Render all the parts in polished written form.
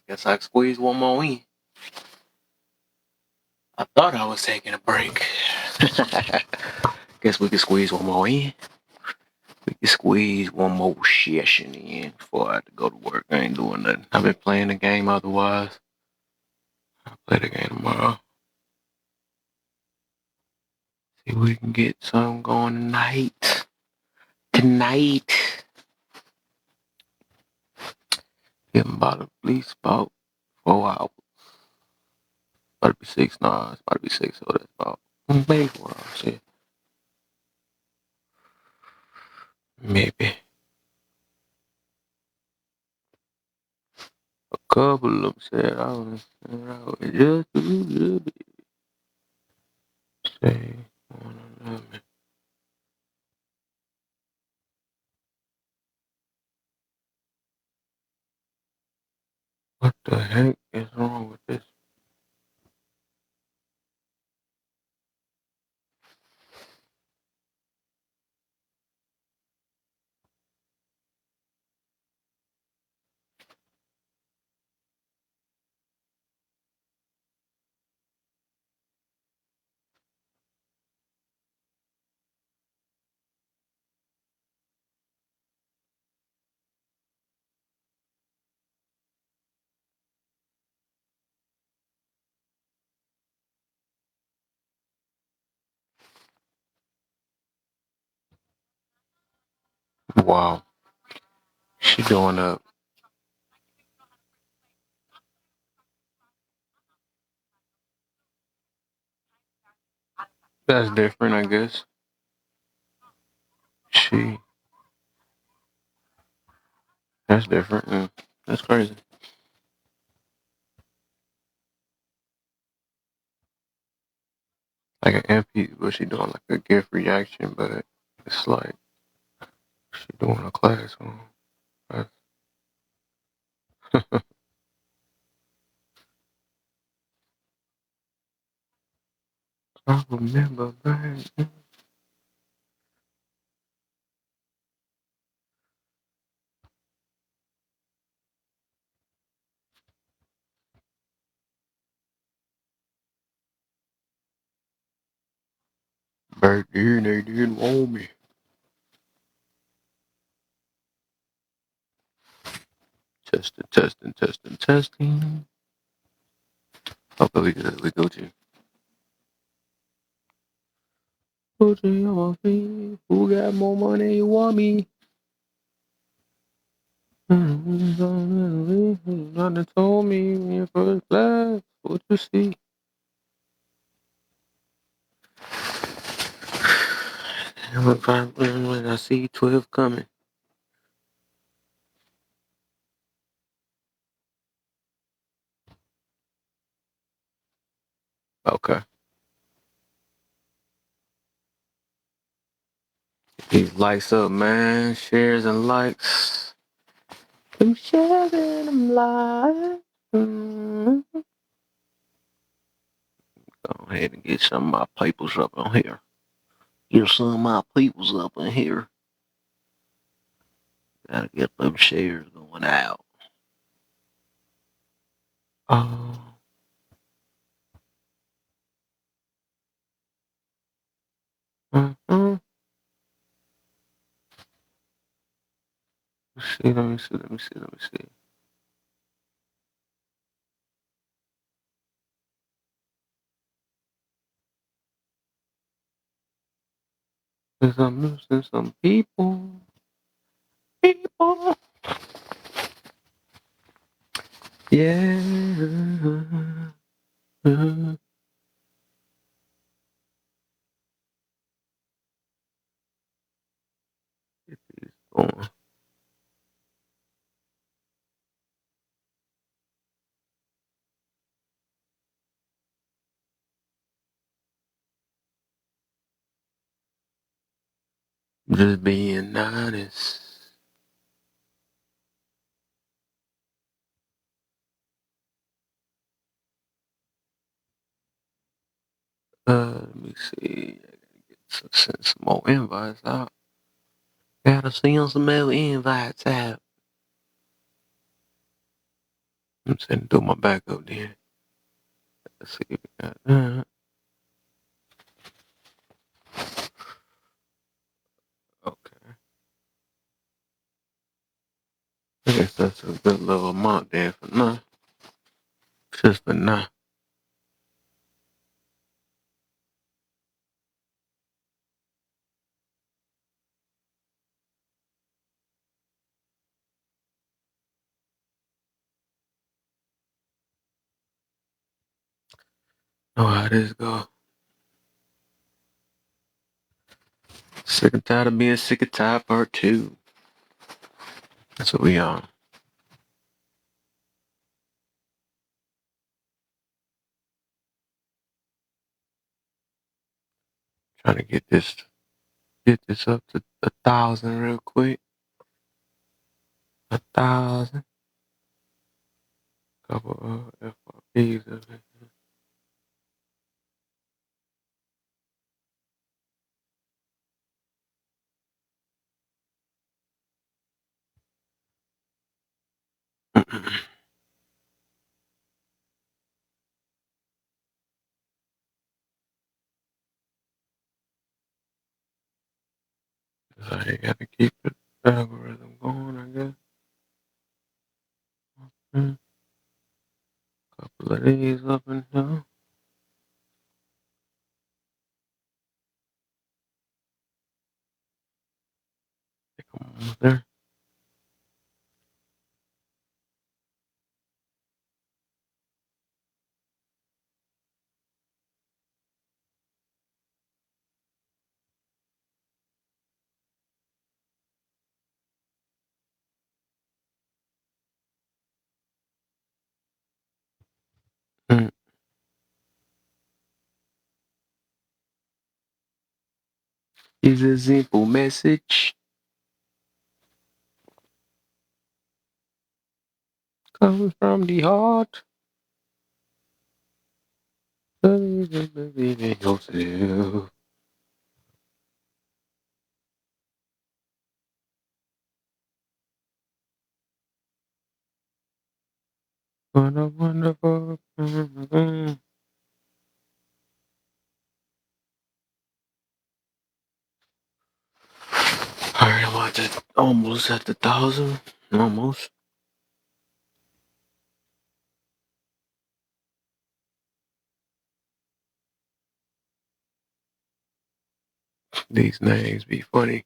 Guess I can squeeze one more in. I thought I was taking a break. Guess we can squeeze one more in. We can squeeze one more session in before I have to go to work. I ain't doing nothing. I've been playing the game otherwise. I'll play the game tomorrow. See if we can get something going tonight. Getting about at least about 4 hours. About to be 6. Nah, it's about to be 6. So that's about maybe 4 hours. Yeah. Maybe. A couple of them said I was just a little bit. Say, wanna love me. What the heck is wrong with this? Wow. She doing up. That's different, I guess. She. That's different. That's crazy. Like an MP, but she doing like a gift reaction, but it's like she doing a class on. That's I remember back. Back then they didn't want me. Testing, testing, testing, testing. Okay, we good. We Gucci. Gucci on my feet. Who got more money? You want me? Nothing told me in your first class. What you see? When I see 12 coming. Okay. These likes up, man. Shares and likes. Them shares and them likes. Go ahead and get some of my peoples up on here. Get some of my peoples up in here. Gotta get them shares going out. Oh. Mm-hmm. Let me see, let me see, let me see. Cause I'm missing some people. People. Yeah. Get these going. Just being honest. Let me see. I gotta get send some more invites out. Gotta send some more invites out. I'm sending through my backup then. Let's see if we got okay. I guess that's a good little amount there for now. Just for now. Know how this go. Sick and tired of being sick and tired part two. That's what we on. Trying to get this up to 1,000 real quick. 1,000. Couple of FRPs of it. So you gotta keep the algorithm going, I guess. Couple of these up and down. Come on there. Mm. Is a simple message. Comes from the heart. Believe in yourself. What a wonderful. Alright, I'm almost at the 1,000. Almost. These names be funny.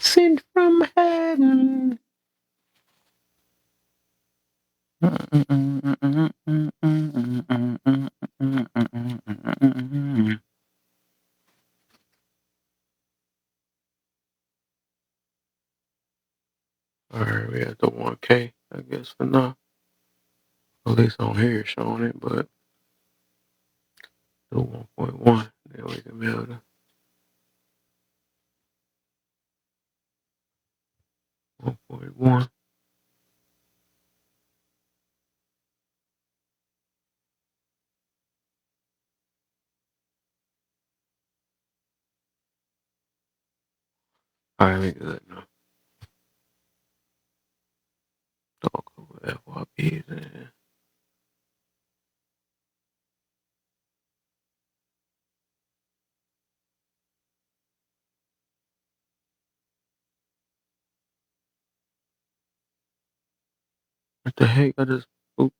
Sent from heaven. Alright, we at the 1K, I guess, for now. At least on here showing it, but the 1.1. Then we can be able to 1.1. Alright, we good now. Talk over FYPs and what the heck? I just oops.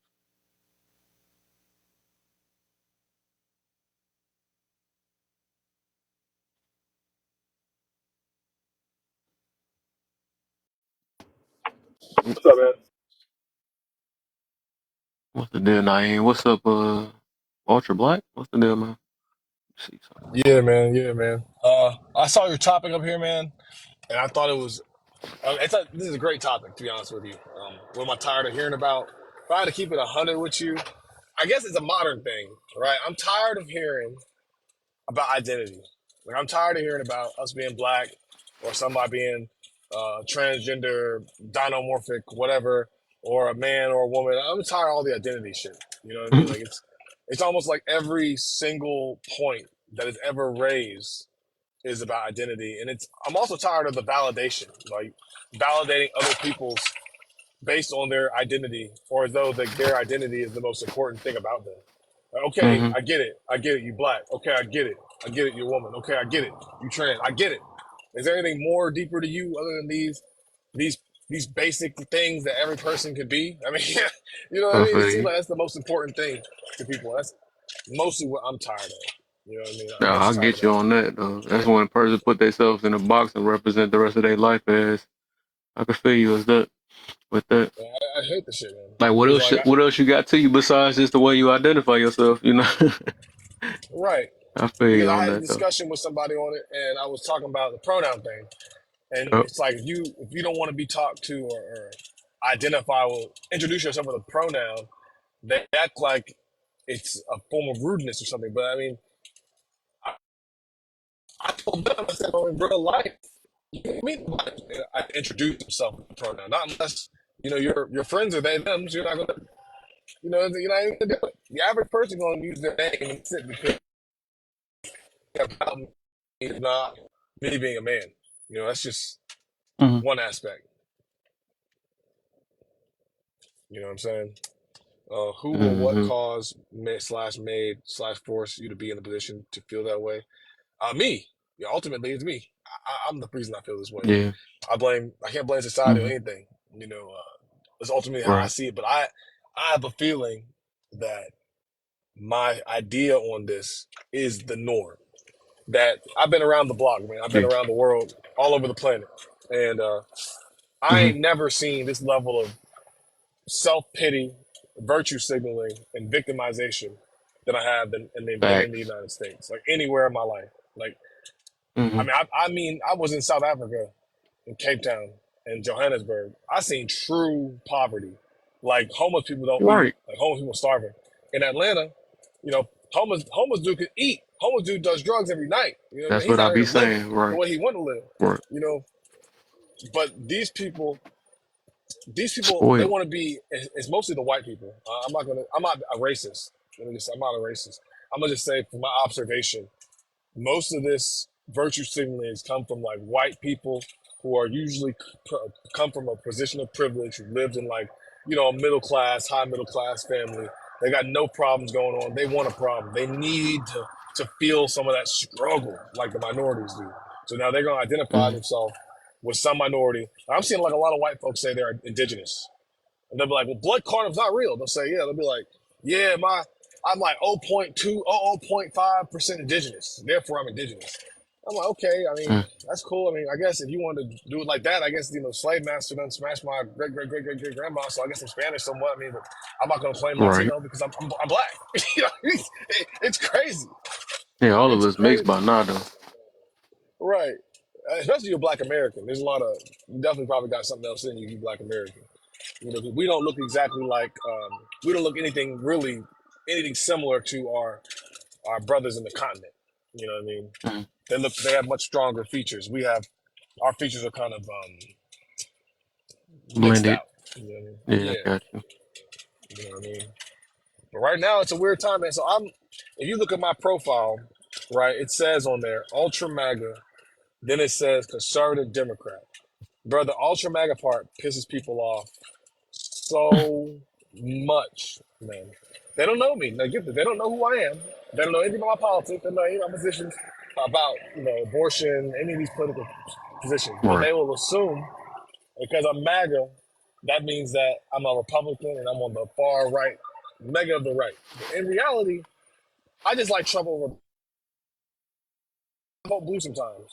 What's up, man? What's the deal, Naeem? What's up, Ultra Black? What's the deal, man? Let's see something. Yeah, man. Yeah, man. I saw your topic up here, man, and I thought it was. This is a great topic, to be honest with you. What am I tired of hearing about? If I had to keep it 100 with you, I guess it's a modern thing, right? I'm tired of hearing about identity. Like I'm tired of hearing about us being black or somebody being transgender, dinomorphic, whatever, or a man or a woman. I'm tired of all the identity shit. You know what I mean? Like it's almost like every single point that is ever raised is about identity, and I'm also tired of the validation, like validating other people's based on their identity, or as though their identity is the most important thing about them. Like, okay, Mm-hmm. I get it. I get it. You black. Okay, I get it. I get it. You're a woman. Okay, I get it. You trans. I get it. Is there anything more deeper to you other than these these basic things that every person can be? I mean, you know what I I mean? It feel seems you. like that's the most important thing to people. That's mostly what I'm tired of. You know what I mean? I Nah, guess I you're tired of get you that. on that, though. That's when a person put themselves in a box and represent the rest of their life as. I can feel you as that with that. I hate the shit, man. Like, what Because else? What else you got to you besides just the way you identify yourself? You know. right. I feel Because you I on had a that, though. discussion with somebody on it, and I was talking about the pronoun thing, and Yep. it's like if you don't want to be talked to or identify or introduce yourself with a pronoun, they act like it's a form of rudeness or something. But I mean, I told them, I said, in real life, you can't meet somebody introduce yourself with a pronoun, not unless your friends are they them. So you're not gonna, you're not even gonna do it. The average person gonna use their name and sit because about me is not me being a man. That's just Mm-hmm. one aspect. You know what I'm saying? Who or what Mm-hmm. caused slash made slash forced you to be in the position to feel that way? Me. Yeah, ultimately, it's me. I'm the reason I feel this way. Yeah. I can't blame society or Mm-hmm. anything. It's ultimately how I Right. see it. But I have a feeling that my idea on this is the norm. That I've been around the block, man. I've been Yeah. around the world, all over the planet, and I Mm-hmm. ain't never seen this level of self pity, virtue signaling, and victimization that I have been in the Facts. United States, like anywhere in my life. Like, Mm-hmm. I was in South Africa, in Cape Town, and Johannesburg. I seen true poverty. Like homeless people don't eat. Right. Like homeless people starving. In Atlanta, homeless dude could eat. Homeless dude does drugs every night. You know what I That's mean? He's what I out be here living saying. the Right. way he want to live. Right. You know, but these people, they Spoiled. want to be. It's mostly the white people. I'm not a racist. I'm not a racist. I'm gonna just say from my observation, most of this virtue signaling has come from like white people who are usually come from a position of privilege, who lived in like a high middle class family. They got no problems going on. They want a problem. They need to feel some of that struggle like the minorities do. So now they're gonna identify Mm-hmm. themselves with some minority. I'm seeing like a lot of white folks say they're indigenous. And they'll be like, well, blood quantum's not real. They'll say, yeah. They'll be like, yeah, I'm like 0.5% indigenous. Therefore, I'm indigenous. I'm like, okay. I mean, that's cool. I mean, I guess if you wanted to do it like that, I guess, slave master done smashed my great, great, great, great, great grandma. So I guess I'm Spanish somewhat. I mean, but I'm not going to claim Right. Latino because I'm black. It's crazy. Yeah. All of It's us mixed by crazy. now, though. Right. Especially you're black American. There's a lot of, you definitely probably got something else in you, you black American. We don't look exactly like we don't look anything similar to our brothers in the continent. You know what I mean? Mm-hmm. They have much stronger features. Our features are kind of mixed Blended. out. You know what I mean? Yeah. I Yeah, got you. you know what I mean. But right now it's a weird time, man. So if you look at my profile, right, it says on there ultra MAGA, then it says conservative Democrat. Bro, the ultra MAGA part pisses people off so much, man. They don't know me. They don't know who I am. They don't know anything about my politics. They don't know any of my positions about abortion, any of these political positions. But Right. they will assume because I'm MAGA, that means that I'm a Republican and I'm on the far right, mega of the right. But in reality, I just like Trump over. I vote blue sometimes.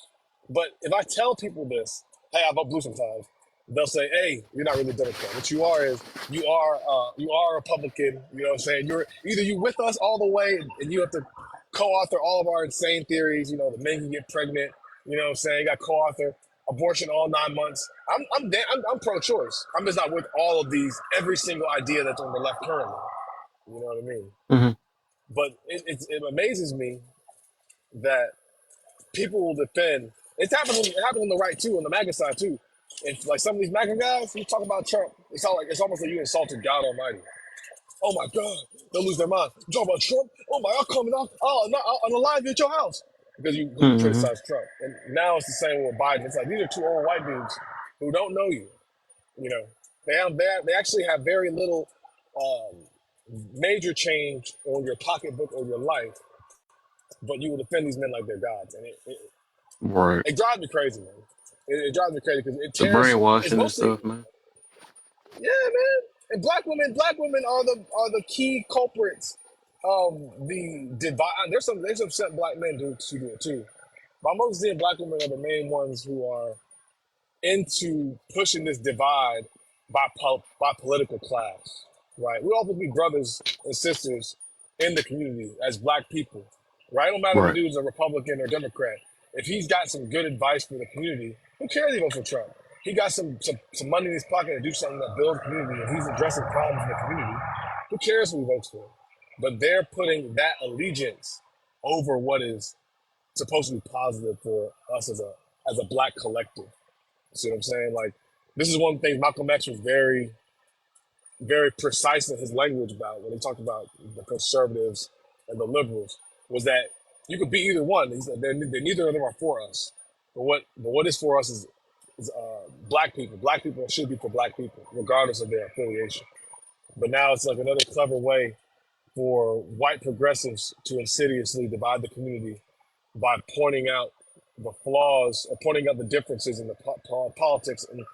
But if I tell people this, hey, I vote blue sometimes. they'll say, "Hey, you're not really a Democrat. What you are is you are a Republican. You know what I'm saying? You're either you with us all the way, and you have to co-author all of our insane theories. You know, the men can get pregnant. You know what I'm saying? You got co-author abortion all 9 months. I'm pro-choice. I'm just not with all of these every single idea that's on the left currently. You know what I mean? Hmm. But it amazes me that people will defend. It happened on the right too, on the MAGA side too. And like some of these MAGA guys, you talk about Trump, it's almost like you insulted God Almighty. Oh my God, they'll lose their mind. You talk about Trump? Oh my, I'll come and I'll alive you at your house because you Hmm. criticize Trump. And now it's the same with Biden. It's like these are two old white dudes who don't know you. You know, they actually have very little um, major change on your pocketbook or your life, but you will defend these men like they're gods, and Right. it drives me crazy, man. It drives me crazy because it The tears. It's brainwashing and mostly, stuff, man. yeah, man. And black women are the key culprits. The divide. There's some black men who do it too, but I'm mostly seeing black women are the main ones who are into pushing this divide by political class, right? We all supposed to be brothers and sisters in the community as black people, right? It don't matter if the Right. dude's a Republican or Democrat. If he's got some good advice for the community, who cares if he votes for Trump? He got some money in his pocket to do something that builds community, and he's addressing problems in the community. Who cares who he votes for? But they're putting that allegiance over what is supposed to be positive for us as a black collective. See what I'm saying? Like, this is one of the things Malcolm X was very precise in his language about when he talked about the conservatives and the liberals, was that you could be either one. He said they're neither of them are for us. But what is for us is black people. Black people should be for black people, regardless of their affiliation. But now it's like another clever way for white progressives to insidiously divide the community by pointing out the flaws or pointing out the differences in the politics and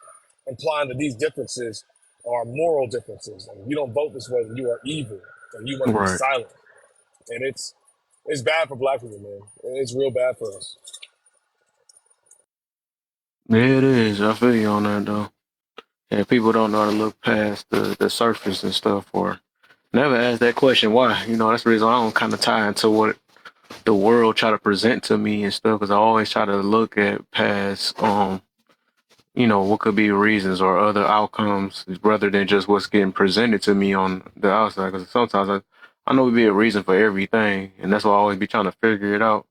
implying that these differences are moral differences. And you don't vote this way, then you are evil, and you must be Right. silent. And it's bad for black people, man. It's real bad for us. Yeah, it is. I feel you on that though. Yeah, people don't know how to look past the surface and stuff, or never ask that question why. That's the reason I don't kind of tie into what the world try to present to me and stuff, because I always try to look at past what could be reasons or other outcomes rather than just what's getting presented to me on the outside. Because sometimes I know it'd be a reason for everything, and that's why I always be trying to figure it out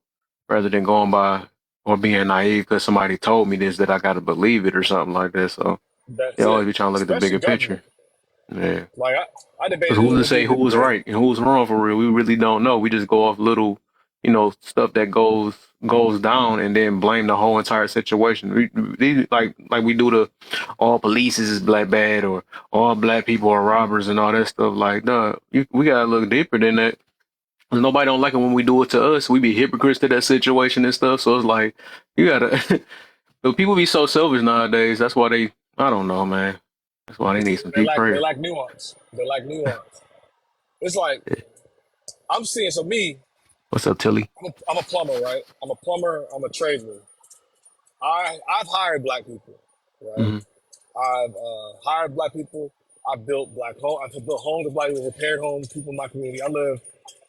rather than going by or being naive because somebody told me this that I got to believe it or something like that. So That's they it. always be trying to look at the Especially bigger picture. government. Yeah. Like I Because debated who's it to with say dude who was today. right and who was wrong for real? We really don't know. We just go off little, stuff that goes down and then blame the whole entire situation. Like we do the all police is black bad or all black people are robbers and all that stuff. Like, no, we gotta look deeper than that. 'Cause nobody don't like it when we do it to us. We be hypocrites to that situation and stuff. So it's like you gotta. But people be so selfish nowadays. That's why they. I don't know, man. That's why they need some deep They prayer. lack nuance. They lack nuance. It's like I'm seeing. So me, What's up, Tilly? I'm a plumber, right? I'm a plumber. I'm a tradesman. I've hired black people, right? Hmm. I've hired black people. I've built black home. I've built homes of black people, repaired homes. People in my community. I live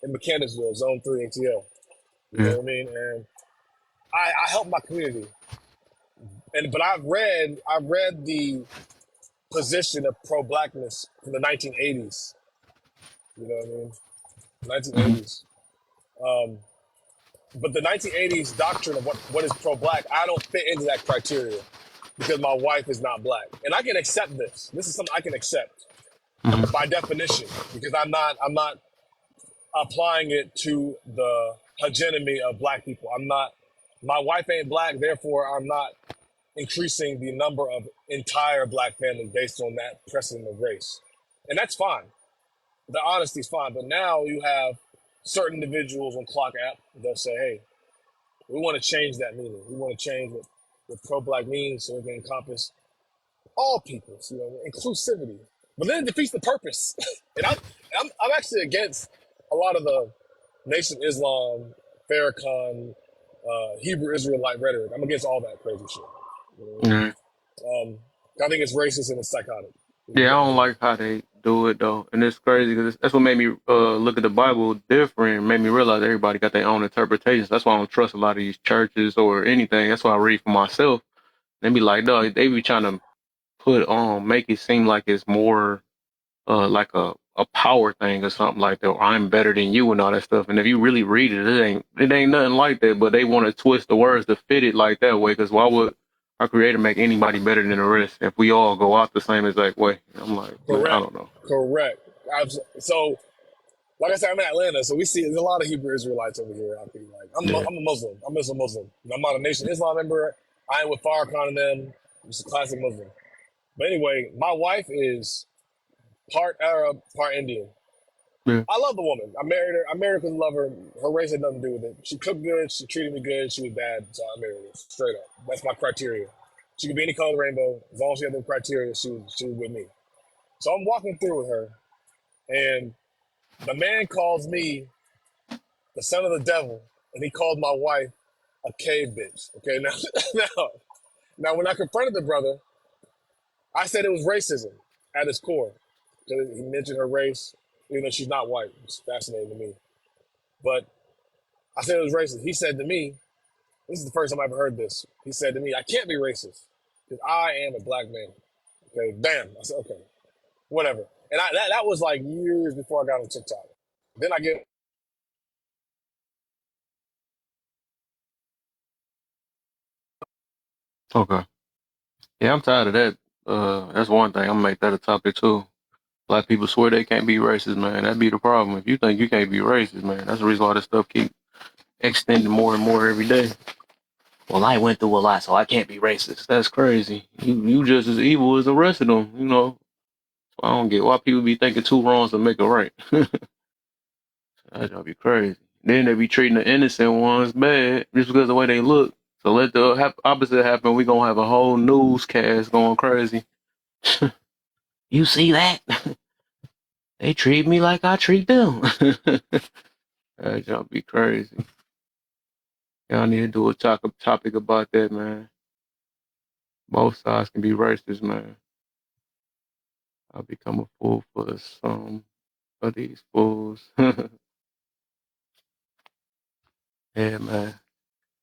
in Mechanicsville, Zone 3 ATL. You know Yeah. what I mean? And I help my community. But I've read the position of pro blackness from the 1980s. You know what I mean? Hmm. 1980s. Um, but the 1980s doctrine of what is pro black, I don't fit into that criteria because my wife is not black, and I can accept this. This is something I can accept Hmm. by definition because I'm not applying it to the hegemony of black people. I'm not. My wife ain't black, therefore I'm not increasing the number of entire black families based on that precedent of race, and that's fine. The honesty is fine. But now you have certain individuals on Clock App. They'll say, "Hey, we want to change that meaning. We want to change what pro-black means so it can encompass all peoples, inclusivity." But then it defeats the purpose. And I'm actually against a lot of the Nation of Islam, Farrakhan, Hebrew Israelite rhetoric. I'm against all that crazy shit. You know Hmm. what I mean? I think it's racist and it's psychotic. Yeah, I don't like how they do it though, and it's crazy because that's what made me look at the Bible different. Made me realize everybody got their own interpretations. That's why I don't trust a lot of these churches or anything. That's why I read for myself. They be like, no, they be trying to put make it seem like it's more like a power thing or something like that. Or I'm better than you and all that stuff. And if you really read it, it ain't nothing like that. But they want to twist the words to fit it like that way. Because why would our creator make anybody better than the rest if we all go out the same exact way? I'm like, man, I Correct. don't know. Correct. So, like I said, I'm in Atlanta, so we see there's a lot of Hebrew Israelites over here. I think like Yeah. I'm a Muslim. I'm a Muslim. I'm not a Nation of Islam member. I ain't with Farrakhan and them. I'm just a classic Muslim. But anyway, my wife is part Arab, part Indian. Yeah. I love the woman. I married her. I married her because I love her. Her race had nothing to do with it. She cooked good. She treated me good. She was bad, so I married her. Straight up. That's my criteria. She could be any color of the rainbow. As long as she had the criteria, she was with me. So I'm walking through with her, and the man calls me the son of the devil, and he called my wife a cave bitch. Okay, now, now, now, when I confronted the brother, I said it was racism at its core. He mentioned her race, even though she's not white. It's fascinating to me. But I said it was racist. He said to me, this is the first time I ever heard this. He said to me, I can't be racist because I am a black man. Okay, bam. I said, okay, whatever. And that was like years before I got on TikTok. Then I get Okay. Yeah, I'm tired of that. That's one thing. I'm gonna make that a topic too. Black people swear they can't be racist, man. That be the problem. If you think you can't be racist, man, that's the reason why this stuff keep extending more and more every day. Well, I went through a lot, so I can't be racist. That's crazy. You just as evil as the rest of them, you know. So I don't get why people be thinking two wrongs to make a right. That'd be crazy. Then they be treating the innocent ones bad just because of the way they look. So let the opposite happen. We gonna have a whole newscast going crazy. You see that? They treat me like I treat them. That'd be crazy. Y'all need to do a topic about that, man. Both sides can be racist, man. I'll become a fool for some of these fools. Yeah, man.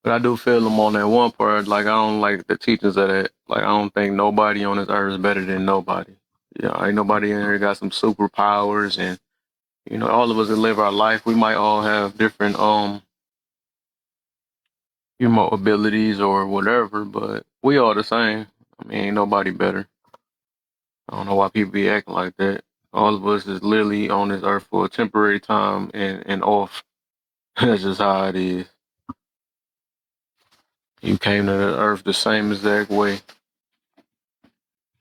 But I do feel them on that one part. Like, I don't like the teachings of that. Like, I don't think nobody on this earth is better than nobody. Yeah, ain't nobody in here got some superpowers. And, all of us that live our life, we might all have different, abilities or whatever, but we all the same. I mean, ain't nobody better. I don't know why people be acting like that. All of us is literally on this earth for a temporary time and off. That's just how it is. You came to the earth the same exact way.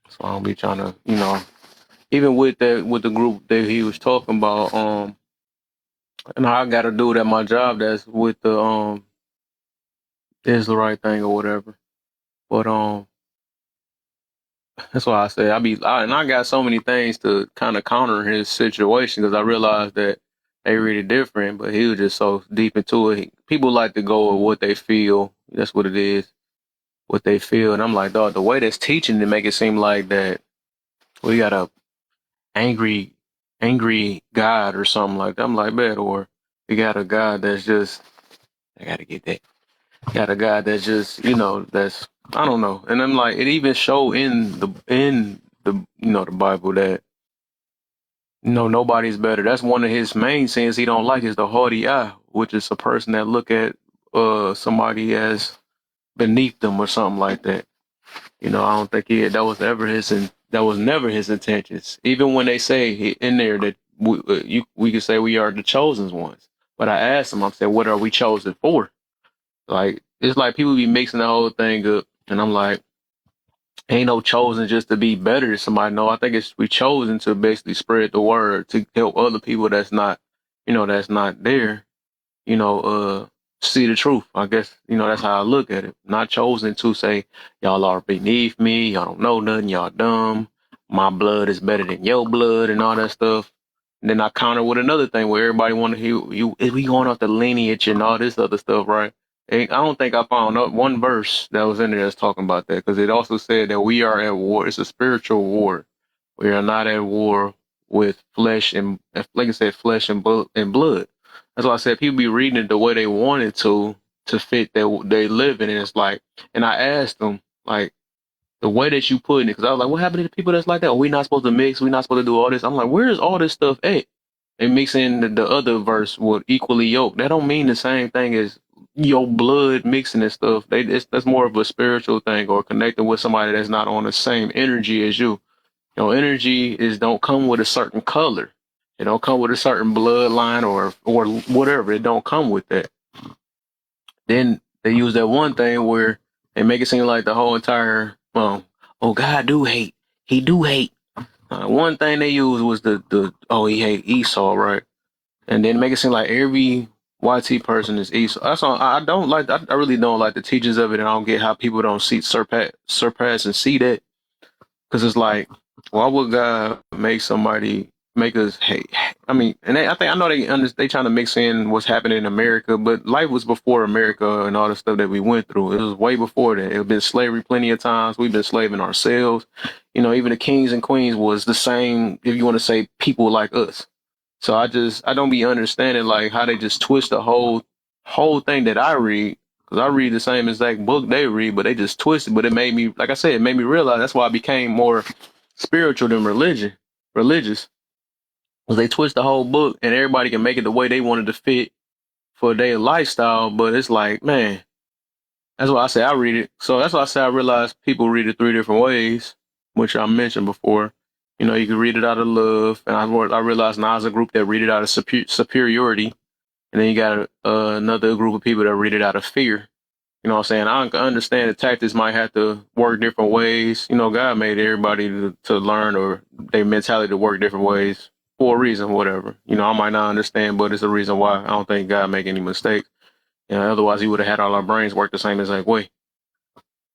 So I don't be trying to, even with the group that he was talking about, and I got a dude at my job that's with the is the right thing or whatever. But that's why I say and I got so many things to kind of counter his situation because I realized that they really different. But he was just so deep into it. People like to go with what they feel. That's what it is, what they feel. And I'm like, dog, the way that's teaching to make it seem like that we got a angry, angry God or something like that. I'm like, man, or we got a God that's just, I gotta get that. Got a God that's just, that's, I don't know. And I'm like, it even show in the Bible that, nobody's better. That's one of his main sins he don't like is the haughty eye, which is a person that look at somebody as beneath them or something like that. I don't think that was never his intentions. Even when they say in there that we could say we are the chosen ones. But I asked him, I said, what are we chosen for? Like, it's like people be mixing the whole thing up. And I'm like, ain't no chosen just to be better than somebody. No, I think we chosen to basically spread the word to help other people that's not there, you know, uh, see the truth. I guess, that's how I look at it. Not chosen to say, y'all are beneath me, y'all don't know nothing, y'all dumb, my blood is better than your blood and all that stuff. And then I counter with another thing where everybody want to hear you, we going off the lineage and all this other stuff, right? I don't think I found one verse that was in there that's talking about that, because it also said that we are at war. It's a spiritual war. We are not at war with flesh and, like I said, flesh and blood. That's why I said people be reading it the way they wanted to fit that they live in. And it's like, and I asked them like the way that you put it, because I was like, what happened to the people that's like that? We not supposed to mix. We not supposed to do all this. I'm like, where is all this stuff at? And mixing the other verse with equally yoked. That don't mean the same thing as your blood mixing and stuff. That's more of a spiritual thing, or connecting with somebody that's not on the same energy as you. Your energy is don't come with a certain color. It don't come with a certain bloodline or whatever. It don't come with that. Then they use that one thing where they make it seem like the whole entire, oh, God do hate. He do hate. One thing they used was the oh, he hate Esau, right? And then make it seem like every YT person is Esau. That's all. I don't like. I really don't like the teachings of it, and I don't get how people don't see surpass and see that. Because it's like, why would God make us hate? I mean, and I know they trying to mix in what's happening in America, but life was before America and all the stuff that we went through. It was way before that. It had been slavery plenty of times. We've been slaving ourselves. Even the kings and queens was the same. If you want to say people like us. So I don't be understanding like how they just twist the whole thing that I read, because I read the same exact book they read, but they just twist it. But it made me, like I said, it made me realize that's why I became more spiritual than religious, because they twist the whole book and everybody can make it the way they wanted to fit for their lifestyle. But it's like, man, that's why I say I read it. So that's why I say I realize people read it three different ways, which I mentioned before. You can read it out of love, and I realized now there's a group that read it out of superiority, and then you got another group of people that read it out of fear. You know what I'm saying? I understand the tactics might have to work different ways. God made everybody to learn, or their mentality to work different ways for a reason, whatever. I might not understand, but it's a reason why. I don't think God make any mistakes. Otherwise, he would have had all our brains work the same exact way.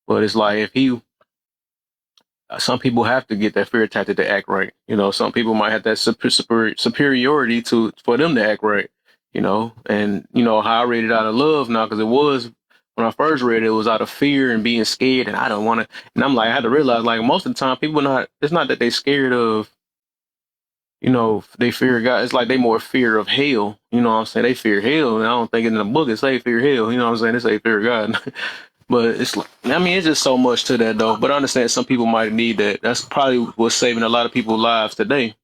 But it's like if he some people have to get that fear tactic to act right. Some people might have that superiority for them to act right. And how I read it out of love now, because it was when I first read it, it was out of fear and being scared, and I don't want to. And I'm like, I had to realize, like, most of the time, people not. It's not that they scared of. They fear God. It's like they more fear of hell. You know what I'm saying? They fear hell, and I don't think in the book it say fear hell. You know what I'm saying? They say fear God. But it's like, I mean, it's just so much to that, though. But I understand some people might need that. That's probably what's saving a lot of people's lives today,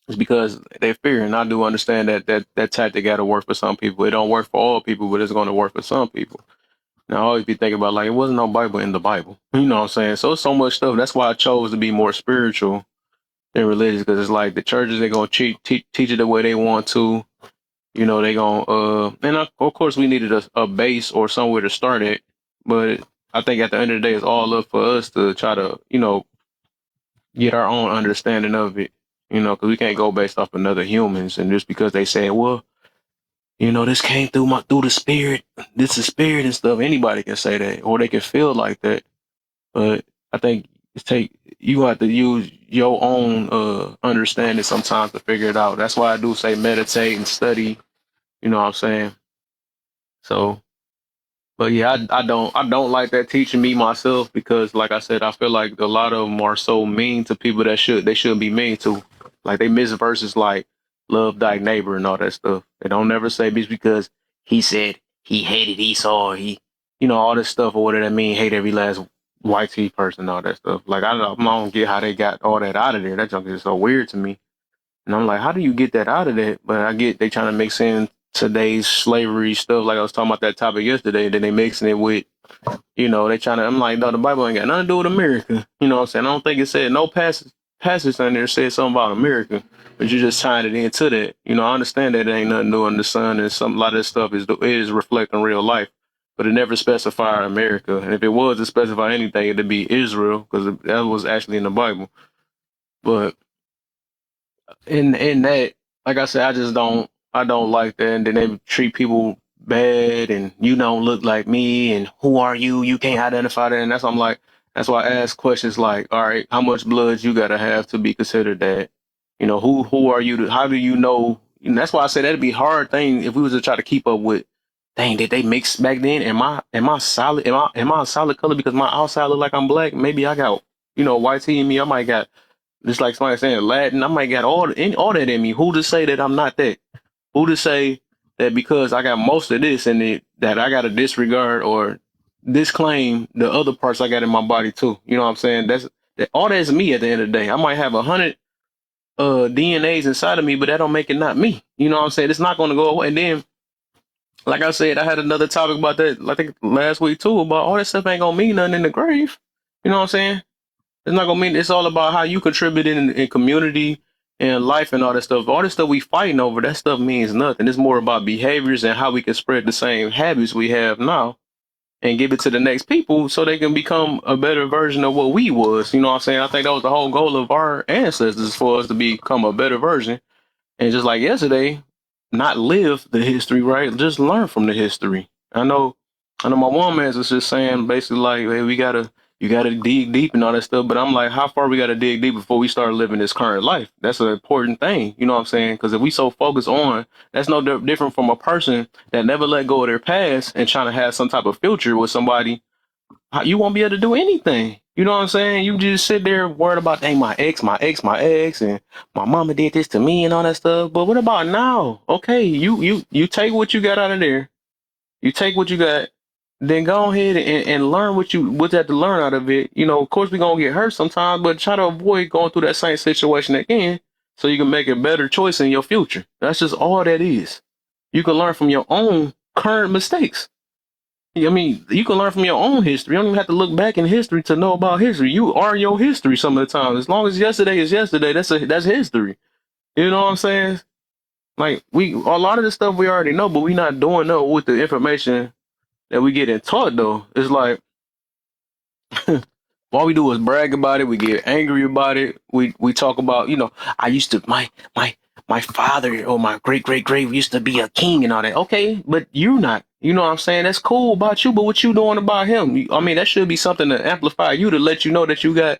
is because they fear. And I do understand that tactic got to work for some people. It don't work for all people, but it's going to work for some people. Now, I always be thinking about, like, it wasn't no Bible in the Bible. You know what I'm saying? So it's so much stuff. That's why I chose to be more spiritual than religious, because it's like the churches, they're going to teach it the way they want to. They going to, and of course we needed a base or somewhere to start at. But I think at the end of the day, it's all up for us to try to, get our own understanding of it, because we can't go based off another humans. And just because they say, well, this came through the spirit, this is spirit and stuff. Anybody can say that, or they can feel like that. But I think you have to use your own understanding sometimes to figure it out. That's why I do say meditate and study. You know what I'm saying? So, but yeah, I don't like that teaching me myself, because like I said, I feel like a lot of them are so mean to people that they shouldn't be mean to. Like they miss verses like love thy neighbor and all that stuff. They don't never say just because he said he hated Esau, or he, all this stuff, or what did that mean? Hate every last white T person, and all that stuff. Like I don't get how they got all that out of there. That junk is so weird to me. And I'm like, how do you get that out of that? But I get they trying to mix in today's slavery stuff, like I was talking about that topic yesterday. Then they mixing it with, they trying to. I'm like, no, the Bible ain't got nothing to do with America. You know what I'm saying? I don't think it said no passage in there said something about America, but you just tying it into that. I understand that it ain't nothing new under the sun, and a lot of this stuff is reflecting real life. But it never specified America. And if it was to specify anything, it'd be Israel, because that was actually in the Bible. But in that, like I said, I don't like that. And then they treat people bad, and you don't look like me, and who are you? You can't identify that. And that's why I ask questions like, all right, how much blood you gotta have to be considered that? Who are you? How do you know? And that's why I say that'd be a hard thing if we was to try to keep up with dang, did they mix back then? Am I solid? Am I a solid color because my outside look like I'm black? Maybe I got, white tea in me. I might got just like somebody saying Latin. I might got all that in me. Who to say that I'm not that? Who to say that because I got most of this in it that I got to disregard or disclaim the other parts I got in my body too? You know what I'm saying? All that's me at the end of the day. I might have 100 DNAs inside of me, but that don't make it not me. You know what I'm saying? It's not going to go away. And then, like I said, I had another topic about that. I think last week too about all that stuff ain't gonna mean nothing in the grave. You know what I'm saying? It's not gonna mean. It's all about how you contribute in community and life and all that stuff. All this stuff we fighting over, that stuff means nothing. It's more about behaviors and how we can spread the same habits we have now and give it to the next people so they can become a better version of what we was. You know what I'm saying? I think that was the whole goal of our ancestors for us to become a better version. And just like yesterday, not live the history, right? Just learn from the history. I know my woman was just saying basically like, hey, you gotta dig deep and all that stuff. But I'm like, how far we gotta dig deep before we start living this current life? That's an important thing. You know what I'm saying? Because if we so focused on, that's no different from a person that never let go of their past and trying to have some type of future with somebody. You won't be able to do anything. You know what I'm saying? You just sit there worried about, dang, my ex, and my mama did this to me and all that stuff. But what about now? Okay, you take what you got out of there. You take what you got, then go ahead and learn what you have to learn out of it. Of course we're gonna get hurt sometimes, but try to avoid going through that same situation again so you can make a better choice in your future. That's just all that is. You can learn from your own current mistakes. I mean, you can learn from your own history. You don't even have to look back in history to know about history. You are your history some of the time. As long as yesterday is yesterday, that's history. You know what I'm saying? Like a lot of the stuff we already know, but we not doing no with the information that we getting taught though. It's like all we do is brag about it. We get angry about it. We talk about, I used to my father or my great used to be a king and all that. Okay, but you not. You know what I'm saying? That's cool about you, but what you doing about him? I mean, that should be something to amplify you to let you know that you got,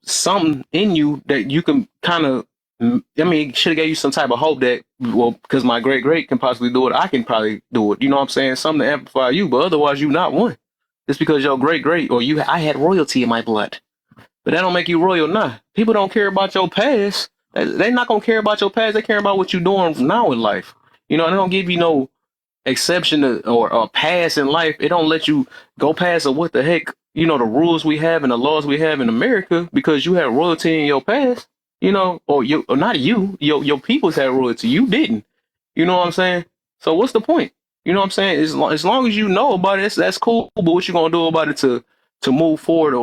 something in you that you can kind of. I mean, should have gave you some type of hope that, well, because my great can possibly do it, I can probably do it. You know what I'm saying? Something to amplify you, but otherwise you not one. Just because your great or I had royalty in my blood, but that don't make you royal. Nah, people don't care about your past. They're not gonna care about your past. They care about what you're doing now in life. They don't give you no exception or pass in life. It don't let you go past or what the heck. The rules we have and the laws we have in America because you had royalty in your past. Or not you. Your peoples had royalty. You didn't. You know what I'm saying? So what's the point? You know what I'm saying? As long as you know about it, that's cool. But what you gonna do about it to move forward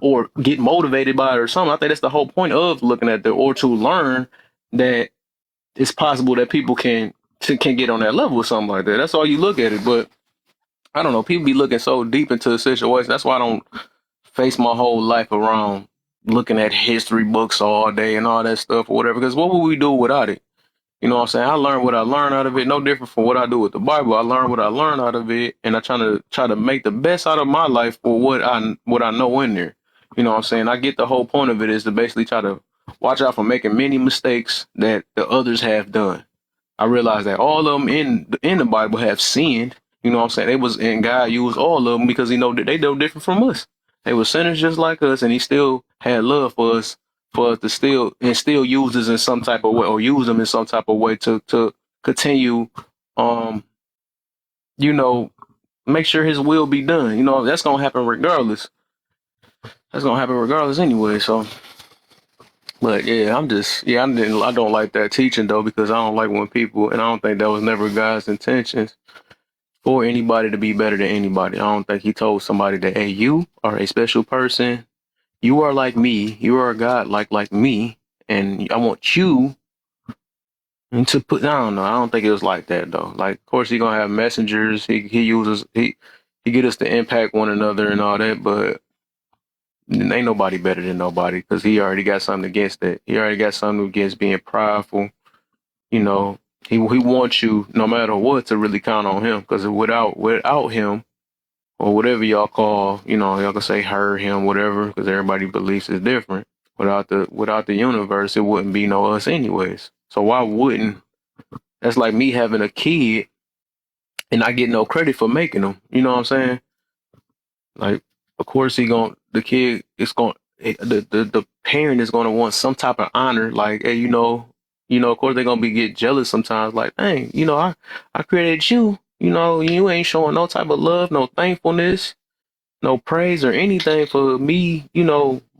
or get motivated by it or something? I think that's the whole point of looking at or to learn that it's possible that people can get on that level or something like that. That's all you look at it. But I don't know. People be looking so deep into the situation. That's why I don't face my whole life around looking at history books all day and all that stuff or whatever. Because what would we do without it? You know what I'm saying? I learned what I learned out of it. No different from what I do with the Bible. I learned what I learned out of it, and I try to make the best out of my life for what I know in there. You know what I'm saying? I get the whole point of it is to basically try to watch out for making many mistakes that the others have done. I realized that all of them in the Bible have sinned. You know what I'm saying? They was and God used all of them because he know that they no different from us. They were sinners just like us, and he still had love for us to still use us in some type of way or use them in some type of way to continue um you know make sure his will be done. That's gonna happen regardless. That's gonna happen regardless anyway. So but yeah, I don't like that teaching though because I don't like when people and I don't think that was never God's intentions for anybody to be better than anybody. I don't think he told somebody that, hey, you are a special person. You are like me. You are a God like me. And I want you to put, I don't know. I don't think it was like that though. Like, of course, he gonna have messengers. He get us to impact one another and all that. But ain't nobody better than nobody because he already got something against that. He already got something against being prideful. You know, he wants you no matter what to really count on him because without him or whatever y'all call, y'all can say her, him, whatever, because everybody beliefs is different. Without the universe, it wouldn't be no us anyways. So why wouldn't that's like me having a kid and I get no credit for making them. You know what I'm saying? Like, of course, the kid is going, the parent is going to want some type of honor. Like, hey, of course they're going to get jealous sometimes. Like, dang, I created you. You ain't showing no type of love, no thankfulness, no praise or anything for me,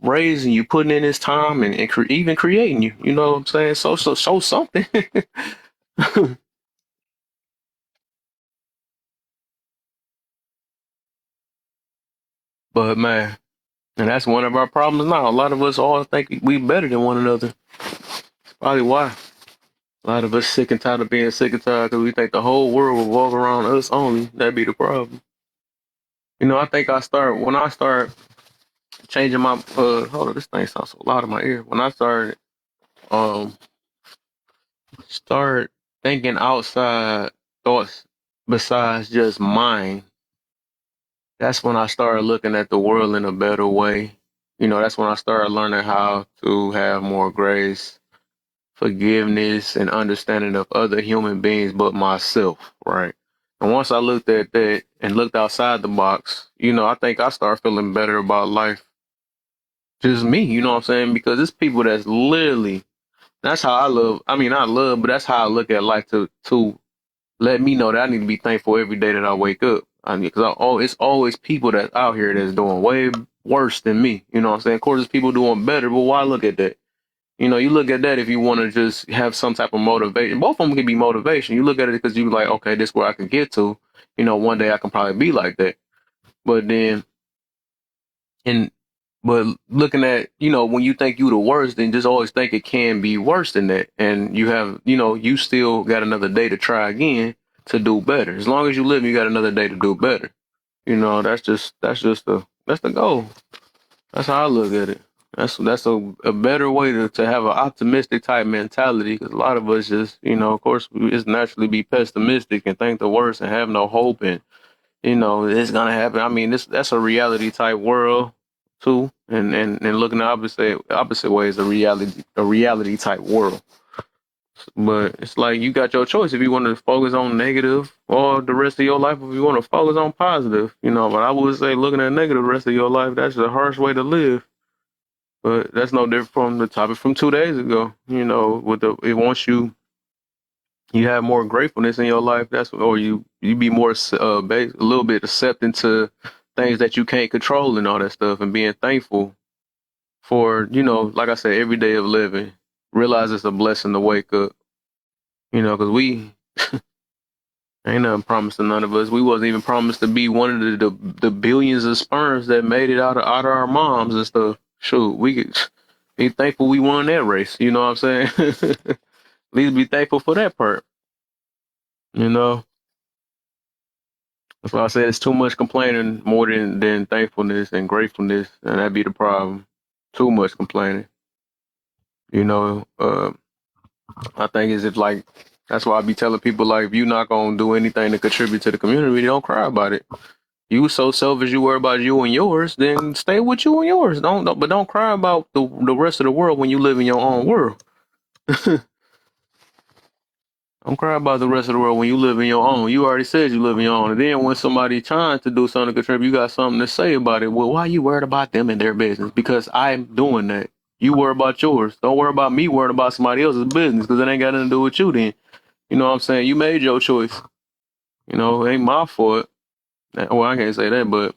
raising you, putting in this time and even creating you. You know what I'm saying? So show something. But man, and that's one of our problems now. A lot of us all think we better than one another. Probably why. A lot of us sick and tired of being sick and tired because we think the whole world will walk around us only. That'd be the problem. I think when I start changing my hold on, this thing sounds so loud in my ear. When I um start thinking outside thoughts besides just mine, that's when I started looking at the world in a better way. That's when I started learning how to have more grace, forgiveness, and understanding of other human beings but myself, right? And once I looked at that and looked outside the box, I think I started feeling better about life. Just me, you know what I'm saying? Because it's people that's literally, that's how I love. I mean, I love, but that's how I look at life to let me know that I need to be thankful every day that I wake up. I mean, because it's always people that's out here that's doing way worse than me. You know what I'm saying? Of course, there's people doing better, but why look at that? You look at that if you want to just have some type of motivation. Both of them can be motivation. You look at it because you like, okay, this is where I can get to. One day I can probably be like that. But then, and but looking at, when you think you the worst, then just always think it can be worse than that. And you have, you still got another day to try again to do better. As long as you live, you got another day to do better. That's the goal. That's how I look at it. That's a better way to have an optimistic type mentality because a lot of us just, of course, we just naturally be pessimistic and think the worst and have no hope and, it's gonna happen. I mean, that's a reality type world too, and looking the opposite way is a reality type world. But it's like you got your choice if you want to focus on negative or the rest of your life, if you want to focus on positive, But I would say looking at negative the rest of your life, that's a harsh way to live. But that's no different from the topic from 2 days ago. With it once you have more gratefulness in your life, or you be more a little bit accepting to things that you can't control and all that stuff, and being thankful for like I said, every day of living. Realize it's a blessing to wake up. Because we ain't nothing promised to none of us. We wasn't even promised to be one of the billions of sperms that made it out of our moms and stuff. Shoot, we could be thankful we won that race. You know what I'm saying? At least be thankful for that part. You know, that's why I said it's too much complaining more than thankfulness and gratefulness, and that'd be the problem. Too much complaining. You know, I think is if like that's why I be telling people like if you're not gonna do anything to contribute to the community, don't cry about it. You so selfish, you worry about you and yours, then stay with you and yours. But don't cry about the rest of the world when you live in your own world. Don't cry about the rest of the world when you live in your own. You already said you live in your own. And then when somebody trying to do something to contribute, you got something to say about it. Well, why you worried about them and their business? Because I'm doing that. You worry about yours. Don't worry about me worrying about somebody else's business because it ain't got nothing to do with you then. You know what I'm saying? You made your choice. It ain't my fault. Well, I can't say that, but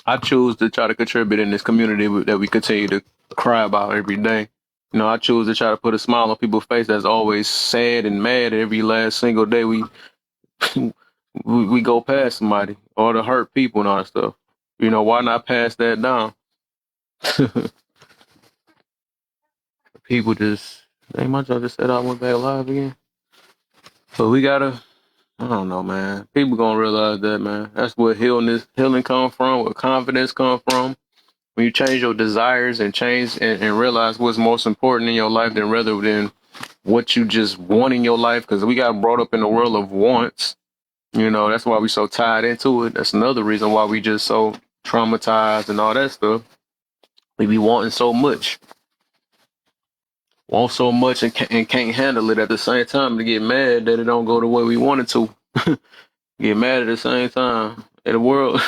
I choose to try to contribute in this community that we continue to cry about every day. I choose to try to put a smile on people's face that's always sad and mad every last single day we go past somebody or to hurt people and all that stuff. Why not pass that down? People just, hey, my job just said I went back live again. But we gotta, I don't know, man. People gonna realize that, man. That's where healing come from, where confidence come from. When you change your desires and change and realize what's most important in your life than rather than what you just want in your life, because we got brought up in the world of wants. That's why we so tied into it. That's another reason why we just so traumatized and all that stuff. We be wanting so much, want so much and can't handle it at the same time to get mad that it don't go the way we want it to. get mad at the same time. And the world,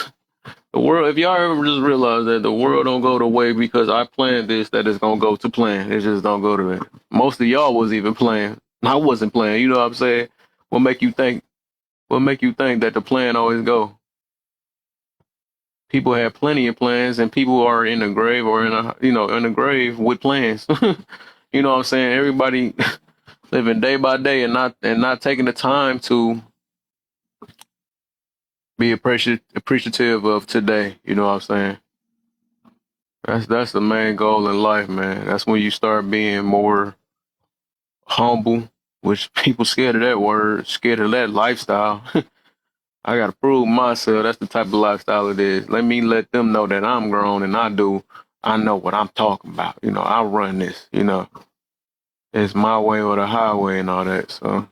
the world. If y'all ever just realize that the world don't go the way because I planned this, that it's gonna go to plan. It just don't go to it. Most of y'all was even playing. I wasn't playing. You know what I'm saying? What make you think? What make you think that the plan always go? People have plenty of plans, and people are in the grave or in a in the grave with plans. You know what I'm saying? Everybody living day by day and not taking the time to be appreciative of today. You know what I'm saying? That's the main goal in life, man. That's when you start being more humble, which people scared of that word, scared of that lifestyle. I gotta prove myself. That's the type of lifestyle it is. Let them know that I'm grown and I know what I'm talking about. I run this. It's my way or the highway and all that. So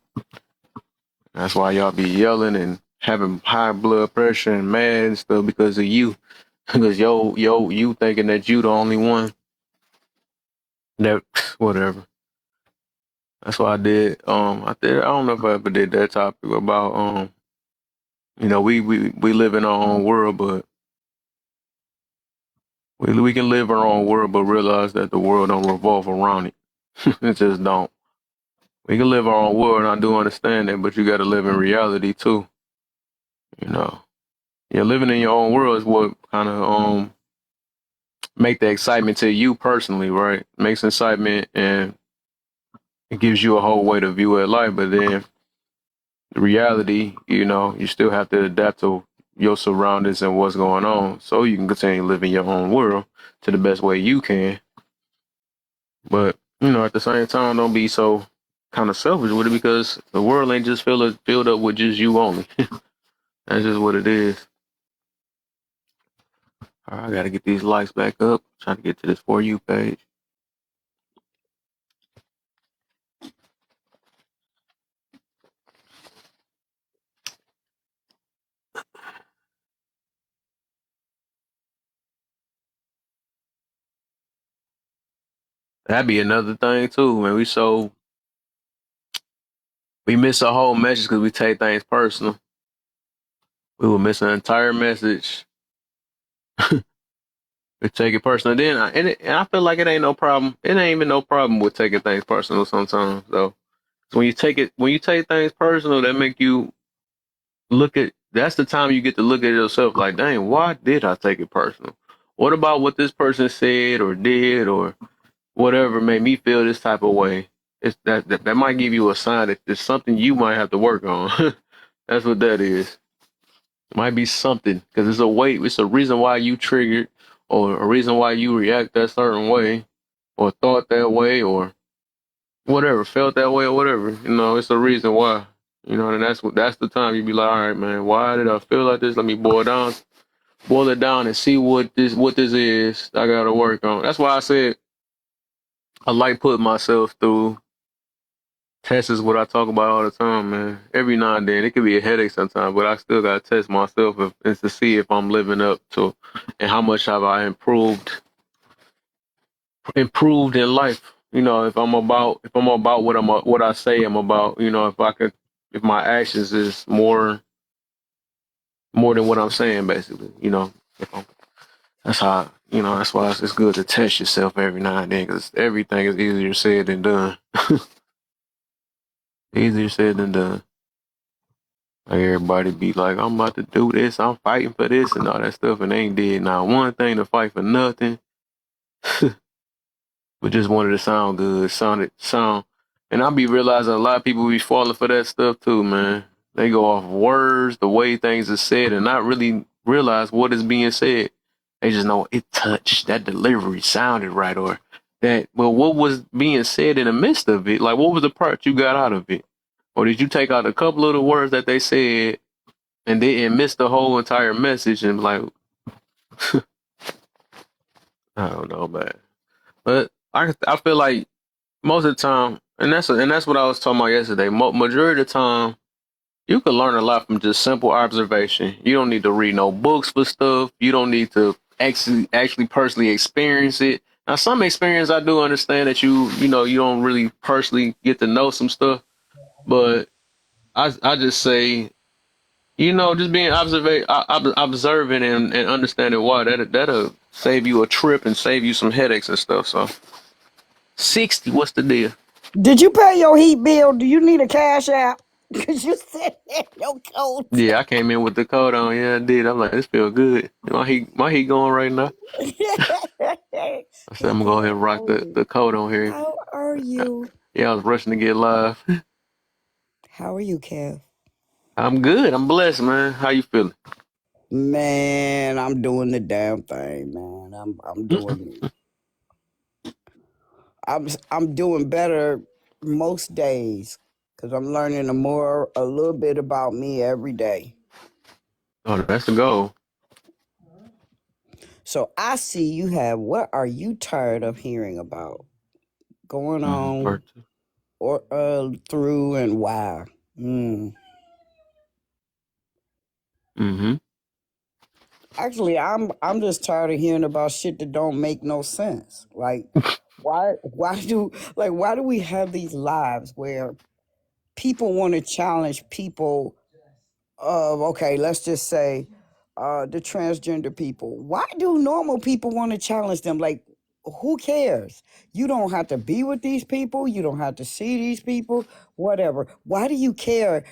that's why y'all be yelling and having high blood pressure and mad and stuff because of you. Because you thinking that you the only one that whatever. That's why I did. I don't know if I ever did that topic about we live in our own world, but we can live our own world, but realize that the world don't revolve around it. It just don't. We can live our own world, and I do understand that, but you got to live in reality too. You know, yeah, living in your own world is what kind of make the excitement to you personally, right? Makes excitement and it gives you a whole way to view at life, but then the reality, you still have to adapt to your surroundings and what's going on so you can continue living your own world to the best way you can. But, at the same time, don't be so kind of selfish with it because the world ain't just filled up with just you only. That's just what it is. All right, I got to get these lights back up. Trying to get to this For You page. That'd be another thing, too, man. We miss a whole message because we take things personal. We will miss an entire message. We take it personal. And I feel like it ain't no problem. It ain't even no problem with taking things personal sometimes, though. So when you take things personal, that make you that's the time you get to look at yourself like, dang, why did I take it personal? What about what this person said or did or whatever made me feel this type of way? It's that might give you a sign that there's something you might have to work on. That's what that is. It might be something because it's a reason why you triggered or a reason why you react that certain way or thought that way or whatever, felt that way or whatever. It's a reason why. And that's the time you be like, all right, man, why did I feel like this? Let me boil it down and see what this is I gotta work on. That's why I said I like putting myself through tests is what I talk about all the time, man. Every now and then it could be a headache sometimes, but I still gotta test myself and to see if I'm living up to and how much have I improved in life. If I'm about what I say I'm about. If my actions is more than what I'm saying, basically. If I'm, that's how that's why it's good to test yourself every now and then because everything is easier said than done. Easier said than done. Like everybody be like, I'm about to do this, I'm fighting for this and all that stuff, and they ain't did not one thing to fight for nothing. But just wanted to sound good, sound. And I be realizing a lot of people be falling for that stuff too, man. They go off words, the way things are said, and not really realize what is being said. They just know it touched, that delivery sounded right, or that. Well, what was being said in the midst of it? Like, what was the part you got out of it, or did you take out a couple of the words that they said and then miss the whole entire message? And like, I don't know, man. But I feel like most of the time, and that's what I was talking about yesterday. Majority of the time, you can learn a lot from just simple observation. You don't need to read no books for stuff. You don't need to actually personally experience it. Now, some experience I do understand that you don't really personally get to know some stuff, but I just say Just being observant and understanding why that'll save you a trip and save you some headaches and stuff. So 60, what's the deal? Did you pay your heat bill? Do you need a cash app? Because you said that your code. Yeah, I came in with the coat on. Yeah, I did. I'm like, this feel good. My heat going right now. I said He I'm gonna go said, ahead and rock "How are the you? the coat on here. How are you? Yeah, I was rushing to get live. How are you, Kev? I'm good. I'm blessed, man. How you feeling? Man, I'm doing the damn thing, man. I'm doing I'm doing better most days because I'm learning a little bit about me every day. Oh, that's the goal. So I see you have what are you tired of hearing about going on Part or through and why? Mm. Mm-hmm. Actually, I'm just tired of hearing about shit that don't make no sense. Like why do we have these lives where people want to challenge people of okay, let's just say the transgender people. Why do normal people want to challenge them? Like, who cares? You don't have to be with these people. You don't have to see these people. Whatever. Why do you care?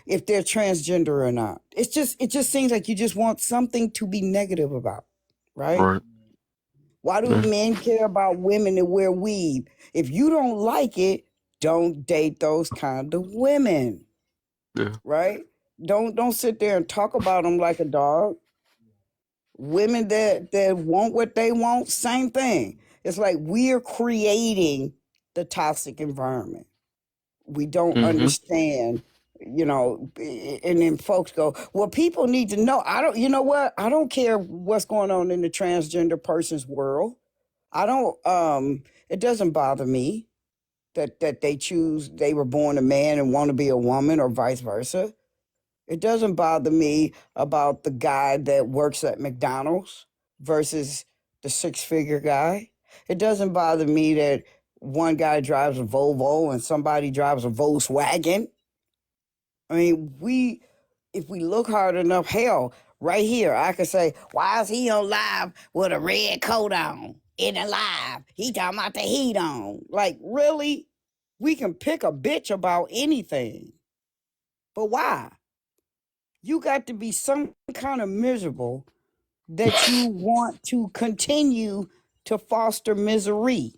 If they're transgender or not? It just seems like you just want something to be negative about, right? Right. Why do Yeah. men care about women that wear weave? If you don't like it, don't date those kind of women, Yeah. right? Don't sit there and talk about them like a dog. Women that want what they want, same thing. It's like we're creating the toxic environment. We don't Mm-hmm. understand, and then folks go, well, people need to know. I don't, you know what? I don't care what's going on in the transgender person's world. I don't, it doesn't bother me that they were born a man and want to be a woman or vice versa. It doesn't bother me about the guy that works at McDonald's versus the six-figure guy. It doesn't bother me that one guy drives a Volvo and somebody drives a Volkswagen. I mean, if we look hard enough, hell, right here, I could say, why is he on live with a red coat on in a live? He talking about the heat on. Like, really? We can pick a bitch about anything. But why? You got to be some kind of miserable that you want to continue to foster misery.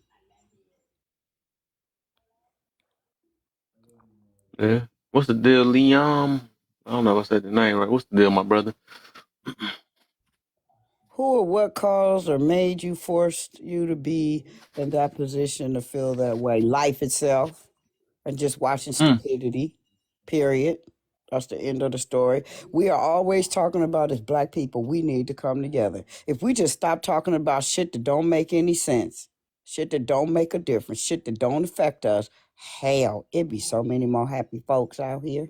Yeah. What's the deal, Liam? I don't know if I said the name right. What's the deal, my brother? Who or what caused or made you forced you to be in that position to feel that way? Life itself and just watching Mm. stupidity, period. That's the end of the story. We are always talking about as black people, we need to come together. If we just stop talking about shit that don't make any sense, shit that don't make a difference, shit that don't affect us, hell, it'd be so many more happy folks out here.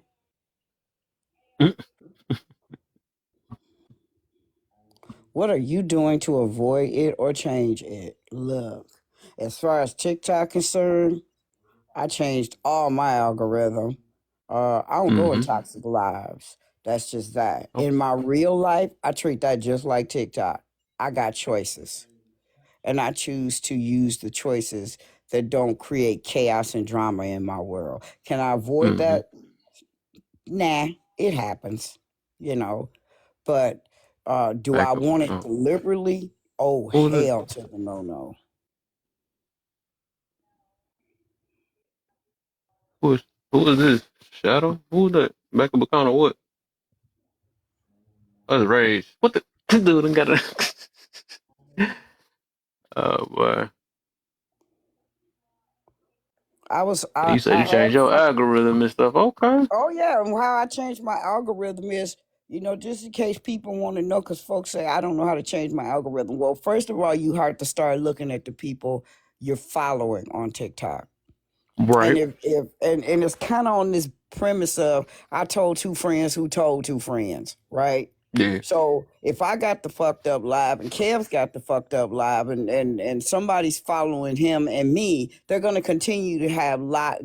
Mm. What are you doing to avoid it or change it? Look, as far as TikTok concerned, I changed all my algorithm. I don't go in Mm-hmm. toxic lives. That's just that. Oh, In my real life, I treat that just like TikTok. I got choices, and I choose to use the choices that don't create chaos and drama in my world. Can I avoid mm-hmm. that? Nah, it happens, you know. But do I Back up. want it deliberately? Oh, Who is it? hell to the no no. Who is who is this? Shadow? Who's that? Back up a corner. What? That's Rage. What the dude? Got a. Oh boy. You said I you changed had your fun. algorithm and stuff. Okay. Oh yeah, and how I changed my algorithm is, just in case people want to know, because folks say I don't know how to change my algorithm. Well, first of all, you have to start looking at the people you're following on TikTok, and Right. and it's kind of on this premise of I told two friends who told two friends, right? Yeah. So if I got the fucked up live and Kev's got the fucked up live and somebody's following him and me, they're gonna continue to have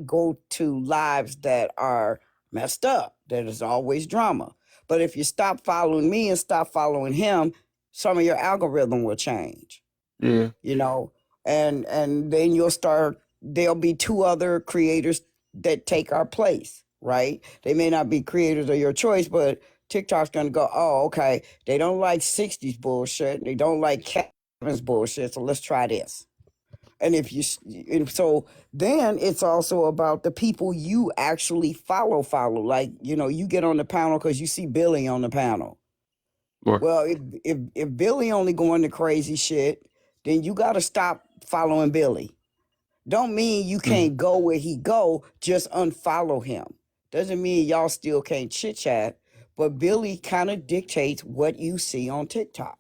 go to lives that are messed up. There is always drama. But if you stop following me and stop following him, some of your algorithm will change. Yeah. You know, and then you'll start. There'll be two other creators that take our place, right? They may not be creators of your choice, but TikTok's gonna go, oh, okay. They don't like '60s bullshit. They don't like Kevin's bullshit. So let's try this. And if you, and so then it's also about the people you actually follow. Like, you get on the panel because you see Billy on the panel. Right. Well, if Billy only going to crazy shit, then you got to stop following Billy. Don't mean you Mm-hmm. can't go where he go, just unfollow him. Doesn't mean y'all still can't chit chat, but Billy kind of dictates what you see on TikTok.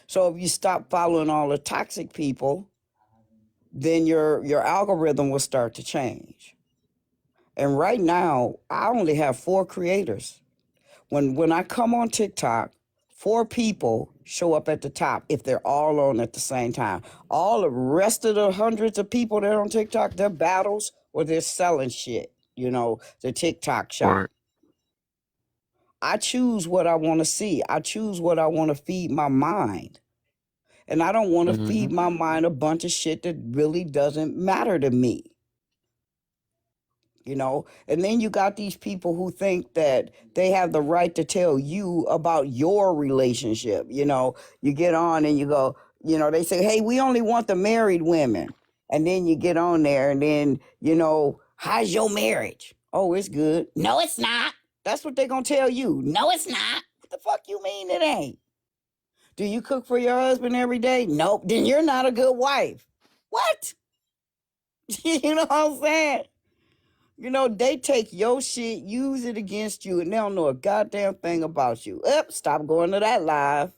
So if you stop following all the toxic people, then your algorithm will start to change. And right now, I only have 4 creators. When I come on TikTok, 4 people show up at the top if they're all on at the same time. All the rest of the hundreds of people that are on TikTok, they're battles or they're selling shit, the TikTok shop. Right. I choose what I want to see. I choose what I want to feed my mind. And I don't want to Mm-hmm. feed my mind a bunch of shit that really doesn't matter to me. And then you got these people who think that they have the right to tell you about your relationship. You get on and you go, they say, hey, we only want the married women. And then you get on there and then, how's your marriage? Oh, it's good. No, it's not. That's what they're going to tell you. No, it's not. What the fuck you mean it ain't? Do you cook for your husband every day? Nope. Then you're not a good wife. What? You know what I'm saying? They take your shit, use it against you, and they don't know a goddamn thing about you. Stop going to that live.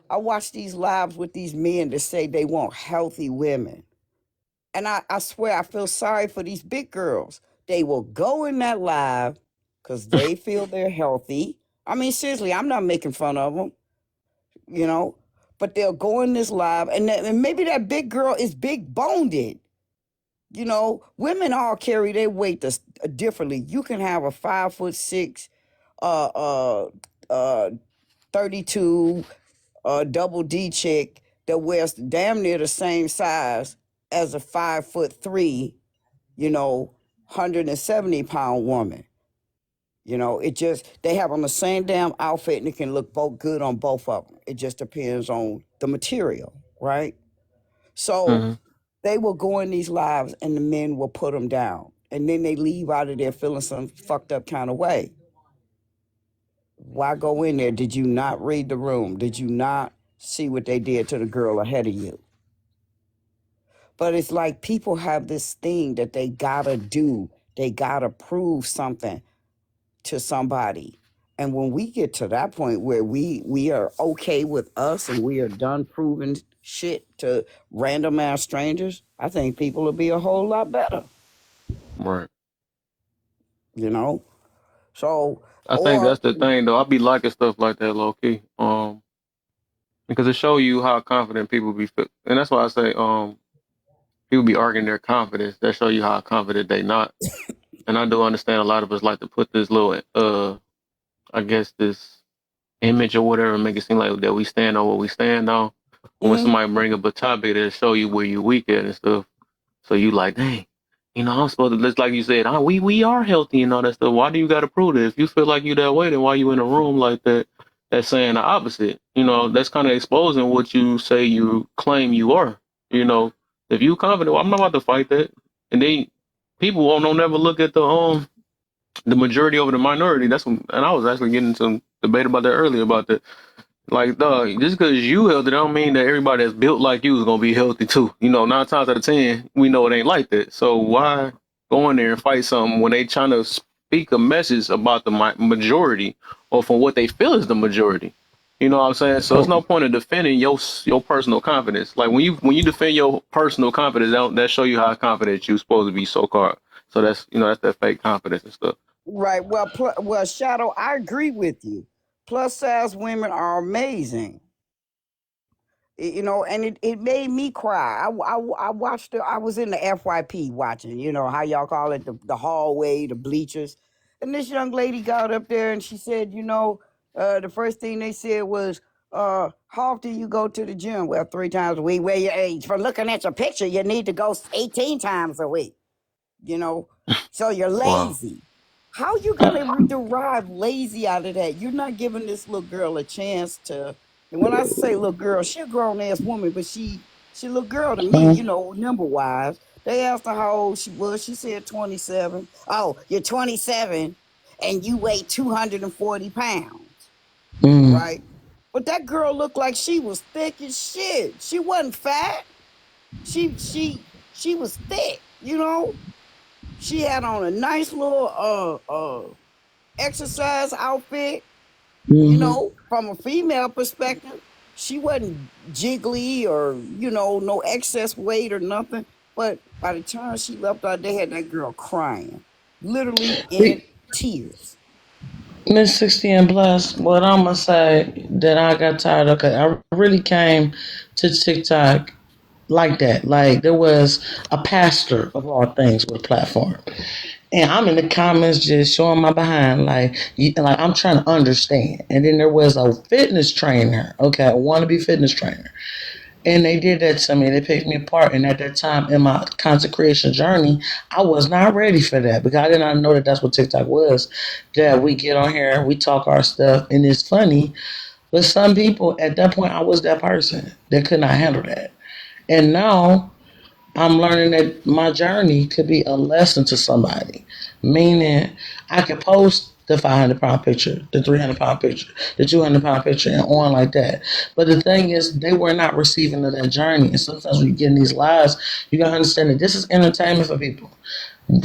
I watch these lives with these men that say they want healthy women. And I swear, I feel sorry for these big girls. They will go in that live because they feel they're healthy. I mean, seriously, I'm not making fun of them, you know, but they'll go in this live, and maybe that big girl is big boned. Women all carry their weight differently. You can have a 5'6", uh, uh, uh, 32, double D chick that wears damn near the same size as a 5'3", 170-pound woman. They have on the same damn outfit and it can look both good on both of them. It just depends on the material, right? So Mm-hmm. they will go in these lives and the men will put them down. And then they leave out of there feeling some fucked up kind of way. Why go in there? Did you not read the room? Did you not see what they did to the girl ahead of you? But it's like people have this thing that they gotta do. They gotta prove something to somebody. And when we get to that point where we are okay with us and we are done proving shit to random ass strangers, I think people will be a whole lot better. Right. you know. So, I think or that's the thing though. I be liking stuff like that low key. Because it show you how confident people be and that's why I say people be arguing their confidence. That show you how confident they not. And I do understand a lot of us like to put this little I guess this image or whatever, make it seem like that we stand on what we stand on. But when mm, somebody bring up a topic that show you where you weak at and stuff, so you like, dang, I'm supposed to. Just like you said, we are healthy and all that stuff. Why do you got to prove it? If you feel like you that way, then why you in a room like that? That's saying the opposite. That's kind of exposing what you say you claim you are. If you confident, well, I'm not about to fight that. And then people won't don't never look at the majority over the minority. And I was actually getting some debate about that earlier about that. Like, dog, just because you healthy, don't mean that everybody that's built like you is gonna be healthy too. 9 times out of 10, we know it ain't like that. So why go in there and fight something when they trying to speak a message about the majority or from what they feel is the majority? You know what I'm saying? So it's no point in defending your personal confidence. Like when you defend your personal confidence, that show you how confident you supposed to be so called. So that's that fake confidence and stuff. right. Well, Shadow, I agree with you. Plus size women are amazing. And it made me cry. I watched it. I was in the FYP watching, how y'all call it, the hallway, the bleachers. And this young lady got up there and she said, the first thing they said was, how often you go to the gym? Well, 3 times a week. Well, for looking at your picture, you need to go 18 times a week, you know? So you're Wow. lazy. How you gonna derive lazy out of that? You're not giving this little girl a chance to. And when I say little girl, she a grown ass woman, but she little girl to me, Mm, number wise. They asked her how old she was. She said 27. Oh, you're 27, and you weigh 240 pounds, mm, right? But that girl looked like she was thick as shit. She wasn't fat. She was thick. She had on a nice little exercise outfit, mm-hmm. from a female perspective. She wasn't jiggly or, no excess weight or nothing. But by the time she left out, they had that girl crying, literally in tears. Miss 60 and plus, what I'm gonna say that I got tired of, 'cause I really came to TikTok like that. Like there was a pastor of all things with a platform. And I'm in the comments just showing my behind, like I'm trying to understand. And then there was a fitness trainer, okay, a wannabe fitness trainer. And they did that to me. They picked me apart. And at that time in my content creation journey, I was not ready for that because I did not know that that's what TikTok was. That we get on here, we talk our stuff, and it's funny. But some people at that point, I was that person that could not handle that. And now I'm learning that my journey could be a lesson to somebody. Meaning, I could post the 500-pound picture, the 300-pound picture, the 200-pound picture, and on like that. But the thing is, they were not receiving of that journey. And sometimes when you get in these lives, you gotta understand that this is entertainment for people.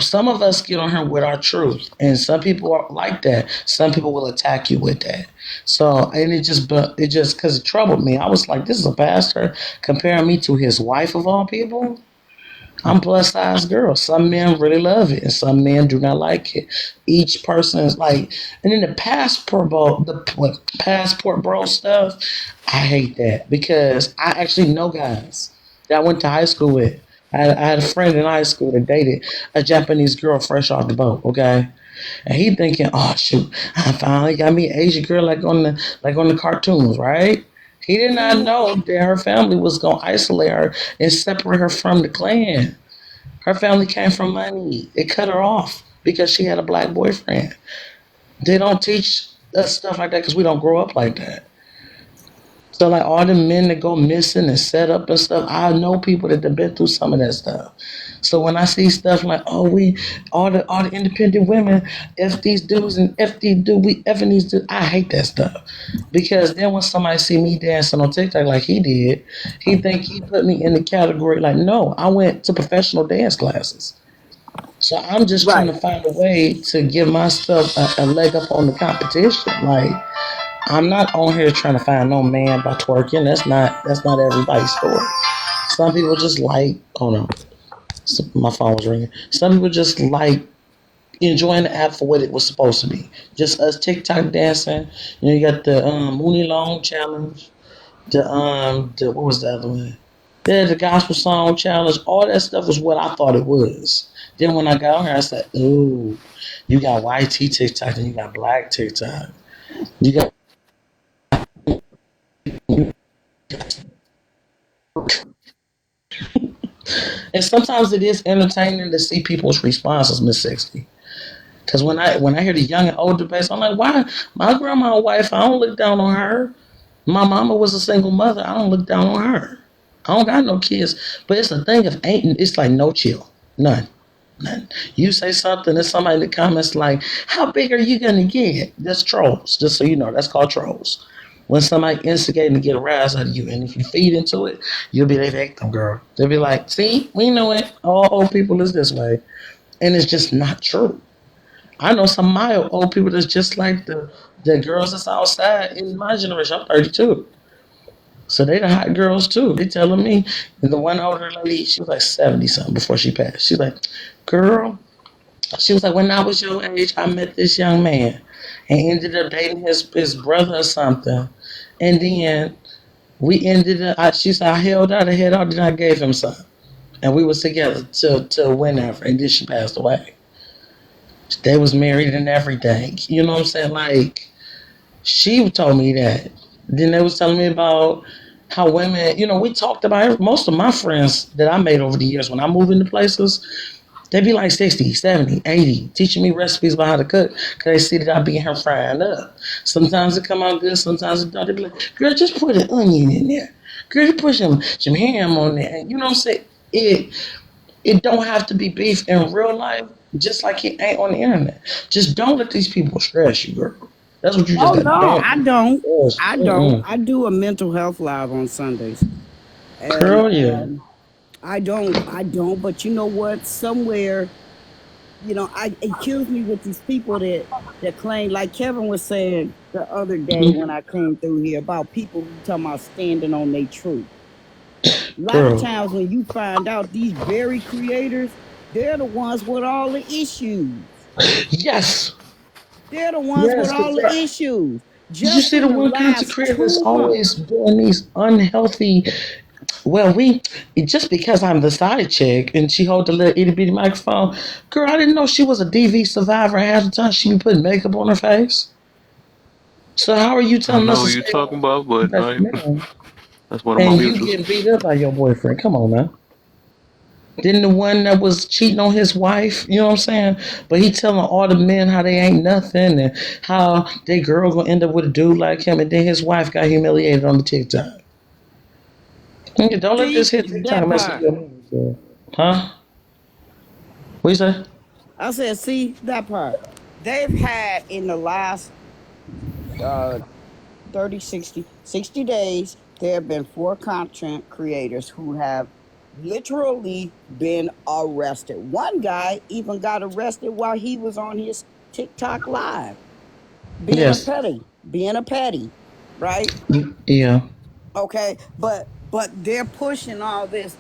Some of us get on here with our truth, and some people are like that. Some people will attack you with that. So, and it just because it troubled me. I was like, this is a pastor comparing me to his wife of all people. I'm plus size girl. Some men really love it, and some men do not like it. Each person is like, and then the passport bro stuff. I hate that because I actually know guys that I went to high school with. I had a friend in high school that dated a Japanese girl fresh off the boat. Okay, and he thinking, oh shoot, I finally got me an Asian girl like on the cartoons, right? He did not Ooh, know that her family was gonna isolate her and separate her from the clan. Her family came from money. It cut her off because she had a black boyfriend. They don't teach us stuff like that because we don't grow up like that. So like all the men that go missing and set up and stuff, I know people that have been through some of that stuff. So when I see stuff like, oh, we all the independent women, F these dudes and F these dudes, we effing these dudes, I hate that stuff. Because then when somebody see me dancing on TikTok like he did, he think he put me in the category like, no, I went to professional dance classes. So I'm just trying right. to find a way to give myself a leg up on the competition. Like I'm not on here trying to find no man by twerking. That's not everybody's story. Some people just like, hold on, my phone was ringing. Some people just like enjoying the app for what it was supposed to be. Just us TikTok dancing. You got the Mooney Long challenge. The what was the other one? Yeah, the gospel song challenge. All that stuff was what I thought it was. Then when I got on here, I said, "Ooh, you got YT TikTok and you got Black TikTok. You got." And sometimes it is entertaining to see people's responses, Miss 60. Because when I hear the young and old debates, I'm like, why my grandma and wife? I don't look down on her. My mama was a single mother. I don't look down on her. I don't got no kids. But it's a thing of ain't. It's like no chill, none. None. You say something, and somebody in the comments like, "How big are you gonna get?" That's trolls. Just so you know, that's called trolls. When somebody instigating to get a rise out of you, and if you feed into it, you'll be their victim, girl. They'll be like, "See, we know it. All old people is this way," and it's just not true. I know some of my old people that's just like the girls that's outside in my generation. I'm 32. So they the hot girls too. They telling me, and the one older lady, she was like 70 something before she passed. She's like, girl, she was like, when I was your age, I met this young man and ended up dating his brother or something. And then We ended up, she said, I held out, I held out, then I gave him some. And we was together till whenever. And then she passed away. They was married and everything. You know what I'm saying? Like, she told me that. Then they was telling me about how women, we talked about it. Most of my friends that I made over the years when I moved into places, they be like 60, 70, 80, teaching me recipes about how to cook because they see that I be in here frying up. Sometimes it come out good, sometimes it don't. They be like, girl, just put an onion in there. Girl, you put some ham on there. And you know what I'm saying? It don't have to be beef in real life, just like it ain't on the internet. Just don't let these people stress you, girl. That's what you just Oh got to no, don't. I don't. Yes. I don't. Mm-mm. I do a mental health live on Sundays, and Girl, yeah. I don't. I don't. But you know what? Somewhere, I it kills me with these people that claim, like Kevin was saying the other day when I came through here about people who talking about standing on their truth. A lot of Girl. times when you find out these very creators, they're the ones with all the issues. Yes. They're the ones with Yes. all the issues. Did you Just see the in the one content last creator that's 2 months. always doing these unhealthy? Well, just because I'm the side chick and she hold the little itty bitty microphone, girl, I didn't know she was a DV survivor. Half the time she be putting makeup on her face. So how are you I telling us know to who you're stay talking away about, from but best man that's one of my and you mutuals. getting beat up by your boyfriend? Come on now. Then the one that was cheating on his wife, you know what I'm saying? But he telling all the men how they ain't nothing and how their girl gonna end up with a dude like him, and then his wife got humiliated on the TikTok. Nigga, don't let this See hit TikTok that mess up part. your mood, girl. Huh? What you say? I said, see that part. They've had in the last uh 30, 60 days, there have been 4 content creators who have literally been arrested. One guy even got arrested while he was on his TikTok live, Yes. being a petty, right? Yeah. Okay, but they're pushing all this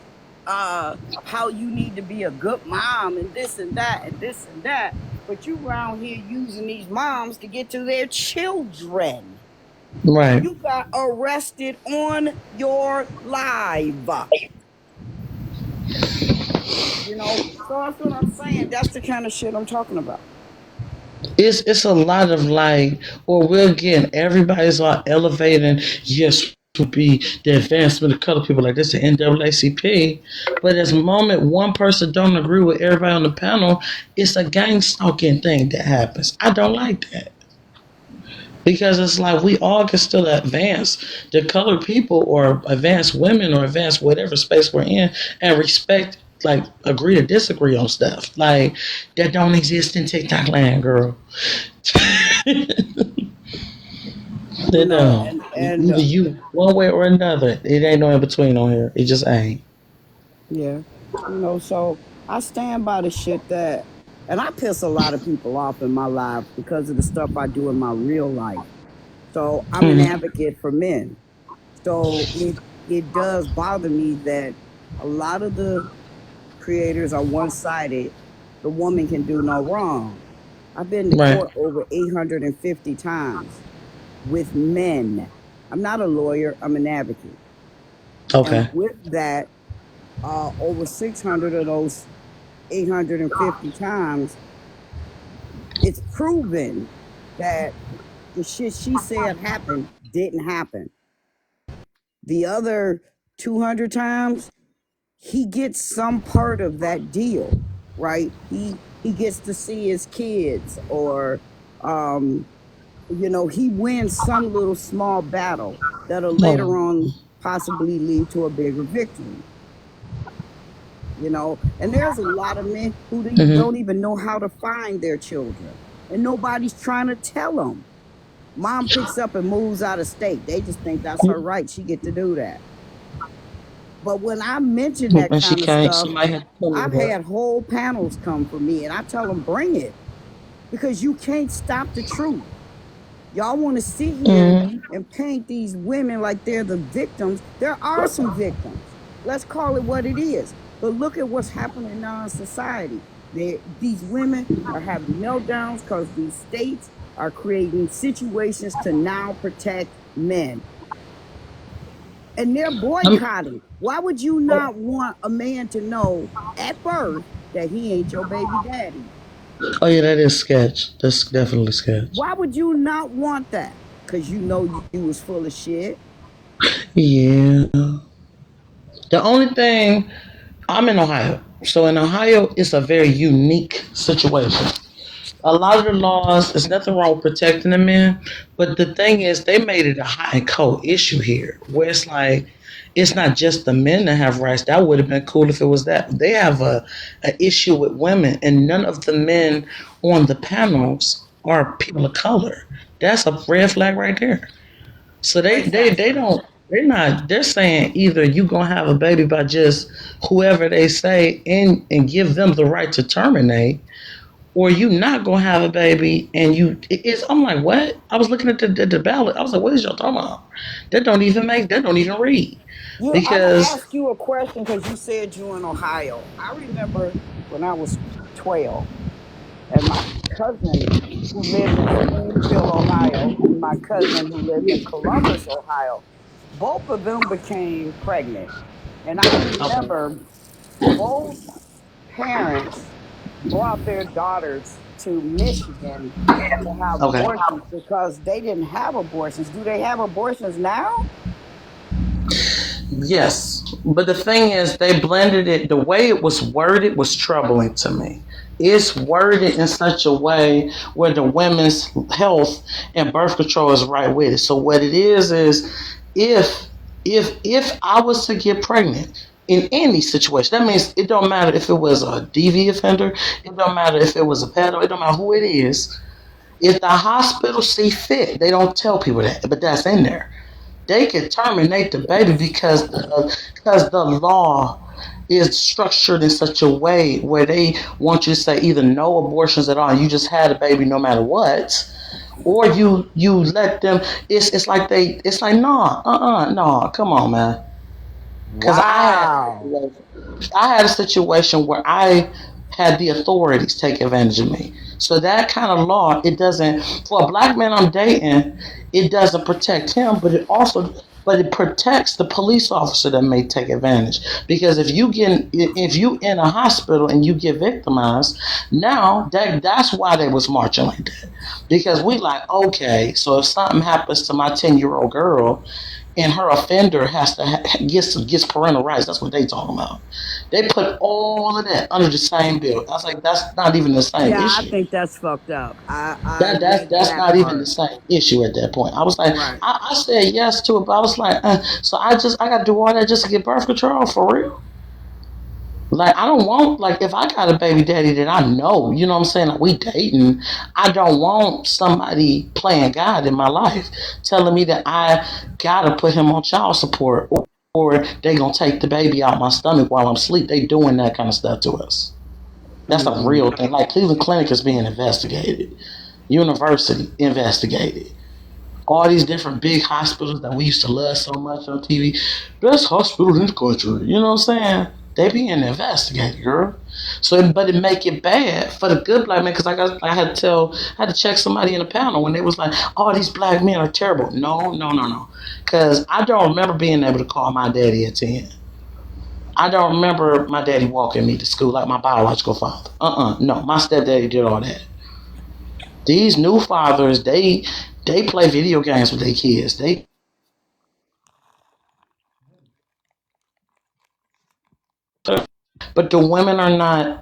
how you need to be a good mom and this and that and this and that, but you around here using these moms to get to their children. Right. You got arrested on your live. So that's what I'm saying. That's the kind of shit I'm talking about. It's a lot of like, or we're getting everybody's all elevating. Yes, to be the advancement of color people like this, the NAACP. But as a moment one person don't agree with everybody on the panel, it's a gang stalking thing that happens. I don't like that because it's like we all can still advance the colored people or advance women or advance whatever space we're in and respect. Like agree to disagree on stuff like that don't exist in TikTok land, girl. You They know, don't. and Either you one way or another. It ain't no in between on here. It just ain't. yeah, so I stand by the shit and I piss a lot of people off in my life because of the stuff I do in my real life. So I'm an Mm-hmm. advocate for men. So it does bother me that a lot of the creators are one sided. The woman can do no wrong. I've been to Right. court over 850 times with men. I'm not a lawyer, I'm an advocate. And Okay. with that, over 600 of those 850 times, it's proven that the shit she said happened didn't happen. The other 200 times, he gets some part of that deal, right? He gets to see his kids, or he wins some little small battle that'll later Oh. on possibly lead to a bigger victory. And there's a lot of men who Mm-hmm. don't even know how to find their children, and nobody's trying to tell them. Mom picks up and moves out of state. They just think that's her right. She get to do that. But when I mention that And she kind of can't. stuff, Somebody had to tell her I've that. had whole panels come for me, and I tell them, bring it, because you can't stop the truth. Y'all want to sit here Mm-hmm. and paint these women like they're the victims. There are some victims. Let's call it what it is. But look at what's happening now in society. These women are having meltdowns because these states are creating situations to now protect men. And they're Um, boycotting. Why would you not want a man to know at birth that he ain't your baby daddy? oh yeah, that is sketch. That's definitely sketch. Why would you not want that? Because you know you was full of shit. Yeah. The only thing, I'm in Ohio. So in Ohio, it's a very unique situation. A lot of the laws, there's nothing wrong with protecting the men, but the thing is, they made it a hot and cold issue here, where it's like, it's not just the men that have rights. That would have been cool if it was that. They have a issue with women, and none of the men on the panels are people of color. That's a red flag right there. So they Exactly. don't, they're saying either you gonna have a baby by just whoever they say and give them the right to terminate, or you not gonna have a baby and it's, I'm like, what? I was looking at the ballot. I was like, what is y'all talking about? That don't even read. I'm gonna Because ask you a question because you said you in Ohio. I remember when I was 12, and my cousin who lived in Springfield, Ohio, and my cousin who lived in Columbus, Ohio, both of them became pregnant. And I okay, remember both parents brought their daughters to Michigan to have okay. abortions because they didn't have abortions. Do they have abortions now? Yes, but the thing is, they blended it. The way it was worded was troubling to me. It's worded in such a way where the women's health and birth control is right with it. So what it is if if I was to get pregnant in any situation, that means it don't matter if it was a DV offender, it don't matter if it was a pedo, it don't matter who it is. If the hospital see fit, they don't tell people that, but that's in there. They can terminate the baby because the law is structured in such a way where they want you to say either no abortions at all, you just had a baby no matter what, or you let them. It's like it's like no, come on, man. Because Wow. I had a situation where I had the authorities take advantage of me. So that kind of law, it doesn't, for a black man I'm dating, it doesn't protect him, but it protects the police officer that may take advantage. Because if you in a hospital and you get victimized, now that's why they was marching like that. Because we like, okay, so if something happens to my 10-year-old girl, and her offender has to gets parental rights. That's what they talking about. They put all of that under the same bill. I was like, that's not even the same Yeah, I issue. think that's fucked up. I read That's that not even the part. same issue at that point. I was like, Right. I said yes to it, but I was like, so I got to do all that just to get birth control for real. Like I don't want, like, if I got a baby daddy that I know, you know what I'm saying, like we dating, I don't want somebody playing God in my life telling me that I gotta put him on child support, or they gonna take the baby out my stomach while I'm asleep. They doing that kind of stuff to us. That's a Mm-mm. real thing. Like Cleveland Clinic is being investigated. University investigated. All these different big hospitals that we used to love so much on TV. Best hospital in the country. You know what I'm saying? They being investigated, girl. So, but it make it bad for the good black men because I had to check somebody in the panel when they was like, "Oh, these black men are terrible." No, no, no, no. Because I don't remember being able to call my daddy at 10. I don't remember my daddy walking me to school like my biological father. No, my stepdaddy did all that. These new fathers, they play video games with their kids. But the women are not.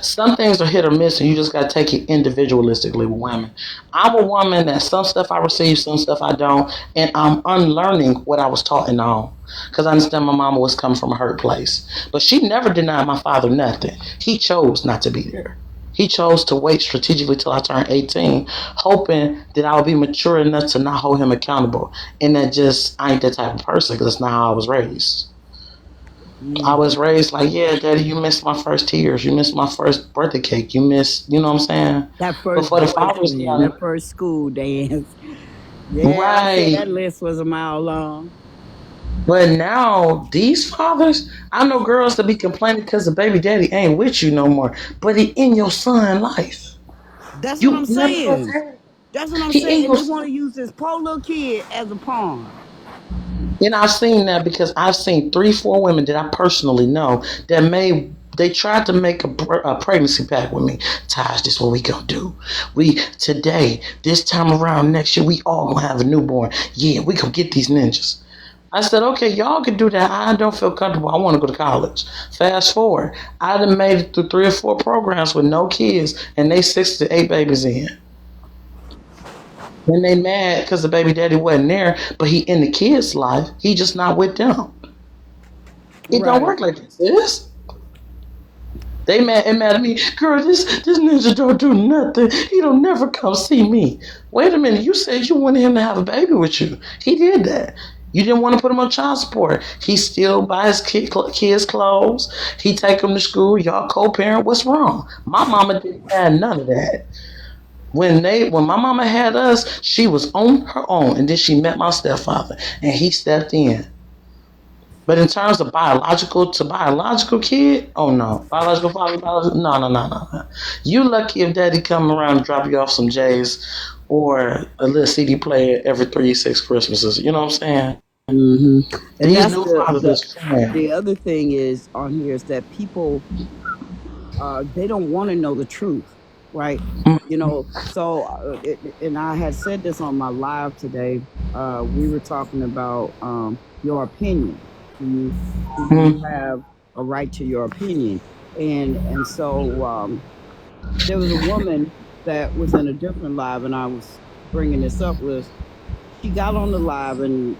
Some things are hit or miss, and you just gotta take it individualistically with women. I'm a woman that some stuff I receive, some stuff I don't, and I'm unlearning what I was taught in the home. Because I understand my mama was coming from a hurt place, but she never denied my father nothing. He chose not to be there. He chose to wait strategically till I turned 18, hoping that I would be mature enough to not hold him accountable. And that just, I ain't that type of person because that's not how I was raised. I was Mm-hmm. raised like, yeah, daddy, you missed my first tears. You missed my first birthday cake. You missed, you know what I'm saying? That But first for the fathers, boyfriend, yeah, that first school dance. Yeah, I said that right. list was a mile long. But now these fathers, I know girls that be complaining because the baby daddy ain't with you no more, but he in your son life. That's what You I'm never saying. okay? That's what I'm He saying. in And your they want son. to use this poor little kid as a pawn. And I've seen that because I've seen 3, 4 women that I personally know that they tried to make a pregnancy pact with me. Taj, this is what we gonna do. We today, this time around next year, we all gonna have a newborn. Yeah, we gonna get these ninjas. I said, okay, y'all can do that. I don't feel comfortable. I want to go to college. Fast forward, I done made it through 3 or 4 programs with no kids, and they 6 to 8 babies in. Then they mad because the baby daddy wasn't there, but he in the kid's life. He just not with them. It don't Right. work like this. Sis. They mad at me. Girl, this ninja don't do nothing. He don't never come see me. Wait a minute. You said you wanted him to have a baby with you. He did that. You didn't want to put him on child support. He still buys kids clothes. He take them to school. Y'all co-parent. What's wrong? My mama didn't have none of that. When my mama had us, she was on her own, and then she met my stepfather, and he stepped in. But in terms of biological kid, oh no, biological father, no, no, no, no, no. You lucky if daddy come around and drop you off some J's or a little CD player every 3 6 Christmases. You know what I'm saying? Hmm. And These that's new fathers is the trying. other thing is on here is that people they don't want to know the truth, right? You know, so and I had said this on my live today. We were talking about your opinion. Do you have a right to your opinion? And so there was a woman that was in a different live, and I was bringing this up was she got on the live and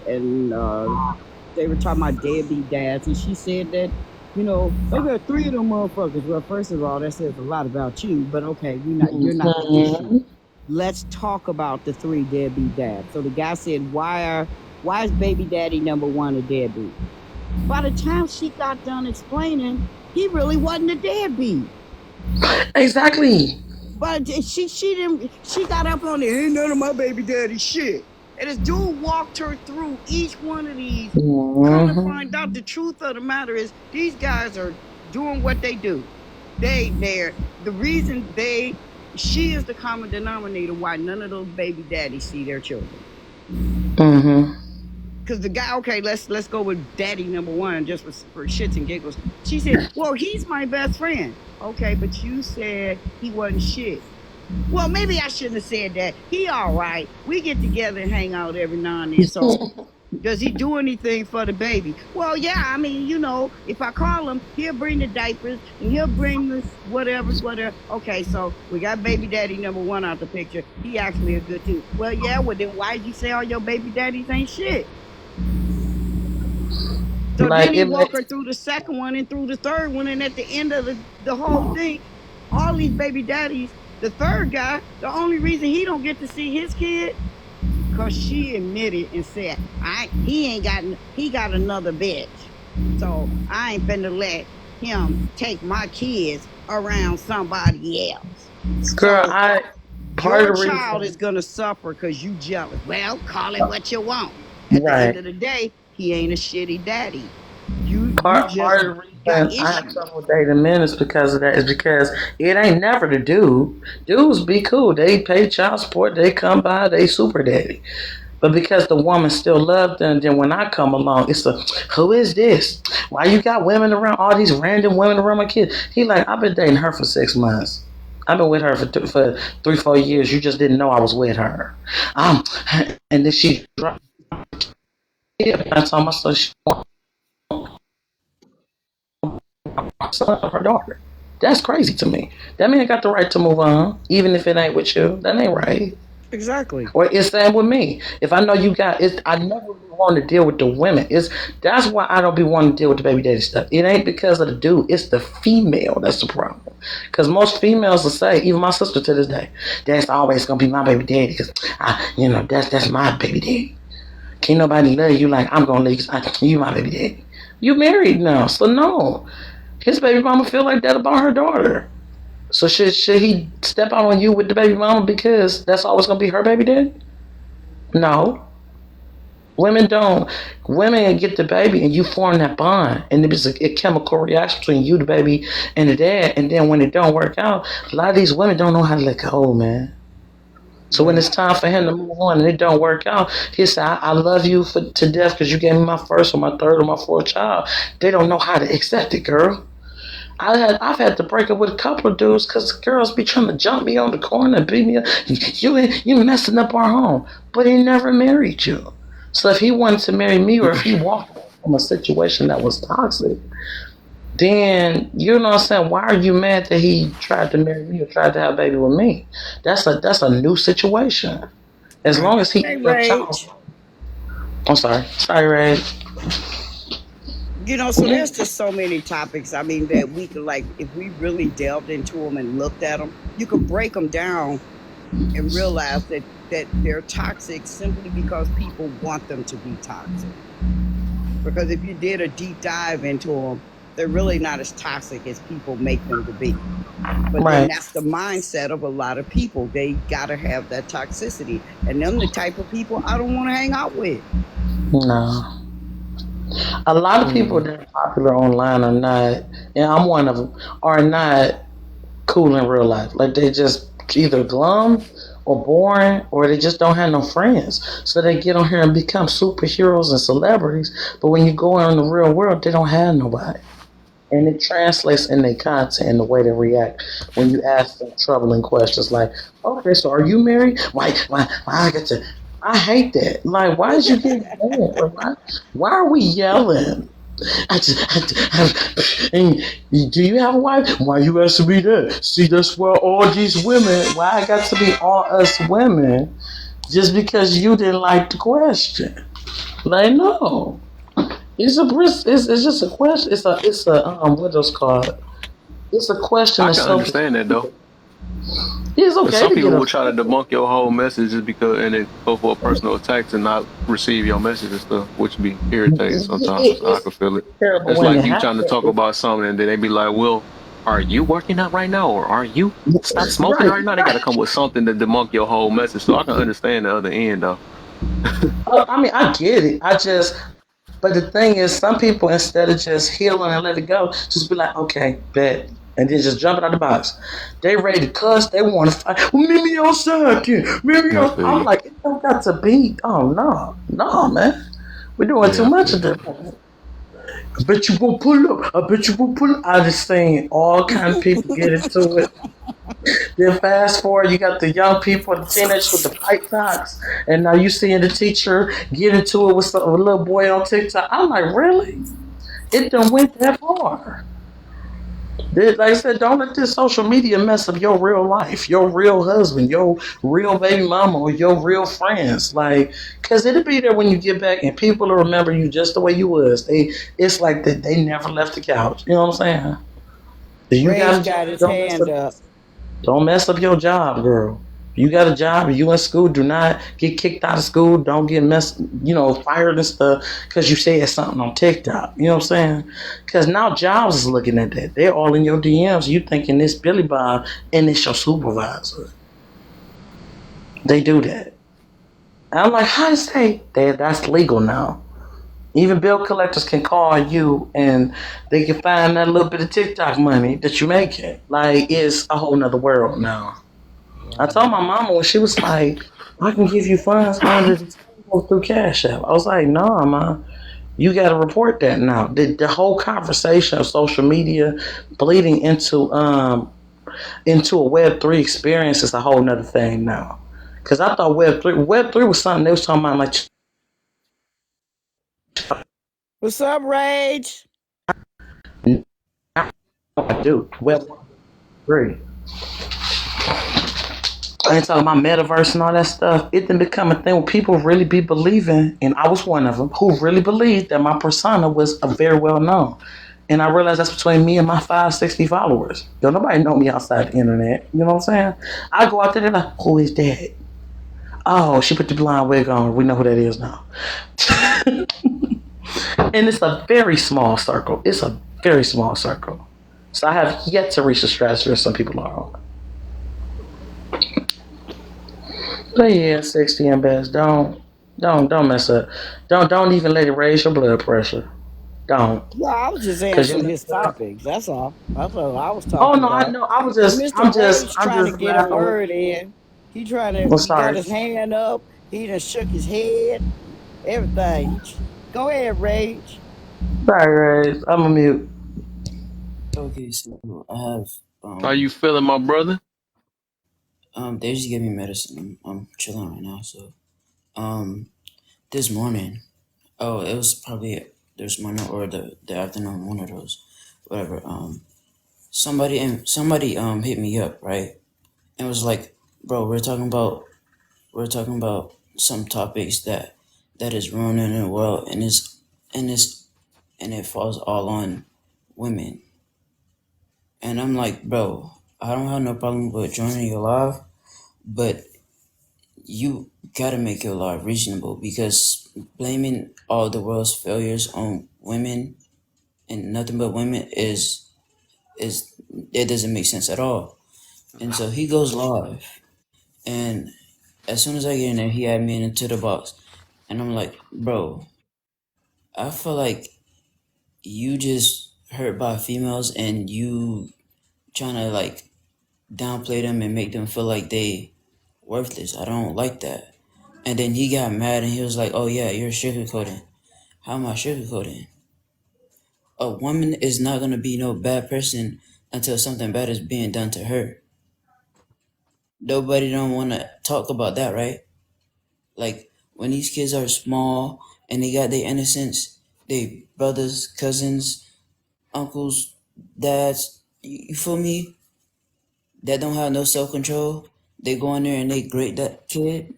they were talking about deadbeat dads, and she said that, they got three of them motherfuckers. Well, first of all, that says a lot about you, but okay, you're not the issue. Mhm. Let's talk about the three deadbeat dads. So the guy said, why is baby daddy number one a deadbeat? By the time she got done explaining, he really wasn't a deadbeat. Exactly. But she got up on there, ain't none of my baby daddy shit. And this dude walked her through each one of these. Come to Mhm. find out, the truth of the matter is these guys are doing what they do. They're the reason she is the common denominator why none of those baby daddies see their children. Mhm. Because the guy, okay, let's go with daddy number one just for shits and giggles. She said, well, he's my best friend. Okay, but you said he wasn't shit. Well, maybe I shouldn't have said that. He all right. We get together and hang out every now and then. So does he do anything for the baby? Well, yeah. I mean, if I call him, he'll bring the diapers and he'll bring the whatever. Okay, so we got baby daddy number one out the picture. He actually a good too. Well, yeah. Well, then why did you say all your baby daddies ain't shit? So then Like he it walked makes. her through the second one and through the third one, and at the end of the whole thing, all these baby daddies, the third guy, the only reason he don't get to see his kid, cause she admitted and said, he got another bitch. So I ain't finna let him take my kids around somebody else. Girl, So I part of your the child is reason. gonna suffer because you jealous. Well, call it what you want. At the end Right. of the day, he ain't a shitty daddy. You Part just of the got reason I have issues. trouble dating men is because of that. Is because it ain't never the dude. Dudes be cool. They pay child support. They come by. They super daddy. But because the woman still loved them, then when I come along, it's a who is this? Why you got women around? All these random women around my kid. He like I've been dating her for 6 months. I've been with her for 3 4 years. You just didn't know I was with her. And then she dropped it. I told myself she son of her daughter. That's crazy to me. That man got the right to move on, even if it ain't with you. That ain't right. Exactly. Or it's same with me. If I know you got it, I never want to deal with the women. That's why I don't be wanting to deal with the baby daddy stuff. It ain't because of the dude. It's the female that's the problem. Because most females will say, even my sister to this day, that's always gonna be my baby daddy. Because that's my baby daddy. Can't nobody love you like I'm gonna leave. You my baby daddy. You married now, so no. His baby mama feel like that about her daughter. So should he step out on you with the baby mama because that's always gonna be her baby daddy? No. Women don't. Women get the baby and you form that bond, and it's a chemical reaction between you, the baby, and the dad. And then when it don't work out, a lot of these women don't know how to let go, man. So when Right. it's time for him to move on and it don't work out, he said, I love you to death because you gave me my first or my third or my fourth child. They don't know how to accept it, girl. I've had to break up with a couple of dudes because girls be trying to jump me on the corner and beat me up. You messing up our home, but he never married you. So if he wanted to marry me, or if he walked away from a situation that was toxic, then you know what I'm saying. Why are you mad that he tried to marry me or tried to have a baby with me? That's a new situation. As Right. long as he Hey, is your child. Rage. I'm sorry, Ray. So there's just so many topics. I mean, that we could, like, if we really delved into them and looked at them, you could break them down and realize that they're toxic simply because people want them to be toxic. Because if you did a deep dive into them, they're really not as toxic as people make them to be. But then Right. that's the mindset of a lot of people. They gotta have that toxicity, and them the type of people I don't want to hang out with. No. A lot of people Mm. that are popular online are not, and I'm one of them, are not cool in real life. Like they just either glum or boring, or they just don't have no friends. So they get on here and become superheroes and celebrities. But when you go out in the real world, they don't have nobody. And it translates in their content and the way they react when you ask them troubling questions like, okay, so are you married? Why I get to. I hate that. Like, why did you get mad? Why are we yelling? And do you have a wife? Why you asking me that? See, that's why all these women. Why I got to be all us women just because you didn't like the question? Like, no. It's just a question. It's a what those called? It's a question I of can self. understand that though. It's But okay some to get people will try to upset. debunk your whole message just because, and then go for a personal attack to not receive your message and stuff, which be irritating sometimes. I It's can feel it. terrible It's when like it you trying to talk happens. about something, and then they be like, "Well, are you working out right now, or are you stop smoking Right, right now?" They got to right. come with something to debunk your whole message. So I can understand the other end though. I mean, I get it. But the thing is, some people instead of just healing and let it go, just be like, okay, bet. And then just jumping out the box. They ready to cuss. They want to fight. Well, meet me outside, then. Meet me I outside. feel I'm you. like, it don't got to be. Oh no, no, man. We're doing too Yeah, I much feel of you. that. I bet you won't pull up. I bet you won't pull up. I just seen all kind of people get into it. Then fast forward, you got the young people, the teenagers with the fight talks, and now you seeing the teacher get into it with a little boy on TikTok. I'm like, really? It done went that far. Like I said, don't let this social media mess up your real life, your real husband, your real baby mama, or your real friends. Like, cause it'll be there when you get back, and people will remember you just the way you was. It's like that they never left the couch. You know what I'm saying? If you got Rage a got job, his hand up. don't mess up your job, girl. You got a job, you in school, do not get kicked out of school. Don't get fired and stuff because you said something on TikTok. You know what I'm saying? Because now jobs is looking at that. They're all in your DMs. You thinking this Billy Bob and it's your supervisor. They do that. And I'm like, how is that's legal now? Even bill collectors can call you and they can find that little bit of TikTok money that you making. Like it's a whole nother world now. I told Right. my mama when she was like, I can give you funds under the table through Cash App. I was like, no, ma, you got to report that now. The whole conversation of social media bleeding into a Web3 experience is a whole nother thing now. Because I thought Web3 was something they was talking about like, What's up, Rage? I do Web3. I ain't talking about metaverse and all that stuff. It didn't become a thing where people really be believing, and I was one of them who really believed that my persona was a very well known. And I realized that's between me and my 560 followers. Don't nobody know me outside the internet. You know what I'm saying? I go out there and like, who is that? Oh, she put the blonde wig on. We know who that is now. And it's a very small circle. It's a very small circle. So I have yet to reach the stratosphere some people are on. But yeah, 60 and best. Don't mess up. Don't even let it raise your blood pressure. Don't. Yeah, I was just Cause answering you. his topics. That's all. That's all I was Oh talking no, I about. know. I was But just. Mr. I'm just. Rage I'm trying to just get a laughing with. word in. He trying Well, to got sorry. his hand up. He done shook his head. Everything. Go ahead, Rage. Sorry, Rage. I'm a mute. Okay, so I have How you feeling, my brother? they just gave me medicine. I'm chilling right now. So this morning, oh, it was probably this morning or the afternoon, one of those, whatever. Somebody hit me up, right, and was like, bro, we're talking about some topics that is ruining the world, and it's and it falls all on women. And I'm like, bro, I don't have no problem with joining your live, but you gotta make your law reasonable, because blaming all the world's failures on women and nothing but women is it doesn't make sense at all. And so he goes live, and as soon as I get in there, he added me into the box, and I'm like, bro, I feel like you just hurt by females, and you trying to like downplay them and make them feel like they worthless. I don't like that. And then he got mad and he was like, "Oh yeah, you're sugarcoating." How am I sugarcoating? A woman is not gonna be no bad person until something bad is being done to her. Nobody don't want to talk about that, right? Like when these kids are small and they got their innocence, they brothers, cousins, uncles, dads. You feel me? That don't have no self control. They go in there and they grate that kid.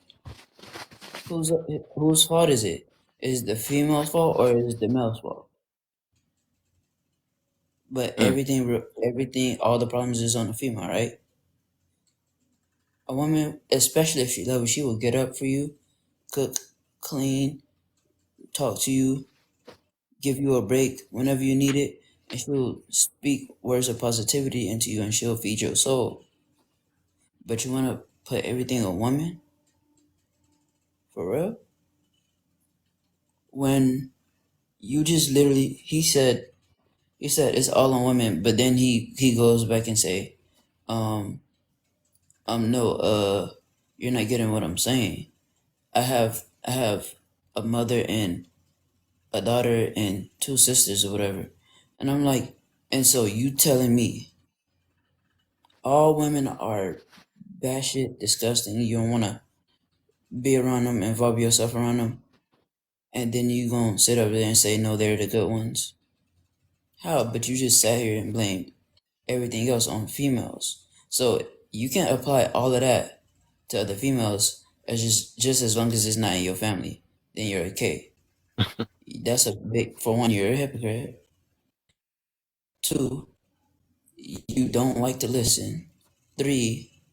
Whose whose fault is it? Is it the female's fault or is it the male's fault? But Mm, everything, all the problems is on the female, right? A woman, especially if she loves you, she will get up for you, cook, clean, talk to you, give you a break whenever you need it, and she'll speak words of positivity into you, and she'll feed your soul. But you want to put everything on woman, for real? When you just literally, he said it's all on women, but then he goes back and say, um, no, you're not getting what I'm saying. I have a mother and a daughter and two sisters or whatever. And I'm like, and so you telling me all women are batshit disgusting, you don't wanna be around them, involve yourself around them, and then you gonna sit up there and say no, they're the good ones. How? But you just sat here and blamed everything else on females. So you can apply all of that to other females as just as long as it's not in your family, then you're okay. That's a big, for one, you're a hypocrite. Two, you don't like to listen. Three,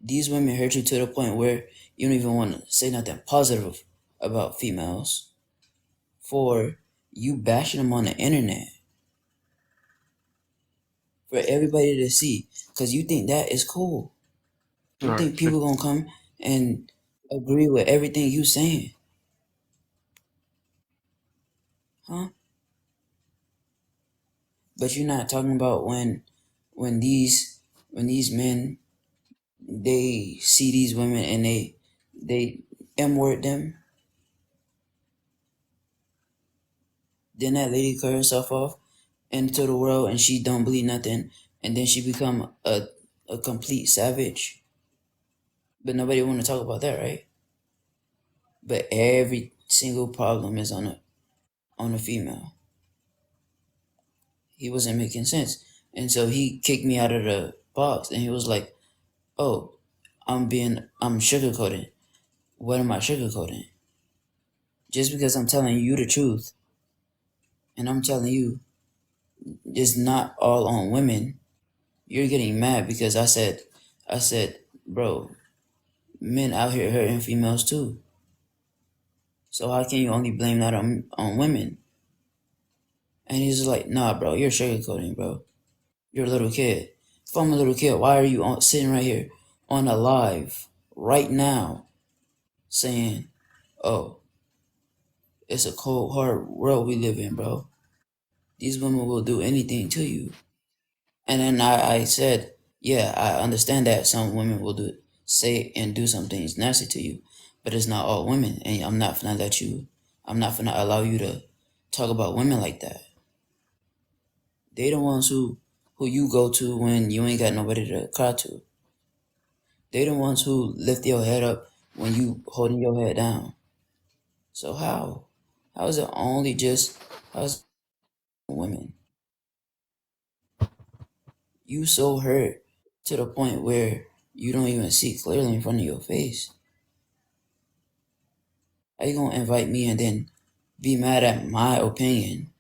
these women hurt you to the point where you don't even want to say nothing positive about females. Four, you bashing them on the internet for everybody to see because you think that is cool. You right. think people gonna come and agree with everything you saying, huh? But you're not talking about when these men, they see these women and they M-word them. Then that lady cut herself off into the world and she don't believe nothing, and then she become a complete savage. But nobody want to talk about that, right? But every single problem is on a female. He wasn't making sense, and so he kicked me out of the box, and he was like, "Oh, I'm sugarcoating. What am I sugarcoating? Just because I'm telling you the truth, and I'm telling you it's not all on women, you're getting mad because I said, bro, men out here hurting females too. So how can you only blame that on women?" And he's like, "Nah, bro, you're sugarcoating, bro. You're a little kid. If I'm a little kid, why are you sitting right here on a live right now saying, oh, it's a cold, hard world we live in, bro. These women will do anything to you." And then I said, yeah, I understand that some women will do say and do some things nasty to you, but it's not all women, and I'm not gonna allow you to talk about women like that. They the ones who you go to when you ain't got nobody to cry to. They the ones who lift your head up when you holding your head down. So how is it only just how's women? You so hurt to the point where you don't even see clearly in front of your face. How you gonna invite me and then be mad at my opinion,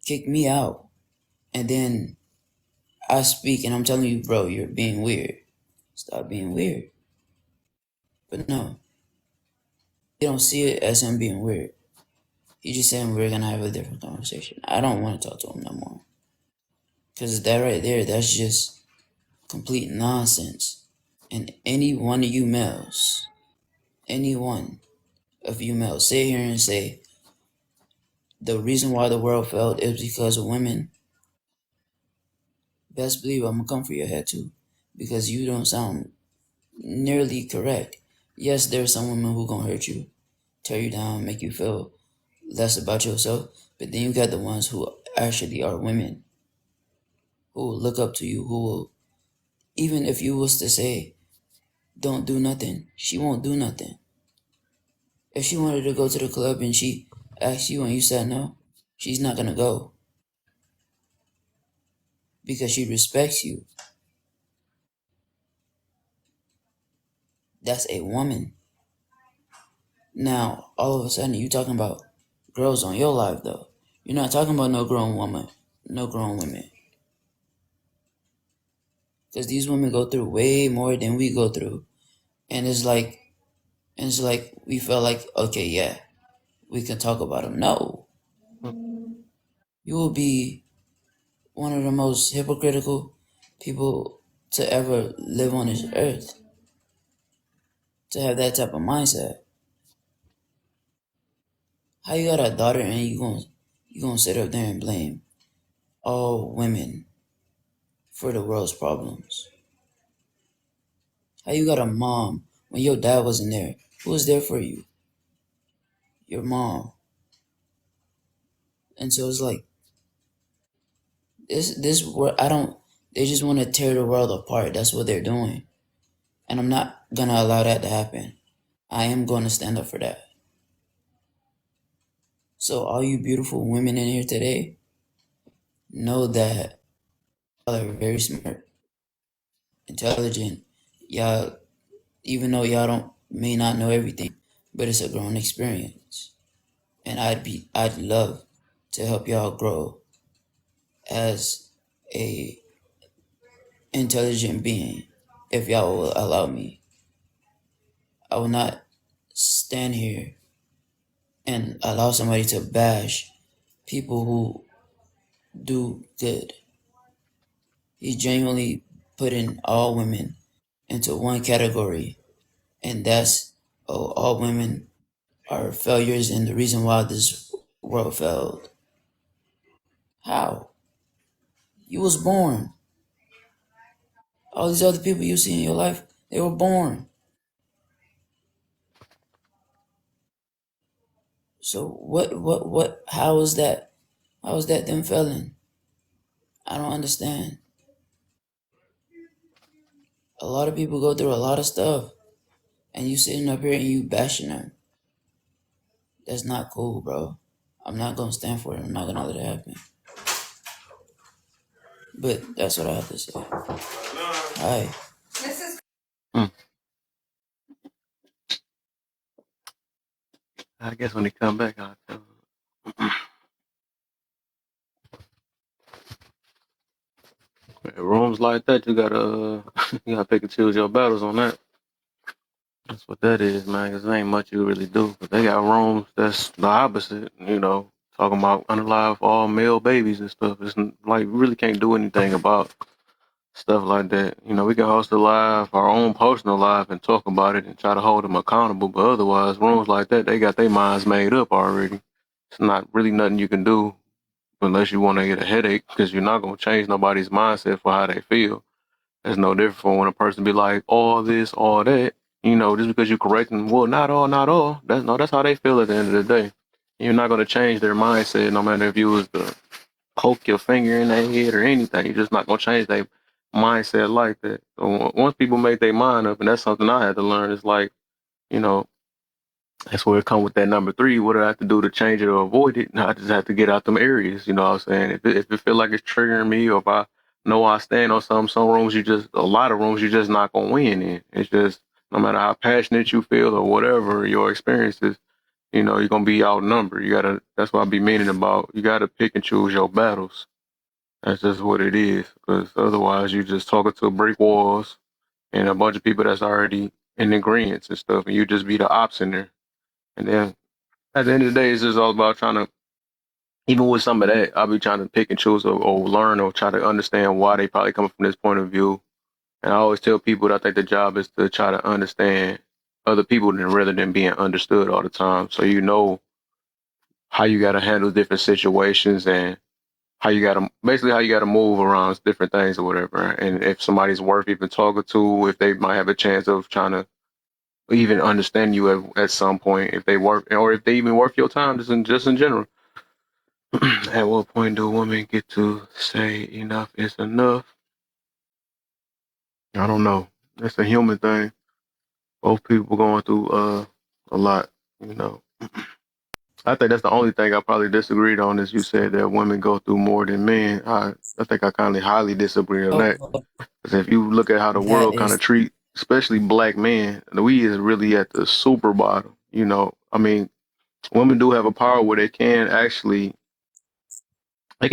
kick me out, and then I speak and I'm telling you, bro, you're being weird. Stop being weird. But no, you don't see it as him being weird. He just saying we're gonna have a different conversation. I don't want to talk to him no more. Cause that right there, that's just complete nonsense. And any one of you males, any one of you males, sit here and say the reason why the world failed is because of women. Best believe I'm gonna come for your head too, because you don't sound nearly correct. Yes, there's some women who gonna hurt you, tear you down, make you feel less about yourself. But then you got the ones who actually are women, who will look up to you, who will, even if you was to say, don't do nothing, she won't do nothing. If she wanted to go to the club and she asked you and you said no, she's not gonna go because she respects you. That's a woman. Now, all of a sudden, you talking about girls on your life, though. You're not talking about no grown woman, no grown women. Because these women go through way more than we go through. And it's like we felt like, okay, yeah, we can talk about them. No. You will be one of the most hypocritical people to ever live on this earth. To have that type of mindset. How you got a daughter and you gonna sit up there and blame all women for the world's problems? How you got a mom when your dad wasn't there? Who was there for you? Your mom. And so it's like this world. I don't. They just want to tear the world apart. That's what they're doing, and I'm not gonna allow that to happen. I am gonna stand up for that. So all you beautiful women in here today, know that y'all are very smart, intelligent. Y'all, even though y'all may not know everything, but it's a grown experience, and I'd love to help y'all grow as a intelligent being if y'all will allow me. I will not stand here and allow somebody to bash people who do good. He's genuinely putting all women into one category, and that's, oh, all women are failures and the reason why this world failed. How? You was born. All these other people you see in your life, they were born. So what, how is that? How is that them failing? I don't understand. A lot of people go through a lot of stuff, and you sitting up here and you bashing them. That's not cool, bro. I'm not gonna stand for it. I'm not gonna let it happen. But that's what I have to say. Hi. Mm. I guess when he come back, I'll tell him. Rooms like that, you gotta you gotta pick and choose your battles on that. That's what that is, man. Cause there ain't much you really do. But they got rooms that's the opposite. Talking about unalive all male babies and stuff. It's like we really can't do anything about stuff like that. We can host a live, our own personal live, and talk about it and try to hold them accountable. But otherwise, rooms like that, they got their minds made up already. It's not really nothing you can do unless you want to get a headache, because you're not gonna change nobody's mindset for how they feel. It's no different from when a person be like, all this, all that. You know, just because you correct them, well, not all, not all. That's how they feel at the end of the day. You're not gonna change their mindset, no matter if you was to poke your finger in their head or anything. You're just not gonna change their mindset like that. So once people make their mind up, and that's something I had to learn, it's like, you know, that's where it come with that number three. What do I have to do to change it or avoid it? I just have to get out them areas. You know what I'm saying? If it feel like it's triggering me, or if I know I stand on some rooms, a lot of rooms, you're just not gonna win in. It's just no matter how passionate you feel or whatever your experience is, you're gonna be outnumbered. That's what I be meaning about. You gotta pick and choose your battles. That's just what it is. Because otherwise, you just talking to brick walls and a bunch of people that's already in agreement and stuff, and you just be the ops in there. And then at the end of the day, it's just all about trying to, even with some of that, I'll be trying to pick and choose or learn or try to understand why they probably coming from this point of view. And I always tell people that I think the job is to try to understand other people rather than being understood all the time. So you know how you got to handle different situations and how you got to move around different things or whatever. And if somebody's worth even talking to, if they might have a chance of trying to even understand you at some point, if they work or if they even worth your time, just in general. At what point do women get to say enough is enough? I don't know. It's a human thing. Both people going through a lot, you know. I think that's the only thing I probably disagreed on is you said that women go through more than men. I think I kind of highly disagree on that. Oh, Because if you look at how the that world kind of is treat, especially black men, we is really at the super bottom. I mean, women do have a power where they can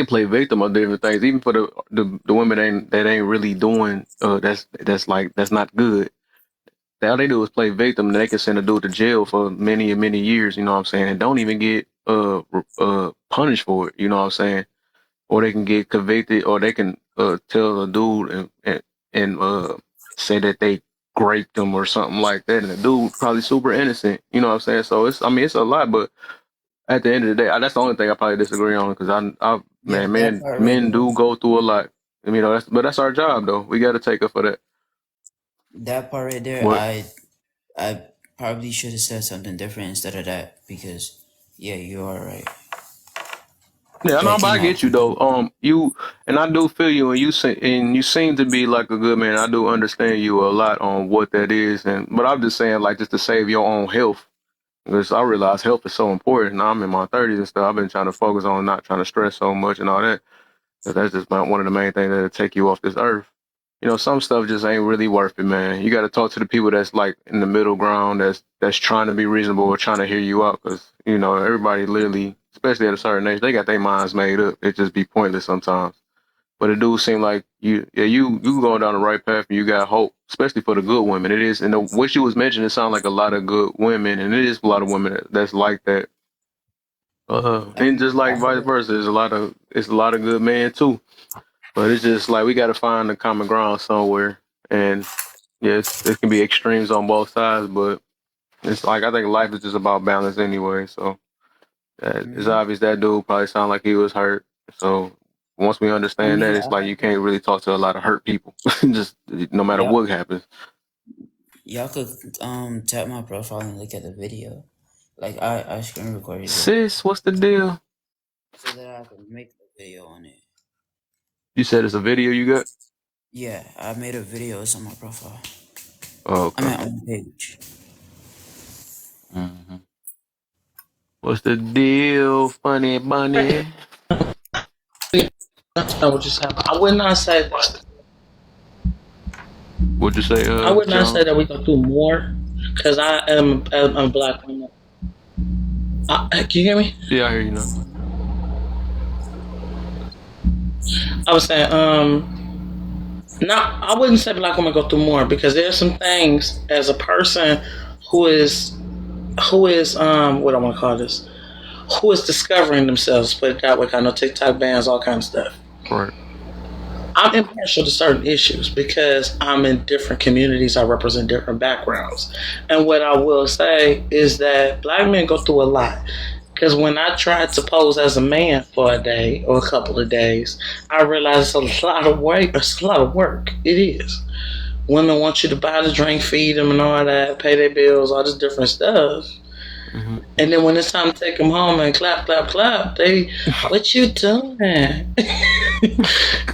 play victim of different things, even for the women that ain't really doing that's not good. All they do is play victim, and they can send a dude to jail for many and many years. You know what I'm saying? And don't even get punished for it. You know what I'm saying? Or they can get convicted, or they can tell a dude and say that they raped them or something like that, and the dude probably super innocent. You know what I'm saying? So it's a lot, but at the end of the day, that's the only thing I probably disagree on because yeah, man, that part right men there. do go through a lot. I mean, that's our job though. We got to take it for that. That part right there, What? I probably should have said something different instead of that because yeah, you are right. Yeah, no, That but I came out get you though. completely. You and I do feel you, and you seem to be like a good man. I do understand you a lot on what that is, but I'm just saying like just to save your own health because I realize health is so important. Now I'm in my 30s and stuff. I've been trying to focus on not trying to stress so much and all that. 'Cause that's just one of the main things that'll take you off this earth. Some stuff just ain't really worth it, man. You got to talk to the people that's like in the middle ground, that's trying to be reasonable or trying to hear you out, because everybody literally, especially at a certain age, they got their minds made up. It just be pointless sometimes. But it do seem like you going down the right path and you got hope, especially for the good women. It is, and what you was mentioning, it sound like a lot of good women, and it is a lot of women that's like that. And just I like feel vice versa, it's a lot of good men too. But it's just like we got to find a common ground somewhere. And yes, it can be extremes on both sides, but it's like I think life is just about balance anyway. So it's mm-hmm. obvious that dude probably sounded like he was hurt. So once we I understand that, mean, it's like you can't really talk to a lot of hurt people, just no matter y'all, what happens. y'all could tap my profile and look at the video. Like I screen recorded it Sis, what's the deal? so that I could make a video on it. You said it's a video you got? Yeah, I made a video. It's on my profile. Oh, I mean, okay. on my page. Hmm. What's the deal, funny bunny? That's not what you said. I would not say that. What'd you say, I would not say John? that we go through more because I'm a black woman. Can you hear me? Yeah, I hear you now. I was saying, no, I wouldn't say black women go through more because there's some things as a person who is what I want to call this, who is discovering themselves. Put it that way. I know TikTok bans all kinds of stuff. Right. I'm impartial to certain issues because I'm in different communities. I represent different backgrounds, and what I will say is that black men go through a lot. Because when I tried to pose as a man for a day or a couple of days, I realized it's a lot of work. It's a lot of work. It is. Women want you to buy the drink, feed them, and all that, pay their bills, all this different stuff. Mm-hmm. And then when it's time to take them home and clap, clap, clap, what you doing?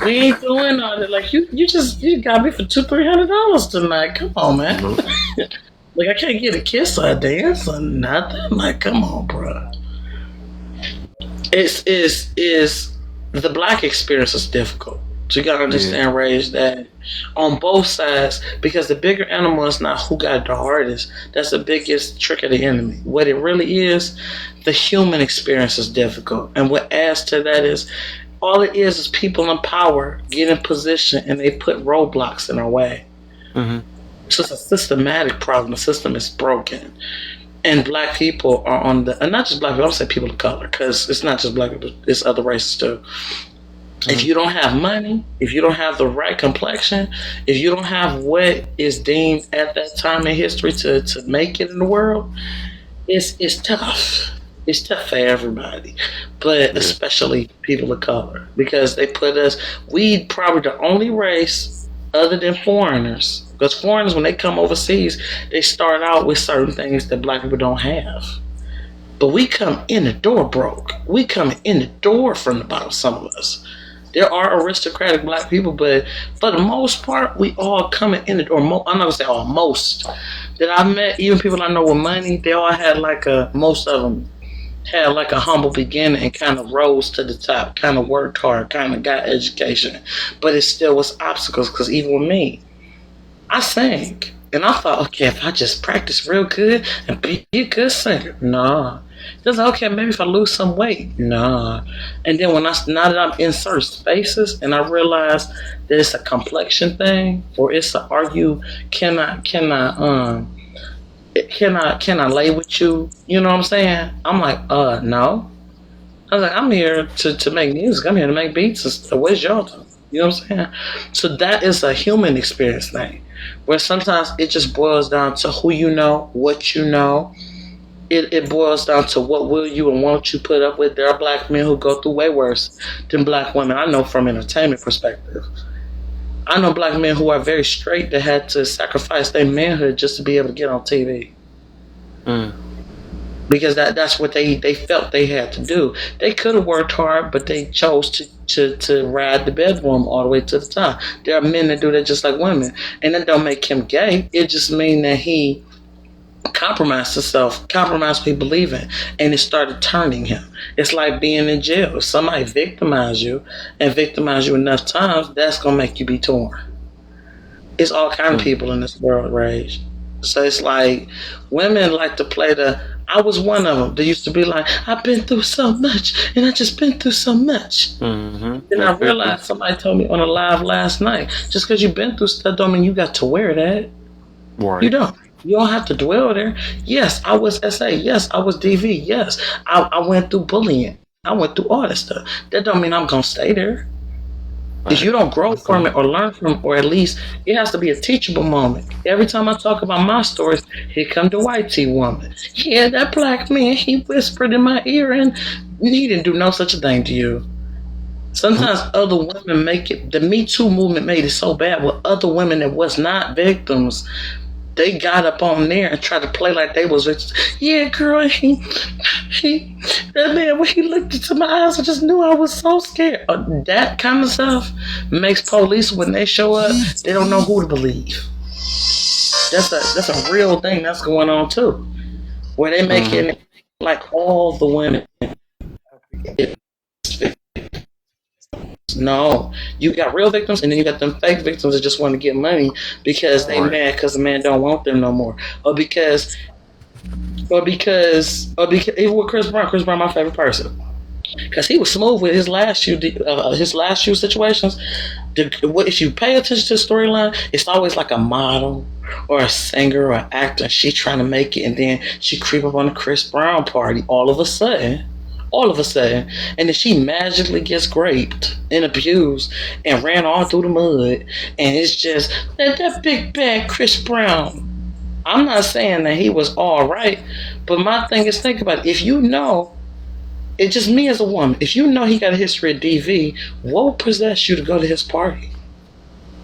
We ain't doing all that. Like you got me for $200-300 tonight. Come on, man. Like I can't get a kiss or a dance or nothing. Like come on, bro. Is the black experience is difficult. So you gotta understand, Rage, that on both sides, because the bigger animal is not who got the hardest. That's the biggest trick of the enemy. What it really is, the human experience is difficult. And what adds to that is all it is people in power get in position and they put roadblocks in our way. Mm-hmm. It's just a systematic problem. The system is broken. And black people are on the, and not just black people, I don't say people of color, because it's not just black people, it's other races too. If you don't have money, if you don't have the right complexion, if you don't have what is deemed at that time in history to make it in the world, it's tough. It's tough for everybody, but especially people of color, because they put us, we probably the only race other than foreigners, because foreigners, when they come overseas, they start out with certain things that black people don't have. But we come in the door broke. We come in the door from the bottom, some of us. There are aristocratic black people, but for the most part, we all coming in the door. I'm not gonna say all, most that I met, even people I know with money, they all had most of them had like a humble beginning and kind of rose to the top, kind of worked hard, kind of got education, but it still was obstacles. Because even with me, I sang, and I thought, okay, if I just practice real good and be a good singer, nah. Just okay, maybe if I lose some weight, nah. And then now that I'm in certain spaces and I realize that it's a complexion thing, or it's a can I lay with you? You know what I'm saying? I'm like, no. I was like, I'm here to make music. I'm here to make beats. Where's y'all doing? You know what I'm saying? So that is a human experience thing, where sometimes it just boils down to who you know, what you know. It boils down to what will you and won't you put up with. There are black men who go through way worse than black women. I know from an entertainment perspective. I know black men who are very straight that had to sacrifice their manhood just to be able to get on TV. Because that's what they felt they had to do. They could have worked hard, but they chose to ride the bedroom all the way to the top. There are men that do that just like women. And that don't make him gay. It just means that he compromised himself, compromised what he believed in, and it started turning him. It's like being in jail. If somebody victimize you enough times, that's gonna make you be torn. It's all kind of people in this world, Rage. So it's like women like to play I was one of them. They used to be like, I've been through so much, and I just been through so much. Mm-hmm. And I realized, somebody told me on a live last night, just because you've been through stuff don't mean you got to wear that. Right. You don't. You don't have to dwell there. Yes, I was SA. Yes, I was DV. Yes, I went through bullying. I went through all that stuff. That don't mean I'm going to stay there. Right. If you don't grow from it or learn from it, or at least it has to be a teachable moment. Every time I talk about my stories, here come the white tea woman. Yeah, that black man, he whispered in my ear and he didn't do no such a thing to you. Sometimes other women make it, the Me Too movement made it so bad with other women that was not victims. They got up on there and tried to play like they was victims. Yeah, girl, that man, when he looked into my eyes, I just knew I was so scared. That kind of stuff makes police, when they show up, they don't know who to believe. That's a real thing that's going on too, where they make it like all the women. No, you got real victims, and then you got them fake victims that just want to get money because they mad because the man don't want them no more, or because even with Chris Brown, my favorite person, because he was smooth with his last few situations. If you pay attention to the storyline, it's always like a model or a singer or an actor. She trying to make it, and then she creep up on the Chris Brown party all of a sudden, and then she magically gets raped and abused and ran all through the mud, and it's just that big bad Chris Brown. I'm not saying that he was all right, but my thing is, think about it. If you know It's just me as a woman. If you know he got a history of DV, what would possess you to go to his party?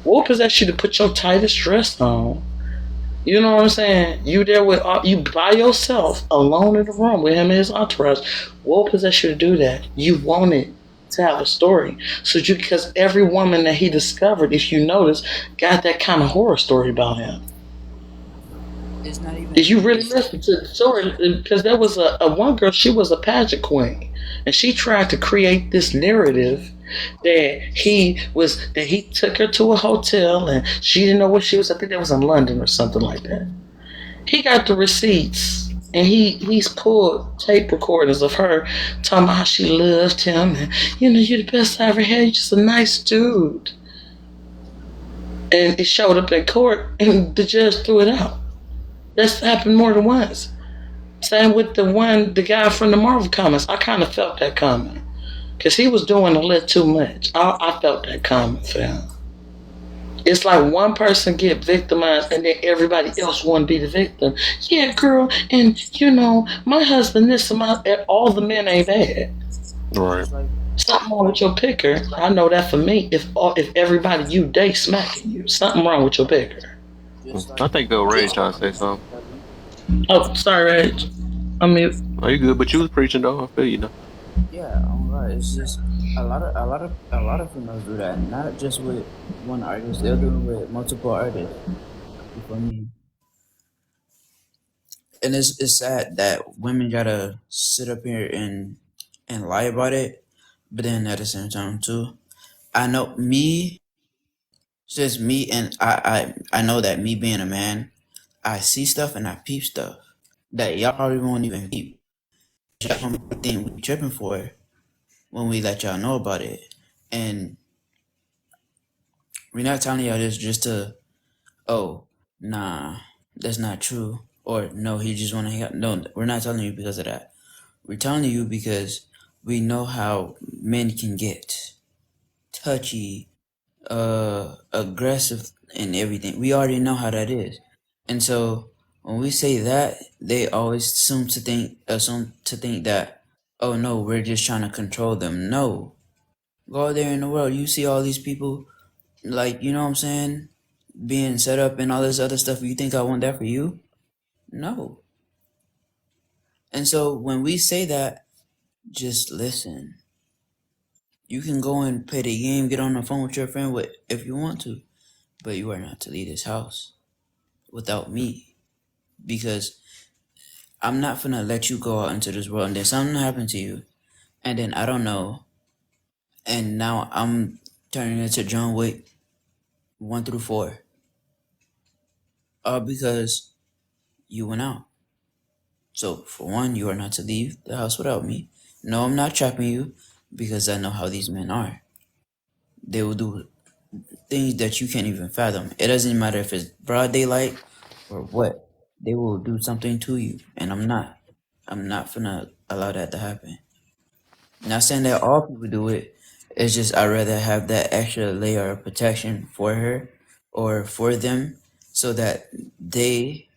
What would possess you to put your tightest dress on? You know what I'm saying? You there with you by yourself, alone in the room with him and his entourage. What would possess you to do that? You wanted to have a story, so you because every woman that he discovered, if you notice, got that kind of horror story about him. It's not Did even. you really It's listen to the story? Because there was a one girl, she was a pageant queen, and she tried to create this narrative that he took her to a hotel and she didn't know what she was. I think that was in London or something like that. He got the receipts and he's pulled tape recordings of her talking about how she loved him and you're the best I ever had. You're just a nice dude. And it showed up in court and the judge threw it out. That's happened more than once. Same with the guy from the Marvel comics. I kind of felt that coming because he was doing a little too much. I felt that coming for him. It's like one person get victimized and then everybody else want to be the victim. Yeah, girl, and my husband this and all the men ain't bad. Right. just like Something wrong with your picker. I know that for me. If everybody you date smacking you, something wrong with your picker. just I like think Ray just like trying to say something. Oh, sorry, Rage. I'm mute. Are you good? But you was preaching though. I feel you know. yeah, oh my god, it's just a lot of females do that. Not just with one artist, they'll do it with multiple artists. For me, and it's sad that women gotta sit up here and lie about it, but then at the same time too, I know me, just me, and I know that me being a man, I see stuff and I peep stuff that y'all probably won't even peep. Y'all don't think we tripping for it when we let y'all know about it, and we're not telling y'all this just to, oh, nah, that's not true, or no, he just want to hang out. No, we're not telling you because of that. We're telling you because we know how men can get touchy, aggressive, and everything. We already know how that is, and so when we say that, they always assume to think that, oh no, we're just trying to control them. No, go out there in the world, you see all these people, like, you know what I'm saying, being set up and all this other stuff. You think I want that for you? No. And so when we say that, just listen. You can go and play the game, get on the phone with your friend if you want to, but you are not to leave this house without me, because I'm not gonna let you go out into this world and then something happen to you, and then I don't know, and now I'm turning into John Wick 1 through 4, all because you went out. So for one, you are not to leave the house without me. No, I'm not trapping you, because I know how these men are. They will do things that you can't even fathom. It doesn't matter if it's broad daylight or what. They will do something to you, and I'm not. I'm not gonna allow that to happen. Not saying that all people do it. It's just I'd rather have that extra layer of protection for her or for them, so that they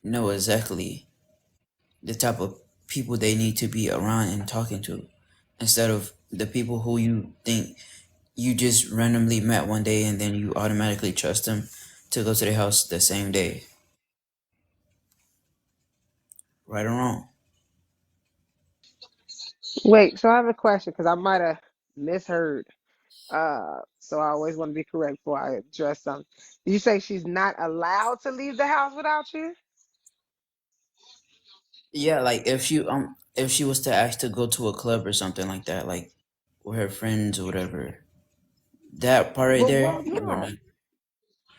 know exactly the type of people they need to be around and talking to, instead of the people who you think you just randomly met one day and then you automatically trust them to go to their house the same day. Right or wrong? Wait, so I have a question because I might have misheard. So I always want to be correct before I address something. Did you say she's not allowed to leave the house without you? Yeah, like if she was to ask to go to a club or something like that, like with her friends or whatever, that part right But why there, you are not? not.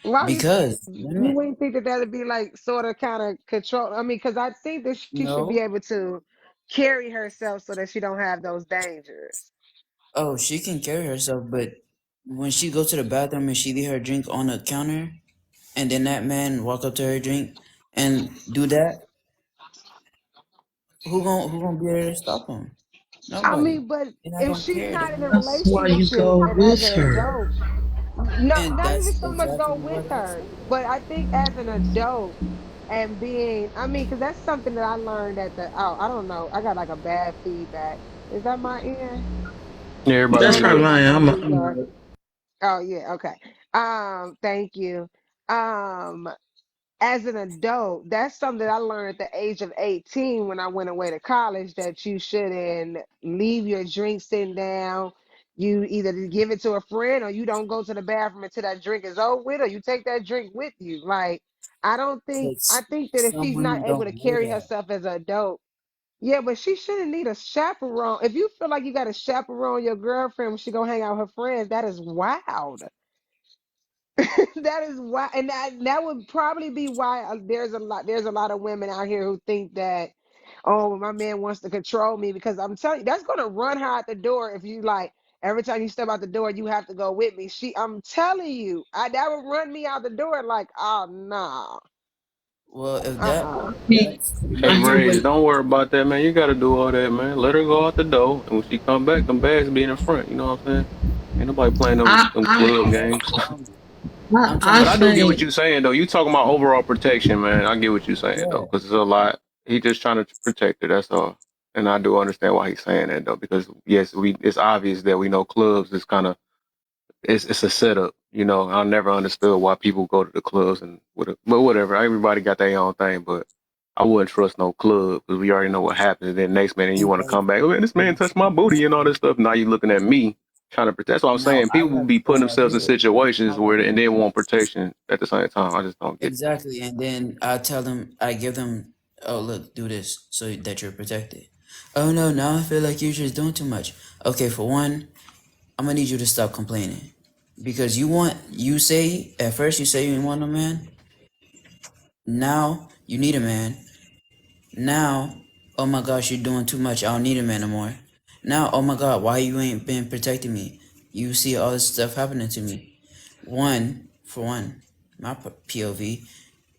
Why Because you women, wouldn't think that that'd be like sort of kind of control? I mean, because I think that she should be no. able to carry herself so that she don't have those dangers. Oh, she can carry herself, but when she go to the bathroom and she leave her drink on the counter, and then that man walk up to her drink and do that, who gonna be there to stop him? I Nobody. mean, but They're not if gonna she's care. They're not in gonna a be That's like, why you relationship go and as with an her. adult, no, and not even that's so much go exactly with what I her, said. but I think as an adult. and being, I mean, because that's something that I learned at the, oh, I don't know. I got like a bad feedback. Is that my end? Yeah, everybody That's Tell me her good. if my line. aunties are. Oh yeah, okay. Thank you. Um, as an adult, that's something that I learned at the age of 18 when I went away to college, that you shouldn't leave your drink sitting down. You either give it to a friend or you don't go to the bathroom until that drink is over with, or you take that drink with you. Like, I But think that if some she's not women able to don't know carry that. herself as an adult, yeah, but she shouldn't need a chaperone. If you feel like you got to chaperone your girlfriend when she go hang out with her friends, that is wild. That is why, and that would probably be why there's a lot of women out here who think that, oh, my man wants to control me, because I'm telling you, that's gonna run her out the door if you like every time you step out the door you have to go with me. I'm telling you, that would run me out the door like, oh no, Well, if that uh-uh. that's Hey, I get Ray, what don't worry about that, man. You got to do all that, man. Let her go out the door, and when she come back, them bags be in the front. You know what I'm saying? Ain't nobody playing I them club I that's games. wrong. I'm trying I But to I do tell get you. what think you're saying, though. You talking about overall protection, man. I get what you're saying, though, Yeah. because it's a lot. He just trying to protect her. That's all. And I do understand why he's saying that, though, because yes, it's obvious that we know clubs is kind of it's a setup. You know, I never understood why people go to the clubs and but whatever. Everybody got their own thing, but I wouldn't trust no club because we already know what happens. And then next minute you And want to come back. Oh man, this man touched my booty and all this stuff. Now you looking at me trying to protect. That's what I'm now saying. I People got be putting this right themselves in here. situations How I where do and they it. want protection at the same time. I just don't get it. Exactly. And then I tell them, I give them, oh, look, do this so that you're protected. Oh, no, now I feel like you're just doing too much. Okay, for one, I'm gonna need you to stop complaining. Because you say, at first you say you want a man, now you need a man. Now, oh my gosh, you're doing too much, I don't need a man no more. Now, oh my god, why you ain't been protecting me? You see all this stuff happening to me. For one, my POV,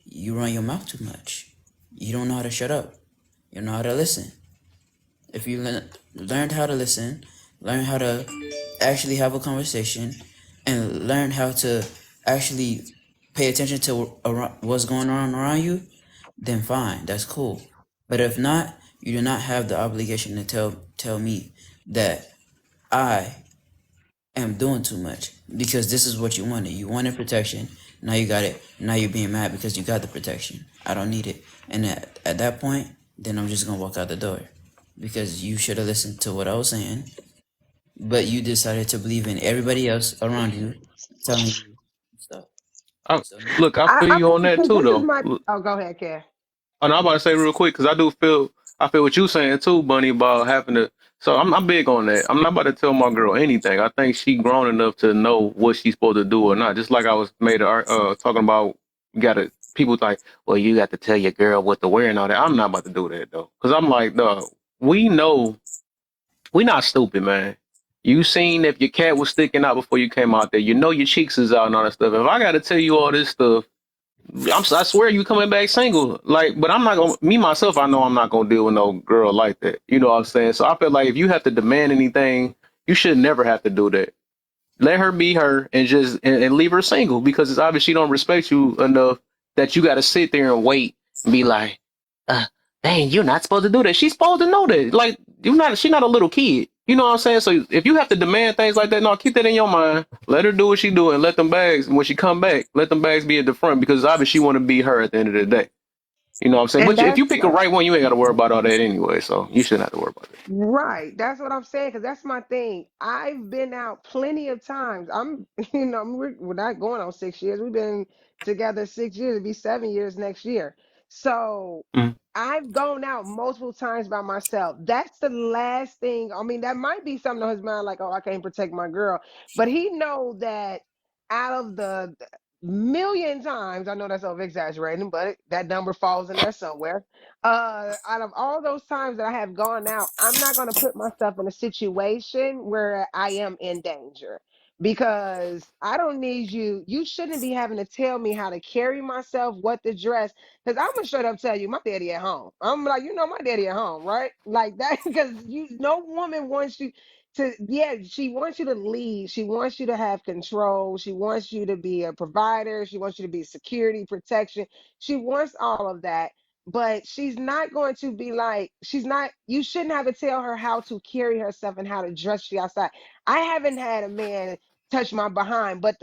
you run your mouth too much. You don't know how to shut up. You don't know how to listen. If you learned how to listen, learn how to actually have a conversation, and learn how to actually pay attention to what's going on around you, then fine, that's cool. But if not, you do not have the obligation to tell me that I am doing too much, because this is what you wanted. You wanted protection. Now you got it. Now you're being mad because you got the protection. I don't need it. And at that point, then I'm just gonna walk out the door, because you should have listened to what I was saying, but you decided to believe in everybody else around you telling you stuff. I, So now, look, I feel I you on mean, that because too, this is though. my, oh, go ahead, Care. And I'm about to say real quick because I feel what you saying too, Bunny, about having to. So I'm big on that. I'm not about to tell my girl anything. I think she grown enough to know what she's supposed to do or not. Just like I was talking about, you gotta people like, well, you got to tell your girl what to wear and all that. I'm not about to do that though, because I'm like, no, we know we not stupid, man. You seen if your cat was sticking out before you came out there. You know your cheeks is out and all that stuff. If I got to tell you all this stuff I swear you coming back single. Like, but I'm not gonna me myself, I know I'm not gonna deal with no girl like that. You know what I'm saying? So I feel like if you have to demand anything, you should never have to do that. Let her be her and just and leave her single because it's obvious she don't respect you enough that you gotta sit there and wait and be like, uh, dang, you're not supposed to do that. She's supposed to know that. Like, she's not a little kid. You know what I'm saying? So if you have to demand things like that, no, keep that in your mind. Let her do what she do and let them bags, when she come back, let them bags be at the front because obviously she want to be her at the end of the day. You know what I'm saying? And But if that's you pick a right one, you ain't got to worry about all that anyway. So you shouldn't have to worry about that. right. That's what I'm saying, because that's my thing. I've been out plenty of times. We're not going on 6 years. We've been together 6 years. It'll be 7 years next year. So Mm. I've gone out multiple times by myself. That's the last thing. I mean, that might be something on his mind, like, oh, I can't protect my girl. But he know that out of the million times, I know that's over exaggerating, but that number falls in there somewhere, out of all those times that I have gone out, I'm not going to put myself in a situation where I am in danger, because I don't need you. You shouldn't be having to tell me how to carry myself, what to dress, because I'm gonna straight up tell you my daddy at home. I'm like, my daddy at home, right? Like that, because no woman wants you she wants you to lead. She wants you to have control. She wants you to be a provider. She wants you to be security, protection. She wants all of that. But she's not going to be like, she's not, you shouldn't have to tell her how to carry herself and how to dress you outside. I haven't had a man touch my behind, but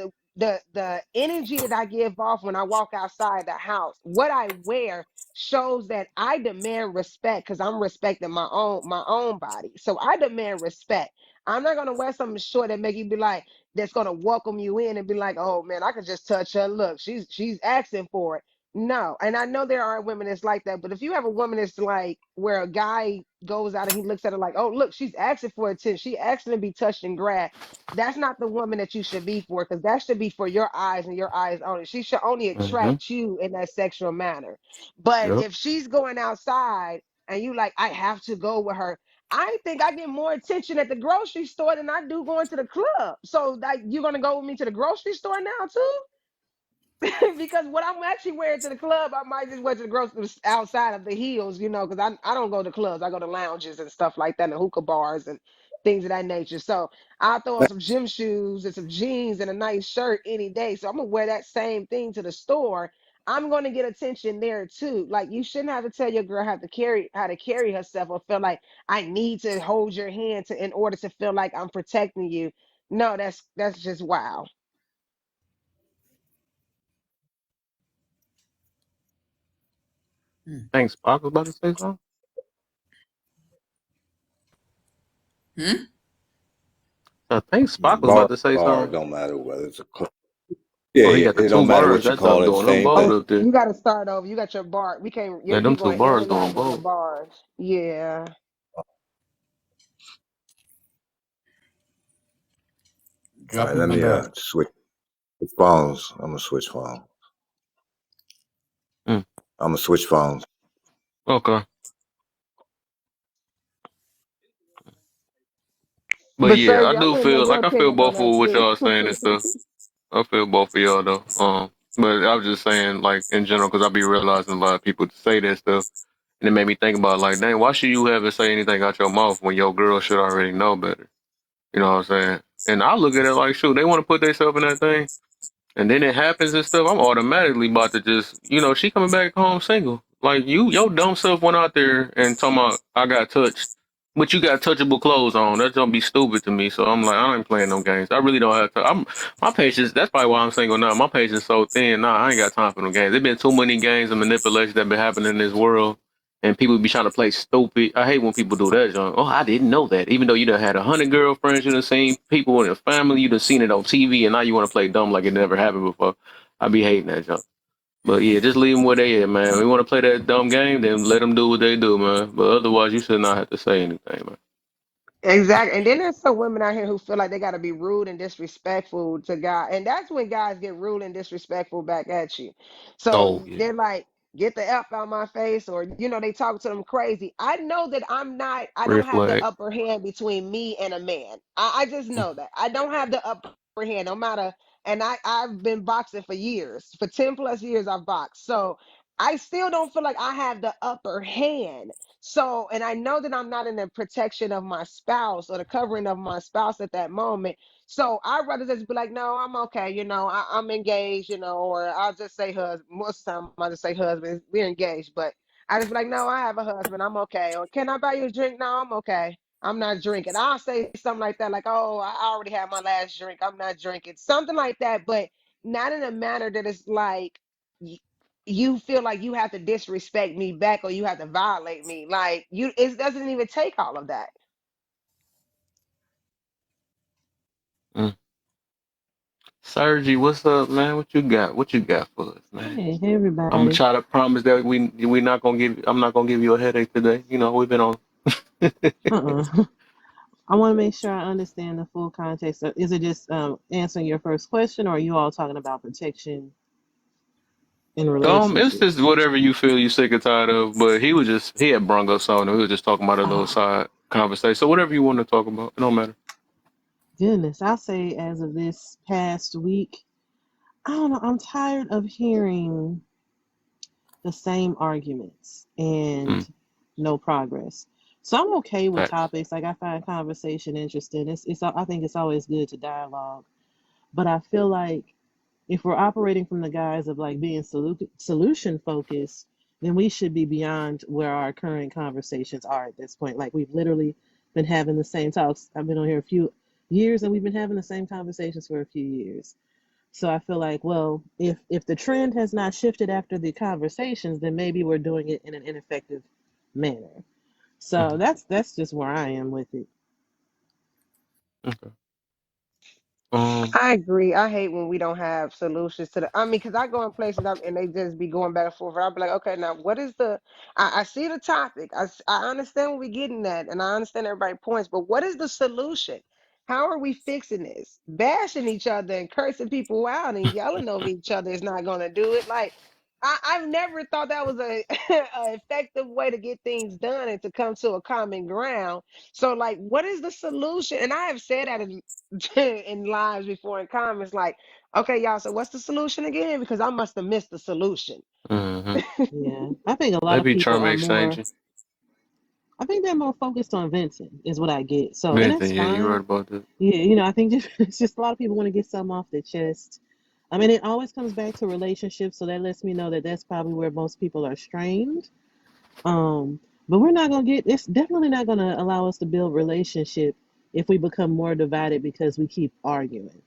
the energy that I give off when I walk outside the house, what I wear shows that I demand respect because I'm respecting my own body. So I demand respect. I'm not gonna wear something short that make you be like, that's gonna welcome you in and be like, oh man, I could just touch her. Look, she's asking for it. No, and I know there are women that's like that, but if you have a woman that's like where a guy goes out and he looks at her like, oh look, she's asking for attention, she asking to be touched and grabbed. That's not the woman that you should be for, because that should be for your eyes and your eyes only. She should only Mm-hmm. attract you in that sexual manner. But Yep. if she's going outside and you like, I have to go with her, I think I get more attention at the grocery store than I do going to the club. So like, you're gonna go with me to the grocery store now too? Because what I'm actually wearing to the club, I might just wear to the grocery outside of the heels, because I don't go to clubs. I go to lounges and stuff like that, and hookah bars and things of that nature. So I'll throw on some gym shoes and some jeans and a nice shirt any day. So I'm gonna wear that same thing to the store. I'm gonna get attention there too. Like, you shouldn't have to tell your girl how to carry herself or feel like I need to hold your hand to in order to feel like I'm protecting you. No, that's just wow. Hmm. I think Spock was about to say something. Hmm? I think Spock was Bar about to say bar, it something. don't matter whether it's a club. Yeah, Oh, he yeah, got the it two don't matter bars. what you That's up call it. doing them Same both thing. Oh, up there. you got to start over. You got your bar. We can't. Yeah, You them two going in bars and doing out on the both. bars. Yeah. All right, Dropping let my me belt. switch phones. I'm gonna switch phones. Mm. I'm gonna switch phones. Okay. But But yeah, I Sergio, I do want to know feel your like I feel opinion on both that of what too. y'all saying and stuff. I feel both of y'all though. But I was just saying like in general because I be realizing a lot of people say that stuff, and it made me think about like, dang, why should you ever say anything out your mouth when your girl should already know better? You know what I'm saying? And I look at it like, shoot, they want to put themselves in that thing. And then it happens and stuff, I'm automatically about to just, she coming back home single. Like your dumb self went out there and talking about I got touched, but you got touchable clothes on. That's gonna be stupid to me. So I'm like, I ain't playing no games. I really don't have to. My patience. That's probably why I'm single now. My patience so thin. Nah, I ain't got time for no games. There's been too many games and manipulation that been happening in this world, and people be trying to play stupid. I hate when people do that, John. Oh, I didn't know that. Even though you done had 100 girlfriends, you done seen people in your family, you done seen it on TV, and now you want to play dumb like it never happened before. I be hating that, John. But yeah, just leave them where they at, man. We want to play that dumb game, then let them do what they do, man. But otherwise, you should not have to say anything, man. Exactly. And then there's some women out here who feel like they got to be rude and disrespectful to guys. And that's when guys get rude and disrespectful back at you. Oh So yeah, they're like, get the F out my face, or, they talk to them crazy. I know that I red don't have the flag. upper hand between me and a man. I just know that. I don't have the upper hand, no matter. And I've been boxing for years. For 10 plus years, I've boxed. So I still don't feel like I have the upper hand. So, and I know that I'm not in the protection of my spouse or the covering of my spouse at that moment. So I'd rather just be like, no, I'm okay. I'm engaged, or I'll just say husband. Most of the time, I'll just say husband. We're engaged, but I just be like, no, I have a husband. I'm okay. Or can I buy you a drink? No, I'm okay. I'm not drinking. I'll say something like that, like, oh, I already had my last drink. I'm not drinking. Something like that, but not in a manner that is like, you feel like you have to disrespect me back or you have to violate me. Like, it doesn't even take all of that. Mm. Sergi, what's up, man? What you got? What you got for us, man? Hey I'm gonna everybody. try to promise that we not gonna give. I'm not gonna give you a headache today. We've been on. Uh-uh. I want to make sure I understand the full context. So is it just answering your first question, or are you all talking about protection in It's just relationships? whatever you feel you sick or tired of. But he had brung us on, and we were just talking about a little Oh, side conversation. So whatever you want to talk about, it don't matter. goodness. I'll say as of this past week, I don't know. I'm tired of hearing the same arguments and Mm. no progress. So I'm okay with Facts. topics. Like I find conversation interesting. It's I think it's always good to dialogue. But I feel like if we're operating from the guise of like being solution focused, then we should be beyond where our current conversations are at this point. Like we've literally been having the same talks. I've been on here a few years and we've been having the same conversations for a few years. So I feel like, well, if the trend has not shifted after the conversations, then maybe we're doing it in an ineffective manner. So Hmm. that's just where I am with it. Okay. Um. I agree. I hate when we don't have solutions to the. I mean, because I go in places and they just be going back and forth. And I'll be like, okay, now what is the? I see the topic. I understand what we're getting at, and I understand everybody's points. But what is the solution? How are we fixing this? Bashing each other and cursing people out and yelling over each other is not going to do it. Like I've never thought that was a effective way to get things done and to come to a common ground. So, like, what is the solution? And I have said that in lives before in comments like, okay, y'all, so what's the solution again? Because I must have missed the solution. Hmm. Yeah, I think a lot of Maybe people trauma are more. exchanging. I think they're more focused on venting, is what I get. So, and that's Venting. Yeah, you're right fine. about that. Yeah, I think it's just a lot of people want to get something off their chest. I mean, it always comes back to relationships, so that lets me know that that's probably where most people are strained. Um, but we're not gonna get. It's definitely not gonna allow us to build relationship if we become more divided because we keep arguing.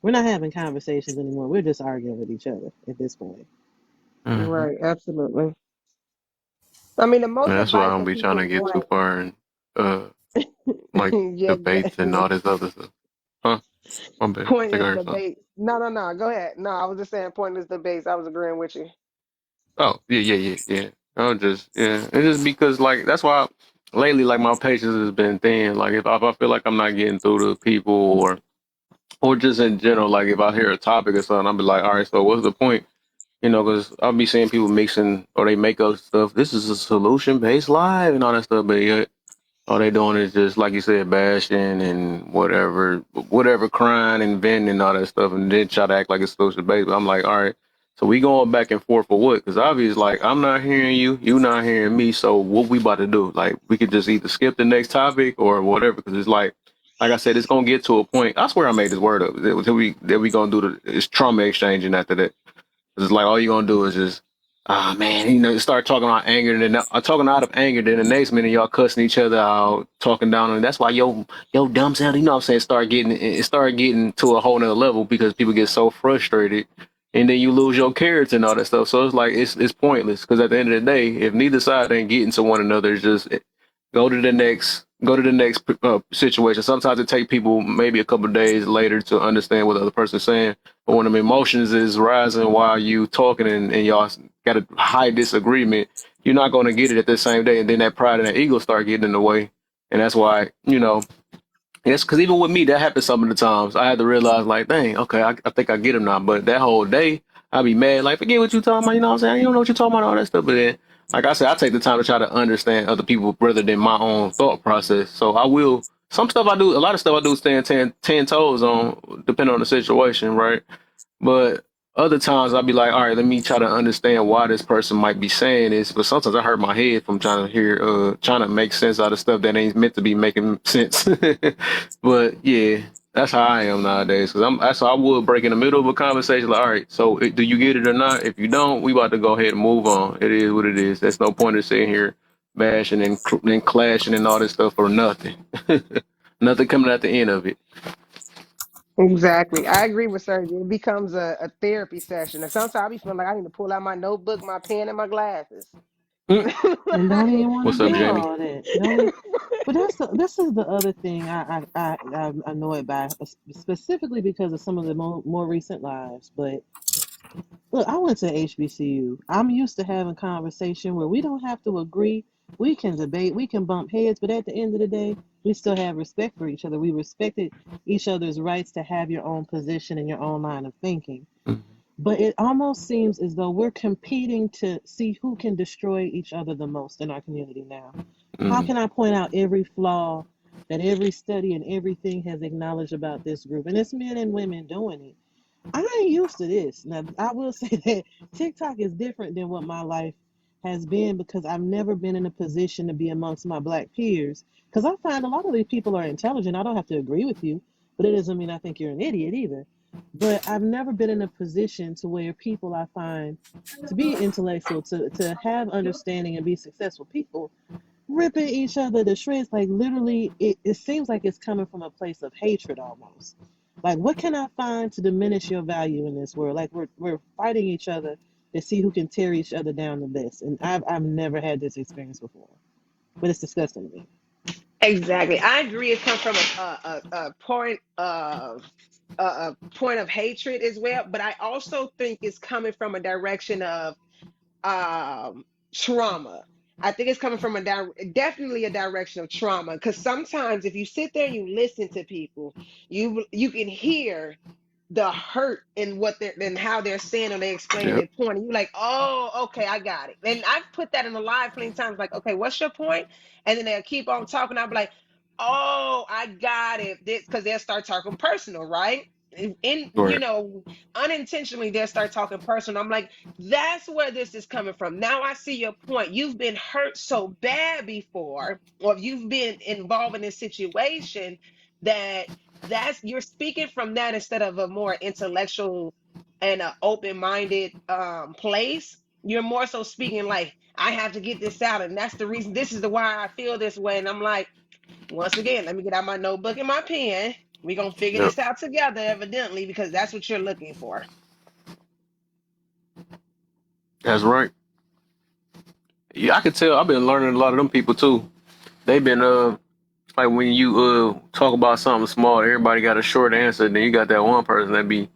We're not having conversations anymore. We're just arguing with each other at this point. Hmm. Right, absolutely. I mean, the most That's why I advice don't that be trying people to get too want, far in like yeah, debates and all this other stuff. Huh? My bad. I think I pointless heard something. debate. No, no, no. Go ahead. No, I was just saying pointless debates. I was agreeing with you. Oh, yeah, yeah, yeah, yeah. I was just, yeah. It's just because, like, that's why lately, like, my patience has been thin. Like, if I feel like I'm not getting through to people or just in general, like, if I hear a topic or something, I'll be like, all right, so what's the point? You know, because I'll be seeing people mixing or they make up stuff. This is a solution based live and all that stuff, but yeah, all they doing is just like you said, bashing and whatever, crying and venting and all that stuff, and then try to act like it's social based. But I'm like, all right, so we going back and forth for what? Because obviously, like I'm not hearing you, you not hearing me. So what we about to do? Like we could just either skip the next topic or whatever. Because it's like I said, it's gonna get to a point. I swear I made this word up. That we gonna do it's trauma exchanging after that. It's like all you gonna do is just, ah man, you start talking out anger, and then talking out of anger. Then the next minute y'all cussing each other out, talking down, and that's why yo dumb sound. You know what I'm saying? Start getting to a whole nother level because people get so frustrated, and then you lose your character and all that stuff. So it's like it's pointless because at the end of the day, if neither side ain't getting to one another, it's just go to the next situation. Sometimes it take people maybe a couple of days later to understand what the other person's saying. But when the emotions is rising while you talking and y'all got a high disagreement, you're not going to get it at the same day. And then that pride and that ego start getting in the way. And that's why, yes, because even with me, that happens some of the times. I had to realize, like, dang, okay, I think I get him now. But that whole day, I'd be mad, like, forget what you talking about. You know what I'm saying? You don't know what you're talking about, all that stuff. But then, like I said, I take the time to try to understand other people rather than my own thought process. So I will, some stuff I do, a lot of stuff I do stand 10 toes on, depending on the situation, right? But other times I'll be like, all right, let me try to understand why this person might be saying this. But sometimes I hurt my head from trying to make sense out of stuff that ain't meant to be making sense. But yeah, that's how I am nowadays. That's how I would break in the middle of a conversation. Like, all right, so do you get it or not? If you don't, we about to go ahead and move on. It is what it is. There's no point in sitting here bashing and clashing and all this stuff for nothing. Nothing coming at the end of it. Exactly. I agree with Sergi. It becomes a therapy session. And sometimes I be feeling like I need to pull out my notebook, my pen, and my glasses. Mm. And don't even want to What's up, do Jamie? all that. Don't even. But this is the other thing I'm annoyed by, specifically because of some of the more recent lives. But look, I went to HBCU. I'm used to having conversation where we don't have to agree. We can debate, we can bump heads, but at the end of the day, we still have respect for each other. We respected each other's rights to have your own position and your own line of thinking. Mm-hmm. But it almost seems as though we're competing to see who can destroy each other the most in our community now. How Mm-hmm. can I point out every flaw that every study and everything has acknowledged about this group? And it's men and women doing it. I ain't used to this. Now, I will say that TikTok is different than what my life has been because I've never been in a position to be amongst my black peers. Because I find a lot of these people are intelligent. I don't have to agree with you, but it doesn't mean I think you're an idiot either. But I've never been in a position to where people I find to be intellectual, to have understanding and be successful people ripping each other to shreds. Like literally, it seems like it's coming from a place of hatred almost. Like, what can I find to diminish your value in this world? Like we're fighting each other to see who can tear each other down the best. And I've never had this experience before, but it's disgusting to me. Exactly. I agree. It comes from a point of hatred as well, but I also think it's coming from a direction of trauma. I think it's coming from definitely a direction of trauma, because sometimes if you sit there and you listen to people, you can hear the hurt in what they're and how they're saying, or they explaining Yep. their point, and you're like, oh, okay, I got it. And I've put that in the live plenty times, like, okay, what's your point? And then they'll keep on talking. I'll be like, oh, I got it. This, because they'll start talking personal, right? In Right. unintentionally they'll start talking personal. I'm like, that's where this is coming from. Now I see your point. You've been hurt so bad before, or you've been involved in a situation that you're speaking from that instead of a more intellectual and a open-minded place. You're more so speaking like, I have to get this out, and that's the reason, this is the why I feel this way. And I'm like, once again, let me get out my notebook and my pen. We're gonna figure Yep. this out together, evidently, because that's what you're looking for. That's right. Yeah, I could tell. I've been learning a lot of them people too. They've been like when you talk about something small, everybody got a short answer. Then you got that one person that be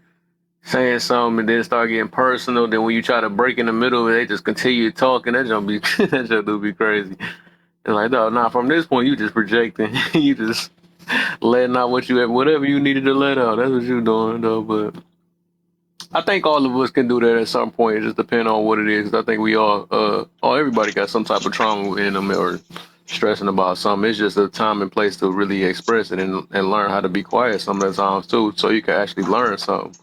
saying something and then start getting personal. Then when you try to break in the middle, they just continue talking. That jump be that jump do be crazy. It's like, no, nah, from this point you just projecting. You just letting out whatever you needed to let out. That's what you doing though. But I think all of us can do that at some point. It just depends on what it is. 'Cause I think we everybody got some type of trauma in them or stressing about something. It's just a time and place to really express it and learn how to be quiet some of the times too, so you can actually learn something.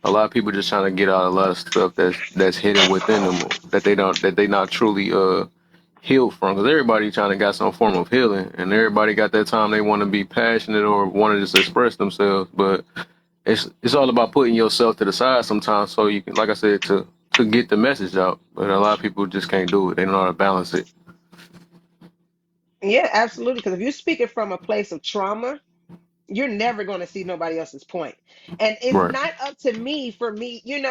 A lot of people just trying to get out a lot of stuff that's hidden within them that they not truly healed from. Because everybody trying to got some form of healing, and everybody got that time they want to be passionate or want to just express themselves, but it's all about putting yourself to the side sometimes so you can, like I said, to get the message out. But a lot of people just can't do it. They don't know how to balance it. Yeah, absolutely. Because if you're speaking from a place of trauma, you're never going to see nobody else's point. And it's Right. not up to me, for me, and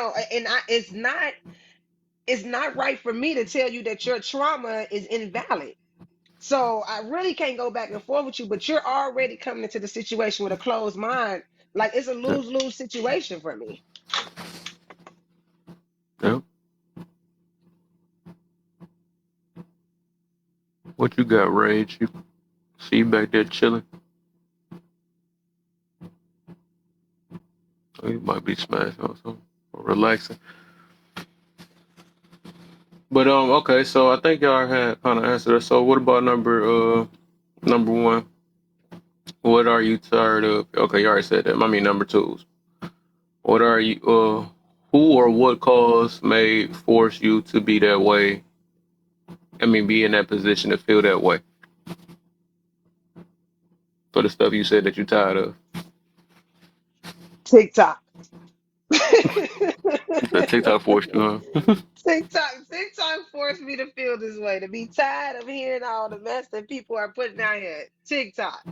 it's not right for me to tell you that your trauma is invalid. So I really can't go back and forth with you, but you're already coming into the situation with a closed mind. Like, it's a Yeah. lose-lose situation for me. Yeah. What you got, Rage? You see you back there chilling? Oh, you might be smashing or something or relaxing. But okay. So I think y'all had kind of answered it. So what about number one? What are you tired of? Okay, you already said that. I mean, number two. What are you who or what cause may force you to be that way? I mean, be in that position to feel that way for the stuff you said that you're tired of. TikTok. That TikTok forced you, huh? TikTok forced me to feel this way, to be tired of hearing all the mess that people are putting out here. TikTok.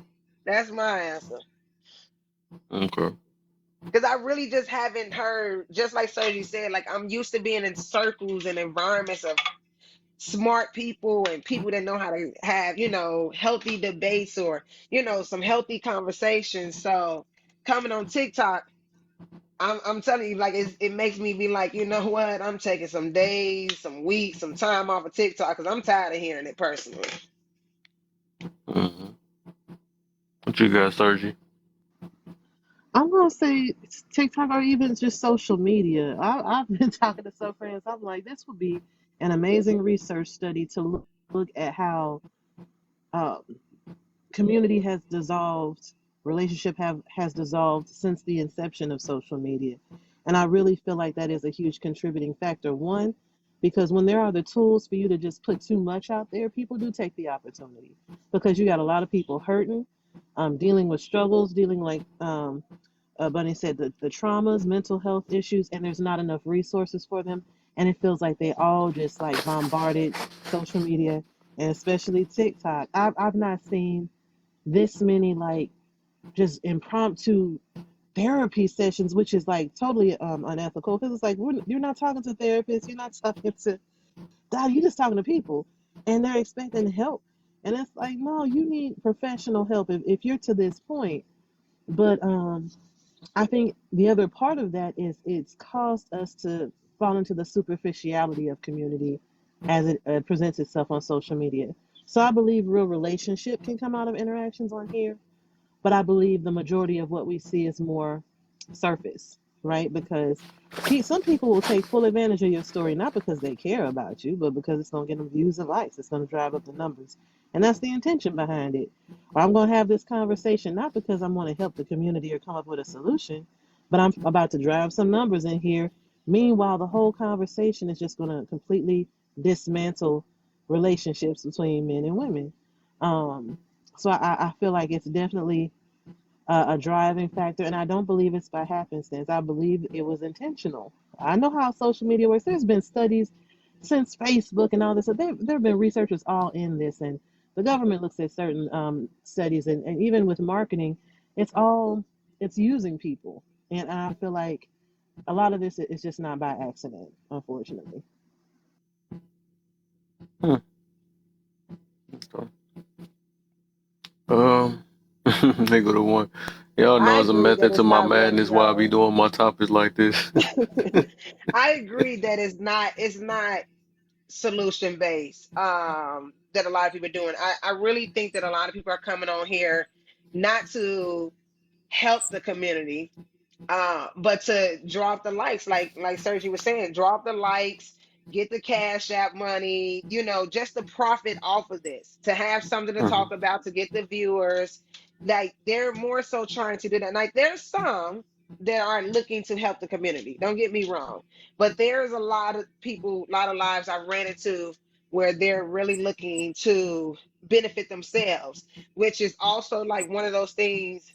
That's my answer. Okay. Because I really just haven't heard, just like Sergi said, like, I'm used to being in circles and environments of smart people and people that know how to have, healthy debates, or, some healthy conversations. So coming on TikTok, I'm telling you, like, it makes me be like, you know what? I'm taking some days, some weeks, some time off of TikTok, because I'm tired of hearing it personally. Mm-hmm. What you got, Sergi? I'm gonna say TikTok or even just social media. I've been talking to some friends. I'm like, this would be an amazing research study to look at how um, community has dissolved, relationship has dissolved since the inception of social media, and I really feel like that is a huge contributing factor. One, Because when there are the tools for you to just put too much out there, people do take the opportunity. Because you got a lot of people hurting, dealing with struggles, dealing like Bunny said, the traumas, mental health issues, and there's not enough resources for them. And it feels like they all just like bombarded social media and especially TikTok. I've not seen this many like just impromptu therapy sessions, which is like totally unethical because it's like you're not talking to therapists, you're not talking to God, you're just talking to people, and they're expecting help, and it's like no, you need professional help if you're to this point. But I think the other part of that is it's caused us to fall into the superficiality of community as it presents itself on social media. So I believe real relationship can come out of interactions on here, but I believe the majority of what we see is more surface, right? Because some people will take full advantage of your story, not because they care about you, but because it's going to get them views and likes. It's going to drive up the numbers. And that's the intention behind it. Or I'm going to have this conversation, not because I want to help the community or come up with a solution, but I'm about to drive some numbers in here. Meanwhile, the whole conversation is just going to completely dismantle relationships between men and women. Um, so I feel like it's definitely a driving factor, and I don't believe it's by happenstance. I believe it was intentional. I know how social media works. There's been studies since Facebook and all this. So there have been researchers all in this, and the government looks at certain studies, and even with marketing, it's all it's using people, and I feel like a lot of this is just not by accident, unfortunately. Hmm. So, um, nigga, the one. Y'all know I it's a agree that method to it's my not ready, madness why I be though. doing my topics like this. I agree that it's not solution based that a lot of people are doing. I really think that a lot of people are coming on here not to help the community, but to drop the likes, like Sergi was saying, drop the likes, get the cash app money, just to profit off of this, to have something to Hmm. talk about, to get the viewers. Like they're more so trying to do that. Like there's some that are looking to help the community. Don't get me wrong, but there's a lot of people, a lot of lives I've ran into where they're really looking to benefit themselves, which is also like one of those things.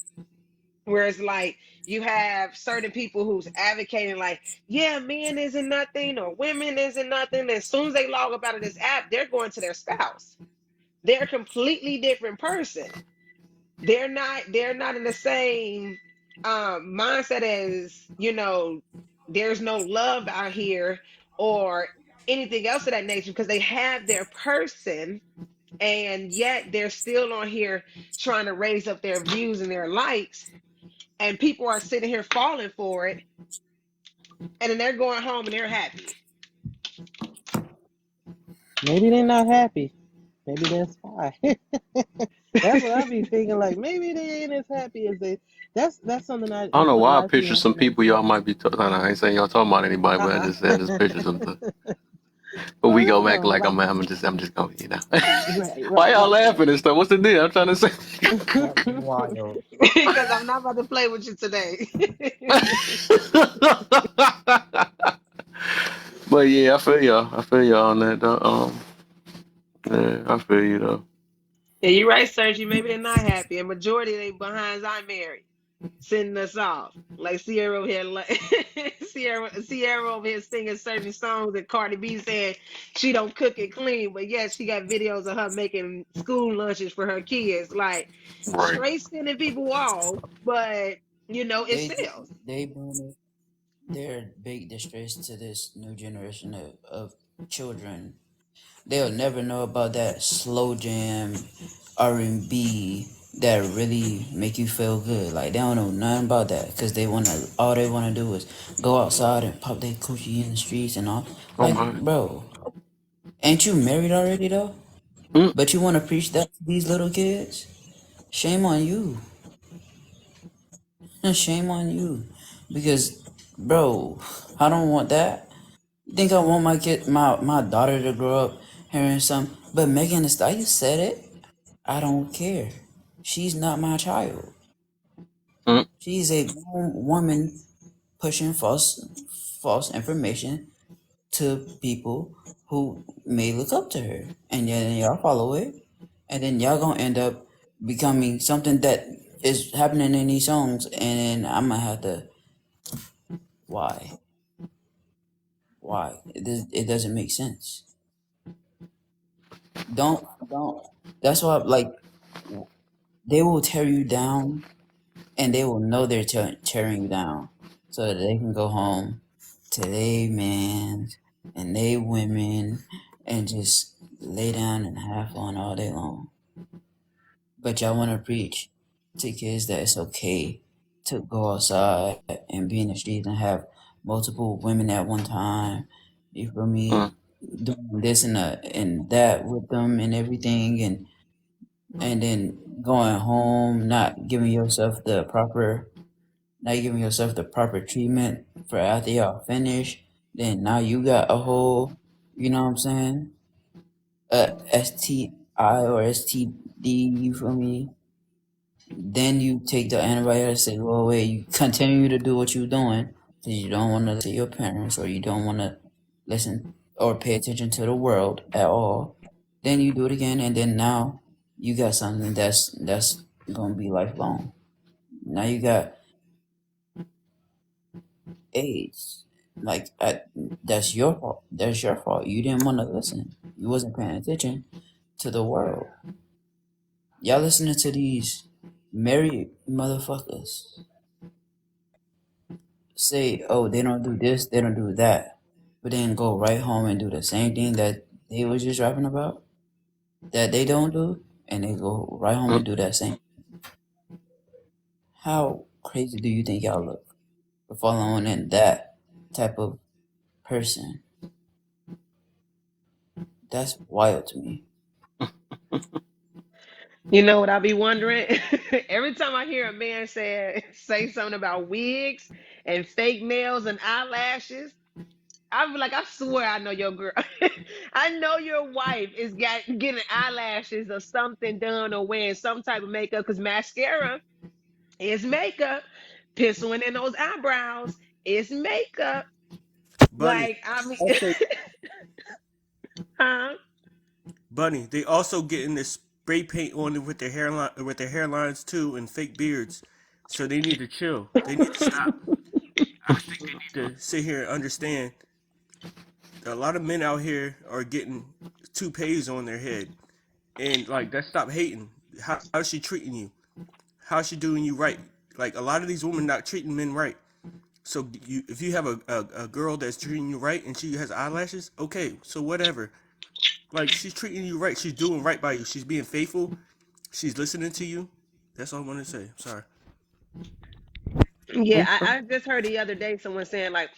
Whereas, like, you have certain people who's advocating, like, yeah, men isn't nothing or women isn't nothing. As soon as they log up out of this app, they're going to their spouse. They're a completely different person. They're not in the same mindset as, there's no love out here or anything else of that nature because they have their person and yet they're still on here trying to raise up their views and their likes, and people are sitting here falling for it, and then they're going home and they're happy. Maybe they're not happy. Maybe that's why. That's what I be thinking. Like maybe they ain't as happy as they. That's something I don't I know put a why I lot through picture the some people information. y'all might be. I ain't saying y'all talking about anybody, but I just picture some. But we go back No, like like I'm just going. right, Why right, y'all right. laughing and stuff? What's the deal? I'm trying to say. That was wild. Because I'm not about to play with you today. But yeah, I feel y'all. I feel y'all on that though. Yeah, I feel you though. Yeah, you're right, Sergi. Maybe they're not happy. A majority of they behinds I married, sending us off. Like Sierra over here, like, Sierra over here singing certain songs that Cardi B said she don't cook it clean, but yes, she got videos of her making school lunches for her kids. Like Right. straight sending people off, but it They sells. they bring it. They're big disgrace to this new generation of children. They'll never know about that slow jam R&B that really make you feel good. Like they don't know nothing about that because all they wanna do is go outside and pop their coochie in the streets and all. Oh Like, my. bro, ain't you married already though? Mm, But you wanna preach that to these little kids? Shame on you. Shame on you. Because, bro, I don't want that. You think I want my daughter to grow up hearing something? But Megan Thee Stallion said it. I don't care. She's not my child. mm, She's a grown woman pushing false information to people who may look up to her, and then y'all follow it, and then y'all gonna end up becoming something that is happening in these songs, and then I'm gonna have to why it doesn't make sense. Don't That's why like they will tear you down, and they will know they're tearing you down, so that they can go home to they men and they women and just lay down and have fun all day long. But y'all want to preach to kids that it's okay to go outside and be in the streets and have multiple women at one time. You feel me? Mm. Doing this and that with them and everything, and then going home, not giving yourself the proper treatment for after y'all finish. Then now you got a whole, you know what I'm saying? STI or STD. You feel me? Then you take the antibiotics and go away. You continue to do what you're doing because you don't want to listen to your parents, or you don't want to listen or pay attention to the world at all. Then you do it again, and then now you got something that's gonna be lifelong. Now you got AIDS. Like that's your fault. That's your fault. You didn't want to listen. You wasn't paying attention to the world. Y'all listening to these married motherfuckers say, oh, they don't do this, they don't do that, but then go right home and do the same thing that they was just rapping about that they don't do, and they go right home and Mm. do that same. How crazy do you think y'all look for following in that type of person? That's wild to me. You know what I be wondering? Every time I hear a man say something about wigs and fake nails and eyelashes, I be like, I swear I know your girl. I know your wife is getting eyelashes or something done or wearing some type of makeup because mascara is makeup. Penciling in those eyebrows is makeup. Bunny, Like, I mean, also huh? Bunny, they also getting this spray paint on it with their hairline, with their hairlines too, and fake beards. So they need to chill. They need to stop. I think they need to sit here and understand that a lot of men out here are getting toupees on their head, and like that. Stop hating. How's she treating you? How's she doing you right? Like a lot of these women not treating men right. So if you have a girl that's treating you right and she has eyelashes, okay, so whatever. Like she's treating you right. She's doing right by you. She's being faithful. She's listening to you. That's all I want to say. Sorry. Yeah, Okay. I just heard the other day someone saying like,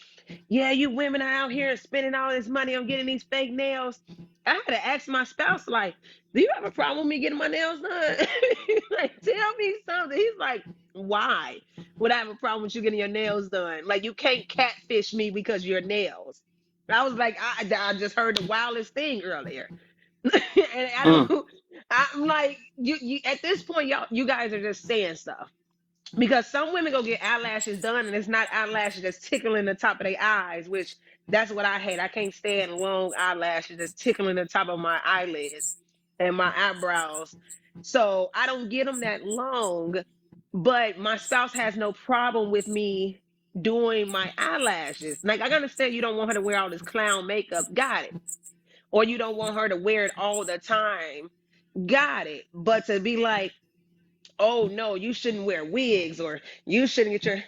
"Yeah, you women are out here spending all this money on getting these fake nails." I had to ask my spouse like, "Do you have a problem with me getting my nails done?" Like, tell me something. He's like, "Why would I have a problem with you getting your nails done? Like, you can't catfish me because of your nails." I was like, I just heard the wildest thing earlier, and I Mm. don't. I'm like, you at this point, y'all, you guys are just saying stuff. Because some women go get eyelashes done and it's not eyelashes that's tickling the top of their eyes, which that's what I hate. I can't stand long eyelashes that's tickling the top of my eyelids and my eyebrows. So I don't get them that long, but my spouse has no problem with me doing my eyelashes. Like, I understand you don't want her to wear all this clown makeup, got it. Or you don't want her to wear it all the time, got it. But to be like, oh no, you shouldn't wear wigs or you shouldn't get your,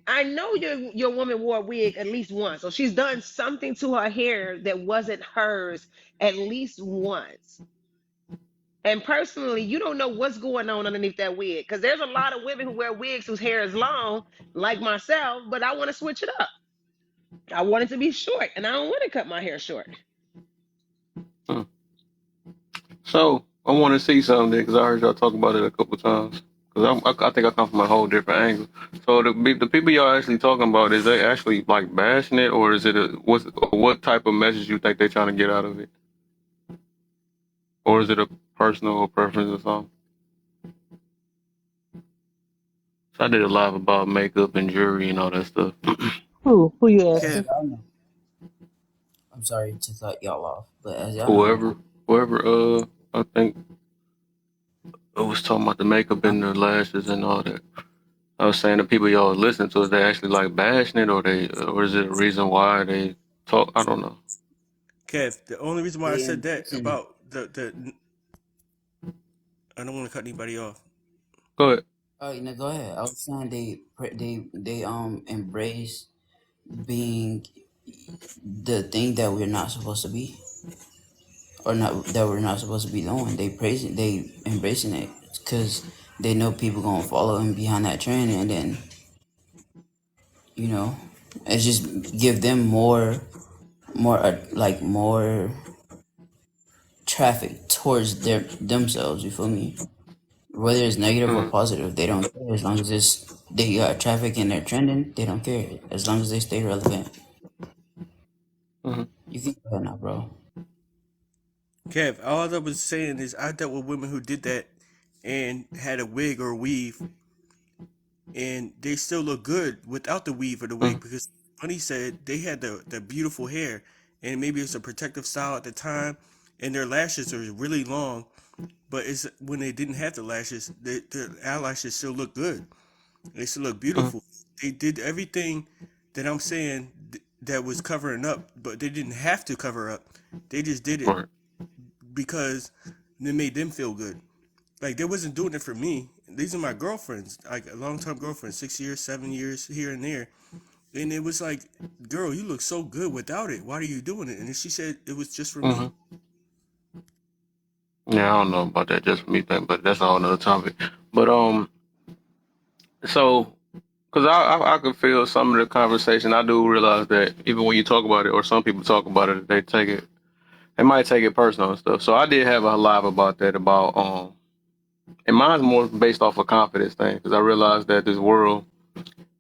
I know your woman wore a wig at least once. So she's done something to her hair that wasn't hers at least once. And personally, you don't know what's going on underneath that wig. Because there's a lot of women who wear wigs whose hair is long, like myself, but I want to switch it up. I want it to be short and I don't want to cut my hair short. Mm. So I want to see something because I heard y'all talk about it a couple times. Because I think I come from a whole different angle. So the people y'all actually talking about, is they actually like bashing it, or is it what type of message you think they trying to get out of it, or is it a personal preference or something? So I did a live about makeup and jewelry and all that stuff. Who you Oh, asking? Kev, y'all know. I'm sorry to cut y'all off, but as y'all know, Whoever, I think it was talking about the makeup and the lashes and all that. I was saying the people y'all listen to, is they actually like bashing it, or is it a reason why they talk? I don't know. Kev, the only reason why I they said that embracing it. about the I don't want to cut anybody off. Go ahead. Oh, go ahead. I was saying they embrace being the thing that we're not supposed to be, or not that we're not supposed to be doing. They embracing it because they know people gonna follow them behind that trend, and then you know, it's just give them more traffic towards themselves. You feel me? Whether it's negative or Mm, positive, they don't care as long as they got traffic and they're trending. They don't care as long as they stay relevant. mm-hmm, You can go ahead now, bro. Kev, all I was saying is I dealt with women who did that and had a wig or a weave, and they still look good without the weave or the mm, wig because Honey said they had the beautiful hair, and maybe it's a protective style at the time, and their lashes are really long, but it's when they didn't have the lashes, their eyelashes still look good. They still look mm. beautiful. They did everything that I'm saying that was covering up, but they didn't have to cover up. They just did it Right. because it made them feel good. Like they wasn't doing it for me. These are my girlfriends, like a long time girlfriend, 6 years, 7 years here and there. And it was like, girl, you look so good without it. Why are you doing it? And she said it was just for me. Mm-hmm. Yeah, I don't know about that just for me thing, but that's a whole nother topic. But so because I could feel some of the conversation. I do realize that even when you talk about it, or some people talk about it, they might take it personal and stuff. So I did have a live about that and mine's more based off a confidence thing because I realized that this world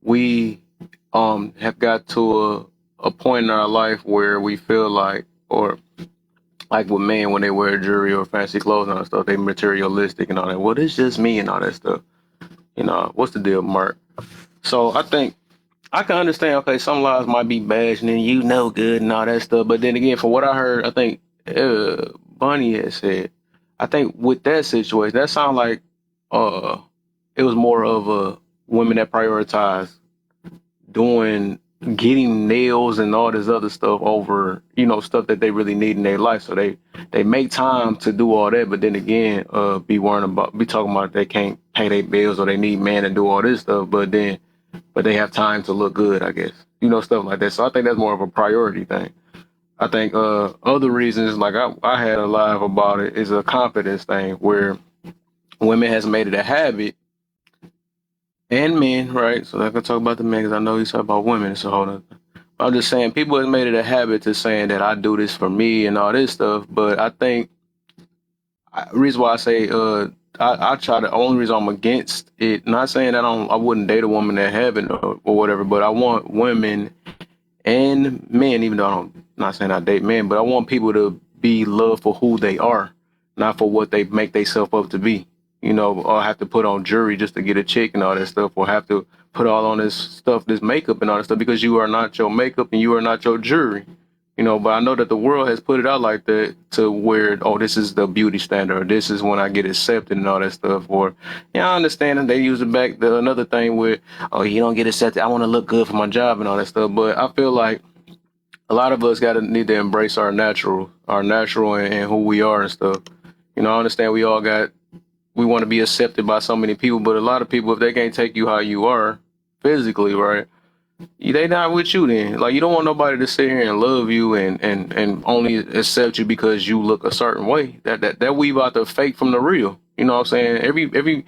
we have got to a point in our life where we feel like, or like with men when they wear jewelry or fancy clothes and all that stuff, they materialistic and all that. Well, it's just me and all that stuff. What's the deal, Mark? So I think I can understand. Okay, some lies might be bashing and good and all that stuff. But then again, from what I heard, I think Bunny had said, I think with that situation, that sounds like uh, it was more of a women that prioritize doing getting nails and all this other stuff over stuff that they really need in their life. So they make time to do all that, but then again, be talking about they can't pay their bills or they need man to do all this stuff, but they have time to look good, I guess. Stuff like that. So I think that's more of a priority thing. I think other reasons, like I had a live about it, is a confidence thing where women has made it a habit, and men, right? So I can talk about the men because I know you talk about women. It's a whole other. I'm just saying people have made it a habit to saying that I do this for me and all this stuff. But I think the reason why I say I try to only reason I'm against it. Not saying that I wouldn't date a woman that haven't or whatever, but I want women and men, even though not saying I date men, but I want people to be loved for who they are, not for what they make themselves up to be. Or have to put on jewelry just to get a chick and all that stuff, or have to put all on this stuff, this makeup and all that stuff, because you are not your makeup and you are not your jewelry. But I know that the world has put it out like that to where, oh, this is the beauty standard, or this is when I get accepted and all that stuff. Or, I understand that they use it back another thing where, oh, you don't get accepted. I want to look good for my job and all that stuff. But I feel like a lot of us need to embrace our natural and who we are and stuff. I understand we want to be accepted by so many people, but a lot of people, if they can't take you how you are physically, right? They not with you then. Like, you don't want nobody to sit here and love you and only accept you because you look a certain way. That weave out the fake from the real. You know what I'm saying? Every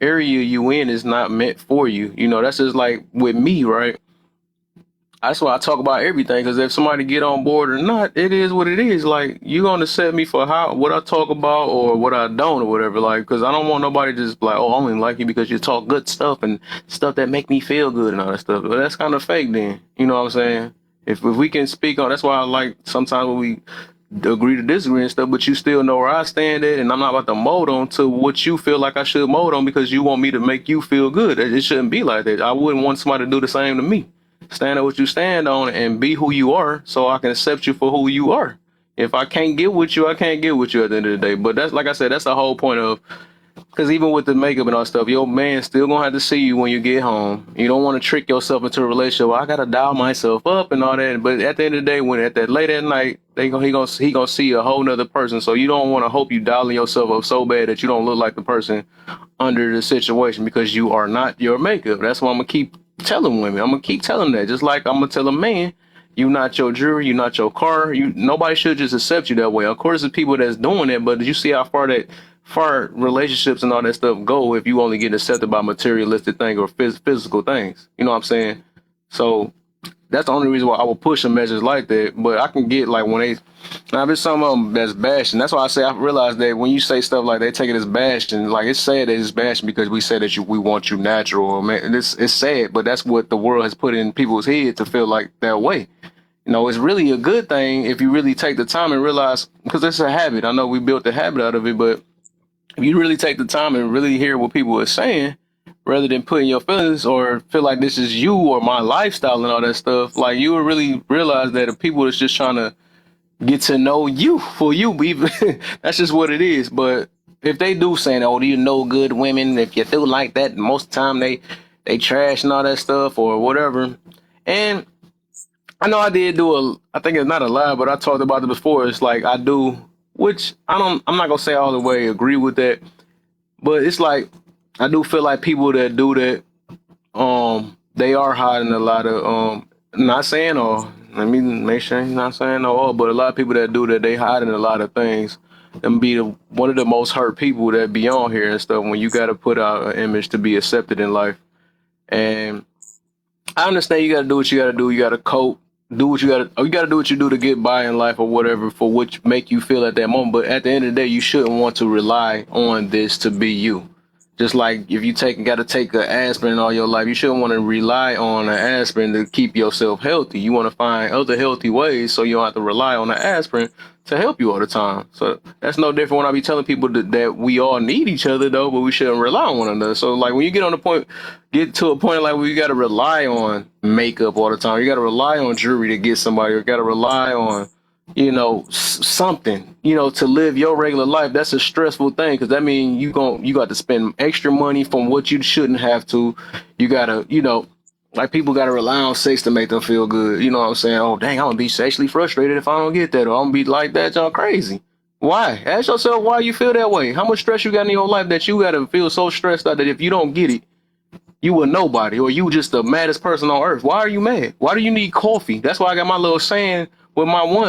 area you in is not meant for you. That's just like with me, right? That's why I talk about everything, because if somebody get on board or not, it is what it is. Like, you gonna set me for what I talk about or what I don't or whatever. Like, because I don't want nobody to just like, oh, I only like you because you talk good stuff and stuff that make me feel good and all that stuff. But that's kind of fake then. You know what I'm saying? If we can speak on, that's why I like sometimes when we agree to disagree and stuff, but you still know where I stand at, and I'm not about to mold on to what you feel like I should mold on because you want me to make you feel good. It shouldn't be like that. I wouldn't want somebody to do the same to me. stand on what you stand on and be who you are so I can accept you for who you are. If I can't get with you, I can't get with you at the end of the day. But that's, like I said, that's the whole point of, because even with the makeup and all that stuff, your man still gonna have to see you when you get home. You don't want to trick yourself into a relationship. Well, I gotta dial myself up and all that. But at the end of the day, when at that late at night, he gonna see a whole nother person. So you don't want to hope you dialing yourself up so bad that you don't look like the person under the situation, because you are not your makeup. That's why I'm gonna keep telling women. I'm gonna keep telling that. Just like I'm gonna tell a man, you not your jewelry, you not your car. You, nobody should just accept you that way. Of course, there's people that's doing it, but did you see how far relationships and all that stuff go if you only get accepted by materialistic things or physical things? You know what I'm saying? So that's the only reason why I will push some measures like that. But I can get like when they, now there's some of them that's bashing. That's why I say I realize that when you say stuff like they take it as bashing, like it's sad that it's bashing because we say that we want you natural. Or man, and it's sad, but that's what the world has put in people's head to feel like that way. You know, it's really a good thing if you really take the time and realize, because it's a habit. I know we built the habit out of it, but if you really take the time and really hear what people are saying, rather than putting your feelings or feel like this is you or my lifestyle and all that stuff, like you will really realize that the people that's just trying to get to know you for you, even that's just what it is. But if they do saying, "Oh, do you know good women?" If you do like that, most of the time they trash and all that stuff or whatever. And I know I did do I think it's not a lie, but I talked about it before. It's like I do, which I'm not gonna say all the way agree with that, but it's like I do feel like people that do that, they are hiding a lot of, not saying all, let me make sure he's not saying all, but a lot of people that do that, they hiding a lot of things and be one of the most hurt people that be on here and stuff when you got to put out an image to be accepted in life. And I understand you got to do what you got to do. You got to cope, do what you got to. You got to do what you do to get by in life or whatever for what make you feel at that moment. But at the end of the day, you shouldn't want to rely on this to be you. Just like if you got to take an aspirin all your life, you shouldn't want to rely on an aspirin to keep yourself healthy. You want to find other healthy ways so you don't have to rely on an aspirin to help you all the time. So that's no different when I be telling people that we all need each other though, but we shouldn't rely on one another. So like when you get to a point like where you got to rely on makeup all the time, you got to rely on jewelry to get somebody, or got to rely on, something, to live your regular life. That's a stressful thing, because that means you got to spend extra money from what you shouldn't have to. You gotta, like people gotta rely on sex to make them feel good. You know what I'm saying? Oh dang, I'm gonna be sexually frustrated if I don't get that, or I'm gonna be like that, y'all crazy. Why? Ask yourself why you feel that way. How much stress you got in your life that you gotta feel so stressed out that if you don't get it, you a nobody, or you just the maddest person on earth. Why are you mad? Why do you need coffee? That's why I got my little saying with my one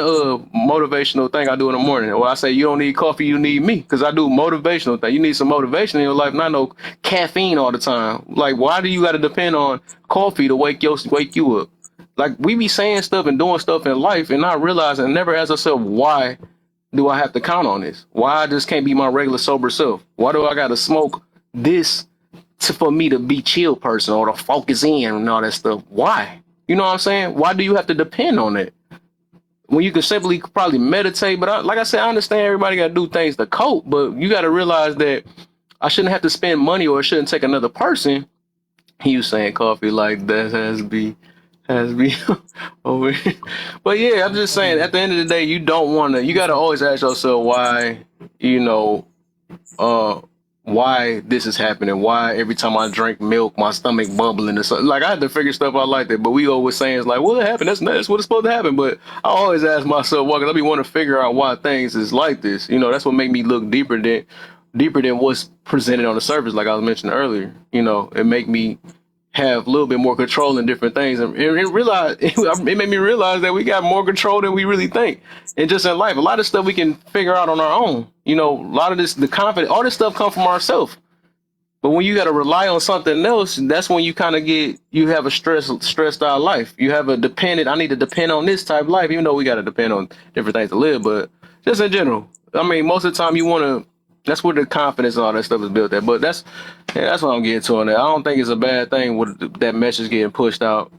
motivational thing I do in the morning. Or I say you don't need coffee, you need me, because I do motivational thing. You need some motivation in your life, not no caffeine all the time. Like, why do you got to depend on coffee to wake you up? Like, we be saying stuff and doing stuff in life and not realizing, never ask ourselves, why do I have to count on this? Why I just can't be my regular sober self? Why do I got to smoke this for me to be chill person or to focus in and all that stuff? Why? You know what I'm saying? Why do you have to depend on it when you can simply probably meditate? But like I said, I understand everybody got to do things to cope, but you got to realize that I shouldn't have to spend money, or it shouldn't take another person. He was saying coffee like that has be over here. But yeah, I'm just saying at the end of the day, you got to always ask yourself why, you know, why this is happening, why every time I drink milk my stomach bubbling or something. Like I had to figure stuff out like that, but we always saying it's like, well, it happened, that's what it's supposed to happen. But I always ask myself, why? Because I be want to figure out why things is like this. That's what make me look deeper than what's presented on the surface. Like I was mentioning earlier, it make me have a little bit more control in different things, and realize it made me realize that we got more control than we really think. And just in life, a lot of stuff we can figure out on our own. A lot of this, the confidence, all this stuff come from ourselves. But when you got to rely on something else, that's when you kind of you have a stressed out life. You have a dependent, I need to depend on this type of life, even though we got to depend on different things to live. But just in general, I mean, most of the time you want to, that's where the confidence and all that stuff is built at. But that's what I'm getting to on that. I don't think it's a bad thing with that message getting pushed out.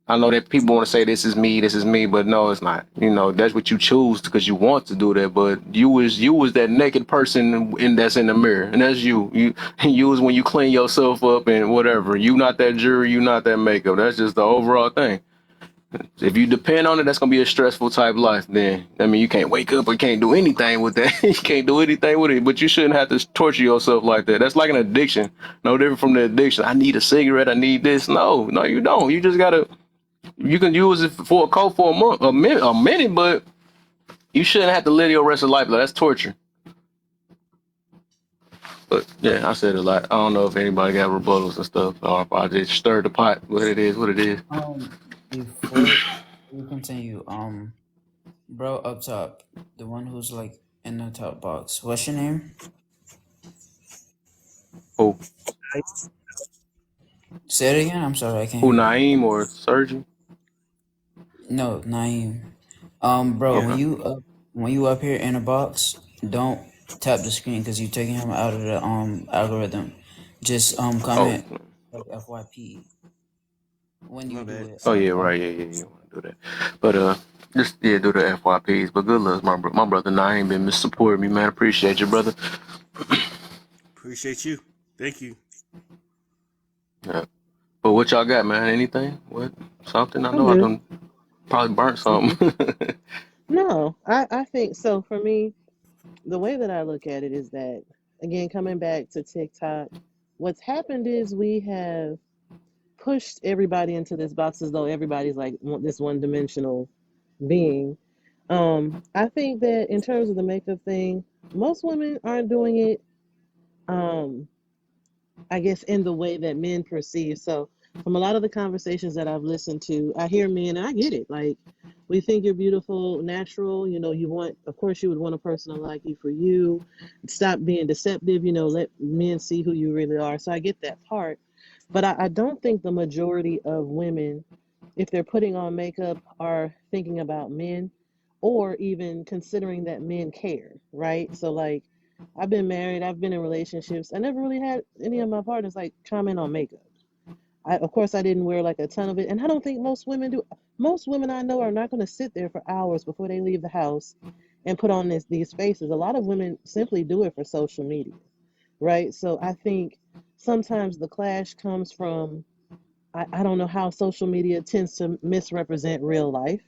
I know that people want to say this is me, but no, it's not. You know, that's what you choose because you want to do that. But you was that naked person that's in the mirror, and that's you. You was when you clean yourself up and whatever. You not that jury, you not that makeup. That's just the overall thing. If you depend on it, that's gonna be a stressful type life. Then I mean, you can't wake up or can't do anything with that. You can't do anything with it. But you shouldn't have to torture yourself like that. That's like an addiction. No different from the addiction. I need a cigarette. I need this. No, no, you don't. You just gotta. You can use it for a coat for a month, a minute, but you shouldn't have to live your rest of life. Like, that's torture. But yeah, I said a lot. I don't know if anybody got rebuttals and stuff, or if I just stirred the pot. But it is what it is. Before you continue, bro, up top, the one who's like in the top box. What's your name? Who, Say it again. I'm sorry, I can't who, hear you. Naeem or Surgeon? No, Naeem. Bro, Yeah. when you up here in a box, don't tap the screen because you're taking him out of the algorithm. Just Oh. comment like FYP when My you do bad. it. Oh Sorry. yeah, right. Yeah, yeah, yeah. You want to do that? But just yeah, do the FYPs. But good luck, my brother Naeem been supporting me, man. Appreciate you, brother. Appreciate you. Thank you. Yeah. But what y'all got, man? Anything? What? Something? I I'm know I good. done probably burnt Mm-mm. something. No, I think so. For me, the way that I look at it is that, again, coming back to TikTok, what's happened is we have pushed everybody into this box as though everybody's like this one dimensional being. I think that in terms of the makeup thing, most women aren't doing it. Um, I guess, in the way that men perceive. So, from a lot of the conversations that I've listened to, I hear men, and I get it. Like, we think you're beautiful, natural. You know, you want, of course, you would want a person to like you for you. Stop being deceptive. You know, let men see who you really are. So, I get that part. But I don't think the majority of women, if they're putting on makeup, are thinking about men or even considering that men care, right? So, like, I've been married, I've been in relationships. I never really had any of my partners like comment on makeup. Of course, I didn't wear like a ton of it, and I don't think most women do. Most women I know are not going to sit there for hours before they leave the house and put on these faces. A lot of women simply do it for social media, right? So I think sometimes the clash comes from I don't know how social media tends to misrepresent real life.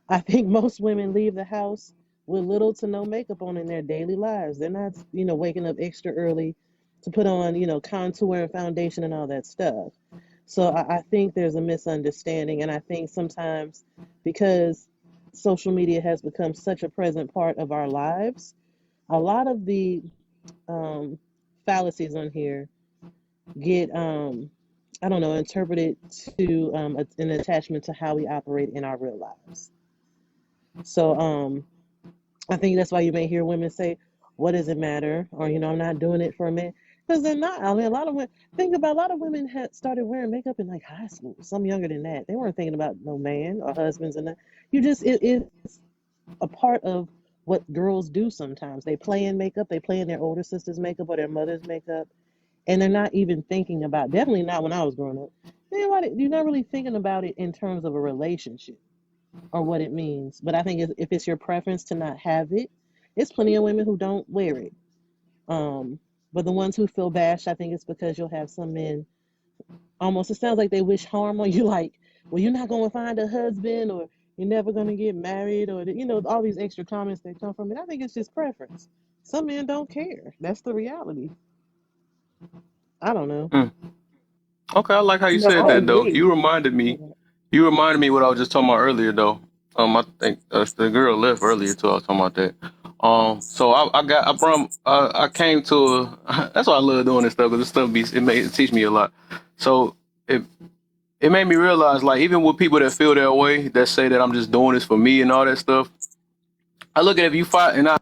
I think most women leave the house with little to no makeup on in their daily lives. They're not, waking up extra early to put on, contour and foundation and all that stuff. So I think there's a misunderstanding. And I think sometimes because social media has become such a present part of our lives, a lot of the um, fallacies on here get, I don't know, interpreted to an attachment to how we operate in our real lives. So, I think that's why you may hear women say, "What does it matter?" Or, "I'm not doing it for a man," because they're not. I mean, a lot of women think about a lot of women had started wearing makeup in like high school. Some younger than that. They weren't thinking about no man or husbands and that. It's a part of what girls do sometimes. They play in makeup. They play in their older sister's makeup or their mother's makeup, and they're not even thinking about. Definitely not when I was growing up. You're not really thinking about it in terms of a relationship or what it means. But I think if it's your preference to not have it, it's plenty of women who don't wear it. Um, but the ones who feel bashed, I think it's because you'll have some men almost, it sounds like they wish harm on you, like, well, you're not going to find a husband or you're never going to get married or, all these extra comments that come from it. I think it's just preference. Some men don't care. That's the reality. I don't know. Mm. Okay, I like how you No, said I that though. agree. You reminded me. You reminded me what I was just talking about earlier though. I think the girl left earlier too. I was talking about that. So I came to that's why I love doing this stuff because this stuff it teach me a lot. So it it made me realize like even with people that feel that way that say that I'm just doing this for me and all that stuff. I look at if you fight and I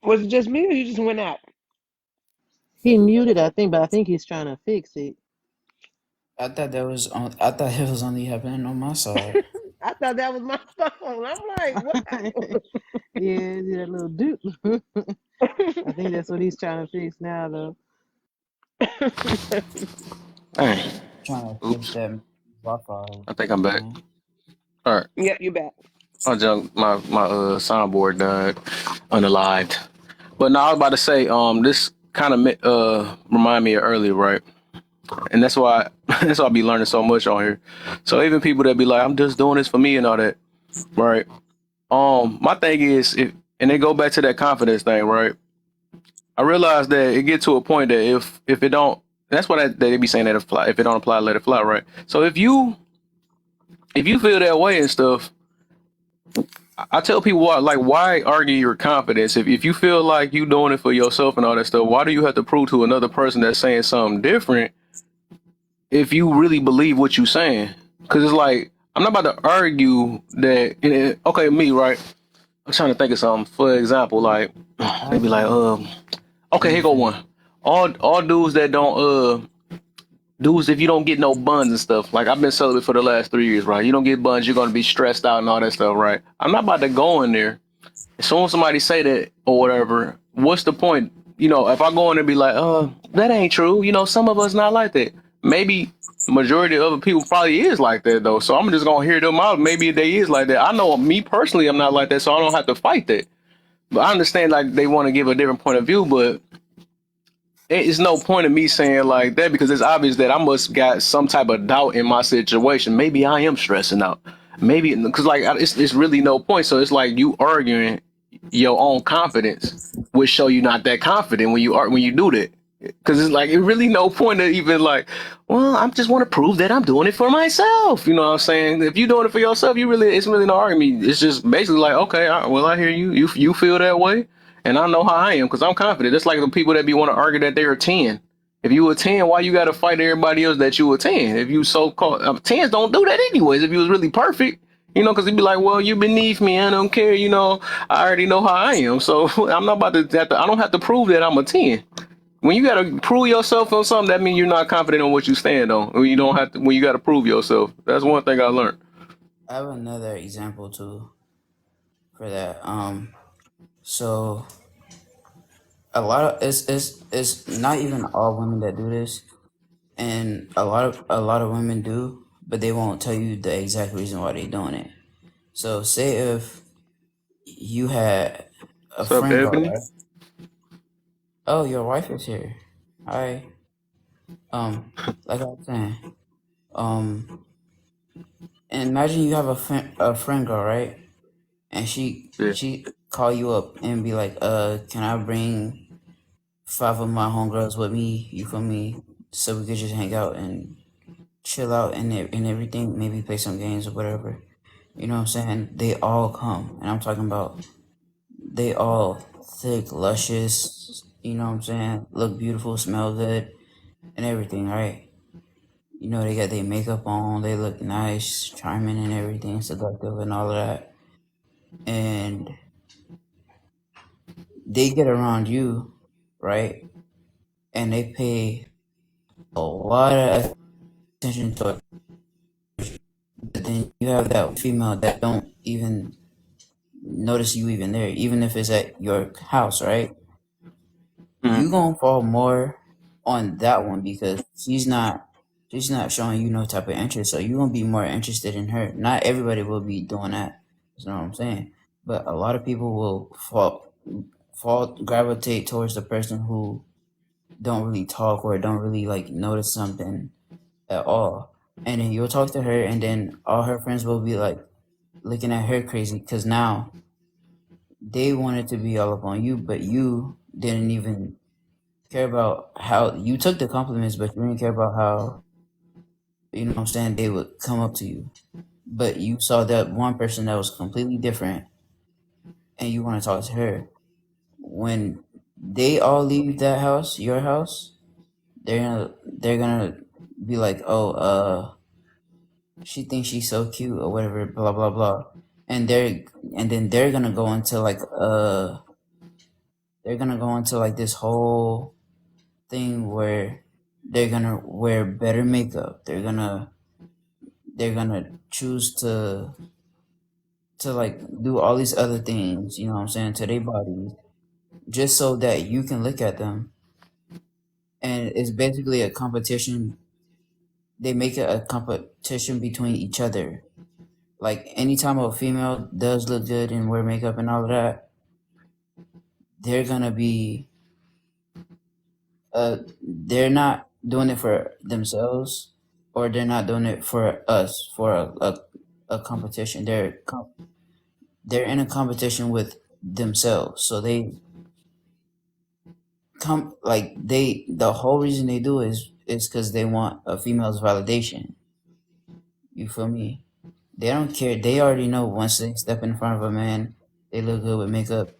Was it just me or you just went out? He muted, I think, but I think he's trying to fix it. I thought that was on. I thought it was only happening on my side. I thought that was my phone. I'm like, what? Yeah, do that little doot. I think that's what he's trying to fix now, though. Dang. Trying to fix Oops. that Wi-Fi, I think I'm back. man. All right. Yeah, you back. My soundboard died unalived. But no, I was about to say, this kind of remind me of earlier, right? And that's why that's why I be learning so much on here. So even people that be like, I'm just doing this for me and all that, right? My thing is, if and they go back to that confidence thing, right? I realize that it get to a point that if it don't, that's why they be saying that if it don't apply, let it fly, right? So if you feel that way and stuff, I tell people why argue your confidence if you feel like you doing it for yourself and all that stuff. Why do you have to prove to another person that's saying something different if you really believe what you saying? Because it's like I'm not about to argue that. Okay, me right. I'm trying to think of something. For example, like I they have be like, a okay, let me here go finish. one. All dudes that don't dudes, if you don't get no buns and stuff, like I've been celibate for the last 3 years, right? You don't get buns, you're gonna be stressed out and all that stuff, right? I'm not about to go in there. As soon as somebody say that or whatever, what's the point? If I go in and be like, that ain't true. Some of us not like that. Maybe majority of other people probably is like that though. So I'm just gonna hear them out. Maybe they is like that. I know me personally, I'm not like that, so I don't have to fight that. But I understand like they want to give a different point of view, but it's no point in me saying like that because it's obvious that I must got some type of doubt in my situation. Maybe I am stressing out. Maybe because like it's really no point. So it's like you arguing your own confidence, which show you not that confident when you do that. Because it's like it really no point to even like, well, I just want to prove that I'm doing it for myself. You know what I'm saying? If you're doing it for yourself, it's really no argument. It's just basically like, okay, well, I hear you. You feel that way. And I know how I am because I'm confident. It's like the people that be want to argue that they're a 10. If you a 10, why you got to fight everybody else that you a 10? If you so called 10s don't do that anyways. If you was really perfect, because he'd be like, well, you beneath me. I don't care. I already know how I am. So I'm not about to, I don't have to prove that I'm a 10. When you got to prove yourself on something, that means you're not confident on what you stand on. When you don't have to, when you got to prove yourself. That's one thing I learned. I have another example too for that. So it's not even all women that do this, and a lot of women do, but they won't tell you the exact reason why they're doing it. So say if you had a What's up, friend girl, Ebony? right? Oh, your wife is here. Hi. Like I was saying, um, and imagine you have a friend girl, right? And she Yeah. she call you up and be like, can I bring five of my homegirls with me? You feel me? So we could just hang out and chill out and everything. Maybe play some games or whatever. You know what I'm saying? They all come, and I'm talking about they all thick, luscious. You know what I'm saying? Look beautiful, smell good, and everything, right? They got their makeup on, they look nice, charming, and everything, seductive, and all of that. And they get around you, right? And they pay a lot of attention to it. But then you have that female that don't even notice you even there, even if it's at your house, right? You Mm-hmm. gonna fall more on that one because she's not showing you no type of interest, so you gonna be more interested in her. Not everybody will be doing that. You know what I'm saying? But a lot of people will fall gravitate towards the person who don't really talk or don't really like notice something at all. And then you'll talk to her, and then all her friends will be like looking at her crazy because now they wanted to be all up on you, but you didn't even care about how you took the compliments, but you didn't care about how, you know what I'm saying, they would come up to you. But you saw that one person that was completely different and you want to talk to her. When they all leave that house, your house, they're gonna be like, oh, she thinks she's so cute or whatever, blah blah blah. And then they're gonna go into like this whole thing where they're gonna wear better makeup. They're gonna they're gonna choose to like do all these other things, you know what I'm saying, to their bodies, just so that you can look at them. And it's basically a competition. They make it a competition between each other. Like anytime a female does look good and wear makeup and all of that, they're gonna be they're not doing it for themselves, or they're not doing it for us for a competition. They're in a competition with themselves. So they come like the whole reason they do is because they want a female's validation. You feel me? They don't care. They already know once they step in front of a man, they look good with makeup,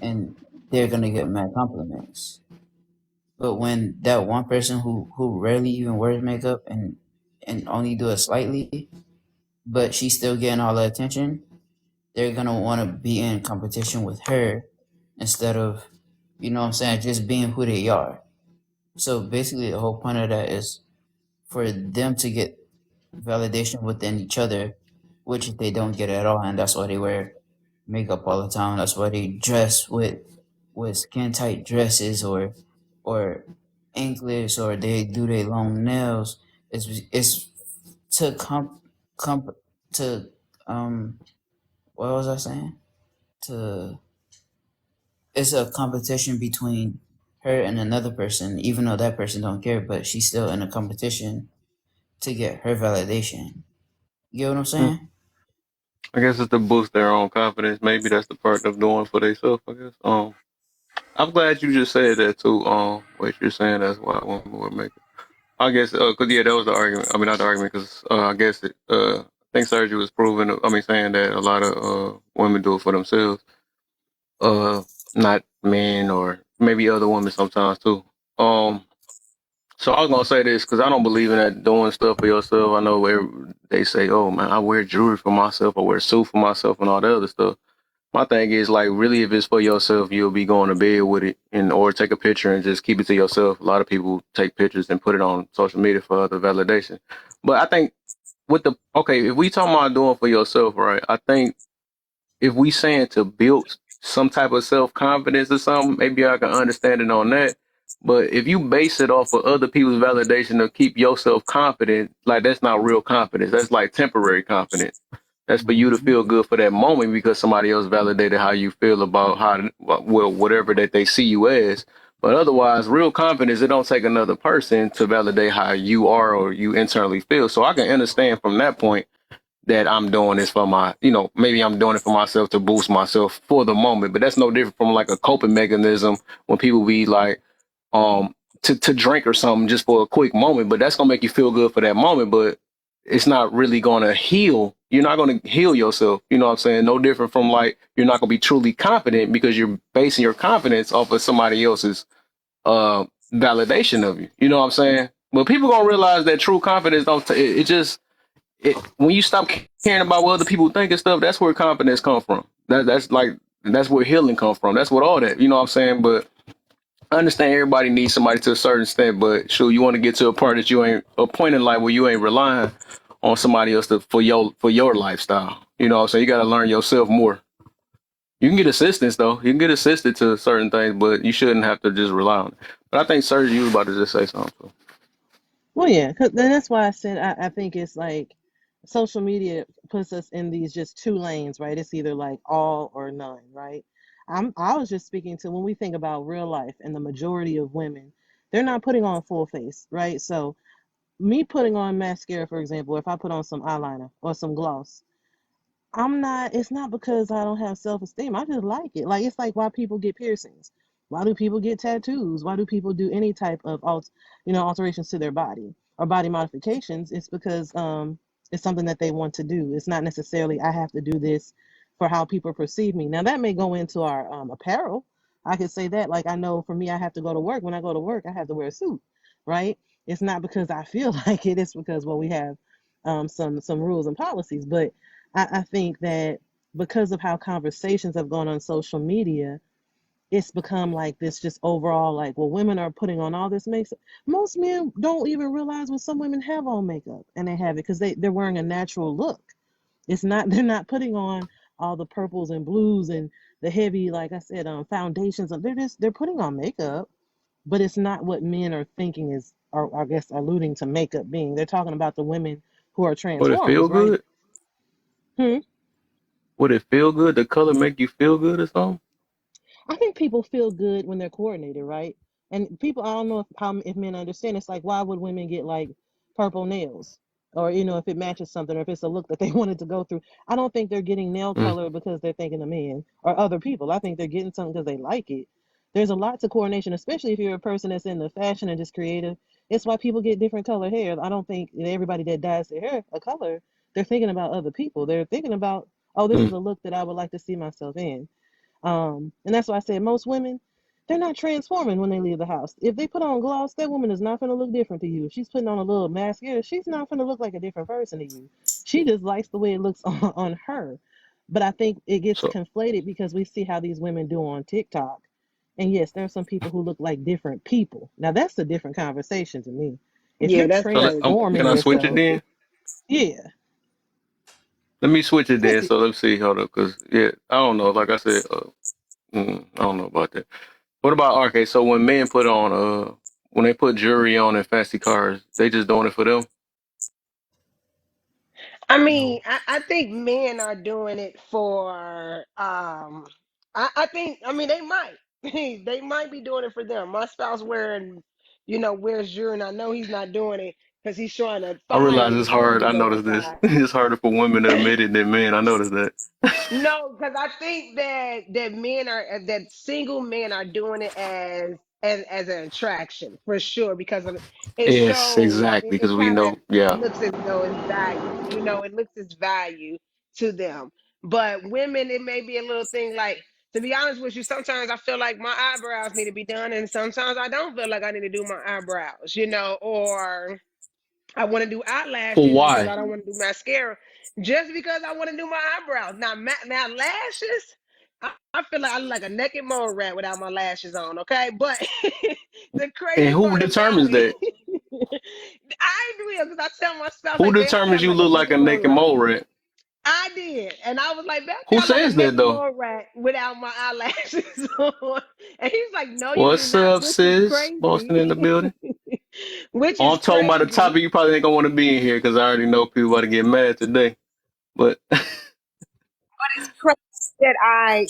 and they're gonna get mad compliments. But when that one person who rarely even wears makeup and only do it slightly, but she's still getting all the attention, they're gonna want to be in competition with her instead of, you know what I'm saying, just being who they are. So basically, the whole point of that is for them to get validation within each other, which they don't get at all, and that's why they wear makeup all the time. That's why they dress with skin tight dresses or anklets, or they do their long nails. It's to comp to what was I saying? To It's a competition between her and another person, even though that person don't care, but she's still in a competition to get her validation. You get what I'm Mm. saying? I guess it's to boost their own confidence. Maybe that's the part of doing for themselves. I guess. I'm glad you just said that too. What you're saying, that's why women would make it. I guess, cause yeah, that was the argument. I mean, not the argument, cause I guess I think surgery was proving. I mean, saying that a lot of women do it for themselves, uh, not men or maybe other women sometimes too. Um, so I was gonna say this because I don't believe in that doing stuff for yourself. I know where they say, "Oh man, I wear jewelry for myself, I wear a suit for myself, and all that other stuff." My thing is like, really, if it's for yourself, you'll be going to bed with it, and or take a picture and just keep it to yourself. A lot of people take pictures and put it on social media for other validation. But I think with the okay, if we talking about doing for yourself, right? I think if we saying to build some type of self confidence or something, maybe I can understand it on that. But if you base it off of other people's validation to keep yourself confident, like that's not real confidence. That's like temporary confidence. That's for you to Mm-hmm. feel good for that moment because somebody else validated how you feel about how well whatever that they see you as. But otherwise, real confidence, it don't take another person to validate how you are or you internally feel. So I can understand from that point that I'm doing this for my, maybe I'm doing it for myself to boost myself for the moment. But that's no different from like a coping mechanism when people be like, um, to drink or something just for a quick moment. But that's gonna make you feel good for that moment. But it's not really gonna heal. You're not gonna heal yourself. You know what I'm saying? No different from like you're not gonna be truly confident because you're basing your confidence off of somebody else's validation of you. You know what I'm saying? But people gonna realize that true confidence don't. It just when you stop caring about what other people think and stuff, that's where confidence come from. That's where healing come from. That's what all that. You know what I'm saying? But I understand everybody needs somebody to a certain extent. But sure, you want to get to a part that you ain't a point in life where you ain't relying on somebody else for your lifestyle. You know what I'm saying? You got to learn yourself more. You can get assistance though. You can get assisted to certain things, but you shouldn't have to just rely on it. But I think Serge, you was about to just say something. So. Well, yeah, then that's why I said I think it's like social media puts us in these just two lanes, right? It's either like all or none, right? I was just speaking to when we think about real life and the majority of women, they're not putting on full face, right? So me putting on mascara, for example, if I put on some eyeliner or some gloss, it's not because I don't have self esteem. I just like it. Like, it's like why people get piercings. Why do people get tattoos? Why do people do any type of alterations to their body or body modifications? It's because it's something that they want to do. It's not necessarily I have to do this for how people perceive me. Now that may go into our apparel. I could say that, like, I know for me, I have to go to work. When I go to work, I have to wear a suit, right? It's not because I feel like it. It's because, well, we have some rules and policies. But I think that because of how conversations have gone on social media, it's become like this just overall like, well, women are putting on all this makeup. Most men don't even realize when some women have on makeup and they have it because they're wearing a natural look. It's not they're not putting on all the purples and blues and the heavy, like I said, foundations. They're putting on makeup, but it's not what men are thinking is, or I guess alluding to makeup being. They're talking about the women who are Would it feel transformers, right? good? Hmm. Would it feel good? The color make you feel good or something? I think people feel good when they're coordinated, right? And people, I don't know if men understand. It's like, why would women get like purple nails, or if it matches something, or if it's a look that they wanted to go through? I don't think they're getting nail Mm. color because they're thinking of men or other people. I think they're getting something because they like it. There's a lot to coordination, especially if you're a person that's in the fashion and just creative. It's why people get different color hair. I don't think that everybody that dyes their hair a color, they're thinking about other people. They're thinking about, oh, this is Mm. a look that I would like to see myself in. And that's why I said most women, they're not transforming when they leave the house. If they put on gloss, that woman is not going to look different to you. If she's putting on a little mascara, she's not going to look like a different person to you. She just likes the way it looks on her. But I think it gets So, conflated because we see how these women do on TikTok. And yes, there are some people who look like different people. Now that's a different conversation to me. If Yeah, you're that's crazy. can transforming I switch it yourself, then? yeah. Let me switch it then. Switch it. So let's see. Hold up, cause yeah, I don't know. Like I said, I don't know about that. What about okay? So when men put on when they put jewelry on in fancy cars, they just doing it for them. I mean, No. I think men are doing it for I mean they might. They might be doing it for them. My spouse wears jewelry and I know he's not doing it because he's trying to I realize find it's his hard. I soulmate noticed this. outside. It's harder for women to admit it than men. I noticed that. No, because I think that men are that single men are doing it as an attraction for sure because it Yes, shows exactly. it Because we kind of know, yeah. looks as though it's value. It looks as value to them. But women, it may be a little thing like, to be honest with you, sometimes I feel like my eyebrows need to be done, and sometimes I don't feel like I need to do my eyebrows, or I want to do For eyelashes because why? I don't want to do mascara. Just because I want to do my eyebrows. Now lashes, I feel like I look like a naked mole rat without my lashes on. Okay, but the And crazy who part about determines it, that? I will because I tell my spouse Who like, babe, I think determines I look you like a look like naked a mole naked rat. mole rat? I did, and I was like, babe, I Who think I look like says a that naked though? mole rat without my eyelashes on. And he's like, no, you do What's not, up, which is sis? Boston in the crazy. building. Which Oh, is I'm talking about the crazy. topic. You probably ain't gonna want to be in here because I already know people about to get mad today. But It's crazy that I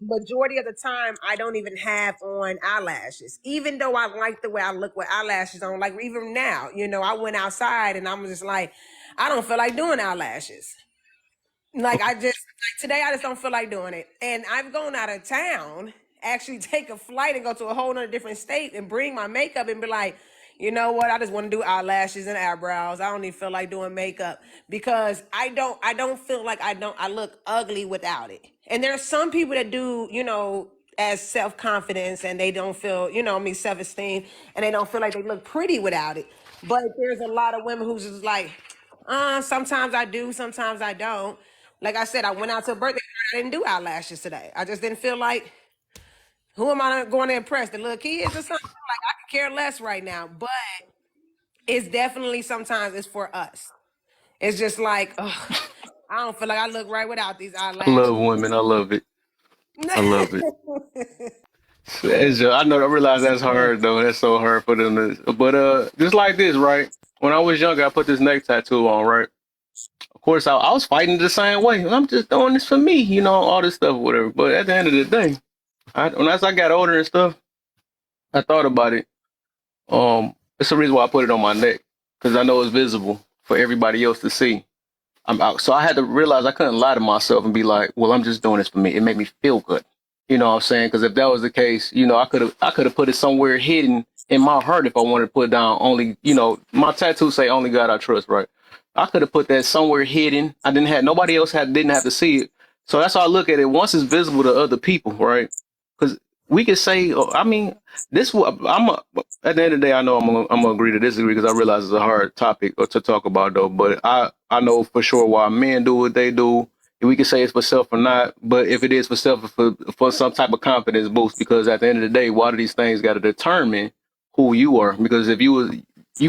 majority of the time I don't even have on eyelashes. Even though I like the way I look with eyelashes on, like even now, I went outside and I'm just like, I don't feel like doing eyelashes. Like okay. today I just don't feel like doing it. And I've gone out of town, actually take a flight and go to a whole nother different state and bring my makeup and be like, you know what? I just want to do eyelashes and eyebrows. I don't even feel like doing makeup because I don't feel like I look ugly without it. And there are some people that do, as self-confidence and they don't feel, self-esteem and they don't feel like they look pretty without it. But there's a lot of women who's just like, sometimes I do, sometimes I don't. Like I said, I went out to a birthday party. I didn't do eyelashes today. I just didn't feel like, who am I going to impress? The little kids or something? Like I could care less right now. But it's definitely sometimes it's for us. It's just like, ugh, I don't feel like I look right without these I love eyelashes. women. I love it. I love it. I know. I realize that's Yeah. hard though. That's so hard for them. But just like this, right? When I was younger, I put this neck tattoo on, right? Of course, I was fighting the same way. I'm just doing this for me, all this stuff, whatever. But at the end of the day, as I got older and stuff, I thought about it. It's the reason why I put it on my neck because I know it's visible for everybody else to see. I'm out. So I had to realize I couldn't lie to myself and be like, well, I'm just doing this for me. It made me feel good. You know what I'm saying? Because if that was the case, I could have put it somewhere hidden in my heart if I wanted to put down only, my tattoos say only God I trust, right? I could have put that somewhere hidden. I didn't have nobody else didn't have to see it. So that's how I look at it. Once it's visible to other people, right? Because we could say, I mean, this at the end of the day, I know I'm gonna agree to disagree because I realize it's a hard topic to talk about though. But I know for sure why men do what they do. We can say it's for self or not, but if it is for self, for some type of confidence boost, because at the end of the day, why do these things got to determine who you are? Because if you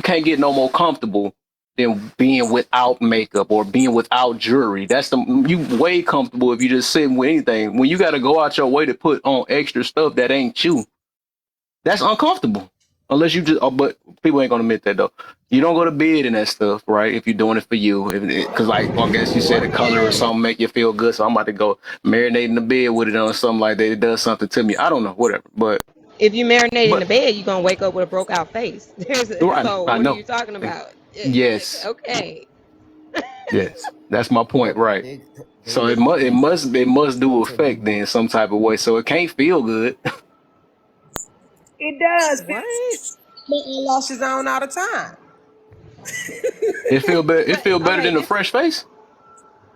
can't get no more comfortable than being without makeup or being without jewelry. That's you way comfortable if you just sitting with anything. When you got to go out your way to put on extra stuff that ain't you, that's uncomfortable. Unless you just, oh, but people ain't gonna admit that though. You don't go to bed in that stuff, right? If you're doing it for you, because like I guess you said the color or What? something make you feel good, so I'm about to go marinate in the bed with it or something like that. It does something to me. I don't know, whatever. If you marinate in the But bed, you're gonna wake up with a broke out face. So I what are know. you talking about? Yes, Okay. yes, that's my point, But right? So it must do effect then some type of way. So it can't feel good. It does. What? My eyelashes on all the time. It feel better. It But feel better okay, than a this fresh face.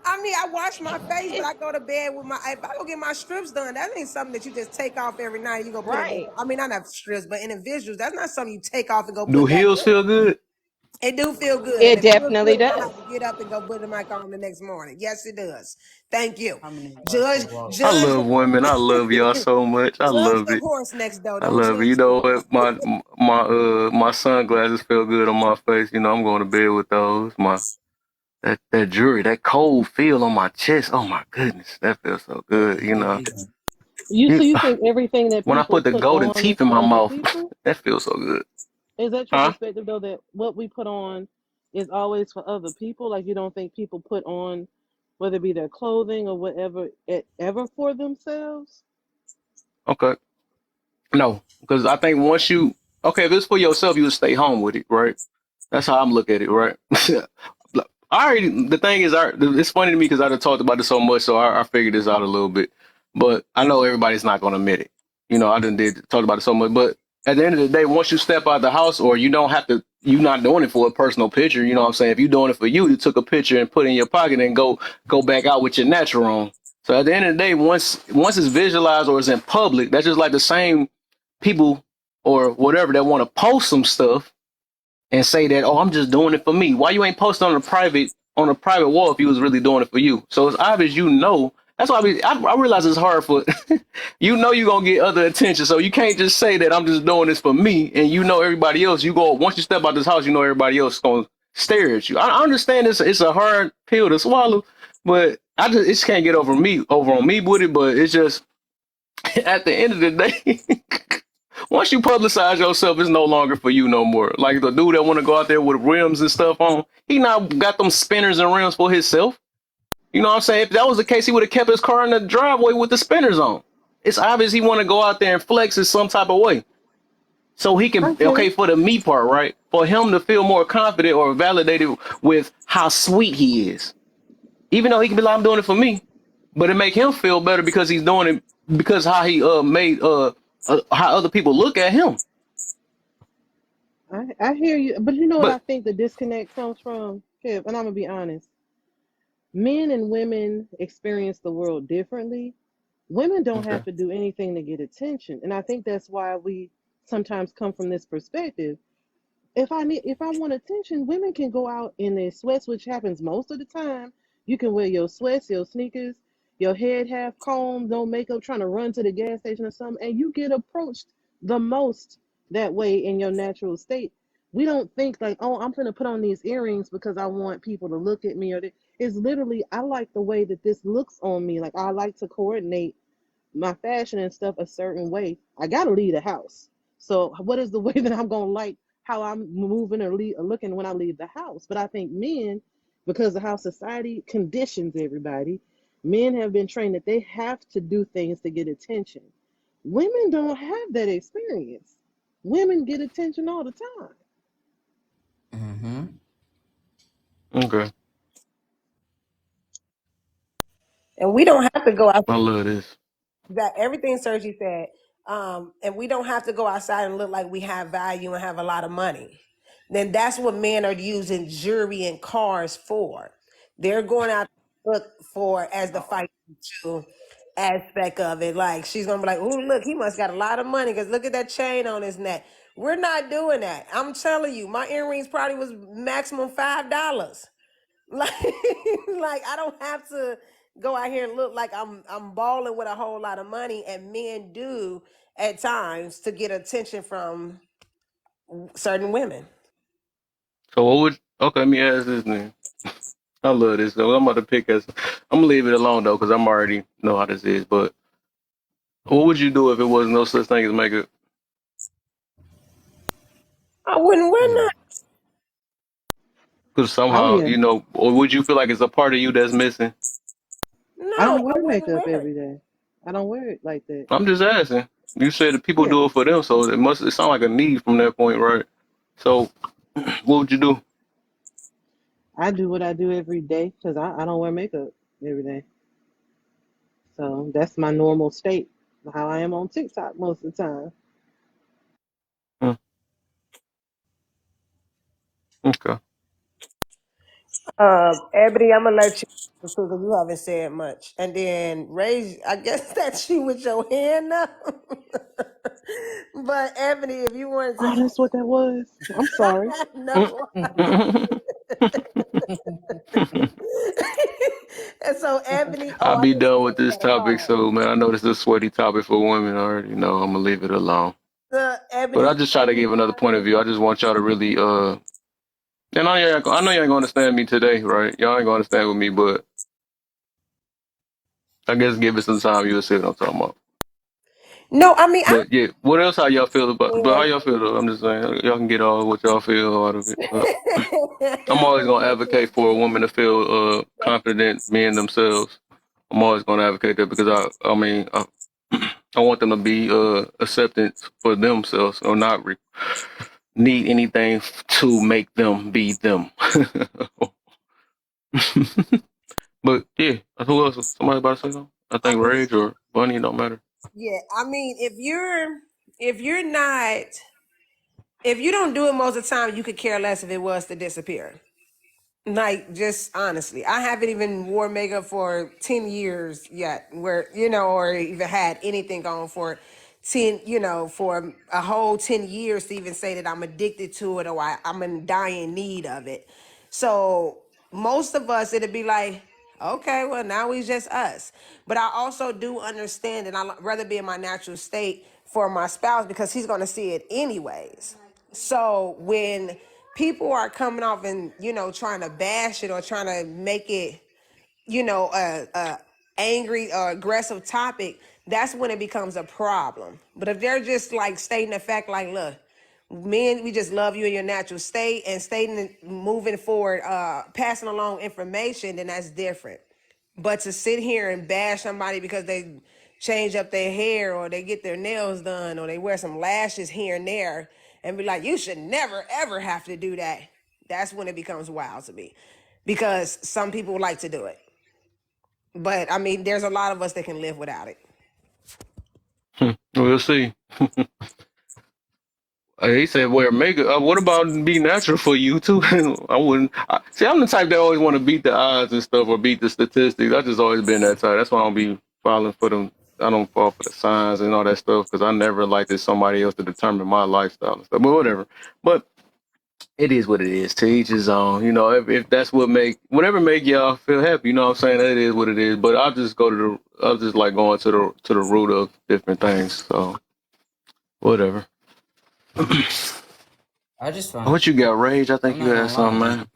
I mean, I wash my face, but it's I go to bed with my. If I go get my strips done, that ain't something that you just take off every night. And you go put it back. right. I mean, not have strips, but individuals. That's not something you take off and go Do put back heels on. feel good? It do feel good, and It it feels good definitely when I does. have to get up and go put them back on the next morning. Yes, it does. Thank you, how many miles Judge. per walk? I Judge. love women. I love y'all so much. I Judge love the it. horse next door. I Don't love it. You judge know me. what? My sunglasses feel good on my face. You know, I'm going to bed with those. That jewelry, that cold feel on my chest. Oh my goodness, that feels so good. You know, So you, you think everything that when I people put the put golden on is teeth in for my other mouth, people? that feels so good. Is that your Huh? perspective though, that what we put on is always for other people? Like you don't think people put on, whether it be their clothing or whatever, it ever for themselves? Okay. No, because I think once you okay, if it's for yourself, you would stay home with it, right? That's how I'm looking at it, right? I already. The thing is, it's funny to me because I done talked about this so much, so I figured this out a little bit. But I know everybody's not going to admit it. You know, I done did talk about it so much. But at the end of the day, once you step out the house, or you don't have to, you're not doing it for a personal picture. You know what I'm saying? If you're doing it for you, you took a picture and put it in your pocket and go back out with your natural on. So at the end of the day, once it's visualized or it's in public, that's just like the same people or whatever that want to post some stuff and say that, oh, I'm just doing it for me. Why you ain't posting on a private wall if you was really doing it for you? So it's obvious you know. That's why I realize it's hard for you know you're gonna get other attention. So you can't just say that I'm just doing this for me and you know everybody else. You go once you step out this house, you know everybody else is gonna stare at you. I understand it's a hard pill to swallow, but it just can't get over on me with it. But it's just at the end of the day, once you publicize yourself, it's no longer for you no more. Like the dude that want to go out there with rims and stuff on, he now got them spinners and rims for himself. You know what I'm saying? If that was the case, he would have kept his car in the driveway with the spinners on. It's obvious he want to go out there and flex in some type of way. So he I can, get okay, it. for the me part, right? For him to feel more confident or validated with how sweet he is. Even though he can be like, I'm doing it for me, but it make him feel better because he's doing it because how he made how other people look at him. I hear you, but you know what I But think the disconnect comes from, Kev, and I'm gonna be honest. Men and women experience the world differently. Women don't okay. have to do anything to get attention, and I think that's why we sometimes come from this perspective. If I want attention, women can go out in their sweats, which happens most of the time. You can wear your sweats, your sneakers, your head half combed, no makeup, trying to run to the gas station or something, and you get approached the most that way in your natural state. We don't think like, oh, I'm gonna put on these earrings because I want people to look at me, it's literally I like the way that this looks on me. Like I like to coordinate my fashion and stuff a certain way. I gotta leave the house. So what is the way that I'm gonna like how I'm moving or looking when I leave the house? But I think men, because of how society conditions everybody, men have been trained that they have to do things to get attention. Women don't have that experience. Women get attention all the time. Mm-hmm. Okay. And we don't have to go out. I love this. That everything Sergi said, and we don't have to go outside and look like we have value and have a lot of money. Then that's what men are using jewelry and cars for. They're going out to look for as the financial aspect of it. Like she's gonna be like, "Oh, look, he must got a lot of money because look at that chain on his neck." We're not doing that. I'm telling you, my earrings probably was maximum $5. Like, like I don't have to. go out here and look like I'm balling with a whole lot of money, and men do at times to get attention from certain women. So what would okay? Let me ask this then. I love this. So I'm about to pick as I'm gonna leave it alone though, because I'm already know how this is. But what would you do if it was no such thing as makeup? I wouldn't wear Hmm. none. Because I somehow, will. or would you feel like it's a part of you that's missing? I No, don't wear I wouldn't makeup wear it. every day. I don't wear it like that. I'm just asking. You said that people Yeah, do it for them, so it sound like a need from that point, right? So what would you do? I do what I do every day because I don't wear makeup every day. So that's my normal state. How I am on TikTok most of the time. Hmm, okay. Ebony, I'm gonna let you because you haven't said much, and then raise. I guess that's you with your hand up. But Ebony, if you wanted to, Oh, that's what that was. I'm sorry. no. And so Ebony, oh, I'll I be didn't see done with that you this had a topic. call. So, man, I know this is a sweaty topic for women. I already know. I'm gonna leave it alone. Ebony, But I you just try want to to give another point of respond? view. I just want y'all to really, and I know you ain't gonna understand me today, right? Y'all ain't gonna understand with me, but I guess give it some time. You'll see what I'm talking about. No, I mean But yeah, what else? How y'all feel about? But how I y'all feel though? I'm just saying, y'all can get all what y'all feel out of it. But I'm I always really gonna advocate for a woman to feel confident being themselves. I'm always gonna advocate that because I mean, I want them to be acceptance for themselves or not need anything to make them be them. But yeah, who else? Somebody about to say something? I think mean, Rage or Bunny, it don't matter. yeah, I mean, if you're not if you don't do it most of the time, you could care less if it was to disappear. Like, just honestly, I haven't even wore makeup for 10 years yet, where, or even had anything on for 10, for a whole 10 years to even say that I'm addicted to it or I'm in dying need of it. So, most of us, it'd be like, okay, well, now we just us. But I also do understand, and I'd rather be in my natural state for my spouse because he's going to see it anyways. So when people are coming off and trying to bash it or trying to make it a angry or aggressive topic, that's when it becomes a problem. But if they're just like stating the fact, like, look, men, we just love you in your natural state and stating moving forward, passing along information, then that's different. But to sit here and bash somebody because they change up their hair or they get their nails done or they wear some lashes here and there and be like, you should never ever have to do that. That's when it becomes wild to me. Because some people like to do it. But I mean, there's a lot of us that can live without it. We'll see. He said wear makeup. What about be natural for you too? I wouldn't. See, I'm the type that always want to beat the odds and stuff or beat the statistics. I just always been that type. That's why I don't be falling for them. I don't fall for the signs and all that stuff because I never liked it somebody else to determine my lifestyle and stuff. But whatever. But it is what it is. To each his own. If that's what whatever make y'all feel happy. You know what I'm saying? That is what it is. But I'll just go to I'll just like going to the root of different things. So whatever. I just find What you got, Rage? I I'm think you not had gonna lie, something, man. man.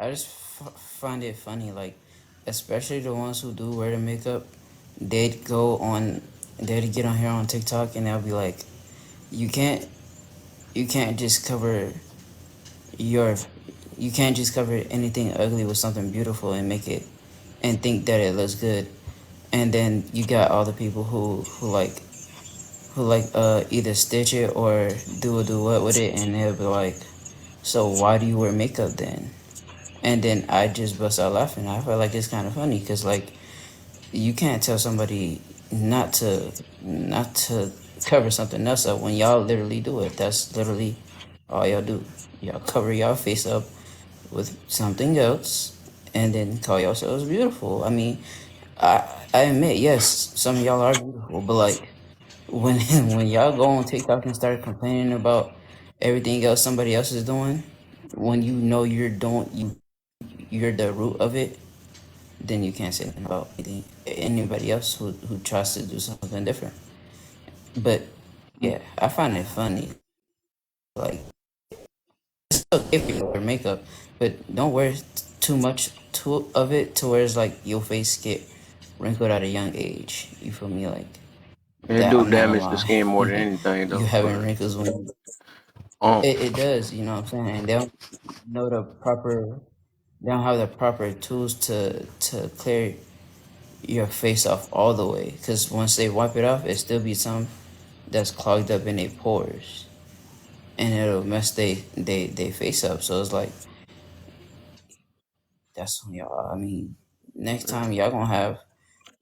I just find it funny, like, especially the ones who do wear the makeup. They'd get on here on TikTok and they'll be like, you can't, you can't just cover your, you can't just cover anything ugly with something beautiful and make it, and think that it looks good. And then you got all the people who either stitch it or do what with it, and they'll be like, so why do you wear makeup then? And then I just bust out laughing. I feel like it's kind of funny because like you can't tell somebody not to cover something else up when y'all literally do it. That's literally all y'all do. Y'all cover y'all face up with something else and then call yourselves beautiful. I mean, I admit, yes, some of y'all are beautiful, but like when when y'all go on TikTok and start complaining about everything else somebody else is doing, when you know you're the root of it, then you can't say nothing about anybody else who tries to do something different. But Mm. yeah, I find it funny. Like, it's okay if you wear makeup, but don't wear too much of it to where it's like your face get wrinkled at a young age. You feel me? Like It that. do I'm not gonna damage the lie. skin more than anything You though. having But wrinkles when um, it does. You know what I'm saying? And they don't know the proper. They don't have the proper tools to clear your face off all the way. Because once they wipe it off, it still be some that's clogged up in their pores, and it'll mess they face up. So it's like that's on y'all. I mean, next time y'all gonna have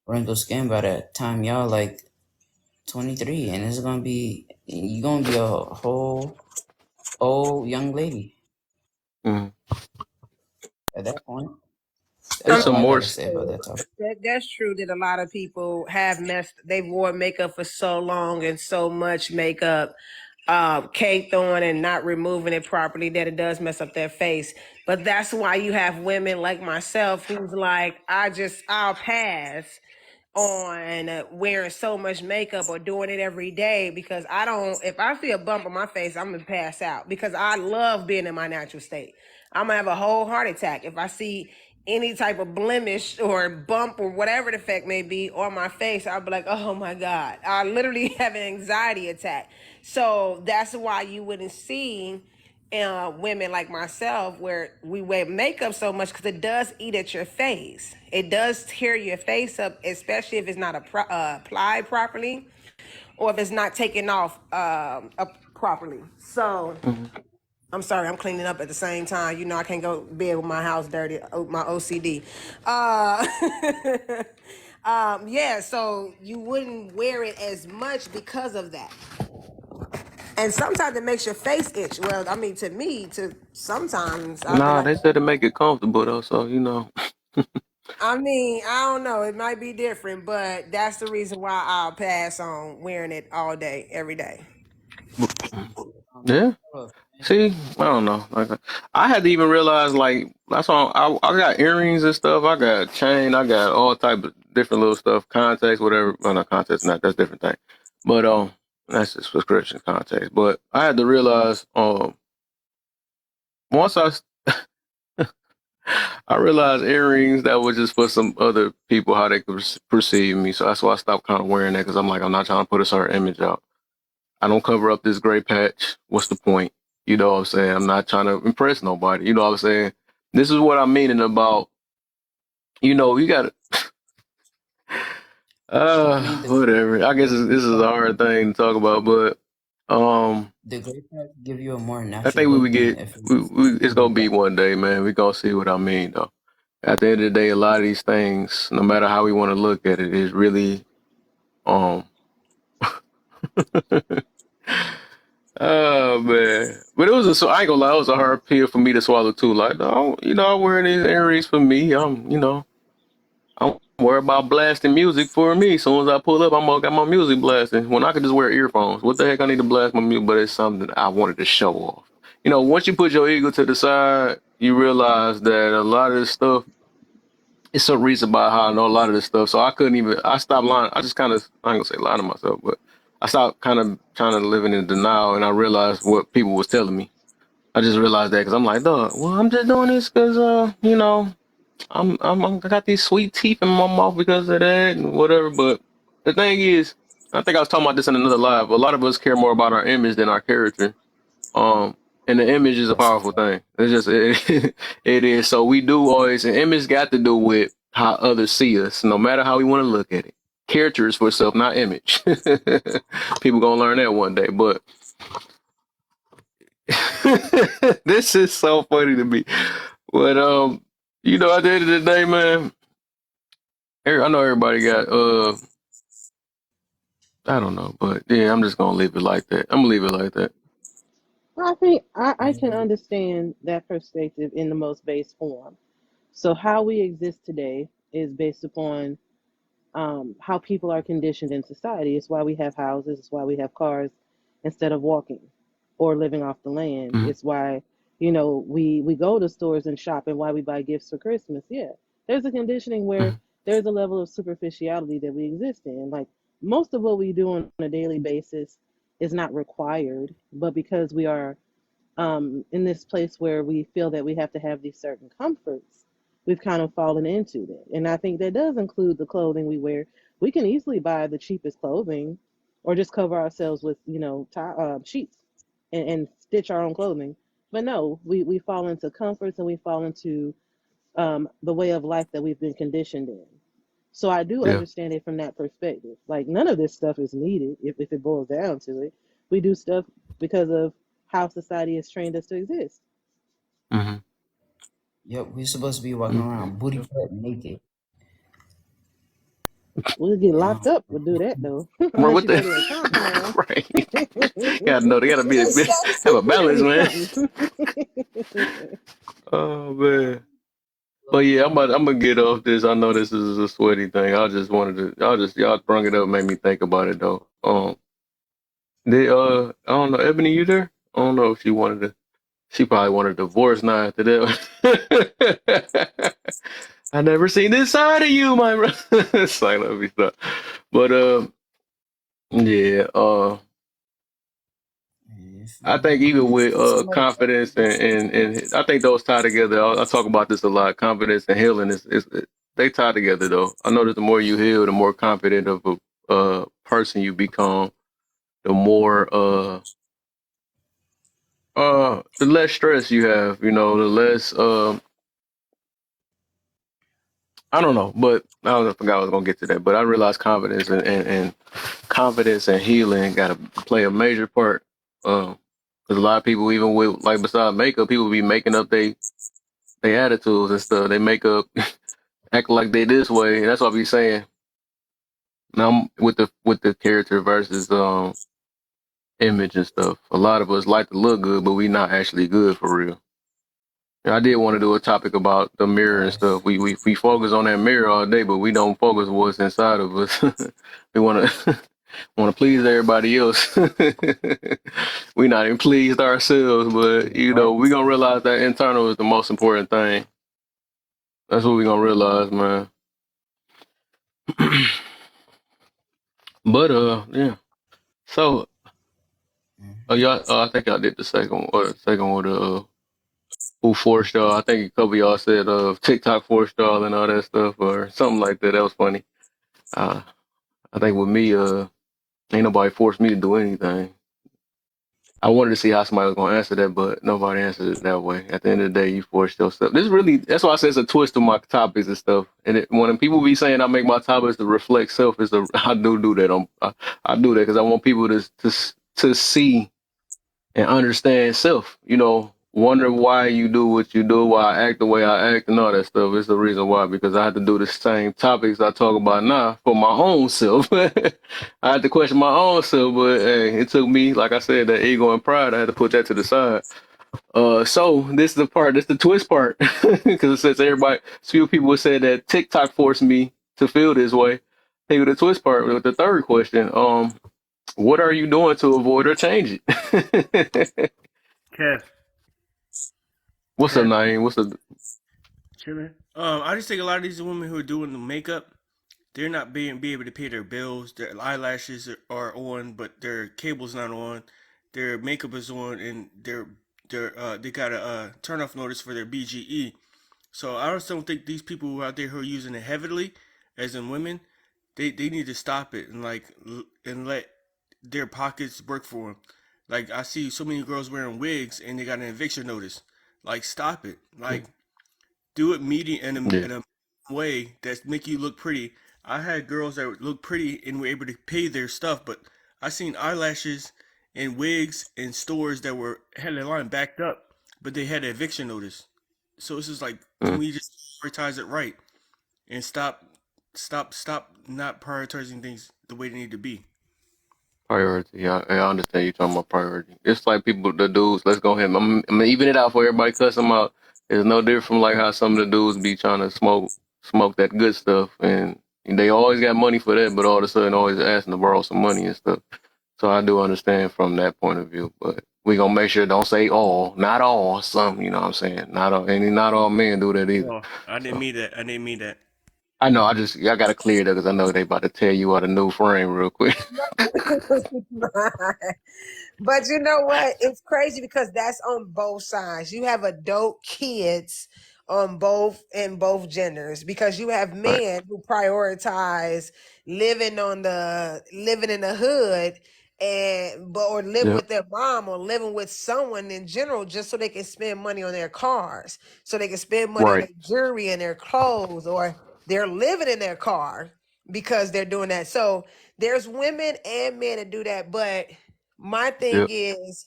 wrinkled skin by the time y'all like 23, and it's gonna be you gonna be a whole old young lady mm. at that point. It's That's some all I more. gotta say about that topic. That's true that a lot of people have they've worn makeup for so long and so much makeup, caked on and not removing it properly that it does mess up their face. But that's why you have women like myself who's like, I'll pass on wearing so much makeup or doing it every day because I don't, if I see a bump on my face, I'm gonna pass out because I love being in my natural state. I'm gonna have a whole heart attack if I see any type of blemish or bump or whatever the fact may be on my face. I'll be like, oh my God, I literally have an anxiety attack. So that's why you wouldn't see women like myself where we wear makeup so much because it does eat at your face. It does tear your face up, especially if it's not applied properly or if it's not taken off properly. So Mhm. I'm sorry, I'm cleaning up at the same time. You know, I can't go to bed with my house dirty, my OCD. Yeah, so you wouldn't wear it as much because of that. And sometimes it makes your face itch. Well, I mean, to me, to sometimes I'll be Nah, like, they said to make it comfortable though, so I mean, I don't know. It might be different, but that's the reason why I'll pass on wearing it all day, every day. yeah. See, I don't know. Like, I had to even realize, like, that's all. I got earrings and stuff. I got chain. I got all type of different little stuff, contacts, whatever. Well, not contacts, not that's a different thing. But that's just prescription contacts. But I had to realize, once I realized earrings that was just for some other people how they could perceive me. So that's why I stopped kind of wearing that because I'm like, I'm not trying to put a certain image out. I don't cover up this gray patch. What's the point? You know what I'm saying? I'm not trying to impress nobody. You know what I'm saying? This is what I'm meaning about, you got to, I mean, whatever. I guess this is a hard thing to talk about, but, the gray pack give you a more I natural think we look would than get, if it was it's fully going to be black. one day, man. We going to see what I mean, though. At the end of the day, a lot of these things, no matter how we want to look at it, is really, um, oh man, but it was so I ain't gonna lie, it was a hard pill for me to swallow too. Like, no, I'm wearing these earrings for me. I'm worried about blasting music for me. As soon as I pull up, I'm gonna got my music blasting. When I could just wear earphones, what the heck I need to blast my music? But it's something that I wanted to show off. Once you put your ego to the side, you realize that a lot of this stuff. It's some reason about how I know a lot of this stuff. So I couldn't even. I stopped lying. I just kind of. I ain't gonna say lie to myself, but I stopped kind of trying to live in denial, and I realized what people was telling me. I just realized that because I'm like, dog. Well, I'm just doing this because, I got these sweet teeth in my mouth because of that and whatever. But the thing is, I think I was talking about this in another live. A lot of us care more about our image than our character. Um, and the image is a That's a powerful fact. thing. It's just it is. So we do always. An image got to do with how others see us, no matter how we want to look at it. Character is for self, not image. People gonna learn that one day. But this is so funny to me. But at the end of the day, man, I know everybody got I don't know, but yeah, I'm just gonna leave it like that. I'm gonna leave it like that. I think I can understand that perspective in the most base form. So how we exist today is based upon how people are conditioned in society. It's why we have houses. It's why we have cars instead of walking or living off the land. Mhm. It's why we go to stores and shop and why we buy gifts for Christmas. Yeah, There's a conditioning where Mhm. there's a level of superficiality that we exist in. Like most of what we do on a daily basis is not required, but because we are in this place where we feel that we have to have these certain comforts, we've kind of fallen into that. And I think that does include the clothing we wear. We can easily buy the cheapest clothing or just cover ourselves with, sheets and stitch our own clothing. But no, we fall into comforts and we fall into the way of life that we've been conditioned in. So I do Yeah. understand it from that perspective. Like none of this stuff is needed if it boils down to it. We do stuff because of how society has trained us to exist. Hmm. Yep, we're supposed to be walking Okay. around booty butt naked. We'll get Uh, locked up to do that though, Bro, unless what you go the to a compound. right? Gotta know they gotta be have a Gotta balance, be man. something. Oh man. But yeah, I'm gonna get off this. I know this is a sweaty thing. I just wanted to y'all bring it up, made me think about it though. I don't know, Ebony, you there? I don't know if she probably wanted a divorce now after that. I never seen this side of you, my brother. It's like let me stop. But yeah, if I think even with somebody confidence and I think those tie together. I talk about this a lot. Confidence and healing they tie together though. I know that the more you heal, the more confident of a person you become. The more the less stress you have. You know, the less I don't know, but I don't know, I forgot I was gonna get to that. But I realized confidence and confidence and healing got to play a major part. Because a lot of people, even with like besides makeup, people be making up they attitudes and stuff. They make up act like they this way. That's what I be saying. Now with the character versus image and stuff. A lot of us like to look good, but we not actually good for real. And I did want to do a topic about the mirror and stuff. facts. We focus on that mirror all day, but we don't focus on what's inside of us. We want to please everybody else. We not even pleased ourselves, but you know we gonna realize that internal is the most important thing. That's what we gonna realize, man. But yeah. So y'all, I think I did the second one, or the second one. Who forced y'all? I think a couple of y'all said TikTok forced y'all and all that stuff, or something like that. That was funny. Uh, I think with me, ain't nobody forced me to do anything. I wanted to see how somebody was gonna answer that, but nobody answered it that way. At the end of the day, you forced yourself. That's why I say it's a twist to my topics and stuff. And when people be saying I make my topics to reflect self, I do that. I do that because I want people to see and understand self. You know, wonder why you do what you do, why I act the way I act, and all that stuff. It's the reason why, because I had to do the same topics I talk about now for my own self. I had to question my own self, but hey, it took me, like I said, that ego and pride. I had to put that to the side. So this is the part, this is the twist part, because it says everybody, few people would say that TikTok forced me to feel this way. Hey, with the twist part, with the third question, what are you doing to avoid or change it? Kev, What's up, Kev, Naeem? What's up? chilling. I just think a lot of these women who are doing the makeup, they're not be able to pay their bills. Their eyelashes are on, but their cable's not on. Their makeup is on, and they got a turn off notice for their BGE. So I just don't think these people who are out there who are using it heavily, as in women, they need to stop it and and let their pockets work for them. Like I see so many girls wearing wigs and they got an eviction notice. Like stop it. Like do it medium Yeah, in a way that make you look pretty. I had girls that look pretty and were able to pay their stuff, but I seen eyelashes and wigs in stores that were had their line backed up, but they had an eviction notice. So it's just like, can mm, we just prioritize it right and stop not prioritizing things the way they need to be? priority. Yeah, I understand you talking about priority. It's like people, the dudes. Let's go ahead. I'm gonna even it out for everybody. Cuss them out. It's no different from like how some of the dudes be trying to smoke that good stuff, and they always got money for that, but all of a sudden always asking to borrow some money and stuff. So I do understand from that point of view, but we gonna make sure don't say all, not all, some, you know what I'm saying? Not all, and not all men do that either. Oh, I didn't So mean that. I didn't mean that. I know, I gotta clear that because I know they about to tell you what a new frame real quick. But you know what? It's crazy because that's on both sides. You have adult kids on both in both genders because you have Right. men who prioritize living in the hood or living Yep. with their mom or living with someone in general just so they can spend money on their cars, so they can spend money on Right. their jewelry and their clothes, or they're living in their car because they're doing that. So there's women and men that do that, but my thing Yep. is,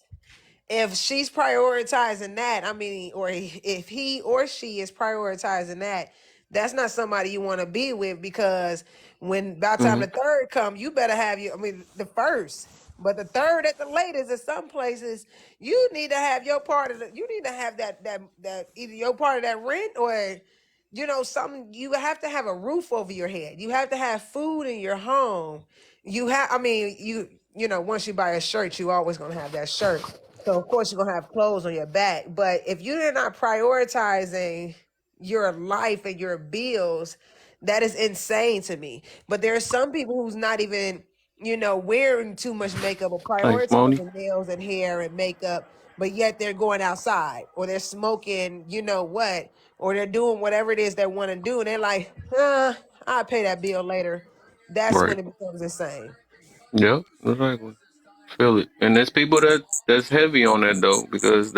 if she's prioritizing that, I mean, or if he or she is prioritizing that, that's not somebody you want to be with, because when by the time Hmm. the third come, you better have you. I mean, the first, but the third at the latest. In some places, you need to have your part of the. You need to have that either your part of that rent, or something. You have to have a roof over your head. You have to have food in your home. You have. I mean, once you buy a shirt, you always gonna have that shirt. So of course you're gonna have clothes on your back. But if you're not prioritizing your life and your bills, that is insane to me. But there are some people who's not even, wearing too much makeup or Thanks, Moni. prioritizing nails and hair and makeup, but yet they're going outside or they're smoking, what, or they're doing whatever it is they want to do, and they're like, I'll pay that bill later. That's Right. when it becomes insane. Yep. Exactly. Feel it. And there's people that's heavy on that though, because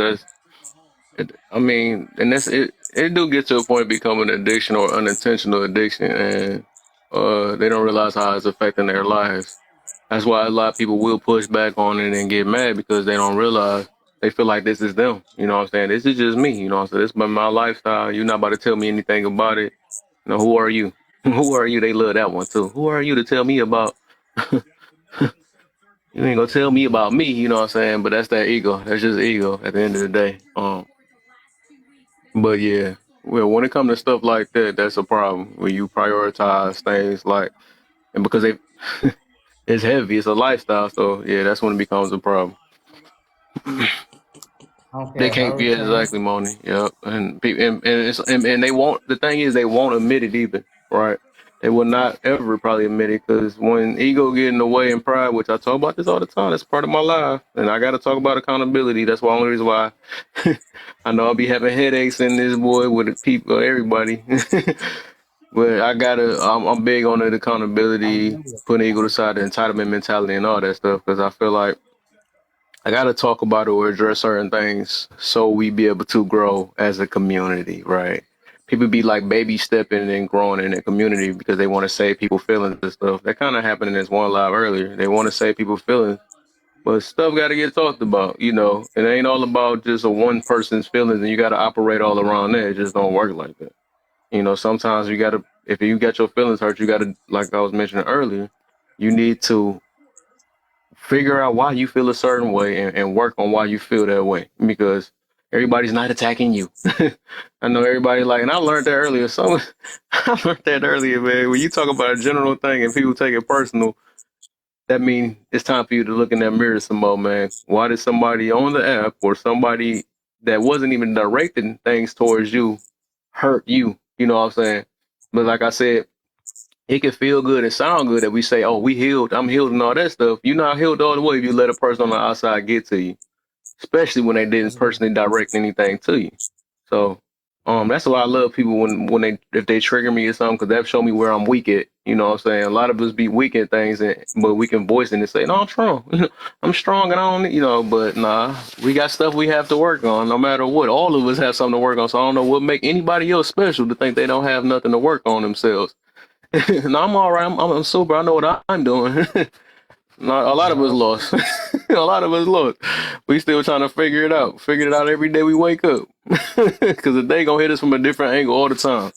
I mean, and that's it. It do get to a point of becoming an addiction or unintentional addiction, and they don't realize how it's affecting their lives. That's why a lot of people will push back on it and get mad because they don't realize they feel like this is them. You know what I'm saying? This is just me. You know what I'm saying? This is my lifestyle. You're not about to tell me anything about it. You know, who are you? Who are you? They love that one too. Who are you to tell me about? You ain't gonna tell me about me. You know what I'm saying? But that's that ego. That's just ego at the end of the day. But yeah, well, when it comes to stuff like that, that's a problem when you prioritize things like, and because they, it's heavy, it's a lifestyle. So yeah, that's when it becomes a problem. They Okay, can't how we be can. exactly money. Yep, and and they won't. The thing is, they won't admit it either, right? They will not ever probably admit it because when ego get in the way and pride, which I talk about this all the time, that's part of my life, and I got to talk about accountability. That's the only reason why I know I'll be having headaches in this boy with the people, everybody. But I'm big on the accountability, putting ego aside, the entitlement mentality, and all that stuff because I feel like I got to talk about it or address certain things so we be able to grow as a community, right? People be like baby stepping and growing in the community because they want to save people feelings and stuff. That kind of happened in this one live earlier. They want to save people feelings, but stuff got to get talked about. You know, it ain't all about just a one person's feelings, and you got to operate all around that. It just don't work like that. You know, sometimes you got to, if you got your feelings hurt, you got to, like I was mentioning earlier, you need to figure out why you feel a certain way and work on why you feel that way because everybody's not attacking you. I know everybody like, and I learned that earlier. So I learned that earlier, man. When you talk about a general thing and people take it personal, that means it's time for you to look in that mirror some more, man. Why did somebody on the app or somebody that wasn't even directing things towards you hurt you? You know what I'm saying? But like I said, it can feel good and sound good that we say, "Oh, we healed. I'm healed," and all that stuff. You're not healed all the way if you let a person on the outside get to you, especially when they didn't personally direct anything to you. So, that's why I love people when they if they trigger me or something because that show me where I'm weak at. You know what I'm saying? A lot of us be weak at things, but we can voice it and say, "No, I'm strong. I'm strong, and I don't," But nah, we got stuff we have to work on, no matter what. All of us have something to work on. So I don't know what make anybody else special to think they don't have nothing to work on themselves. No, I'm all right. I'm super. I know what I'm doing. Not a lot of us How, lost. A lot of us lost. We still trying to figure it out. Figure it out every day we wake up. Because the day gonna hit us from a different angle all the time.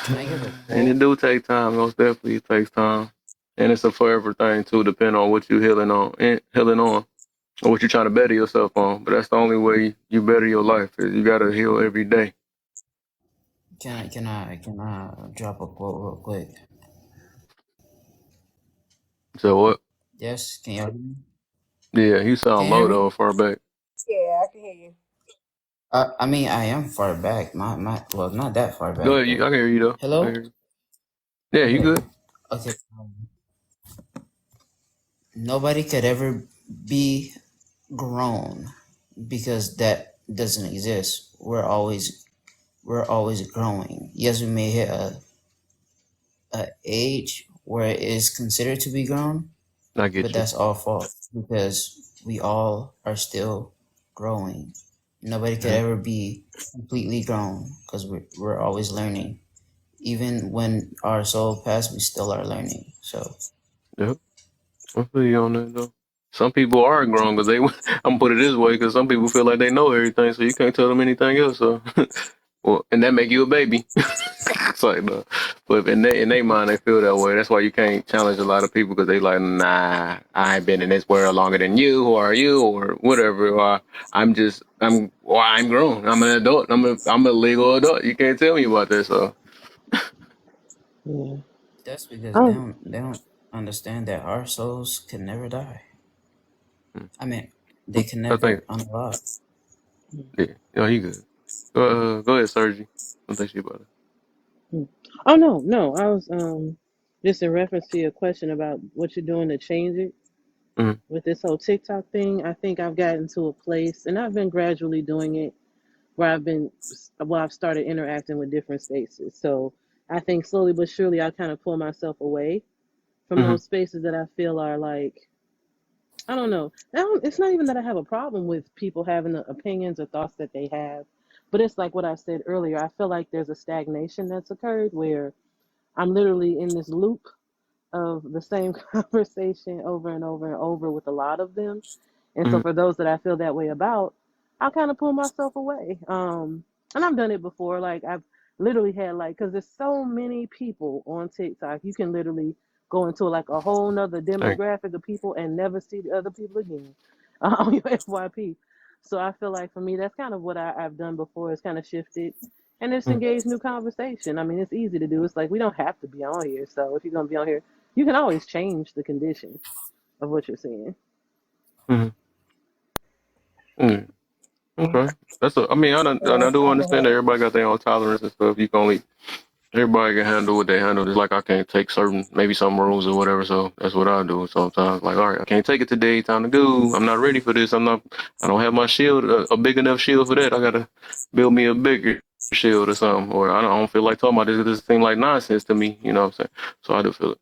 can I give a And it quote? do take time. Most definitely it takes time. And it's a forever thing too, depending on what you healing on, or what you're trying to better yourself on. But that's the only way you better your life. Is you gotta heal every day. Can I drop a quote real quick? So what? Yes, can you hear me? Yeah, you Can sound you hear low me? though, far back. Yeah, I can hear you. I mean, I am far back. My well, not that far Go back, ahead. but I can hear you though. I hello. hear you. Yeah, you Okay. good? Okay. Nobody could ever be grown because that doesn't exist. We're always growing. Yes, we may hit a age where it is considered to be grown, I but get you. that's all false because we all are still growing. Nobody could Yeah. ever be completely grown because we're always learning. Even when our soul passed, we still are learning. So Yep. I feel you on that though. Some people are grown because they. I'm gonna put it this way because some people feel like they know everything, so you can't tell them anything else. So, well, and that make you a baby. It's like, no. But in they mind, they feel that way. That's why you can't challenge a lot of people because they like, nah, I ain't been in this world longer than you. Who are you, or whatever? Or I'm grown. I'm an adult. I'm a legal adult. You can't tell me about this. So, Yeah. that's because they Oh, don't understand that our souls can never die. hmm. I mean, they can I think, never unlock. yeah, you good. Go ahead, Sergi. I think she about it. mm. Oh no, no. I was just in reference to your question about what you're doing to change it Mm-hmm. with this whole TikTok thing. I think I've gotten to a place, and I've been gradually doing it where I've started interacting with different spaces. So I think slowly but surely I kind of pull myself away from Mm-hmm. those spaces that I feel are like, I don't know. It's not even that I have a problem with people having the opinions or thoughts that they have, but it's like what I said earlier. I feel like there's a stagnation that's occurred where I'm literally in this loop of the same conversation over and over and over with a lot of them. And so Mm-hmm. for those that I feel that way about, I kind of pull myself away. And I've done it before. Like I've literally had like, cause there's so many people on TikTok, you can literally go into like a whole nother Thank demographic of people and never see the other people again on your FYP. So I feel like for me, that's kind of what I've done before. It's kind of shifted and it's you. engaged new conversation. I mean, it's easy to do. It's like we don't have to be on here. So if you're gonna be on here, you can always change the condition of what you're seeing. Mm-hmm. Mm-hmm. Okay. I mean, I do understand that everybody got their own tolerance and stuff. You can only, everybody can handle what they handle. Just like I can't take maybe some rules or whatever. So that's what I do sometimes. Like, all right, I can't take it today. Time to go. I'm not ready for this. I don't have my shield, a big enough shield for that. I got to build me a bigger shield or something. Or I don't feel like talking about this. This seems like nonsense to me. You know what I'm saying? So I do feel it.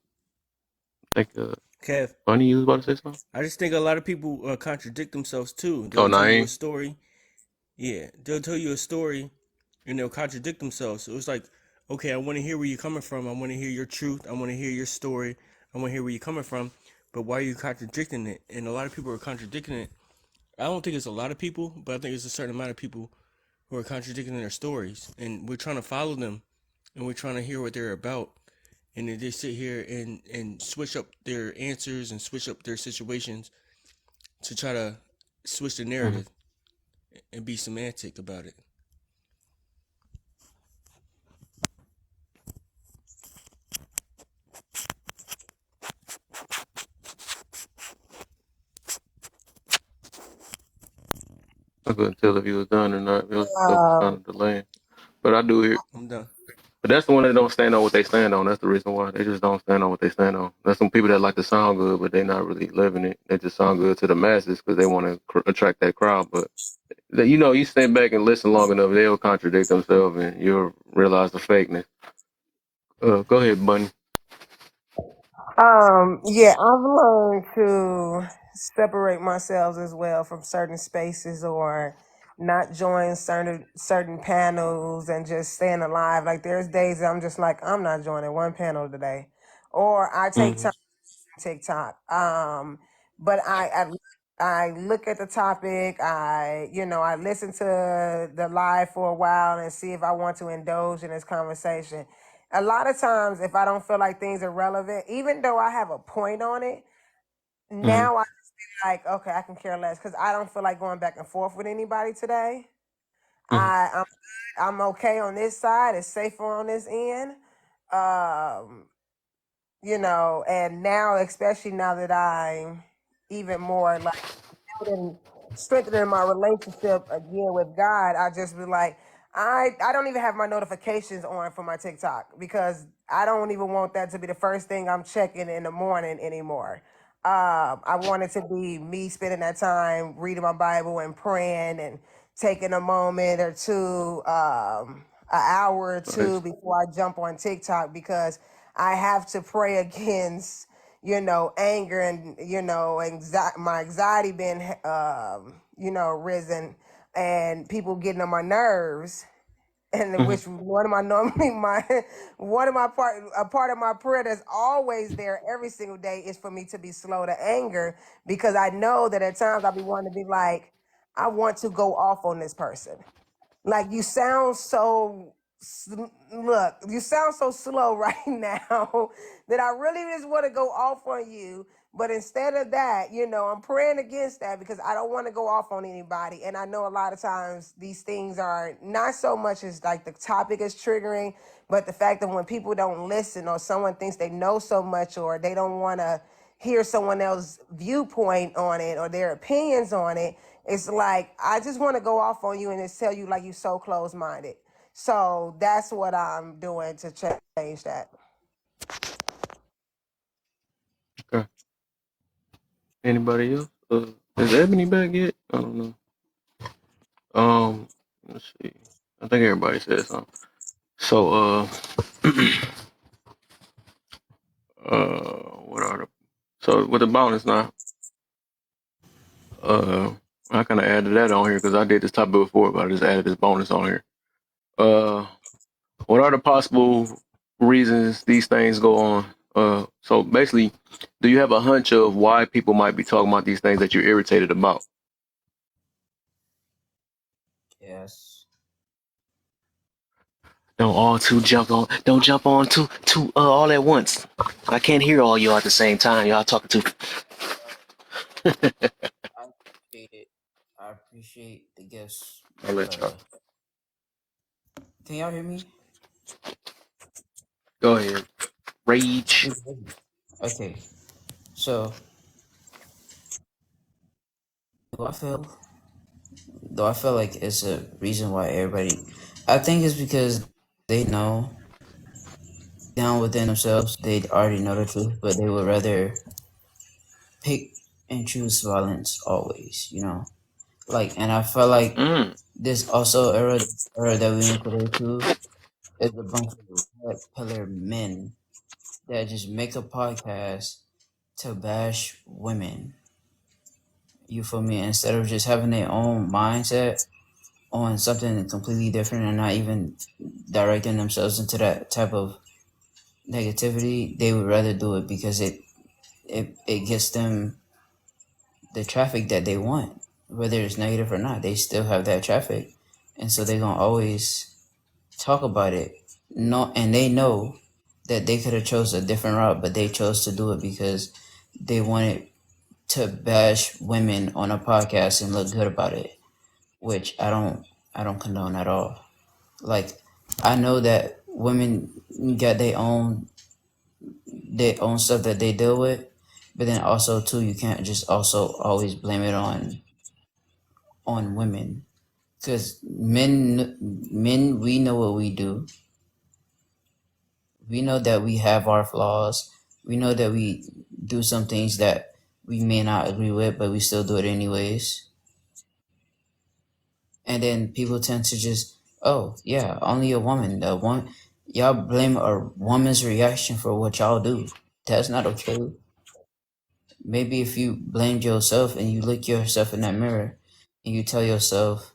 I think, Kev, Bunny, you was about to say something? I just think a lot of people contradict themselves too. Oh, They'll tell you a Naeem? story. Yeah, they'll tell you a story and they'll contradict themselves. So it's like, okay, I want to hear where you're coming from. I want to hear your truth. I want to hear your story. I want to hear where you're coming from. But why are you contradicting it? And a lot of people are contradicting it. I don't think it's a lot of people, but I think it's a certain amount of people who are contradicting their stories. And we're trying to follow them and we're trying to hear what they're about. And then they sit here and switch up their answers and switch up their situations to try to switch the Mm-hmm. narrative and be semantic about it. I couldn't tell if he was done or not. It was stuff was kind Um, of delaying. But I do hear. I'm done. But that's the one that don't stand on what they stand on. That's the reason why they just don't stand on what they stand on. That's some people that like to sound good, but they're not really living it. They just sound good to the masses because they want to attract that crowd. But you stand back and listen long enough, they'll contradict themselves, and you'll realize the fakeness. Go ahead, Bunny. yeah, I've learned to separate myself as well from certain spaces or not join certain panels and just staying alive. Like there's days that I'm just like, I'm not joining one panel today. Or I take Mm-hmm. time on TikTok. But I look at the topic, I listen to the live for a while and see if I want to indulge in this conversation. A lot of times, if I don't feel like things are relevant, even though I have a point on it, Mm-hmm. now I just be like, okay, I can care less because I don't feel like going back and forth with anybody today. Mm-hmm. I'm okay on this side. It's safer on this end. Um, and now, especially now that I even more, like building, strengthening my relationship again with God. I just be like, I don't even have my notifications on for my TikTok because I don't even want that to be the first thing I'm checking in the morning anymore. I want it to be me spending that time reading my Bible and praying and taking a moment or two, an hour or two Nice. before I jump on TikTok because I have to pray against, anger and, my anxiety being, risen and people getting on my nerves. And Mhm. which one of my normally my one of my part a part of my prayer that's always there every single day is for me to be slow to anger because I know that at times I'll be wanting to be like, I want to go off on this person. Like you sound so look, you sound so slow right now that I really just want to go off on you. But instead of that, I'm praying against that because I don't want to go off on anybody. And I know a lot of times these things are not so much as like the topic is triggering, but the fact that when people don't listen or someone thinks they know so much or they don't want to hear someone else's viewpoint on it or their opinions on it, it's like I just want to go off on you and just tell you like you so close minded. So that's what I'm doing to change that. Okay. Anybody else? Is Ebony back yet? I don't know. Let's see. I think everybody said something. So, what are the so with the bonus now? Uh, I kind of added that on here because I did this topic before, but I just added this bonus on here. Uh, what are the possible reasons these things go on? So basically, do you have a hunch of why people might be talking about these things that you're irritated about? Yes. Don't jump on too all at once. I can't hear all y'all at the same time. Y'all talking too. I appreciate it. I appreciate the gifts, I'll let but y'all can y'all hear me? go ahead. Rage. Okay, so do I feel though I feel like it's a reason why everybody I think it's because they know down within themselves they already know the truth, but they would rather pick and choose violence always, Like, and I feel like Mm. this also era that we in today too is a bunch of red pillar men that just make a podcast to bash women. You feel me? Instead of just having their own mindset on something completely different and not even directing themselves into that type of negativity, they would rather do it because it gets them the traffic that they want. Whether it's negative or not, they still have that traffic. And so they're gonna always talk about it. No, and they know that they could have chose a different route, but they chose to do it because they wanted to bash women on a podcast and look good about it, which I don't condone at all. Like I know that women got their own stuff that they deal with, but then also too you can't just also always blame it on women because men we know what we do. We know that we have our flaws. We know that we do some things that we may not agree with, but we still do it anyways. And then people tend to just, oh yeah, only a woman. The one y'all blame a woman's reaction for what y'all do. That's not okay. Maybe if you blamed yourself and you look yourself in that mirror and you tell yourself,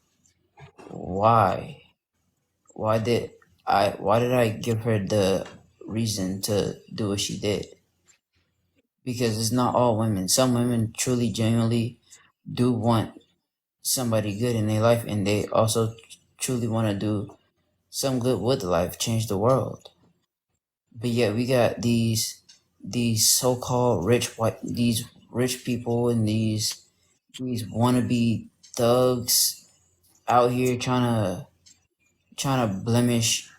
why? Why did I give her the reason to do what she did? Because it's not all women. Some women truly, genuinely do want somebody good in their life, and they also truly want to do some good with life, change the world. But yet we got these so-called these rich people and these wannabe thugs out here trying to blemish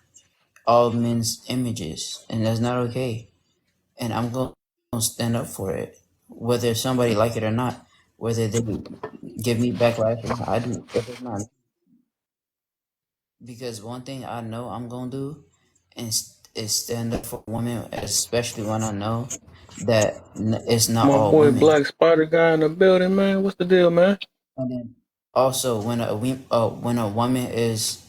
all men's images, and that's not okay. And I'm going to stand up for it whether somebody like it or not, whether they give me backlash or not. I do. It does not, because one thing I know I'm gonna do is stand up for women, especially when I know that it's not My all boy women. Black Spider guy in the building, man. What's the deal, man? And then also when a woman is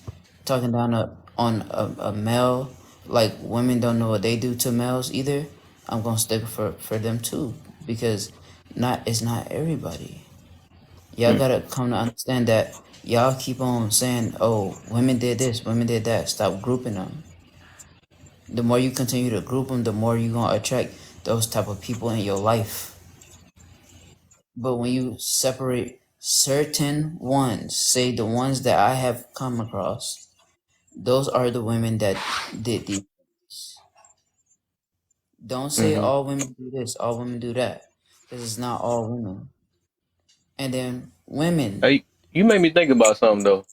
talking down on a male, like women don't know what they do to males either. I'm gonna stick for them too, because not it's not everybody. Y'all Mm. gotta come to understand that y'all keep on saying, "Oh, women did this, women did that." Stop grouping them. The more you continue to group them, the more you gonna attract those type of people in your life. But when you separate certain ones, say the ones that I have come across, those are the women that did these. Don't say Mm-hmm. all women do this, all women do that, because it's not all women. And then women, Hey, you made me think about something though.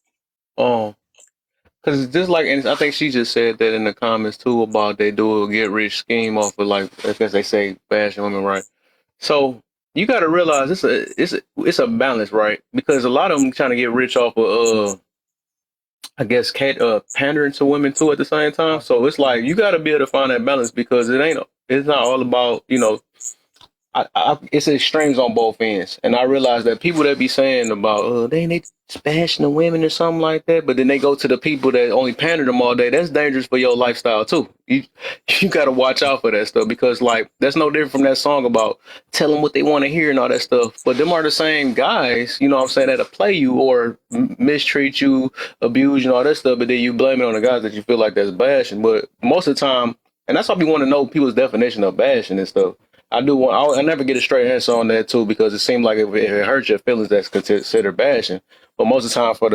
Cause it's just like, and I think she just said that in the comments too about they do a get rich scheme off of like, I guess they say bashing women, right? So you got to realize it's a balance, right? Because a lot of them trying to get rich off of I guess pandering to women too at the same time. So it's like you got to be able to find that balance because it's not all about it's extremes on both ends, and I realize that people that be saying about they bashing the women or something like that, but then they go to the people that only pander them all day. That's dangerous for your lifestyle too. You got to watch out for that stuff because like that's no different from that song about tell them what they want to hear and all that stuff. But them are the same guys, you know what I'm saying, that'll play you or mistreat you, abuse you, and all that stuff. But then you blame it on the guys that you feel like that's bashing. But most of the time, and that's why we want to know people's definition of bashing and stuff. I do want. I never get a straight answer on that too because it seems like if it hurts your feelings, that's considered bashing. But most of the time, for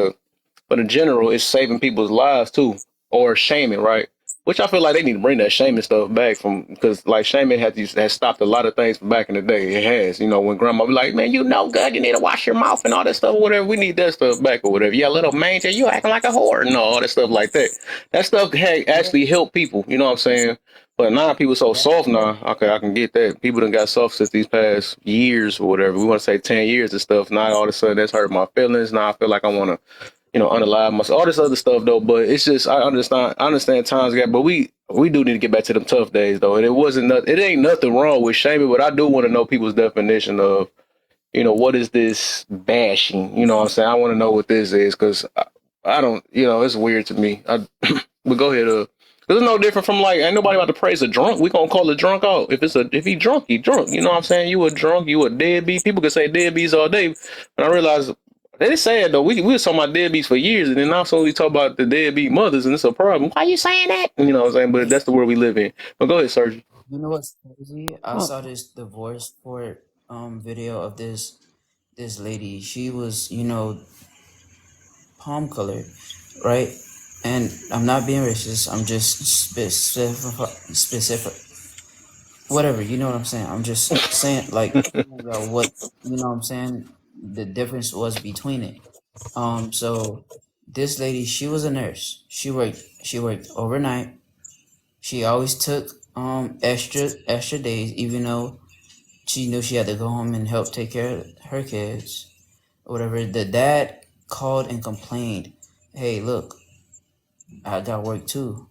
the general, it's saving people's lives too, or shaming, right? Which I feel like they need to bring that shaming stuff back from because like shaming has stopped a lot of things from back in the day. It has, when grandma be like, "Man, you know good, you need to wash your mouth and all that stuff, or whatever." We need that stuff back or whatever. Yeah, little manger, you acting like a whore and all that stuff like that. That stuff actually help people. You know what I'm saying? But now people so soft now. Okay, I can get that. People done got soft since these past years or whatever. We want to say 10 years and stuff. Now all of a sudden that's hurt my feelings. Now I feel like I want to, unalive myself. All this other stuff though. But it's just I understand times gap. But we do need to get back to them tough days though. And it ain't nothing wrong with shaming. But I do want to know people's definition of what is this bashing? You know what I'm saying? I want to know what this is because I don't. It's weird to me. But go ahead. Cause it's no different from like ain't nobody about to praise a drunk. We gonna call a drunk out. If he drunk, he drunk. You know what I'm saying? You a drunk, you a deadbeat. People can say deadbeats all day, but I realize they sad though. We was talking about deadbeats for years, and then also we talk about the deadbeat mothers, and it's a problem. Why you saying that? You know what I'm saying? But that's the world we live in. But go ahead, Sergi. you know what's crazy? I Oh, saw this divorce court video of this lady. She was, palm colored, right? And I'm not being racist. I'm just specific, whatever. You know what I'm saying? I'm just saying, like, about what you know. What I'm saying the difference was between it. So this lady, she was a nurse. She worked overnight. She always took extra days, even though she knew she had to go home and help take care of her kids or whatever. The dad called and complained, "Hey, look, I got work too.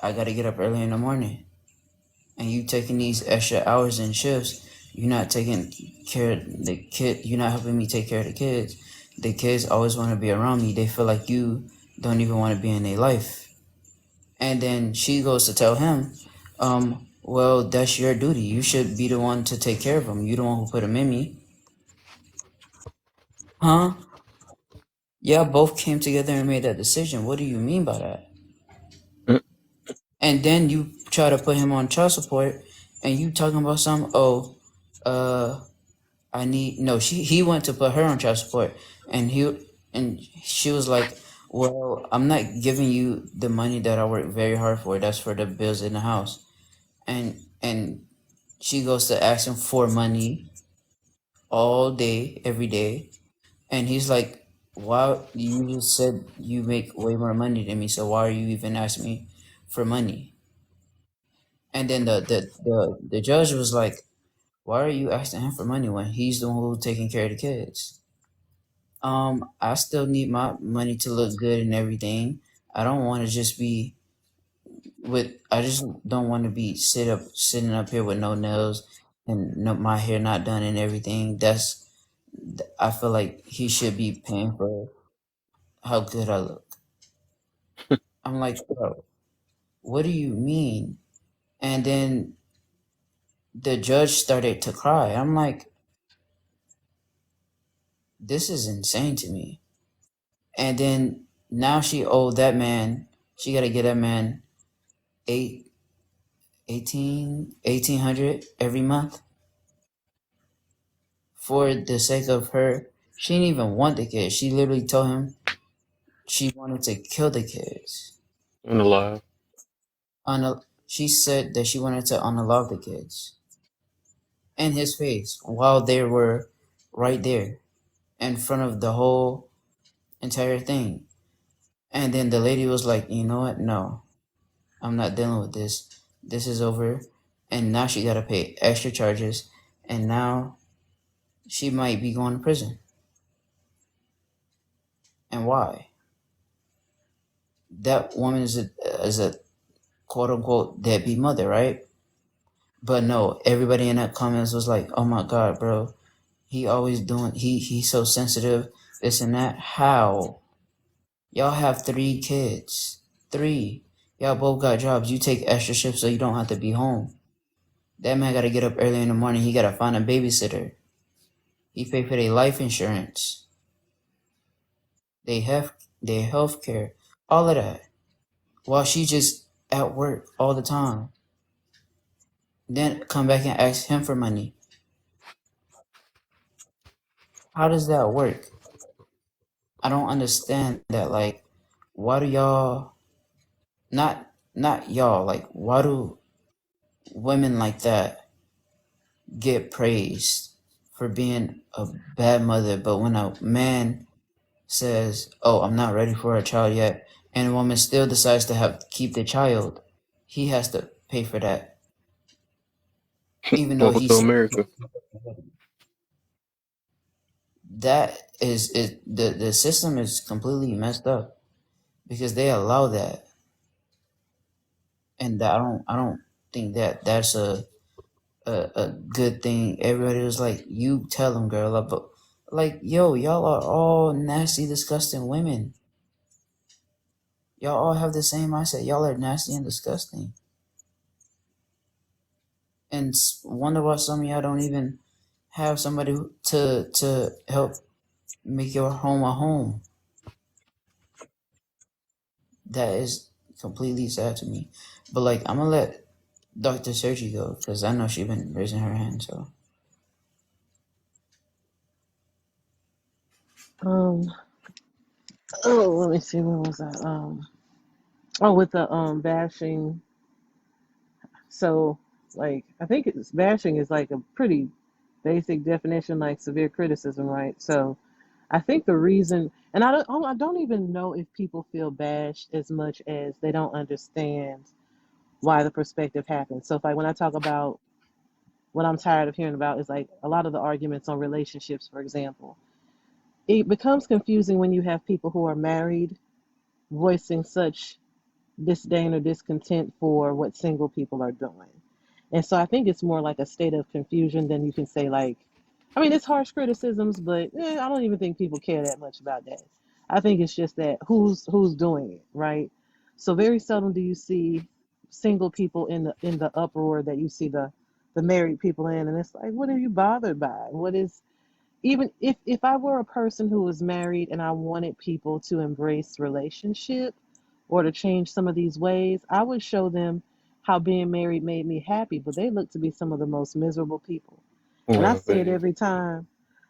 I got to get up early in the morning, and you taking these extra hours and shifts. You're not taking care of the kid. You're not helping me take care of the kids. The kids always want to be around me. They feel like you don't even want to be in their life." And then she goes to tell him, well, that's your duty. You should be the one to take care of them. You the one who put them in me. Huh? Yeah, both came together and made that decision. What do you mean by that? And then you try to put him on child support and you talking about some, oh, uh, I need, no, he went to put her on child support and she was like, well, I'm not giving you the money that I work very hard for. That's for the bills in the house. And she goes to ask him for money all day, every day. And he's like, why? You just said you make way more money than me, so why are you even asking me for money? And then the judge was like, Why are you asking him for money when he's the one who's taking care of the kids? I still need my money to look good and everything. I don't want to just be with. I just don't want to be sitting up here with no nails and no, my hair not done and everything. I feel like he should be paying for how good I look. I'm like, bro, what do you mean? And then the judge started to cry. I'm like, this is insane to me. And then now she owed that man, she got to get that man eight, 1800 every month for the sake of her. She didn't even want the kids. She literally told him she wanted to kill the kids. And alive. She said that she wanted to unalive the kids in his face while they were right there in front of the whole entire thing. And then the lady was like, you know what? No, I'm not dealing with this. This is over. And now she got to pay extra charges. And now she might be going to prison. And why? That woman is a quote unquote deadbeat mother, right? But no, everybody in that comments was like, oh my God, bro. He's so sensitive, this and that. How? Y'all have 3 kids. 3. Y'all both got jobs. You take extra shifts so you don't have to be home. That man got to get up early in the morning. He got to find a babysitter. He pay for their life insurance. They have their health care. All of that. While she just at work all the time. Then come back and ask him for money. How does that work? I don't understand that. Like, why do y'all not y'all, like why do women like that get praised for being a bad mother, but when a man says, oh, I'm not ready for a child yet, and a woman still decides to have keep the child, he has to pay for that, even though Welcome to he's America. that is the system is completely messed up because they allow that, and I don't think that that's a good thing. Everybody was like, you tell them, girl, but like, yo, y'all are all nasty, disgusting women. Y'all all have the same mindset. Y'all are nasty and disgusting. And wonder why some of y'all don't even have somebody to help make your home a home. That is completely sad to me. But like, I'm gonna let Dr. Sergi go because I know she's been raising her hand. So Um, oh, let me see, where was I? Oh, with the bashing. So, like, I think it's bashing is like a pretty basic definition, like severe criticism, right? So, I think the reason, and I don't even know if people feel bashed as much as they don't understand why the perspective happens. So, if like when I talk about what I'm tired of hearing about is like a lot of the arguments on relationships, for example, it becomes confusing when you have people who are married voicing such disdain or discontent for what single people are doing. And so I think it's more like a state of confusion than you can say like, I mean, it's harsh criticisms, but I don't even think people care that much about that. I think it's just that who's doing it, right? So very seldom do you see single people in the uproar that you see the married people in, and it's like, what are you bothered by? What is even if I were a person who was married and I wanted people to embrace relationship or to change some of these ways, I would show them how being married made me happy, but they look to be some of the most miserable people. And I Well, say it man. every time.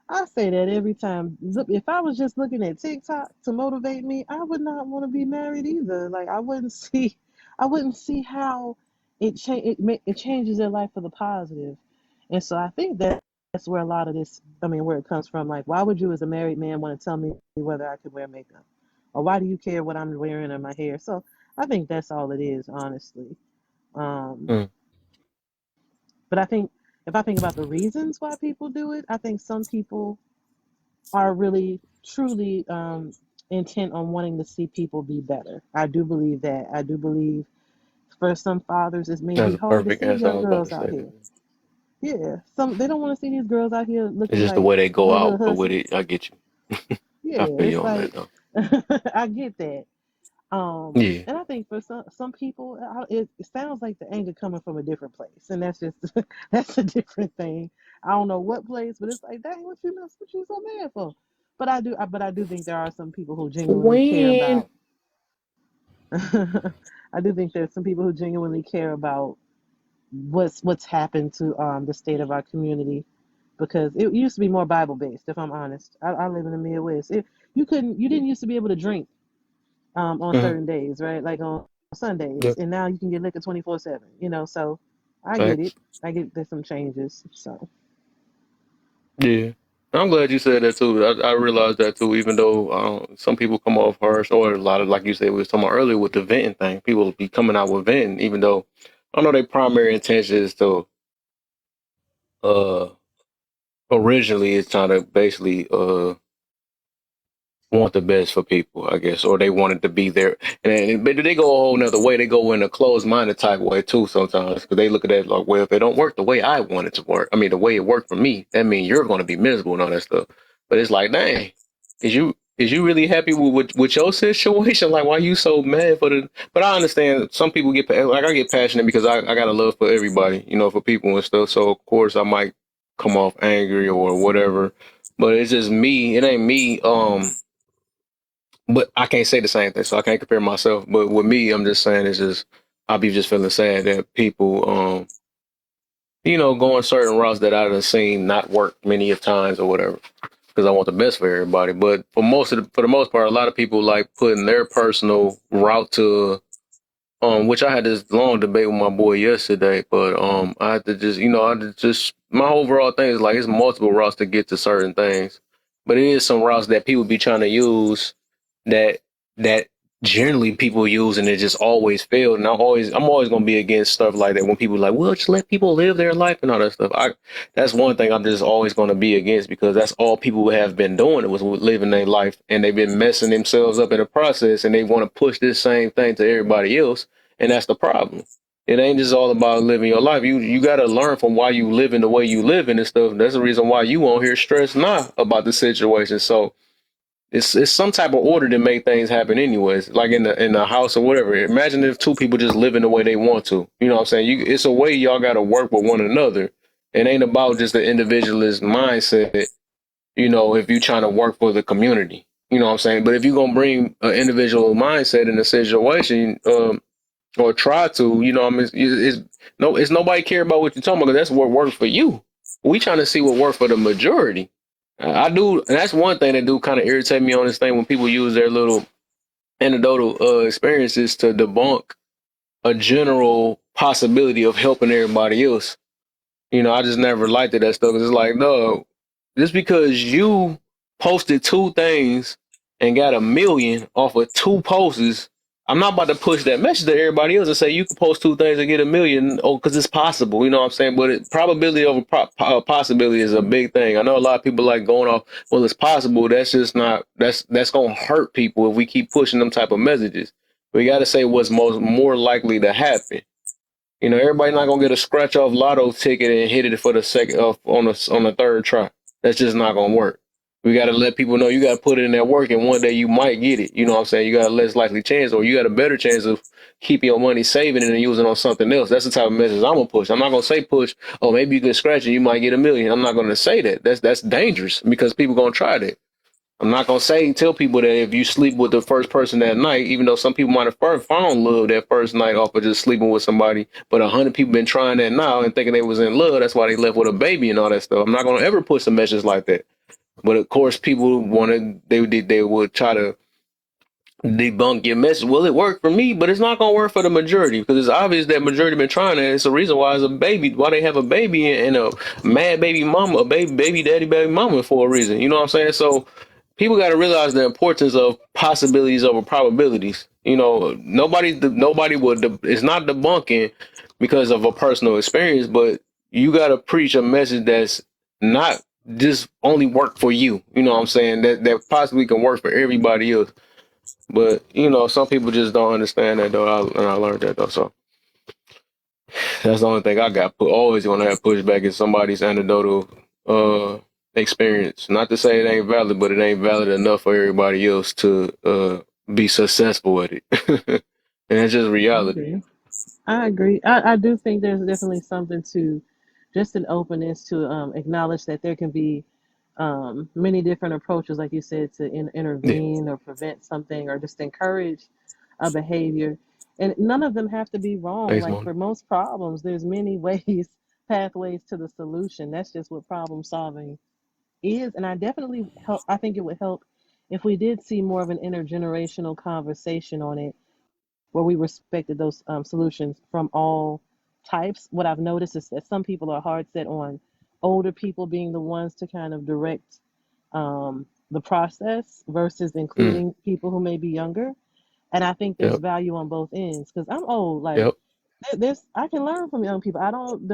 I say that every time. Look, if I was just looking at TikTok to motivate me, I would not want to be married either. Like I wouldn't see how it changes their life for the positive. And so I think that's where a lot of this, I mean, where it comes from. Like, why would you, as a married man, want to tell me whether I could wear makeup, or why do you care what I'm wearing in my hair? So I think that's all it is, honestly. Um, Mm. but I think if I think about the reasons why people do it, I think some people are really truly intent on wanting to see people be better. I do believe that. I do believe for some fathers it may That's be a hard to perfect see answer. I young was about to girls out say here. that. Yeah, some they don't want to see these girls out here It's looking just the like way they go they little out, but with hussies. it, I get you. Yeah, I feel it's you on that like though. I get that. Yeah. And I think for some people, it sounds like the anger coming from a different place, and that's just that's a different thing. I don't know what place, but it's like, dang, what you so mad for? But I do think there are some people who genuinely care When? about. I do think there's some people who genuinely care about what's happened to the state of our community, because it used to be more Bible based. If I'm honest, I live in the Midwest. You didn't used to be able to drink on Uh-huh. certain days, right? Like on Yeah. Sundays, and now you can get liquor 24/7. So I get it. Facts. I get there's some changes. So Yeah. I'm glad you said that too. I realized that too, even though some people come off harsh, or a lot of, like you said, we was talking about earlier with the venting thing. People be coming out with venting, even though I know their primary intention is to uh originally is trying to basically want the best for people, I guess, or they wanted to be there. But they go a whole nother way. They go in a closed minded type way too sometimes, because they look at that like, well, if it don't work the way I want it to work, I mean, the way it worked for me, that means you're going to be miserable and all that stuff. But it's like, dang, is you really happy with your situation? Like, why you so mad for the? But I understand some people like I get passionate because I got a love for everybody, for people and stuff. So of course I might come off angry or whatever. But it's just me. It ain't me. But I can't say the same thing, so I can't compare myself. But with me, I'm just saying it's just I'll be just feeling sad that people, going certain routes that I've seen not work many of times or whatever, because I want the best for everybody. But for the most part, a lot of people like putting their personal route to, which I had this long debate with my boy yesterday. But I had to just, my overall thing is like it's multiple routes to get to certain things, but it is some routes that people be trying to use that that generally people use and it just always failed. And I'm always gonna be against stuff like that when people are like, well, just let people live their life and all that stuff. That's one thing I'm just always gonna be against, because that's all people have been doing, it was living their life, and they've been messing themselves up in the process, and they want to push this same thing to everybody else, and that's the problem. It ain't just all about living your life. You got to learn from why you living the way you live and stuff. That's the reason why you on here stressed now about the situation. So it's some type of order to make things happen anyways, like in the house or whatever. Imagine if two people just living the way they want to. You know what I'm saying? It's a way y'all got to work with one another. It ain't about just the individualist mindset, if you trying to work for the community. You know what I'm saying? But if you're going to bring an individual mindset in a situation, or try to, I mean, it's nobody care about what you're talking about, 'cause that's what works for you. We trying to see what works for the majority. I do, and that's one thing that do kind of irritate me on this thing when people use their little anecdotal experiences to debunk a general possibility of helping everybody else. I just never liked it, that stuff. 'Cause it's like, no, just because you posted two things and got 1 million off of two posts, I'm not about to push that message to everybody else and say you can post two things and get 1 million. Oh, because it's possible. You know what I'm saying? But probability over possibility is a big thing. I know a lot of people like going off, well, it's possible. That's just not. That's gonna hurt people if we keep pushing them type of messages. We got to say what's more likely to happen. Everybody not gonna get a scratch off lotto ticket and hit it for the second on the third try. That's just not gonna work. We gotta let people know you gotta put in that work, and one day you might get it. You know what I'm saying? You got a less likely chance, or you got a better chance of keeping your money saving and using it on something else. That's the type of message I'm gonna push. I'm not gonna say push, oh, maybe you can scratch and you might get 1 million. I'm not gonna say that. That's dangerous, because people gonna try that. I'm not gonna tell people that if you sleep with the first person that night, even though some people might have found love that first night off of just sleeping with somebody, but 100 people been trying that now and thinking they was in love. That's why they left with a baby and all that stuff. I'm not gonna ever push a message like that. But of course, people wanted they would try to debunk your message. Well, it worked for me, but it's not gonna work for the majority, because it's obvious that majority been trying it. It's a reason why it's a baby, why they have a baby and a mad baby mama, a baby daddy, baby mama, for a reason. You know what I'm saying? So people got to realize the importance of possibilities over probabilities. Nobody would. It's not debunking because of a personal experience, but you got to preach a message that's not just only work for you. You know what I'm saying? That possibly can work for everybody else. But some people just don't understand that though. And I learned that though. So that's the only thing I got. Always gonna have pushback is somebody's anecdotal experience. Not to say it ain't valid, but it ain't valid enough for everybody else to be successful at it. And it's just I reality. agree. I agree. I do think there's definitely something to just an openness to acknowledge that there can be many different approaches, like you said, to Yeah. intervene or prevent something or just encourage a behavior. And none of them have to be wrong. Thanks, Like Mona. for most problems, there's many ways, pathways to the solution. That's just what problem solving is. And I definitely help. I think it would help if we did see more of an intergenerational conversation on it where we respected those solutions from all types. What I've noticed is that some people are hard set on older people being the ones to kind of direct the process versus Mm, including people who may be younger. And I think there's yep. value on both ends because I'm old. Like Yep. there's, I can learn from young people. I don't,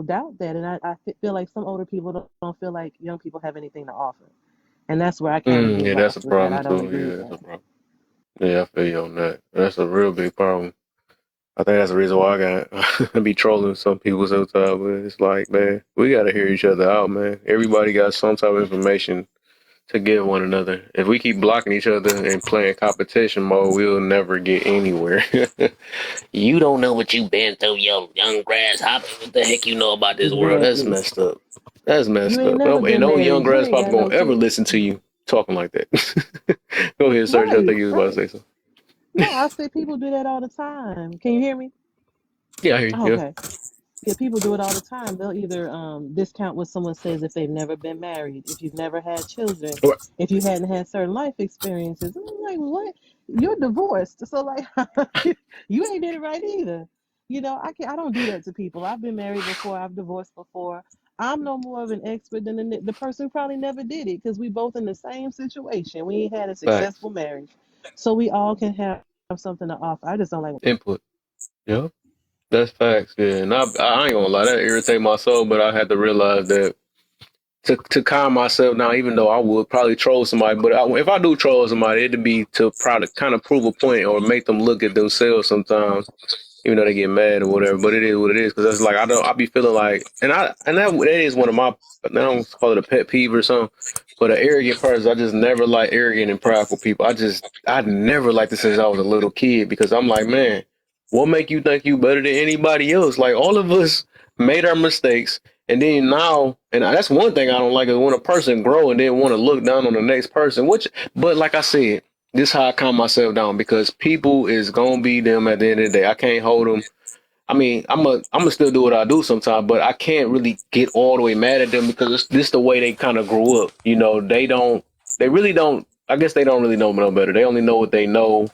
doubt that. And I feel like some older people don't feel like young people have anything to offer. And that's where I kind of get Yeah, that's a lost with that. problem I don't too. agree Yeah, with that's a that. problem. Yeah, I feel you on that. That's a real big problem. I think that's the reason why I got I be trolling some people sometimes. But it's like, man, we got to hear each other out, man. Everybody got some type of information to give one another. If we keep blocking each other and playing competition mode, we'll never get anywhere. You don't know what you've been through, young grasshopper. What the heck you know about this world? That's Exactly. messed up. That's You messed ain't up. never And been no young married. You ain't grasshopper got no gonna ever kids. listen to you talking like that. Go ahead, Serge. I Right, think you was about right. to say something. No, I say people do that all the time. Can you hear me? Yeah, I hear you. Oh, Yeah. okay. Yeah, people do it all the time. They'll either discount what someone says if they've never been married, if you've never had children, Right. if you hadn't had certain life experiences. And I'm like, what? You're divorced, so like, you ain't did it right either. I don't do that to people. I've been married before. I've divorced before. I'm no more of an expert than the person who probably never did it because we both in the same situation. We ain't had a Facts. successful marriage, so we all can have something to offer. I just don't like. Input. Yeah. That's facts. Yeah. And I ain't gonna lie, that irritate my soul, but I had to realize that to calm myself down, even though I would probably troll somebody, but if I do troll somebody, it'd be to probably kind of prove a point or make them look at themselves sometimes, even though they get mad or whatever. But it is what it is because it's like I be feeling like, and that is one of my, I don't call it a pet peeve or something, but an arrogant person. I just never like arrogant and prideful people. I never liked it since I was a little kid because I'm like, man, what make you think you better than anybody else? Like all of us made our mistakes. And then now, and that's one thing I don't like is when a person grow and then want to look down on the next person. But like I said, this is how I calm myself down because people is gonna be them at the end of the day. I can't hold them. I mean, I'm gonna still do what I do sometimes, but I can't really get all the way mad at them because it's this the way they kind of grew up. They really don't. I guess they don't really know no better. They only know what they know,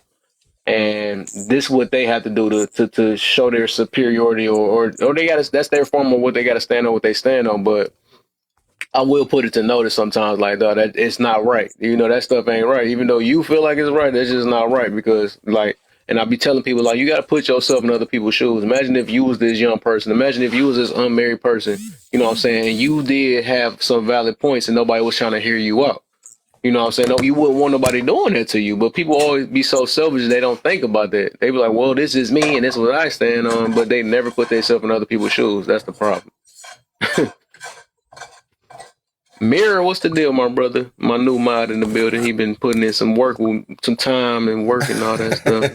and this is what they have to do to show their superiority or they got to that's their form of what they got to stand on what they stand on. But I will put it to notice sometimes, like, though, that it's not right. That stuff ain't right. Even though you feel like it's right, it's just not right because, like, and I be telling people, like, you got to put yourself in other people's shoes. Imagine if you was this young person. Imagine if you was this unmarried person, you know what I'm saying? And you did have some valid points and nobody was trying to hear you out. You know what I'm saying? No, you wouldn't want nobody doing that to you, but people always be so selfish they don't think about that. They be like, well, this is me and this is what I stand on, but they never put themselves in other people's shoes. That's the problem. Mirror, what's the deal, my brother? My new mod in the building. He been putting in some work, some time and work and all that stuff.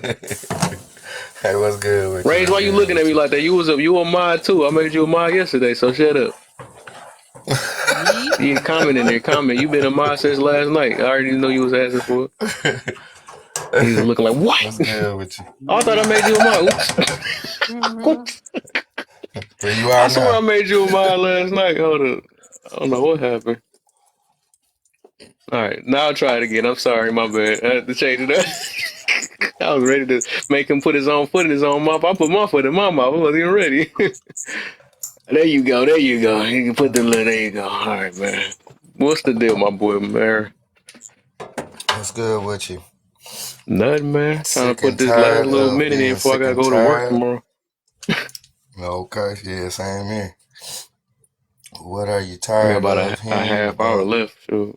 Hey, what's good with you? Rage, What's why you good looking at with me you? like that? You a mod too. I made you a mod yesterday, so shut up. Me? You comment in there, comment. You been a mod since last night. I already know you was asking for it. He's looking like, what? What's good with you? Oh, I thought I made you a mod. Oops. Hmm. Oops. Where you I are swear I now? made you a mod last night. Hold up. I don't know what happened. All right, now I'll try it again. I'm sorry, my bad. I had to change it up. I was ready to make him put his own foot in his own mouth. I put my foot in my mouth. I wasn't even ready. There you go. There you go. You can put the little. There you go. All right, man. What's the deal, my boy, man? What's good with you? Nothing, man. Trying to Sick put and this last tired little of minute in being before I sick gotta and go to work tired. tomorrow. Okay, yeah, same here. What are you I mean, tired about of a hearing half hour about? left. So,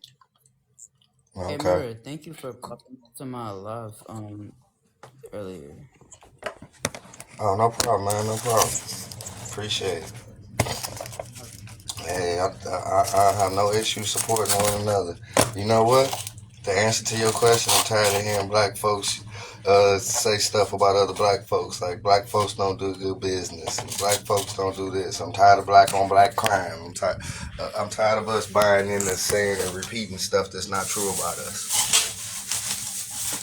Hey, Okay. Mirror, thank you for popping to my live earlier. Oh, no problem, man. No problem. Appreciate it. Hey, I have no issue supporting one another. You know what? The answer to your question, I'm tired of hearing black folks say stuff about other black folks. Like black folks don't do good business, and black folks don't do this. I'm tired of black on black crime. I'm tired of us buying into saying and repeating stuff that's not true about us.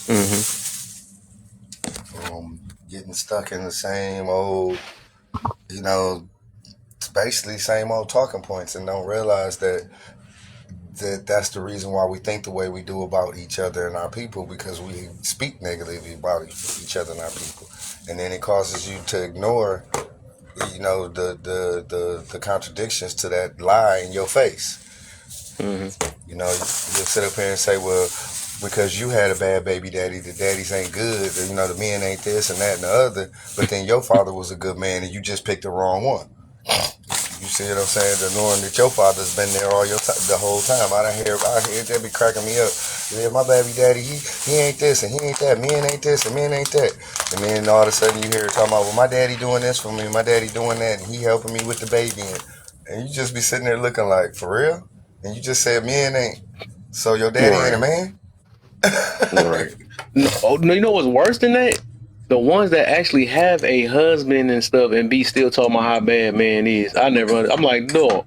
mm-hmm. Getting stuck in the same old, you know, it's basically same old talking points, and don't realize that's the reason why we think the way we do about each other and our people, because we speak negatively about each other and our people, and then it causes you to ignore, the contradictions to that lie in your face. Mm-hmm. You'll sit up here and say, well, because you had a bad baby daddy, the daddies ain't good, the men ain't this and that and the other, but then your father was a good man and you just picked the wrong one. You see what I'm saying? The knowing that your father's been there all the whole time. I hear that be cracking me up. Yeah, my baby daddy, he ain't this and he ain't that. Men ain't this and men ain't that. And then all of a sudden you hear it talking about, well, my daddy doing this for me, my daddy doing that, and he helping me with the baby, and you just be sitting there looking like, for real? And you just said men ain't. So your daddy ain't a Right. man? Right. No, oh, no, you know what's worse than that? The ones that actually have a husband and stuff and be still talking about how bad man is. I never. I'm like, no.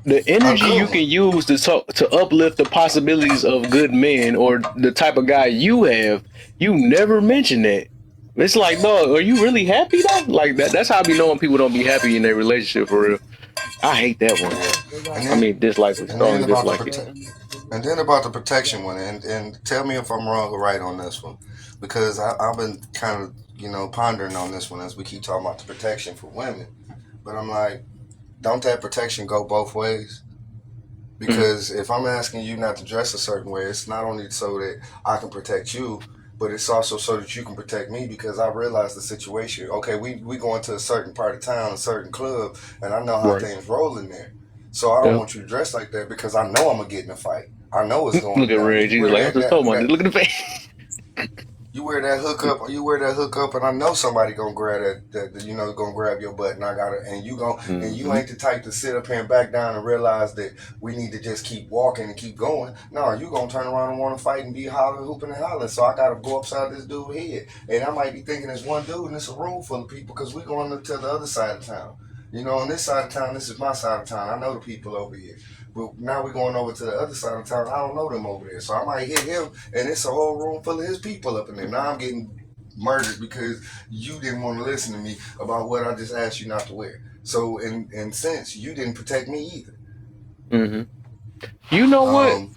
The A energy you good can one. use to uplift the possibilities of good men or the type of guy you have, you never mention that. It's like, dog, are you really happy though? Like that. That's how I be knowing people don't be happy in their relationship for real. I hate that one. Yeah. They And got I then mean, dislike it. and then Strongly about the dislike it. yeah, protect. And then about the protection one, and tell me if I'm wrong or right on this one, because I've been kind of pondering on this one as we keep talking about the protection for women. But I'm like, don't that protection go both ways? Mm, Because if I'm asking you not to dress a certain way, it's not only so that I can protect you, but it's also so that you can protect me, because I realize the situation. Okay, we going to a certain part of town, a certain club, and I know how right. things roll in there. So I don't Yeah. want you to dress like that, because I know I'm gonna get in a fight. I know it's Look going at down. Reg. You He's wear like, I'm that just that talking about this. that Look at the face. you wear that hookup, or you wear that hookup, and I know somebody gonna grab gonna grab your butt, and I gotta, and you Mm-hmm. ain't the type to sit up here and back down and realize that we need to just keep walking and keep going. No, you gonna turn around and want to fight and be hollering, hooping and hollering. So I gotta go upside this dude's head, and I might be thinking it's one dude, and it's a room full of people, because we going to the other side of town. On this side of town, this is my side of town. I know the people over here. But now we're going over to the other side of town. I don't know them over there. So I might hit him, and it's a whole room full of his people up in there. Now I'm getting murdered because you didn't want to listen to me about what I just asked you not to wear. So in sense, you didn't protect me either. Mm-hmm. You know what? Um,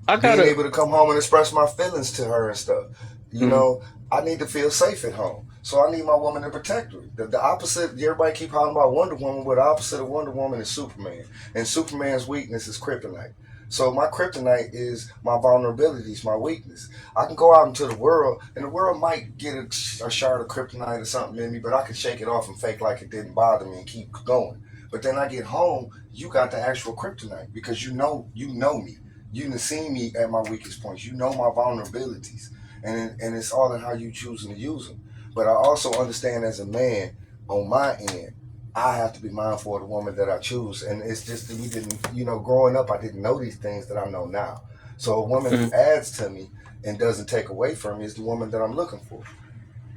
I Being gotta. able to come home and express my feelings to her and stuff. You Mm-hmm. know, I need to feel safe at home. So I need my woman to protect me. The opposite, everybody keep hollering about Wonder Woman, but the opposite of Wonder Woman is Superman. And Superman's weakness is kryptonite. So my kryptonite is my vulnerabilities, my weakness. I can go out into the world, and the world might get a shard of kryptonite or something in me, but I can shake it off and fake like it didn't bother me and keep going. But then I get home, you got the actual kryptonite, because you know me. You done seen me at my weakest points. You know my vulnerabilities, and it's all in how you choosing to use them. But I also understand as a man, on my end, I have to be mindful of the woman that I choose. And it's just that we didn't, growing up, I didn't know these things that I know now. So a woman who Mm-hmm. adds to me and doesn't take away from me is the woman that I'm looking for.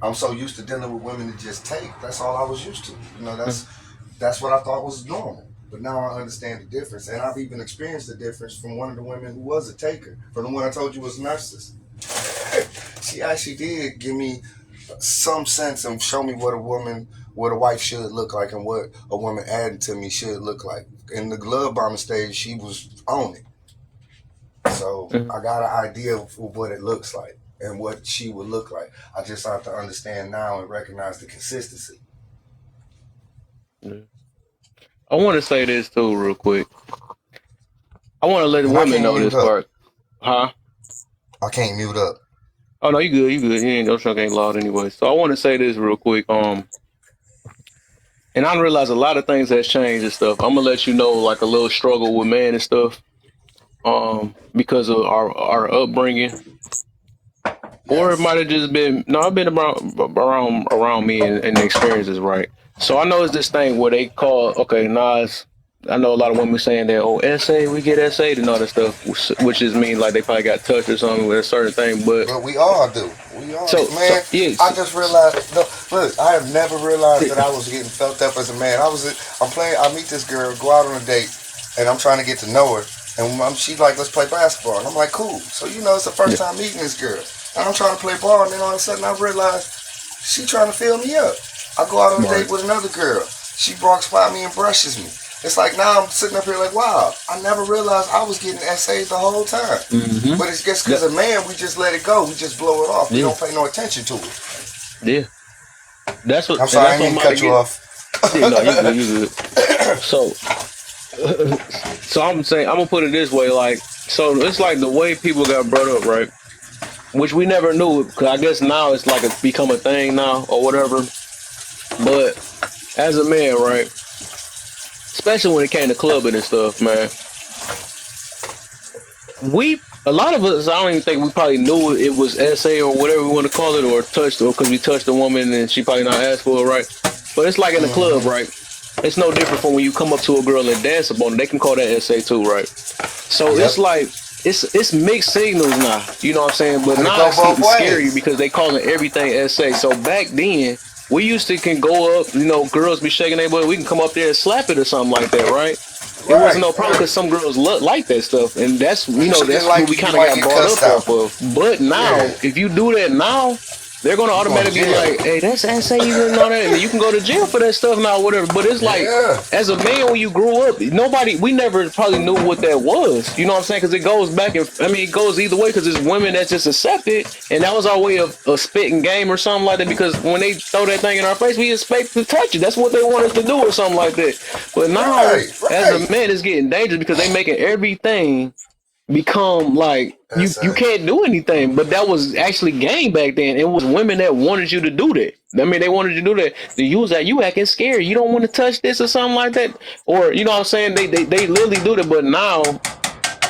I'm so used to dealing with women that just take. That's all I was used to. That's what I thought was normal. But now I understand the difference, and I've even experienced the difference from one of the women who was a taker, from the one I told you was a narcissist. She actually did give me some sense and show me what a wife should look like, and what a woman adding to me should look like. In the glove bombing stage, she was on it. So Mm-hmm. I got an idea of what it looks like and what she would look like. I just have to understand now and recognize the consistency. Yeah. I want to say this too, real quick. I want to let the And I women can't know mute this up. part, huh? I can't mute up. Oh no, you good, you good. You ain't no trunk ain't loud anyway. So I want to say this real quick. And I realize a lot of things has changed and stuff. I'm gonna let you know like a little struggle with man and stuff. Because of our upbringing, or it Yes. might have just been no. I've been around me and the experiences, right? So I know it's this thing where they call okay, Nas. I know a lot of women saying that oh SA we get SA and all that stuff, which is mean like they probably got touched or something with a certain thing. But But we all do. We all do. so Man, yeah, I just realized. No, look, I have never realized that I was getting felt up as a man. I'm playing. I meet this girl, go out on a date, and I'm trying to get to know her. And she's like, let's play basketball. And I'm like, cool. So, it's the first yeah, time meeting this girl. And I'm trying to play ball. And then all of a sudden I realize she trying to fill me up. I go out on a right. date with another girl. She walks by me and brushes me. It's like now I'm sitting up here like, wow, I never realized I was getting SAs the whole time. Mm-hmm. But it's just because a man, we just let it go. We just blow it off. We Yeah, don't pay no attention to it. yeah. That's what I'm and sorry, I that's didn't what mean I'm to about to cut you get. off. Yeah, no, you good, you good. So so I'm saying I'm gonna put it this way, like so it's like the way people got brought up, right? Which we never knew, because I guess now it's like become a thing now or whatever. But as a man, right, especially when it came to clubbing and stuff, man, a lot of us, I don't even think we probably knew it was SA or whatever we want to call it, or touched, or because we touched a woman and she probably not asked for it, right? But it's like in the club, right? It's no different from when you come up to a girl and dance upon it. They can call that SA too, right? So Yep. it's like it's mixed signals now. You know what I'm saying? But But it now go it's both getting scary ways. because they calling everything SA. So back then we used to can go up, girls be shaking their butt. We can come up there and slap it or something like that, right? It wasn't Right, no problem because right. some girls like that stuff, and that's But you didn't that's what like we it, you kind of might got get brought cussed up out. off of. But now, Yeah. if you do that now, they're gonna You going to automatically be jail. like, "Hey, that's SA," and all that, and you can go to jail for that stuff now, whatever. But it's like, Yeah. as a man, when you grew up, we never probably knew what that was. You know what I'm saying? Because it goes back and I mean, it goes either way. Because it's women that just accept it, and that was our way of spitting game or something like that. Because when they throw that thing in our face, we expect to touch it. That's what they want us to do or something like that. But now, Right, as a right. man, it's getting dangerous because they making everything become like you SA. can't do anything. But that was actually game back then. It was women that wanted you to do that. I mean, they wanted you to do that. To use that, you acting scared. You don't want to touch this or something like that. Or you know what I'm saying? They literally do that. But now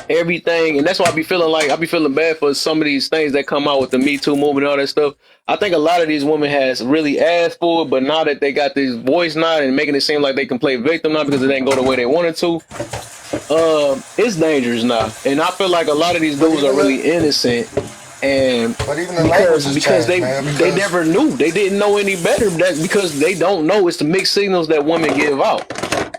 everything, and that's why I be feeling bad for some of these things that come out with the Me Too movement and all that stuff. I think a lot of these women has really asked for it, but now that they got this voice now and making it seem like they can play victim now because it didn't go the way they wanted to, it's dangerous now, and I feel like a lot of these But dudes are even really the inned, and but even the language has because changed, they man. they Because never knew, they didn't know any better. That because they don't know it's the mixed signals that women give out.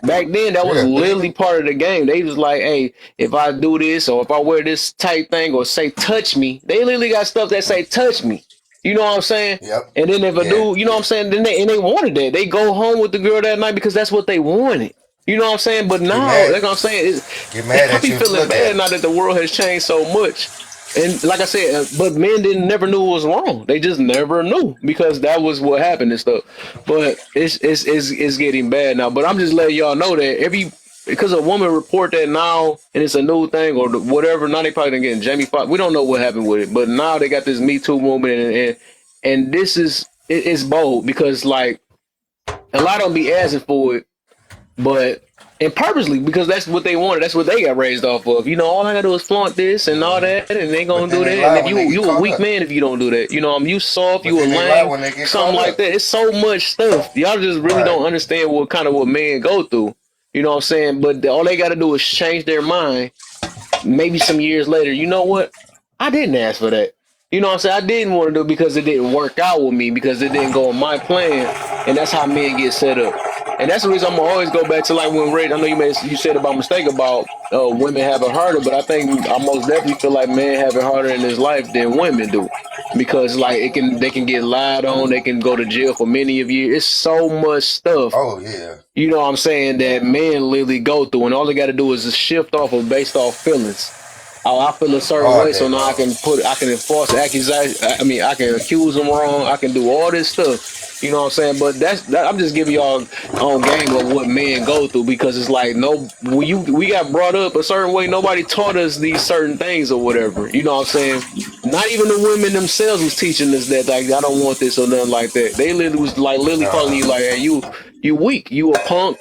Back then, that was yeah, but literally even part of the game. They was like, "Hey, if I do this or if I wear this tight thing or say touch me," they literally got stuff that say touch me. You know what I'm saying? yep, And then if a yeah, dude, you know what yeah. I'm saying, then they wanted that. They go home with the girl that night because that's what they wanted. You know what I'm saying? But Get now, mad, like I'm saying, get mad I at be you to feeling look at bad it. now that the world has changed so much. And like I said, but men didn't never knew it was wrong. They just never knew because that was what happened and stuff. But it's getting bad now. But I'm just letting y'all know that because a woman report that now and it's a new thing or whatever. Now they probably done getting Jamie Foxx. We don't know what happened with it, but now they got this Me Too movement and this is it's bold because like a lot of them be asking for it, but and purposely because that's what they wanted. That's what they got raised off of. All I gotta do is flaunt this and all that, and they But gonna then do they that. And lie if when they get you a caught weak up. man if you don't do that. You soft, But you a then they lie lame, when they get something caught like up. that. It's so much stuff. Y'all just really Right. don't understand what men go through. You know what I'm saying? But all they gotta do is change their mind maybe some years later, you know what? I didn't ask for that. You know what I'm saying? I didn't want to do it because it didn't work out with me, because it didn't go on my plan. And that's how men get set up. And that's the reason I'm gonna always go back to like when Ray, I know you said about mistake about women having harder, but I think I most definitely feel like men have it harder in this life than women do. Because like they can get lied on, they can go to jail for many of years. It's so much stuff, Oh yeah. you know what I'm saying, that men literally go through, and all they got to do is just shift off of based off feelings. Oh, I feel a certain All way, so day now long. I can enforce accusation. I mean, I can accuse them wrong. I can do all this stuff. You know what I'm saying? But I'm just giving y'all on game of what men go through, because it's like no, we got brought up a certain way. Nobody taught us these certain things or whatever. You know what I'm saying? Not even the women themselves was teaching us that like I don't want this or nothing like that. They literally was like literally calling you Uh, like, hey, you weak. You a punk.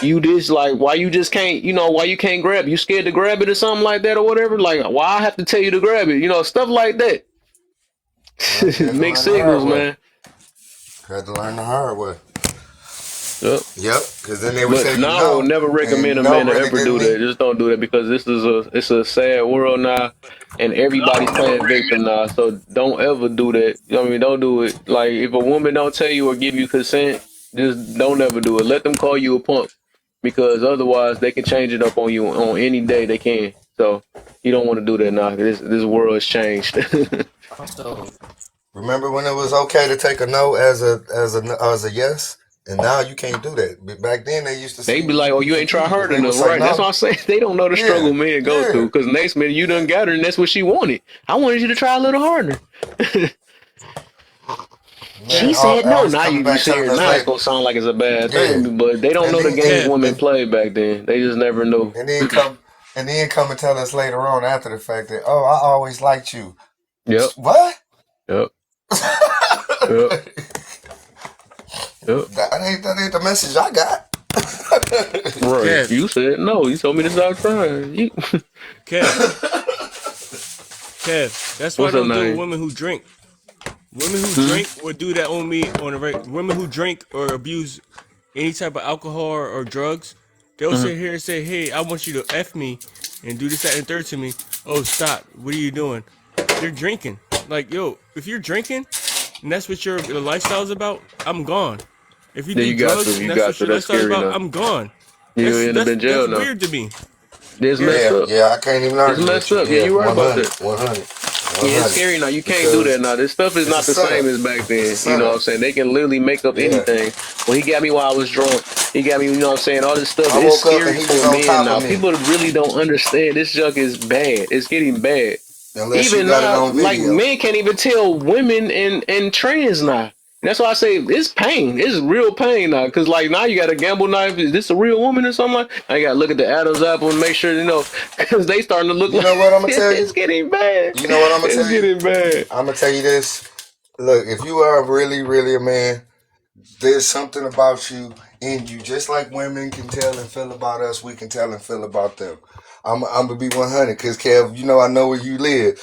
You just like why you just can't why you can't grab it? You scared to grab it or something like that or whatever. Like why I have to tell you to grab it? Stuff like that. Well, you had to Mixed learn the hard signals, way. man. Had to learn the hard way. Yep. Yep, because then they would But tell you now I would no, never recommend and a no man to really ever didn't do that. mean. Just don't do that because it's a sad world now, and everybody's playing victim now. So don't ever do that. I mean, don't do it. Like if a woman don't tell you or give you consent, just don't ever do it. Let them call you a punk because otherwise they can change it up on you on any day they can. So you don't want to do that now. This world has changed. Also, Remember when it was okay to take a no as a yes, and now you can't do that. But back then they used to They see be you like, "Oh, be you ain't try confused, hard and they would enough, say right?" That's what no. I'm saying. They don't know the Yeah, struggle men go yeah. through. Because next minute you done got her, and that's what she wanted. I wanted you to try a little harder. Man, She Kev, said no. always Now coming you back see telling her. us Now it's later. gonna sound like it's a bad Yeah, thing, but they don't and know the then games and Kev, women played back then. They just never knew. and then come and then come and tell us later on after the fact that I always liked you. Yep, What? yep, yep, that yep. ain't the message I got. Right. Kev, You said no. You told me to stop trying. Kev, Kev. That's why I What's her don't deal with name? women who drink. Women who Hmm? drink would do that on me on a women who drink or abuse any type of alcohol or drugs. They'll Hmm. sit here and say, "Hey, I want you to f me and do this, that, and third to me." Oh, stop! What are you doing? They're drinking. Like, yo, if you're drinking and that's what your lifestyle is about, I'm gone. If you Yeah, do you got drugs to. and You that's got what to. your That's lifestyle is scary about, now. I'm gone. You end up in That's jail now. weird to me. It's Yeah, messed Yeah, up. yeah, I can't even It's argue with messed you. up. Yeah, Yeah, you're right about 100, that. 100, Yeah, it's 100. scary now. You can't do that Because now. This stuff is it's a not the same setup. as back It's a then. You know what setup. I'm saying? They can literally make up Yeah. anything. Well, he got me while I was drunk. He got me, you know what I'm saying? All this stuff I is woke up and scary he was for on men top now. of me. People really don't understand. This junk is bad. It's getting bad. Unless you Even got it now, on like video. men can't even tell women and trans now. That's why I say it's pain. It's real pain now. Cause like now you got a gamble knife. Is this a real woman or something? Like I got to look at the Adam's apple and make sure cause they starting to look You like know what I'm gonna tell you? it's getting bad. You know what I'm gonna It's tell you? getting bad. I'm gonna tell you this. Look, if you are really, really a man, there's something about you in you. Just like women can tell and feel about us, we can tell and feel about them. I'm gonna be 100 because Kev, I know where you live.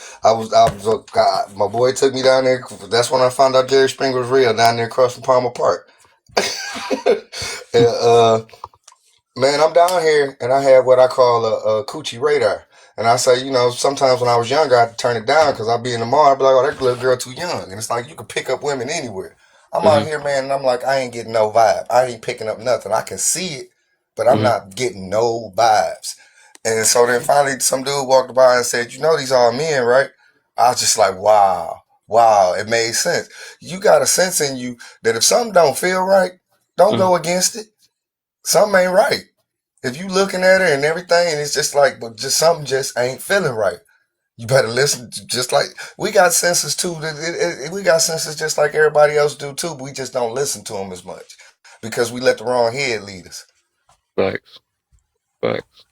My boy took me down there. That's when I found out Jerry Springer was real down there across from Palmer Park. And, man, I'm down here and I have what I call a coochie radar. And I say, sometimes when I was younger, I had to turn it down because I'd be in the mall. I'd be like, oh, that little girl too young. And it's like, you can pick up women anywhere. I'm out Hmm. here, man, and I'm like, I ain't getting no vibe. I ain't picking up nothing. I can see it, but I'm Hmm. not getting no vibes. And so then finally, some dude walked by and said, these all men, right? I was just like, wow, wow, it made sense. You got a sense in you that if something don't feel right, don't Hmm. go against it. Something ain't right. If you looking at her and everything, and it's just like, but just something just ain't feeling right. You better listen. Just like we got senses too. We got senses just like everybody else do too. But we just don't listen to them as much because we let the wrong head lead us. Facts. Facts.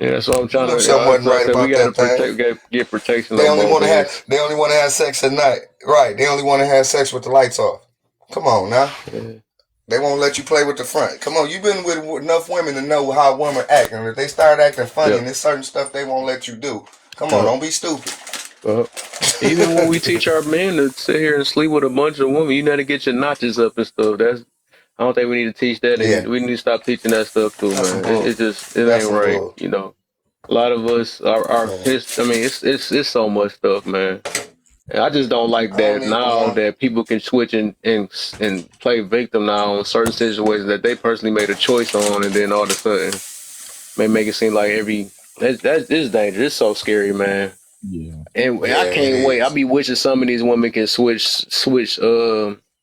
Yeah, that's what I'm You trying knew to. something That's wasn't what I right said. We about got to that thing. protect, get protection They on only both want to have. ends. They only want to have sex at night. Right? They only want to have sex with the lights off. Come on now. Yeah. They won't let you play with the front. Come on, you've been with enough women to know how women act, and if they start acting funny Yep. and there's certain stuff they won't let you do. Come on, Yep. don't be stupid. Yep. Even when we teach our men to sit here and sleep with a bunch of women, you got to get your notches up and stuff. I don't think we need to teach that, Yeah, and we need to stop teaching that stuff too, that's some man. bull. It That's ain't some right. bull. A lot of us our Yeah. his. I mean, it's so much stuff, man. And I just don't like I don't that either, now man. that people can switch and play victim now on certain situations that they personally made a choice on, and then all of a sudden may make it seem like that's this dangerous. It's so scary, man. Yeah. And I Yeah, it can't wait. I is. be wishing some of these women can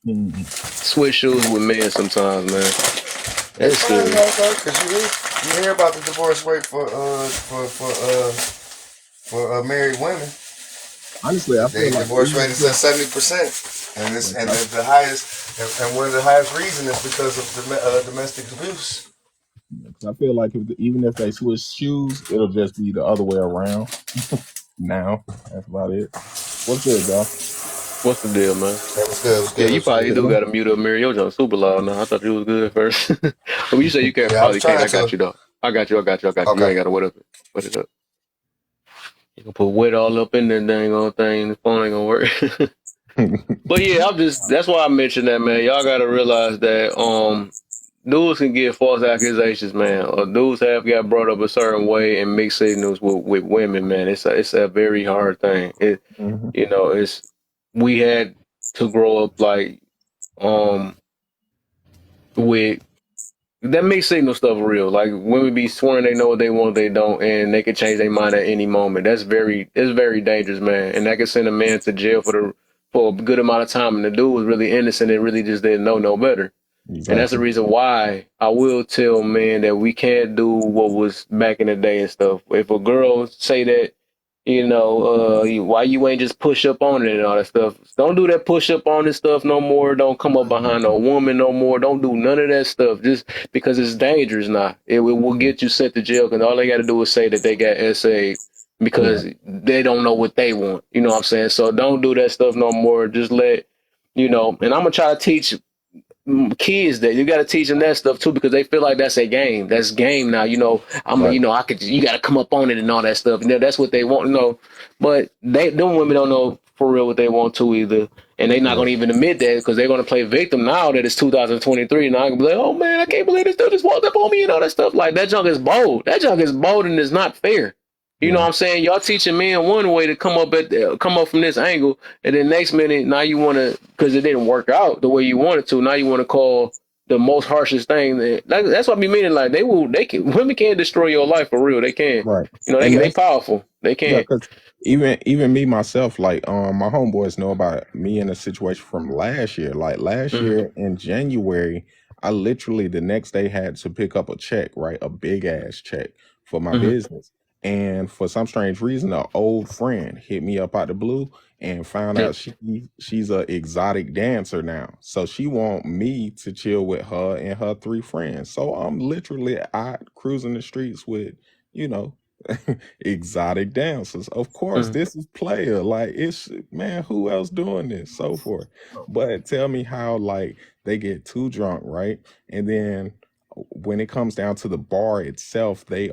Mhm. switch shoes with men sometimes, man. It's That's fine scary. though, because you hear about the divorce rate for married women. Honestly, I feel The like divorce even rate is at 70%, and like the highest, and one of the highest reason is because of domestic abuse. I feel like even if they switch shoes, it'll just be the other way around. Now, that's about it. What's good, though? What's the deal, man? That was good. It was Yeah, good. It you was probably good. do Chilling. got to mute up, Mary. Your junk super loud now. I thought you was good first. But you say you can't, Yeah, I was probably can't. trying I got to. you though. I got you. I got you. I got you. You Okay. ain't got to wet it up. You can put wet all up in that dang old thing. The phone ain't gonna work. But yeah, I'm just. That's why I mentioned that, man. Y'all got to realize that dudes can get false accusations, man. Or dudes have got brought up a certain way and mixed signals with women, man. It's a very hard thing. Mhm. It's we had to grow up like um with that mixed signal stuff real. Like women be swearing they know what they want, they don't, and they can change their mind at any moment. It's very dangerous, man. And that can send a man to jail for a good amount of time. And the dude was really innocent and really just didn't know no better. And that's the Exactly. reason why I will tell men that we can't do what was back in the day and stuff. If a girl say that, why you ain't just push up on it and all that stuff. Don't do that push up on this stuff no more. Don't come up behind a woman no more. Don't do none of that stuff just because it's dangerous now. It will get you sent to jail because all they got to do is say that they got SA Yeah. because they don't know what they want. You know what I'm saying? So don't do that stuff no more. Just and I'm going to try to teach kids that you got to teach them that stuff too because they feel like that's a game. That's game now. Right. I could. You got to come up on it and all that stuff. That's what they want. But them women don't know for real what they want to either, and they not Yeah. gonna even admit that because they're gonna play victim now that it's 2023. And I'm gonna be like, oh man, I can't believe this dude just walked up on me and all that stuff. Like that junk is bold. That junk is bold and it's not fair. You know what Yeah. I'm saying? Y'all teaching men one way to come up from this angle, and then next minute now you want to because it didn't work out the way you wanted to. Now you want to call the most harshest thing. That's what I be meaning. Like women can destroy your life for real. They can. Right. They And they that's powerful. They yeah, can. because even me myself, like my homeboys know about me in a situation from last year. Like last Mm-hmm. year in January, I literally the next day had to pick up a check, right? A big ass check for my Mm-hmm. business. And for some strange reason, an old friend hit me up out the blue and found Yep. out she's a exotic dancer now. So she want me to chill with her and her three friends. So I'm literally out cruising the streets with, you know, exotic dancers. Of course, Mm-hmm. this is player. Like it's man, who else doing this? So forth. But tell me how like they get too drunk, right? And then when it comes down to the bar itself, they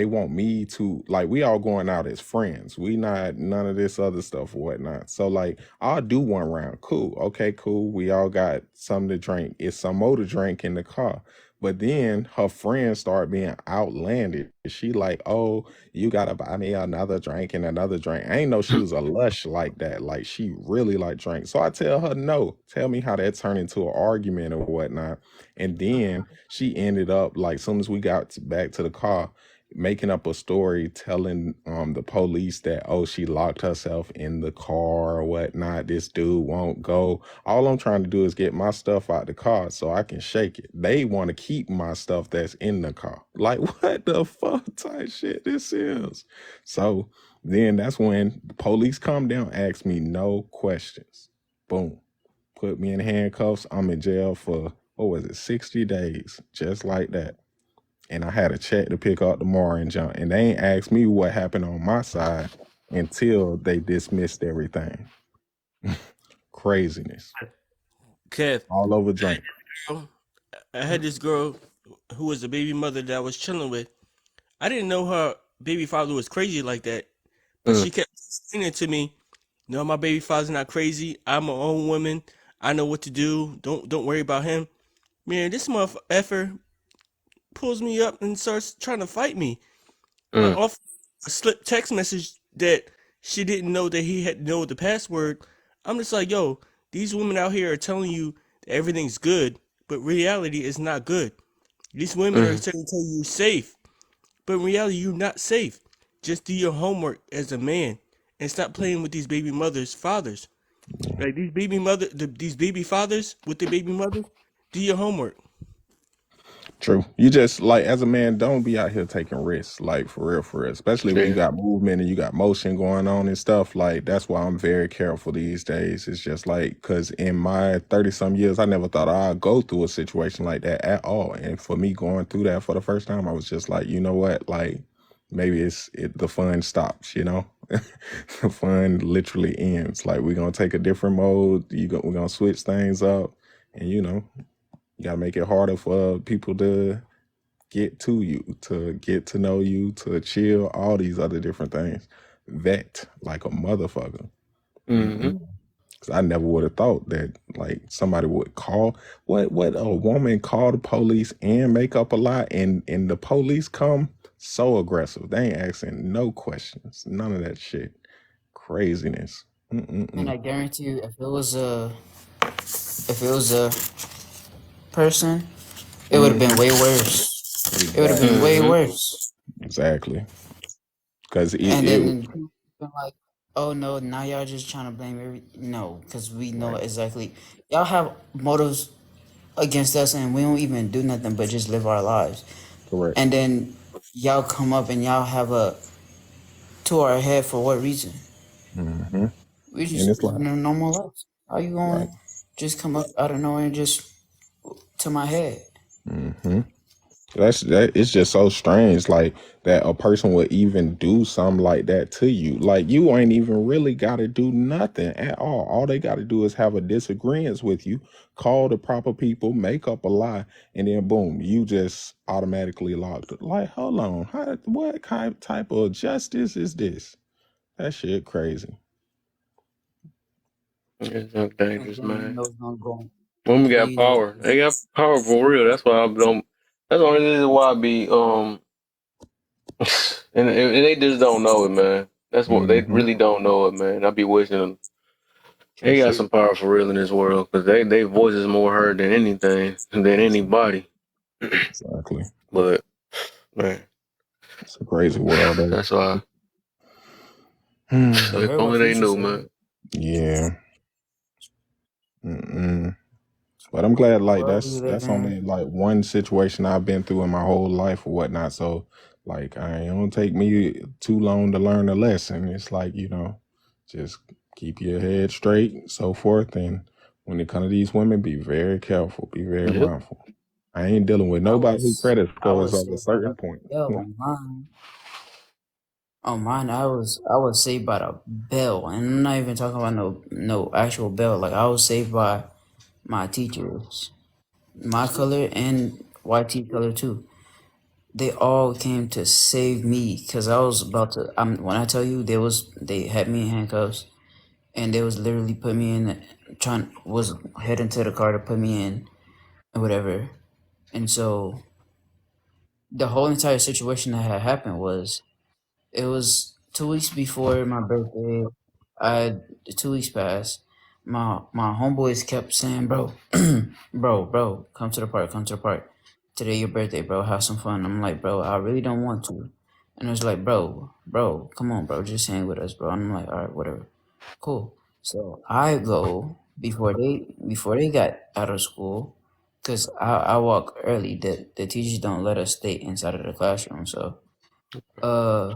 want me to like we all going out as friends. We not none of this other stuff or whatnot. So like I'll do one round. Cool. Okay, cool. We all got something to drink. It's some more to drink in the car. But then her friends start being outlandish. She like, oh, you gotta buy me another drink and another drink. I ain't know she was a lush like that. Like she really like drink. So I tell her no. Tell me how that turned into an argument or whatnot. And then she ended up like soon as we got back to the car, making up a story telling the police that oh she locked herself in the car or whatnot. This dude won't go. All I'm trying to do is get my stuff out the car so I can shake it. They want to keep my stuff that's in the car. Like, what the fuck type shit this is? So then that's when the police come down, ask me no questions. Boom. Put me in handcuffs. I'm in jail for, what was it, 60 days. Just like that. And I had a check to pick up tomorrow and jump. And they ain't asked me what happened on my side until they dismissed everything. Craziness. Kev, All over drink. girl, I had this girl who was a baby mother that I was chilling with. I didn't know her baby father was crazy like that, but Mm-hmm. she kept saying to me, "No, my baby father's not crazy. I'm my own woman. I know what to do. Don't worry about him." Man, this motherfucker pulls me up and starts trying to fight me. Went Mm-hmm. off a slip text message that she didn't know that he had to know the password. I'm just like, yo, these women out here are telling you that everything's good, but reality is not good. These women are Mm-hmm. trying to tell you you're safe, but in reality, you're not safe. Just do your homework as a man and stop playing with these baby mothers' fathers. Like these baby fathers with their baby mothers. Do your homework. True. You just like as a man, don't be out here taking risks, like for real. Especially when you Yeah. got movement and you got motion going on and stuff. Like that's why I'm very careful these days. It's just like because in my 30 some years, I never thought I'd go through a situation like that at all. And for me going through that for the first time, I was just like, you know what, like maybe the fun stops. the fun literally ends. Like we're gonna take a different mode. We're gonna switch things up, and you gotta make it harder for people to get to you, to get to know you, to chill, all these other different things. Vet like a motherfucker. Mm-hmm. Cause I never would have thought that like somebody would call what a woman call the police and make up a lie, and the police come so aggressive. They ain't asking no questions, none of that shit. Craziness. And Mm-mm-mm. I guarantee you, if it was a person, it would have been Mm-hmm. way worse. It would have been Exactly. way Mm-hmm. worse. Exactly. Cause And it then people been like, "Oh no, now y'all just trying to blame every no," because we know right. exactly y'all have motives against us, and we don't even do nothing but just live our lives. Correct. And then y'all come up and y'all have a to our head for what reason? Mm-hmm. We And just it's like living a normal life. How you right. going to just come up out of nowhere and just to my head? Mm-hmm. That it's just so strange, like that a person would even do something like that to you. Like you ain't even really gotta do nothing at all. All they gotta do is have a disagreement with you, call the proper people, make up a lie, and then boom, you just automatically locked. Like, hold on, what kind type of justice is this? That shit crazy. It's so And dangerous, then you man. know it's gonna go. Women And then got you know it's power. They got power for real. That's why I don't. That's the only reason why I be and they just don't know it, man. That's what they Mm-hmm. really don't know it, man. I be wishing them. For They got sure. some power for real in this world because they voices more heard than anything than anybody. Exactly. But man, It's a crazy world though. that's why. you If heard what only they Future knew, said. man. Yeah. Mm-mm. But I'm glad The like world we live that's in. only like one situation I've been through in my whole life or whatnot. So like I ain't gonna take me too long to learn a lesson. It's like, just keep your head straight and so forth. And when it comes to these women, be very careful, be very Yep. mindful. I ain't dealing with I nobody who was credit I scores was of a saved by certain the point. bell on mine. On mine, I was saved by the bell, and I'm not even talking about no actual bell. Like I was saved by my teachers, my color and YT color too. They all came to save me because I was about to. When I tell you, they had me in handcuffs, and they was literally put me in, was heading to the car to put me in or whatever. And so the whole entire situation that had happened was it was 2 weeks before my birthday. I 2 weeks passed. My homeboys kept saying, "Bro, bro, come to the park, come to the park. Today your birthday, bro. Have some fun." I'm like, "Bro, I really don't want to." And it was like, "Bro, come on, bro, just hang with us, bro." And I'm like, "All right, whatever, cool." So I go before they got out of school, cause I walk early. The teachers don't let us stay inside of the classroom, so uh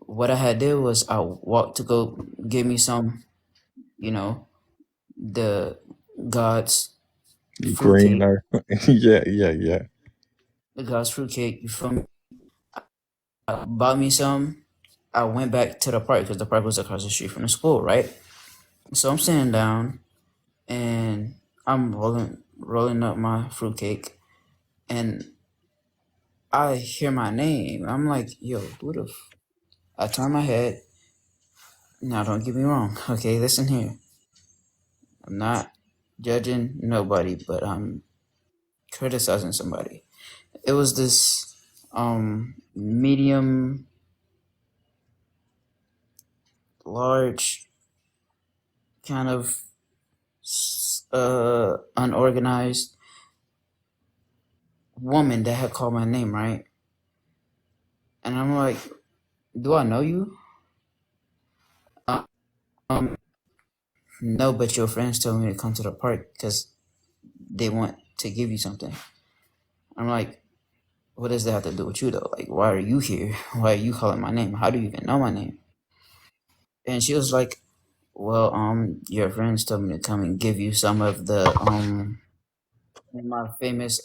what I had did was I walked to go get me some, you know, the God's You green fruitcake. or yeah, yeah, yeah. The God's fruitcake. You feel me? I bought me some. I went back to the park because the park was across the street from the school, right? So I'm sitting down and I'm rolling up my fruitcake, and I hear my name. I'm like, yo, who the? I turn my head. Now, don't get me wrong. Okay, listen here. I'm not judging nobody, but I'm criticizing somebody. It was this medium large kind of unorganized woman that had called my name, right? And I'm like, "Do I know you?" Um no, but your friends told me to come to the park because they want to give you something. I'm like, what does that have to do with you though? Like, why are you here? Why are you calling my name? How do you even know my name? And she was like, well, your friends told me to come and give you some of the my famous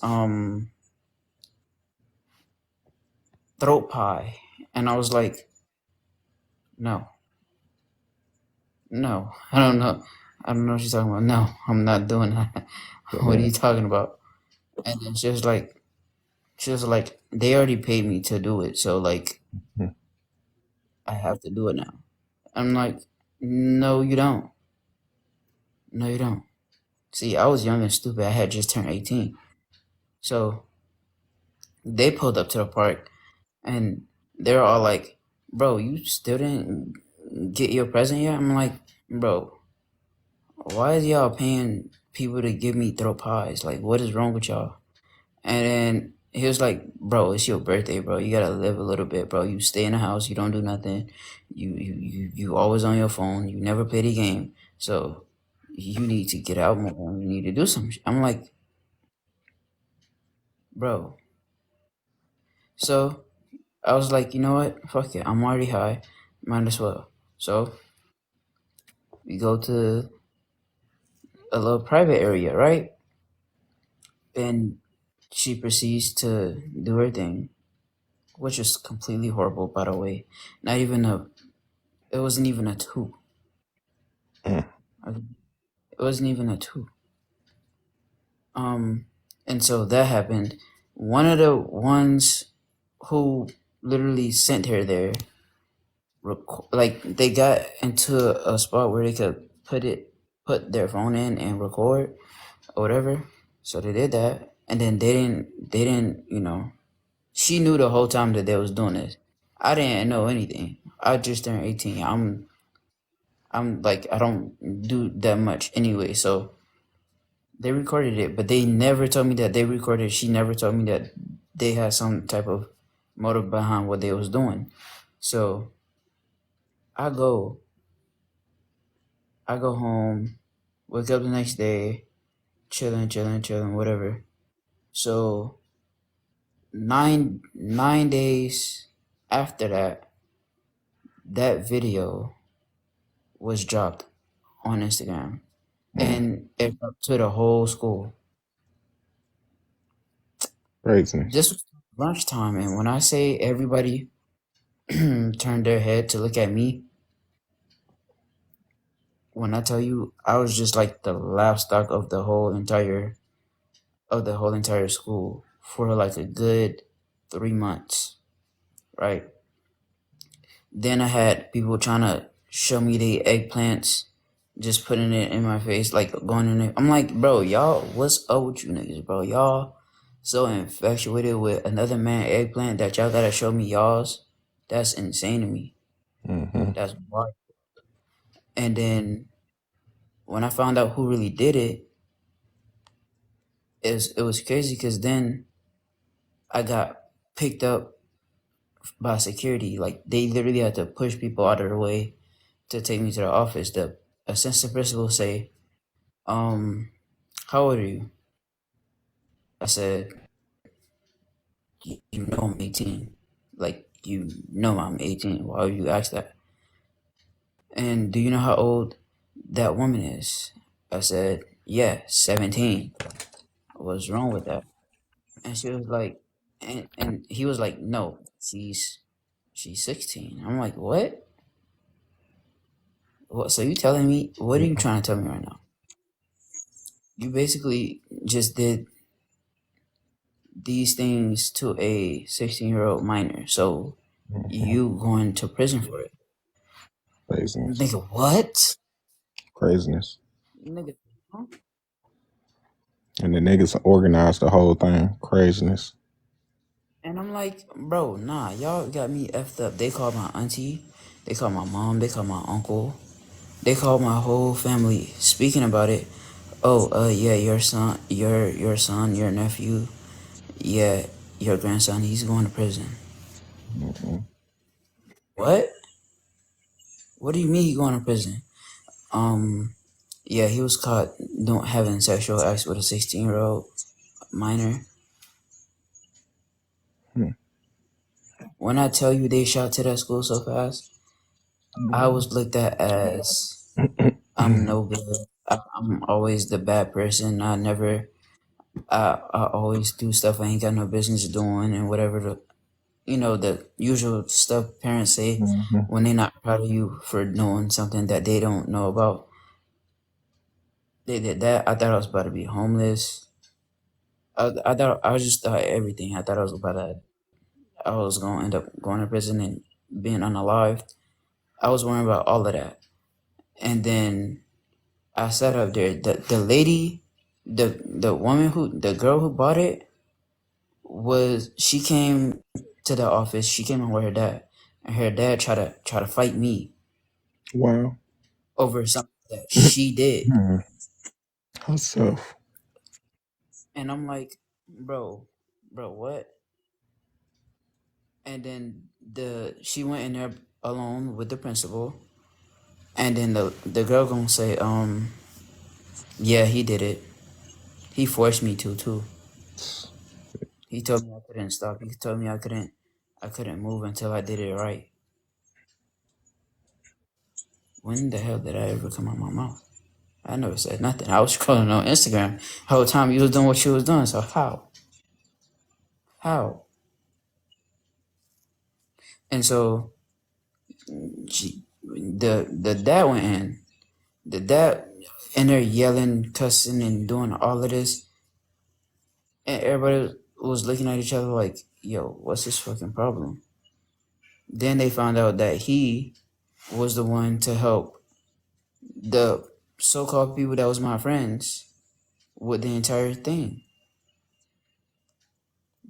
throat pie. And I was like, No, no, I don't know. I don't know what she's talking about. No, I'm not doing that. What are you Damn. talking about? And then she was like, they already paid me to do it, so like, I have to do it now. I'm like, no, you don't. No, you don't. See, I was young and stupid. I had just turned 18. So they pulled up to the park and they're all like, bro, you still didn't get your present yet? I'm like, bro, why is y'all paying people to give me throw pies? Like, what is wrong with y'all? And then he was like, bro, it's your birthday, bro. You gotta live a little bit, bro. You stay in the house, you don't do nothing. You always on your phone. You never play the game. So you need to get out more. You need to do some I'm like, bro. So I was like, you know what? Fuck it. I'm already high. Might as well. So we go to a little private area, right? And she proceeds to do her thing, which is completely horrible, by the way. Not even a, it wasn't even a two. Mm. It wasn't even a two. And so that happened. One of the ones who literally sent her there, like they got into a spot where they could put their phone in and record or whatever. So they did that, and then they didn't, she knew the whole time that they was doing this. I didn't know anything. I just turned 18. I'm like, I don't do that much anyway. So they recorded it, but they never told me that they recorded. She never told me that they had some type of motive behind what they was doing. So I go, I go home, wake up the next day, chilling, whatever. So 9 days after that, that video was dropped on Instagram, Mm. and it up to the whole school. Craziness. This was lunchtime, and when I say everybody turned their head to look at me, when I tell you I was just like the livestock of the whole entire school for like a good 3 months, right? Then I had people trying to show me the eggplants, just putting it in my face, like going in there. I'm like, bro, y'all, what's up with you niggas, bro? Y'all so infatuated with another man eggplant that y'all gotta show me y'all's. That's insane to me. Mm-hmm. That's wild. And then when I found out who really did it, it was crazy because then I got picked up by security. Like they literally had to push people out of the way to take me to the office. The assistant principal say, how old are you? I said, you know I'm 18. Like, you know I'm 18. Why would you ask that? And do you know how old that woman is? I said, yeah, 17. What's wrong with that? And she was like, and he was like, no, she's 16. I'm like, what? What? So you telling me, what are you trying to tell me right now? You basically just did these things to a 16-year-old minor. So Mm-hmm. you going to prison for it. Craziness. Nigga, what? Craziness. Nigga, huh? And the niggas organized the whole thing. Craziness. And I'm like, bro, nah, y'all got me effed up. They called my auntie, they called my mom, they called my uncle, they called my whole family speaking about it. Oh, yeah, your nephew, yeah, your grandson, he's going to prison. Mm-hmm. What? What do you mean he going to prison? Yeah, he was caught don't having sexual acts with a 16-year-old minor. Hmm. When I tell you they shot to that school so fast, I was looked at as I'm no good. I'm always the bad person. I always do stuff I ain't got no business doing and whatever. you know, the usual stuff parents say Hmm. when they're not proud of you for doing something that they don't know about. They did that. I thought I was about to be homeless. I just thought everything. I thought I was going to end up going to prison and being unalived. I was worrying about all of that. And then I sat up there. The lady, the woman the girl who bought it, she came to the office. She came in with her dad, and her dad tried to fight me Wow. over something that she did. Hmm. Herself. And I'm like, bro, what? And then she went in there alone with the principal, and then the girl gonna say, yeah, he did it. He forced me to too. He told me I couldn't stop. He told me I couldn't move until I did it right. When the hell did I ever come out my mouth? I never said nothing. I was scrolling on Instagram the whole time you was doing what you was doing. So how? How? And so the dad went in. The dad in there yelling, cussing, and doing all of this, and everybody was looking at each other like, "Yo, what's his fucking problem?" Then they found out that he was the one to help the so-called people that was my friends with the entire thing.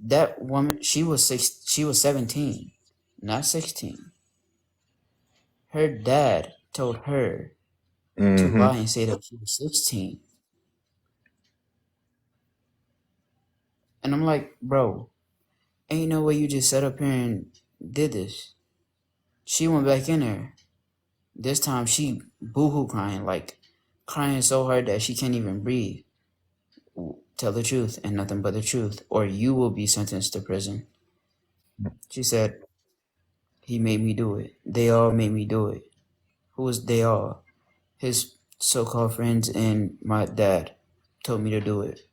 That woman, she was 17, not 16. Her dad told her to Hmm. lie and say that she was 16. And I'm like, bro, ain't no way you just sat up here and did this. She went back in there. This time she boohoo crying, like crying so hard that she can't even breathe. Tell the truth and nothing but the truth, or you will be sentenced to prison. She said, he made me do it. They all made me do it. Who was they all? His so-called friends and my dad told me to do it.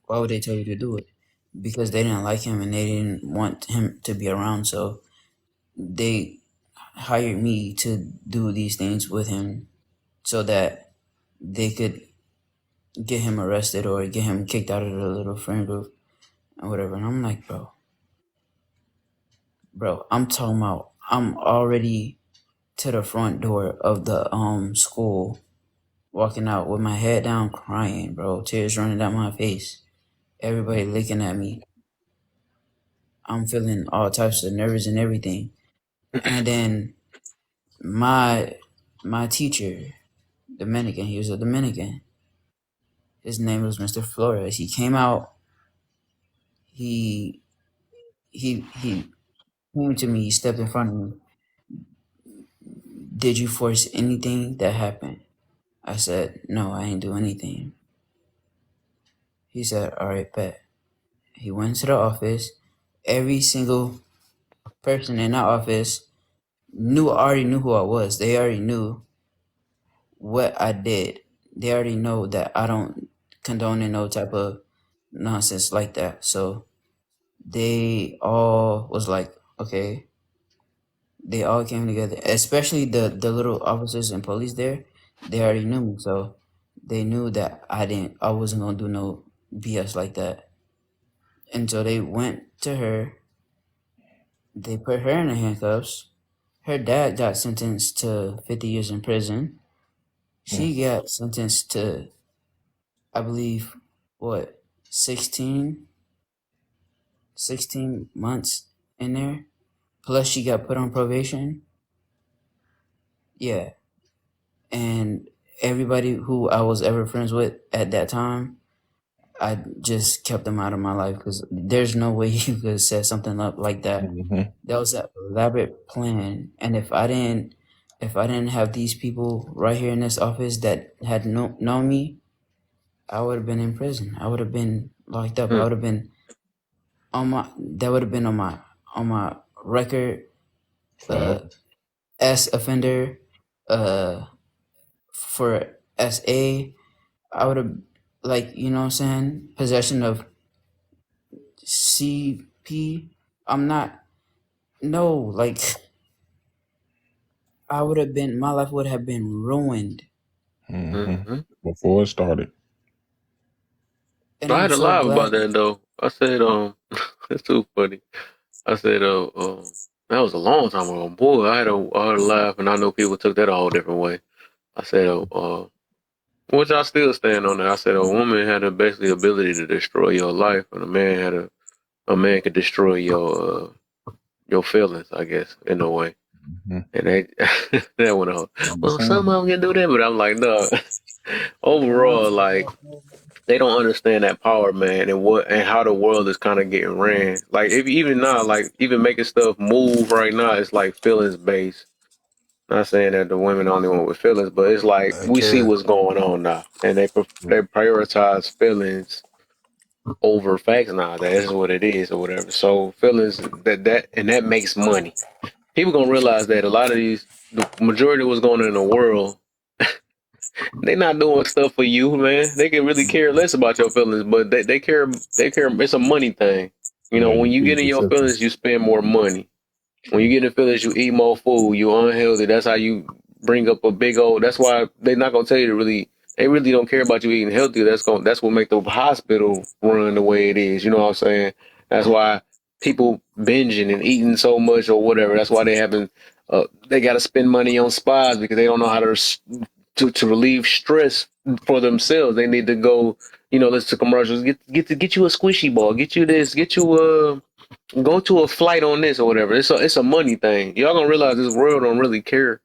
Why would they tell you to do it? Because they didn't like him and they didn't want him to be around. So they hired me to do these things with him so that they could get him arrested or get him kicked out of the little friend group or whatever. And I'm like, bro, I'm talking about I'm already to the front door of the school, walking out with my head down, crying, bro, tears running down my face. Everybody looking at me. I'm feeling all types of nervous and everything. And then my teacher, Dominican, he was a Dominican. His name was Mr. Flores. He came out. He he came to me. He stepped in front of me. Did you force anything that happened? I said, no, I ain't do anything. He said, all right, bet. He went to the office. Every single person in that office already knew who I was. They already knew what I did. They already know that I don't condone in no type of nonsense like that. So they all was like, okay. They all came together, especially the little officers and police there. They already knew me, so they knew that I wasn't gonna do no BS like that. And so they went to her. They put her in the handcuffs. Her dad got sentenced to 50 years in prison. She got sentenced to, I believe, what, 16, 16 months in there. Plus, she got put on probation. Yeah. And everybody who I was ever friends with at that time, I just kept them out of my life because there's no way you could set something up like that. Hmm. That was an elaborate plan. And if I didn't have these people right here in this office that had known me, I would have been in prison. I would have been locked up. I would have been that would have been on my record, uh, S offender, uh, for SA. I would have, like, you know what I'm saying, possession of C P. I'm not. No, like I would have been. My life would have been ruined, Hmm. Mm-hmm. Before it started. and I I'm had to so lie about glad. that though. I said, it's too funny. I said, that was a long time ago. Boy, I had a laugh, and I know people took that a whole different way. I said, which I still stand on that. I said a woman had a basically ability to destroy your life, and a man could destroy your feelings, I guess, in a way. Hmm. And they that went on. I'm Well, some saying. of them can do that, but I'm like, no. No, Overall, for like real. they don't understand that power, man, and what and how the world is kind of getting ran. Like if even now, like even making stuff move right now, it's like feelings based. Not saying that the women only want with feelings, but it's like we see Kev, what's going on now, and they prioritize feelings over facts nowadays. That's what it is, or whatever. So feelings that makes money. People gonna realize that a lot of the majority of what's going on in the world, they not doing stuff for you, man. They can really care less about your feelings, but they care. They care. It's a money thing. You know, Yeah, when you you feed get in the your system. feelings, you spend more money. When you get in feelings, you eat more food. You unhealthy. That's how you bring up a big old. That's why they're not gonna tell you to really. They really don't care about you eating healthy. That's what make the hospital run the way it is. You know what I'm saying? That's why people binging and eating so much or whatever. That's why they haven't. They got to spend money on spas because they don't know how to relieve stress for themselves. They need to go. You know, listen to commercials. Get you a squishy ball. Get you this. Get you go to a flight on this or whatever. It's a money thing. Y'all gonna realize this world don't really care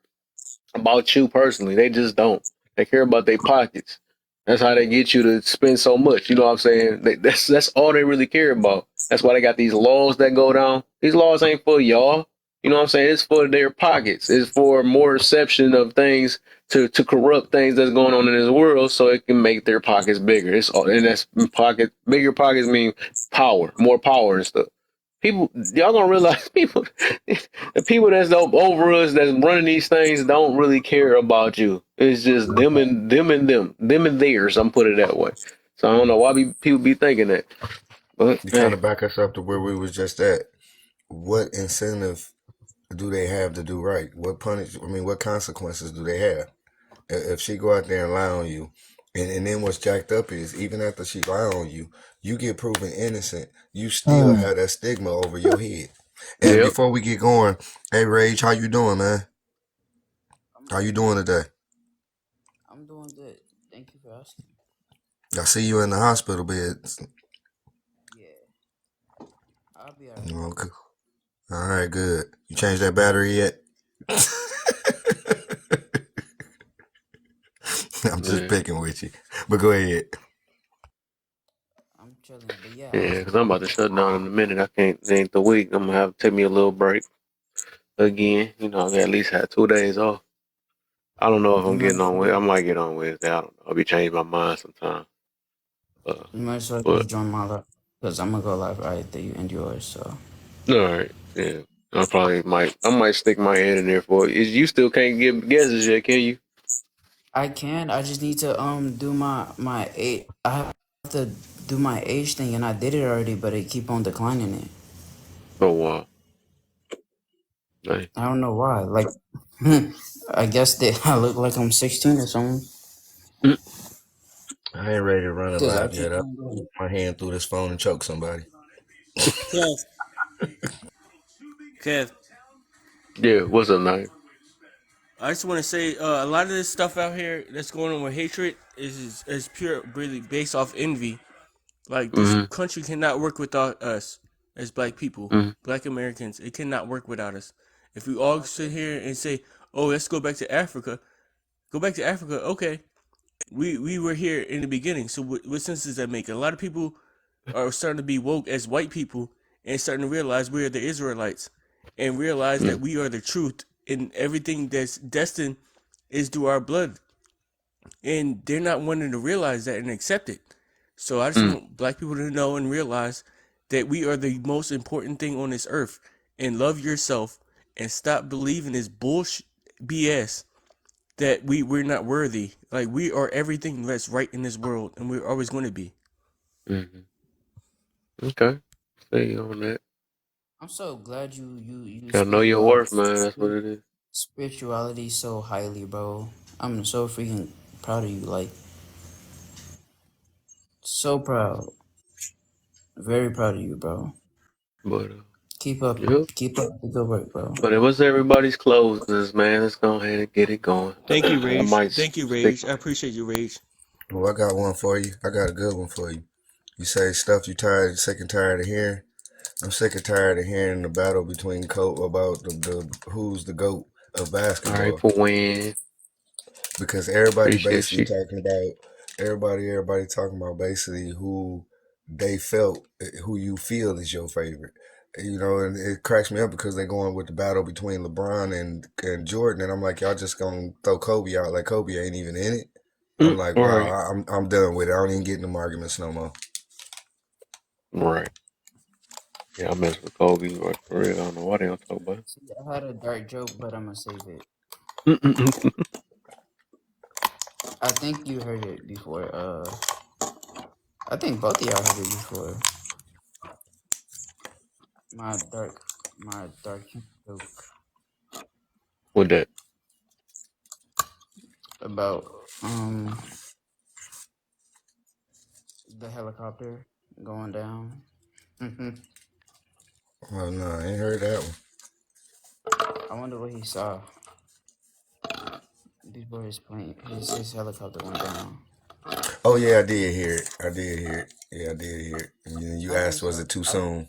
about you personally. They just don't. They care about their pockets. That's how they get you to spend so much. You know what I'm saying? That's all they really care about. That's why they got these laws that go down. These laws ain't for y'all. You know what I'm saying? It's for their pockets. It's for more reception of things to corrupt things that's going on in this world, so it can make their pockets bigger. It's all, and that's bigger pockets mean power, more power and stuff. People, y'all gonna realize the people that's over us that's running these things don't really care about you. It's just them and theirs. I'm put it that way. So I don't know why people be thinking that, but to kind hey, of back us up to where we was just at, what incentive do they have to do right? What consequences do they have? If she go out there and lie on you, and then what's jacked up is even after she lie on you, you get proven innocent, you still Mm. have that stigma over your head. And yep, before we get going, hey Rage, how you doing, man? I'm How you doing doing good. today? I'm doing good. Thank you for asking. I see you in the hospital bed. Yeah, I'll be alright. Okay. All right, good. You changed that battery yet? I'm just yeah, picking with you, but go ahead. I'm chilling, but yeah, I yeah. was Because I'm going about to over. shut down in a minute. I can't. It ain't the week. I'm gonna have to take me a little break again. You know, I at least had 2 days off. I don't know if You I'm might getting as on. well. I might get on Wednesday. I don't know. I'll be changing my mind sometime. Uh, You might as well but just join my live because I'm gonna go live right after you end yours. So all right, yeah. I might stick my head in there for it. You still can't get guesses yet, can you? I can. I just need to do my age. I have to do my age thing, and I did it already, but it keep on declining it. Oh wow. Nice. I don't know why. Like, I guess that I look like I'm 16 or something. Mm, I ain't ready to run it Because I live keep yet. I'll on put going. my hand through this phone and choke somebody. Kev, Kev, yeah, what's up, night? I just want to say a lot of this stuff out here that's going on with hatred is pure really based off envy. Like this Mm-hmm. country cannot work without us as black people, Mm-hmm. black Americans. It cannot work without us. If we all sit here and say, "Oh, let's go back to Africa," go back to Africa. Okay, we were here in the beginning. So what sense does that make? A lot of people are starting to be woke as white people and starting to realize we are the Israelites and realize that we are the truth and everything that's destined is through our blood. And they're not wanting to realize that and accept it. So I just Mm-hmm. want black people to know and realize that we are the most important thing on this earth and love yourself and stop believing this bullshit BS that we're not worthy. Like we are everything that's right in this world and we're always going to be. Mm-hmm. Okay. Stay on that. I'm so glad you Gotta know speak your about worth, man. That's what it is. spirituality so highly, bro. I'm so freaking proud of you. Like, so proud. Very proud of you, bro. But Keep up, yeah. keep up the good work, bro. But it was everybody's closes, man. Let's go ahead and get it going. Thank you, I Rage. might Thank you, stick. Rage. I appreciate you, Rage. Well, I got one for you. I got a good one for you. You say stuff you tired, sick and tired of hearing. I'm sick and tired of hearing the battle between about the who's the GOAT of All right, basketball. for win. Because everybody Appreciate basically you. talking about everybody talking about basically who they felt who you feel is your favorite. You know, and it cracks me up because they're going with the battle between LeBron and Jordan, and I'm like, y'all just gonna throw Kobe out like Kobe ain't even in it. I'm like, wow, Right. I'm done with it. I don't even get in them arguments no more. Right. Yeah, I mess with Kobe, like, for real. I don't know what they don't talk about. See, I had a dark joke, but I'm gonna save it. I think you heard it before. I think both of y'all heard it before. My dark, my dark joke With that. about the helicopter going down. I Oh no, I ain't heard that one. wonder what he saw. Before his helicopter went down. Oh yeah, I did hear it. I did hear it. Yeah, I did hear it. And you I think asked, was so. it too soon?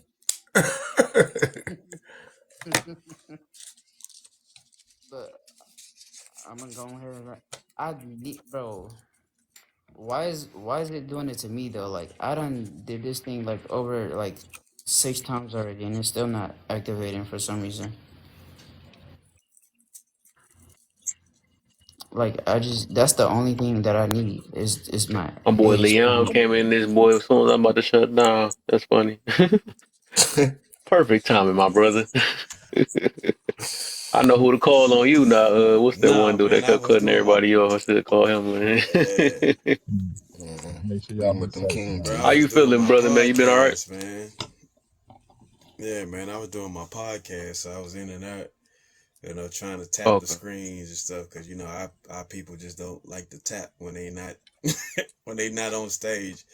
But I'm gonna go ahead and I need, bro. Why is it doing it to me though? Like I done did this thing like over like 6 times already, and it's still not activating for some reason. Like I just that's the only thing that I need is my My boy Leon HP. came in this boy as soon as I'm about to shut down. That's funny. Perfect timing, my brother. I know who to call on you now. What's that one Nah, dude man, that I kept was cutting doing my everybody off? I should call him, man. Mhm. Make sure y'all Leave be with them safe, king bro. man. I How teeth. was you doing feeling, my brother, man? You been all right? podcast, man. Yeah, man, I was doing my podcast, so I was in and out, trying to tap the Okay. screens and stuff, because our people just don't like to tap when they not when they not on stage.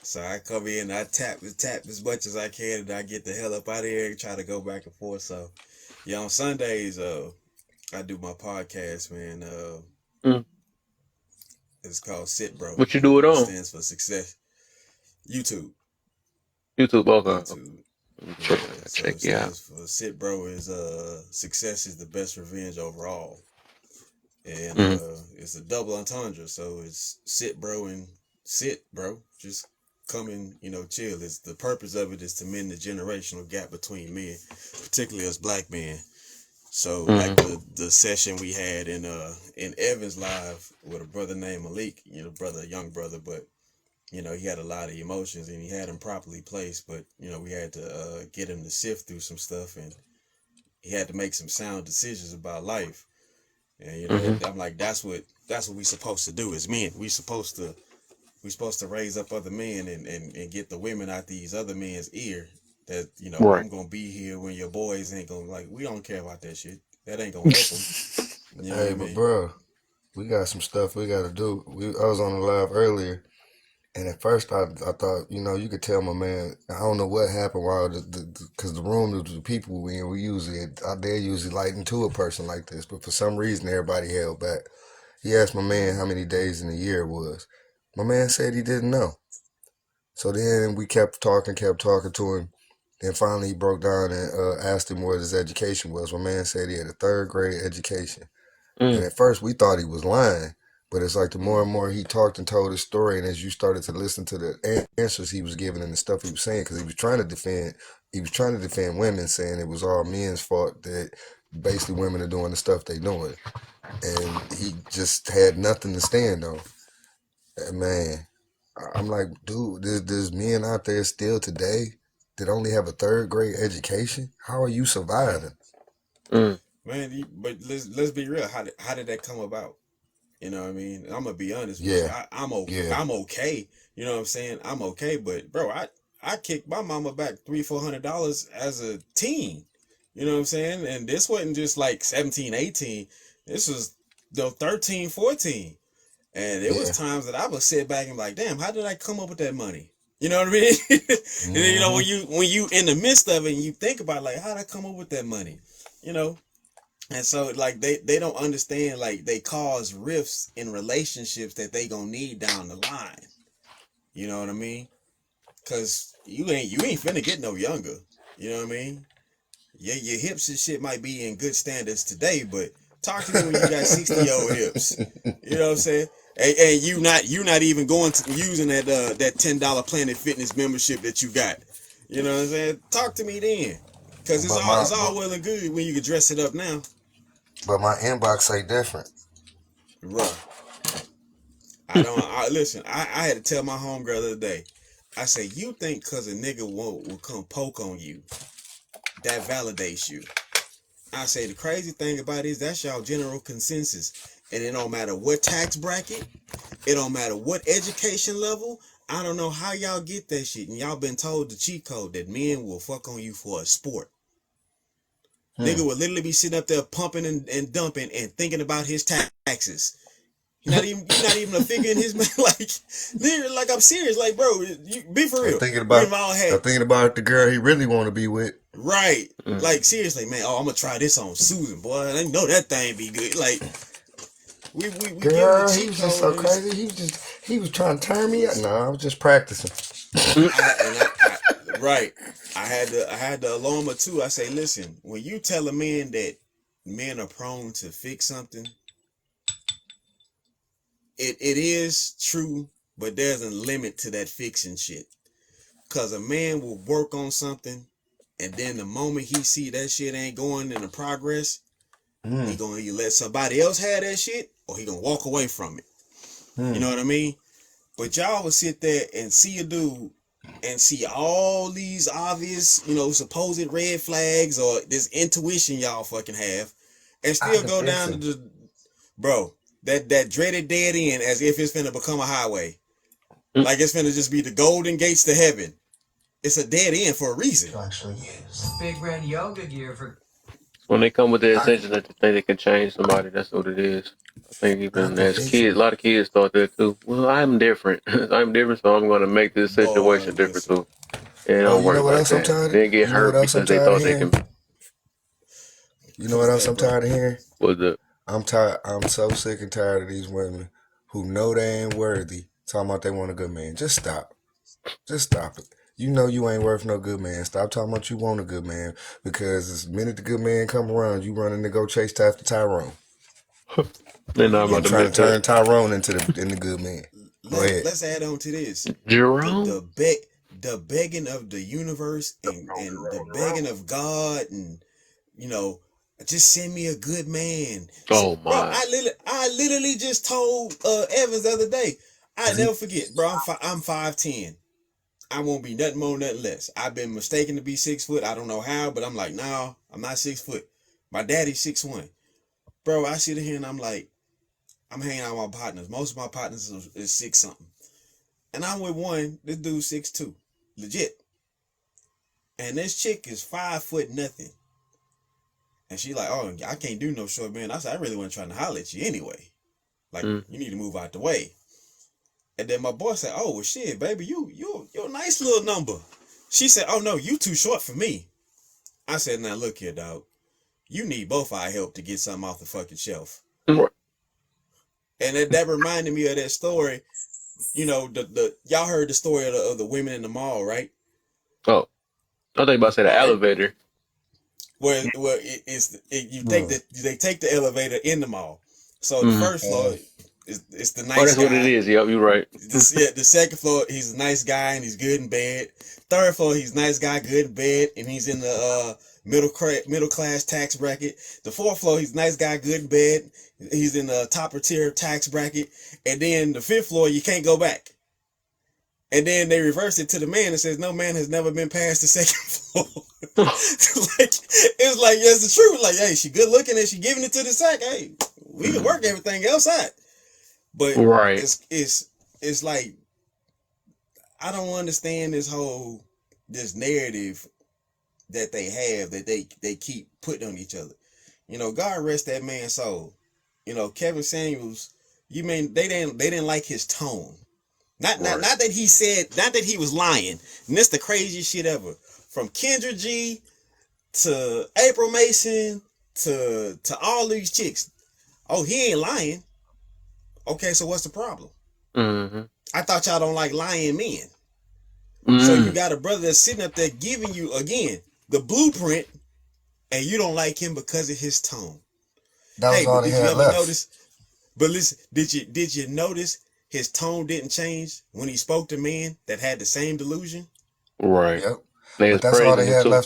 So I come in, I tap as much as I can, and I get the hell up out of here and try to go back and forth. So yeah, on Sundays, I do my podcast, man. Mm. It's called Sit Bro. What you do it It on? stands for success. YouTube. YouTube. Okay. Okay. YouTube. Let me check. I Yeah, gotta so check it you out. stands for Sit Bro is success is the best revenge overall. And Mm. it's a double entendre, so it's sit bro and sit bro. Just come and, chill. It's the purpose of it is to mend the generational gap between men, particularly as black men. So like Mm. the session we had in Evans live with a brother named Malik, young brother, but he had a lot of emotions and he had them properly placed, but we had to get him to sift through some stuff, and he had to make some sound decisions about life. And Mm. I'm like, that's what we supposed to do as men. We supposed to raise up other men and get the women out these other men's ear that Right. I'm gonna be here when your boys ain't gonna, like, we don't care about that shit. That ain't gonna help them. You know what Hey, I but mean? bro, we got some stuff we got to do. I was on the live earlier, and at first I thought, you could tell my man. I don't know what happened while because the room of the people we usually they're usually lighting to a person like this, but for some reason everybody held back. He asked my man how many days in the year it was. My man said he didn't know. So then we kept talking to him. Then finally he broke down and asked him what his education was. My man said he had a third grade education. And Mm. at first we thought he was lying, but it's like the more and more he talked and told his story, and as you started to listen to the answers he was giving and the stuff he was saying, because he was trying to defend women, saying it was all men's fault that basically women are doing the stuff they doing, and he just had nothing to stand on. And man, I'm like, dude, there's men out there still today that only have a third grade education. How are you surviving? Mm. Man, but let's be real. How did that come about? You know what I mean? I'm gonna be honest with you. Yeah, I'm yeah. I'm okay. You know what I'm saying? I'm okay, but bro, I kicked my mama back $300-400 as a teen. You know what I'm saying? And this wasn't just like 17, 18. This was 13, 14. And it was Yeah. times that I would sit back and be like, damn, how did I come up with that money? You know what I mean? And then, you know, Mm-hmm. when you in the midst of it and you think about like, how did I come up with that money? You know? And so like they don't understand, like they cause rifts in relationships that they gonna need down the line. You know what I mean? Cause you ain't finna get no younger. You know what I mean? Yeah, your hips and shit might be in good standards today, but talk to me when you got 60-year-old hips. You know what I'm saying? And you not even going to using that $10 Planet Fitness membership that you got. You know what I'm saying? Talk to me then. Cause it's but all my it's all well and good when you can dress it up now. but my inbox say different. Bruh. I listen, I had to tell my homegirl the other day. I say, you think cause a nigga will come poke on you, that validates you. I say the crazy thing about it is that's y'all general consensus. And it don't matter what tax bracket, it don't matter what education level. I don't know how y'all get that shit. And y'all been told the cheat code that men will fuck on you for a sport. Hmm. Nigga will literally be sitting up there pumping and dumping and thinking about his taxes. You're not even a figure in his like I'm serious, like bro, you be for Or real. thinking We about have all or had thinking about the girl he really want to be with. right, Mm. like seriously, man. Oh, I'm gonna try this on Susan, boy. I know that thing be good. Like we give them the Girl, he cheat was just code so and it's crazy. He was trying to turn me up. No, I was just practicing. I right. I had the alarm too. I say, listen, when you tell a man that men are prone to fix something, it is true, but there's a limit to that fixing shit. Cause a man will work on something, and then the moment he see that shit ain't going in the progress, he Hmm. gonna either let somebody else have that shit, or he gonna walk away from it. You Hmm. know what I mean? But y'all will sit there and see a dude and see all these obvious, supposed red flags or this intuition y'all fucking have, and I still the go down to fixing. the bro that dreaded dead end as if it's finna become a highway, like it's finna just be the golden gates to heaven. It's a dead end for a reason. Actually, yes. Big red yoga gear for When they come with the I intention that they think they can change somebody, that's what it is. I think not even the as kids, a fixing. lot of kids thought that too. Well, I'm different. I'm different, so I'm going to make this Boy, situation different listen, too. It Oh, don't you know work what like else I'm that. tired of? Then get You know what hurt else I'm because they tired of thought they hearing? can. You know what what's else that, I'm bro? tired of hearing? Was the I'm tired. I'm so sick and tired of these women who know they ain't worthy talking about they want a good man. Just stop. Just stop it. You know you ain't worth no good man. Stop talking about you want a good man because the minute the good man come around, you running to go chase after Tyrone they're not Yeah, about and to but trying to miss that. turn Tyrone into the good man. Go ahead. let's add on to this. The Jerome. the be the begging of the universe and the begging of God and you know, just send me a good man. Oh Bro, my. I literally just told Evans the other day. I never forget, bro. I'm 5'10". I won't be nothing more, nothing less. I've been mistaken to be 6 foot. I don't know how, but I'm like, no, I'm not 6 foot. My daddy's 6'1". Bro, I sit here and I'm like, I'm hanging out with my partners. Most of my partners is 6 something. And I'm with one, this dude's 6'2". Legit. And this chick is 5 foot nothing. And she like, oh, I can't do no short man. I said, I really wasn't trying to holler at you anyway. Like, Mm. you need to move out the way. And then my boy said, oh, well, shit, baby, you're a nice little number. She said, oh, no, you too short for me. I said, now, look here, dog. You need both our help to get something off the fucking shelf. And that reminded me of that story. You know, the y'all heard the story of the women in the mall, right? Oh, I think about to say the All right. elevator. Where you take Hmm. they take the elevator in the mall. So the Mm. first floor is the Oh, nice that's what it guy. is. Yep, you're right. The second floor, he's a nice guy and he's good in bed. Third floor, he's a nice guy, good in bed, and he's in the middle class tax bracket. The fourth floor, he's a nice guy, good in bed. He's in the top tier tax bracket. And then the fifth floor, you can't go back. And then they reverse it to the man and says, no man has never been past the second floor. Like it's like, yes, the truth. Like, hey, she good looking and she giving it to the sack. Hey, we can work everything else out. But Right. it's like I don't understand this whole. this narrative that they have that they keep putting on each other. You know, God rest that man's soul. You know, Kevin Samuels, you mean they didn't like his tone. Right. Not that he said, not that he was lying. And this the craziest shit ever. From Kendra G to April Mason to all these chicks. Oh, he ain't lying. Okay, so what's the problem? Mm-hmm. I thought y'all don't like lying men. So you Mm. got a brother that's sitting up there giving you again the blueprint, and you don't like him because of his tone. That Hey, was all but they did you had ever left. notice? But listen, did you notice his tone didn't change when he spoke to men that had the same delusion? Right. Yep. They But was praising him too.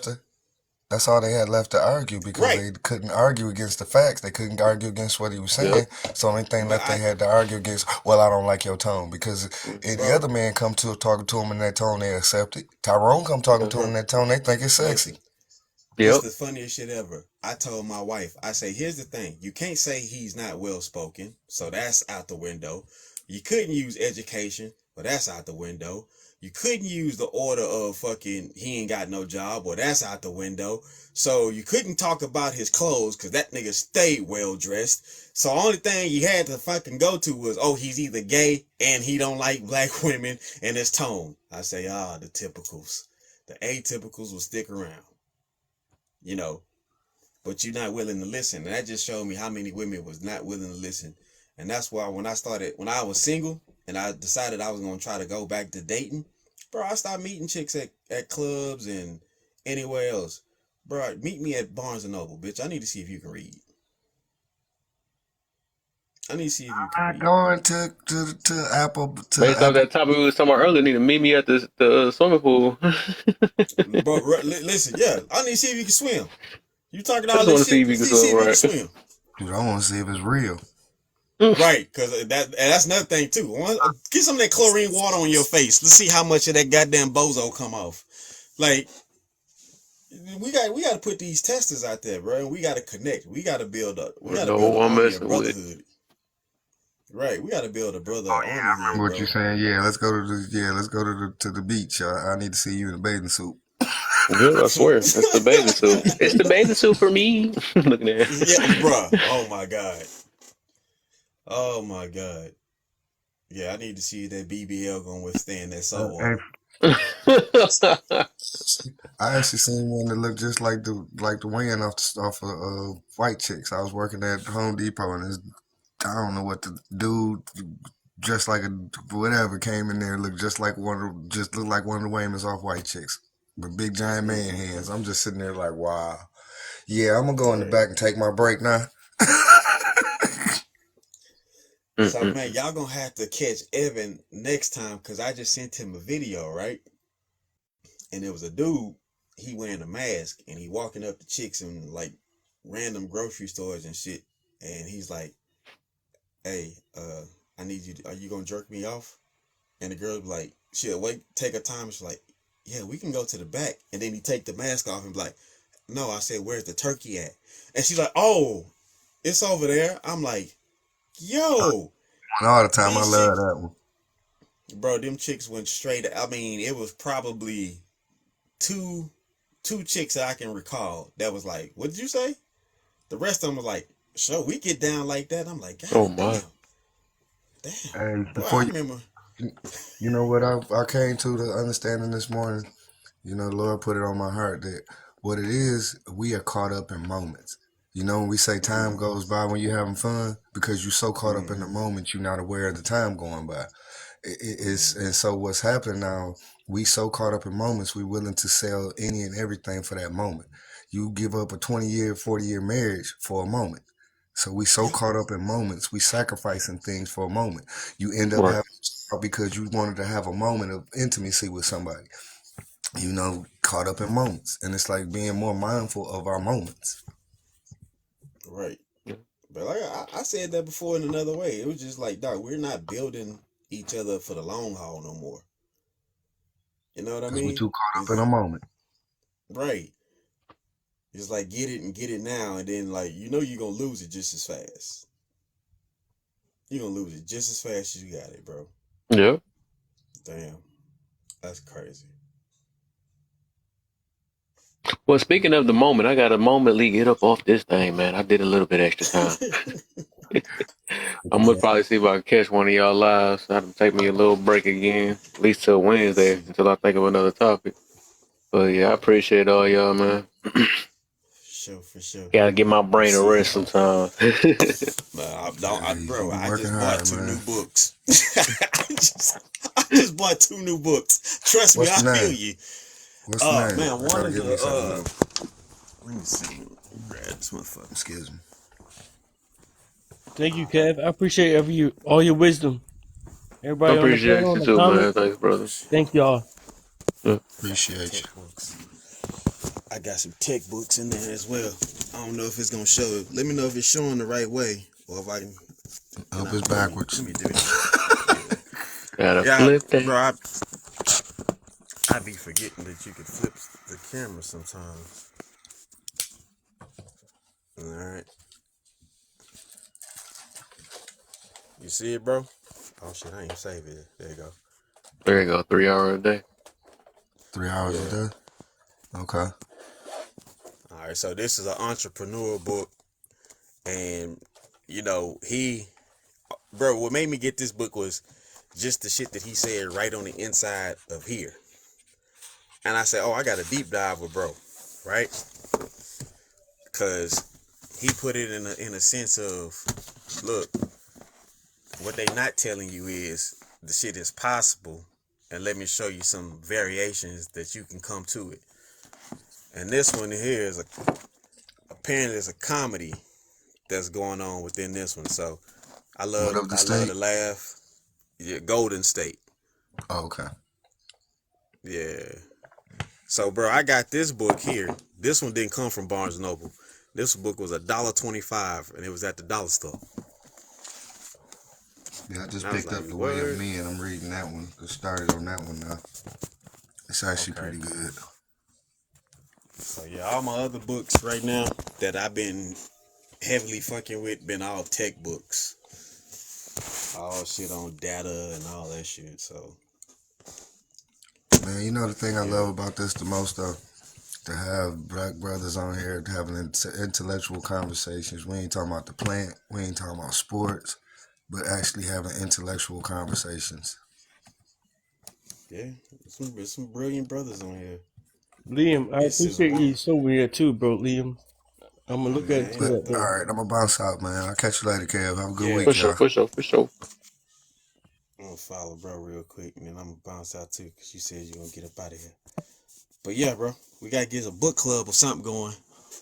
that's all they had left to argue because Right. they couldn't argue against the facts. They couldn't argue against what he was Yep. saying. So the only thing But left they had to argue against, well, I don't like your tone. Because any bro, other man come to talking to him in that tone, they accept it. Tyrone come talking to him Uh-huh. in that tone, they think it's sexy. listen. This Yep. the funniest shit ever. I told my wife, I say, here's the thing. You can't say he's not well spoken, so that's out the window. You couldn't use education, but that's out the window. You couldn't use the order of fucking he ain't got no job, or that's out the window. So you couldn't talk about his clothes because that nigga stayed well dressed. So only thing you had to fucking go to was, oh, he's either gay and he don't like black women and his tone. I say, the typicals. The atypicals will stick around. You know, but you're not willing to listen. And that just showed me how many women was not willing to listen. And that's why when I was single and I decided I was going to try to go back to dating, bro, I started meeting chicks at clubs and anywhere else. Bro, meet me at Barnes and Noble, bitch. I need to see if you can read. I need to see if you can Not read. going to Apple to Based off Apple. that topic we was talking about earlier, need to meet me at the swimming pool. Bro, listen, yeah, I need to see if you can swim. You talking I all just want this to see shit, if you let's can see swim if you can right. swim. Dude, I want to see if it's real. Right, because that's another thing too. Get some of that chlorine water on your face. Let's see how much of that goddamn bozo come off. Like we got to put these testers out there, bro. And we got to connect. We got to build up. We got to build No, an I'm army of messing with. brotherhood. Right, we got to build a brother Oh yeah, army I here, remember what you're bro. saying. Let's go to the beach. I need to see you in a bathing suit. Yep, I swear. It's the bathing suit. It's the bathing suit for me. Looking at Yeah, bro. Oh my god. Oh my god. Yeah, I need to see that BBL gonna withstand that salt Hey, water. it. I actually seen one that looked just like the weighing off of white chicks. I was working at Home Depot and this I don't know what the dude dressed like a whatever came in there looked just looked like one of the Wayman's off white chicks. But big giant man hands. I'm just sitting there like, wow. Yeah, I'm gonna go in the Right. back and take my break now. So man, Mm-mm. y'all gonna have to catch Evan next time because I just sent him a video, right? And there was a dude, he wearing a mask and he walking up to chicks in like random grocery stores and shit. And he's like, hey, I need you are you gonna jerk me off? And the girl be like, she'll wait, take her time, and she's like, yeah, we can go to the back. And then he take the mask off and be like, no, I said, where's the turkey at? And she's like, oh, it's over there. I'm like, yo, All the time, I these love chicks, that one. bro, them chicks went straight. I mean, it was probably two two chicks that I can recall that was like, what did you say? The rest of them was like, sure, we get down like that. I'm like, Oh God my. damn, damn. Hey, Boy, before I you, remember. you know what I came to the understanding this morning. You know, the Lord put it on my heart that what it is, we are caught up in moments. You know, when we say time Mm-hmm, goes by when you're having fun, because you're so caught up in the mm-hmm, moment, you're not aware of the time going by. It's and so what's happening now? We so caught up in moments, we willing to sell any and everything for that moment. You give up a 20-year, 40-year marriage for a moment. So we so yep, caught up in moments, we sacrificing things for a moment. You end up Right. having because you wanted to have a moment of intimacy with somebody. You know, caught up in moments, and it's like being more mindful of our moments. right. But like I said that before in another way. It was just like, dog, we're not building each other for the long haul no more. You know what I Because we're mean? too caught up in It's a moment. right. It's like get it and get it now, and then like you know you're gonna lose it just as fast. You're gonna lose it just as fast as you got it, bro. Yep. Damn, that's crazy. Well, speaking of the moment, I got a moment. Lee, get up off this thing, man. I did a little bit extra time. I'm gonna probably see if I can catch one of y'all lives. I have to take me a little break again, at least till Wednesday, until I think of another topic. But yeah, I appreciate all y'all, man. For sure. Gotta give my You brain a see, rest sometimes. Hey, you bro, be I working just bought hard, two man. new books. I just bought two new books. Trust me, What's I the feel name? you. What's the name? Man, I one gotta is get me something new. let me see. Grab this motherfucker. Excuse me. Thank you, Kev. I appreciate all your wisdom. I Everybody on the appreciate panel you and the too, man. comments. Thanks, brother. Thank y'all. Yeah. Got some Appreciate tech you. books. I got some tech books in there as well. I don't know if it's gonna show. Let me know if it's showing the right way, or if I can. Hope it's backwards. Let me do it. Gotta Yeah, flip bro. that. I be forgetting that you can flip the camera sometimes. All right, you see it, bro? Oh shit, I ain't save it. There you go. There you go. 3 hour a day. 3 hours a Yeah. day. Okay. All right. So this is an entrepreneur book, and bro, what made me get this book was just the shit that he said right on the inside of here. And I said, oh, I got a deep dive with bro, right? Because he put it in a sense of, look, what they not telling you is the shit is possible, and let me show you some variations that you can come to it. And this one here is apparently there's a comedy that's going on within this one. So I What love of the I love state? to laugh. Yeah, Golden State. Oh, okay. Yeah. So, bro, I got this book here. This one didn't come from Barnes Noble. This book was $1.25, and it was at the dollar store. Yeah, I And just I was picked like, up The Way of "Word." Me, and I'm reading that one. Just started on that one now. It's actually Okay. pretty good. So yeah, all my other books right now that I've been heavily fucking with been all tech books, all shit on data and all that shit. So Man, you know the thing I yeah, love about this the most, though? To have black brothers on here having intellectual conversations. We ain't talking about the plant. We ain't talking about sports, but actually having intellectual conversations. yeah, some brilliant brothers on here. Liam, I This is appreciate you one, so weird too, bro. Liam. I'm gonna look man. at Ain't But no that thing. though. all right, I'm gonna bounce out, man. I'll catch you later, Kev. Have a good Yeah, For week, sure, y'all. for sure, for sure. I'm gonna follow bro real quick, and then I'm gonna bounce out too, cause you said you're gonna get up out of here. But yeah, bro, we gotta get a book club or something going.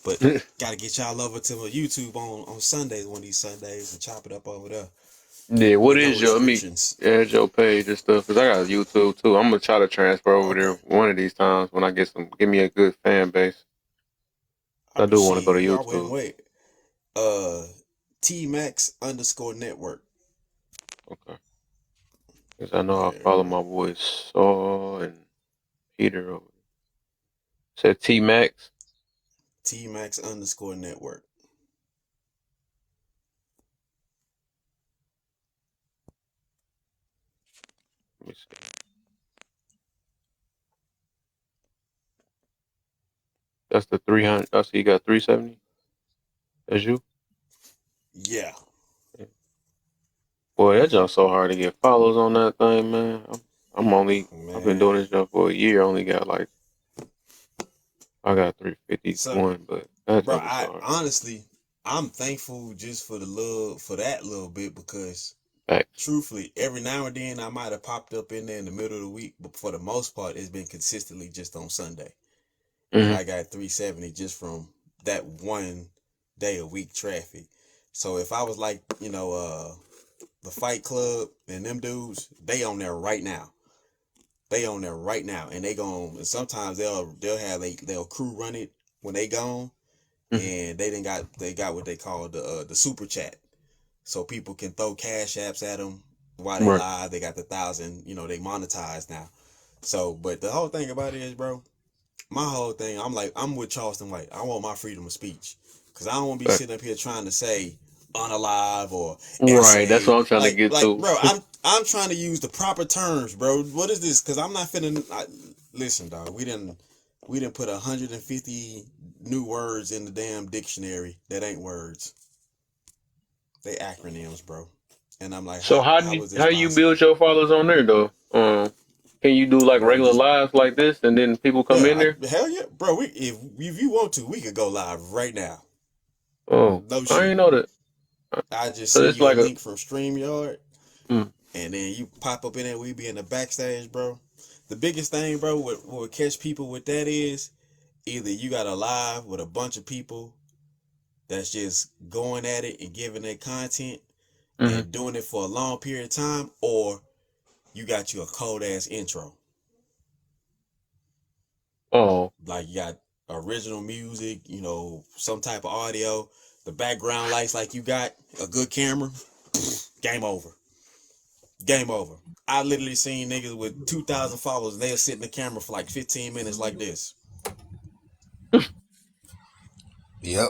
But gotta get y'all over to my YouTube on Sundays, one of these Sundays, and chop it up over there Yeah, what with no is your, let me restrictions. add your page and stuff, because I got YouTube too. I'm going to try to transfer over there Okay. one of these times when I give me a good fan base. I do want to go Shit, to you all wait, YouTube. wait. Uh, T Max underscore network. Okay. Because I know I Yeah, follow bro. my boys Saul and Peter over there. Said T Max. T Max underscore network. Let me see. That's the 300. I see you got 370. That's you? Yeah, Yeah. Boy, that junk so hard to get follows on that thing, man. I've been doing man. this junk for a year. Only got I got So, 351, but that bro, junk is I so hard. honestly, I'm thankful just for the love for that little bit because, Facts. truthfully, every now and then I might have popped up in there in the middle of the week, but for the most part, it's been consistently just on Sunday, and Mm-hmm. I got 370 just from that one day a week traffic. So if I was like, the Fight Club and them dudes, they on there right now. They on there right now, and they gon' and sometimes they'll have they'll crew run it when they gone, Mm-hmm. and they got what they call the super chat, so people can throw cash apps at them while they Right. live. They got the 1,000, they monetize now. So, but the whole thing about it is, bro, my whole thing, I'm with Charleston White. I want my freedom of speech because I don't want to be Facts. sitting up here trying to say unalive or Right. That's essay. what I'm trying to get Like, to. bro, I'm trying to use the proper terms, bro. What is this? Because I'm not finna. Listen, dog. We didn't. We didn't put 150 new words in the damn dictionary that ain't words. They acronyms, bro. And I'm like, So how is this how you possible? build your followers on there though? Can you do like Bro, regular just lives like this, and then people come in yeah, there? hell yeah, bro. If you want to, we could go live right now. Oh, No I shit. ain't know that. I just So send it's you a like a. link from StreamYard, Mm, and then you pop up in there. We be in the backstage, bro. The biggest thing, bro, what will catch people with that is either you got a live with a bunch of people that's just going at it and giving their content mm, and doing it for a long period of time, or you got you a cold ass intro. oh, Like you got original music, some type of audio, the background lights like you got, a good camera, game over. Game over. I literally seen niggas with 2,000 followers and they'll sit in the camera for like 15 minutes like this. Yep.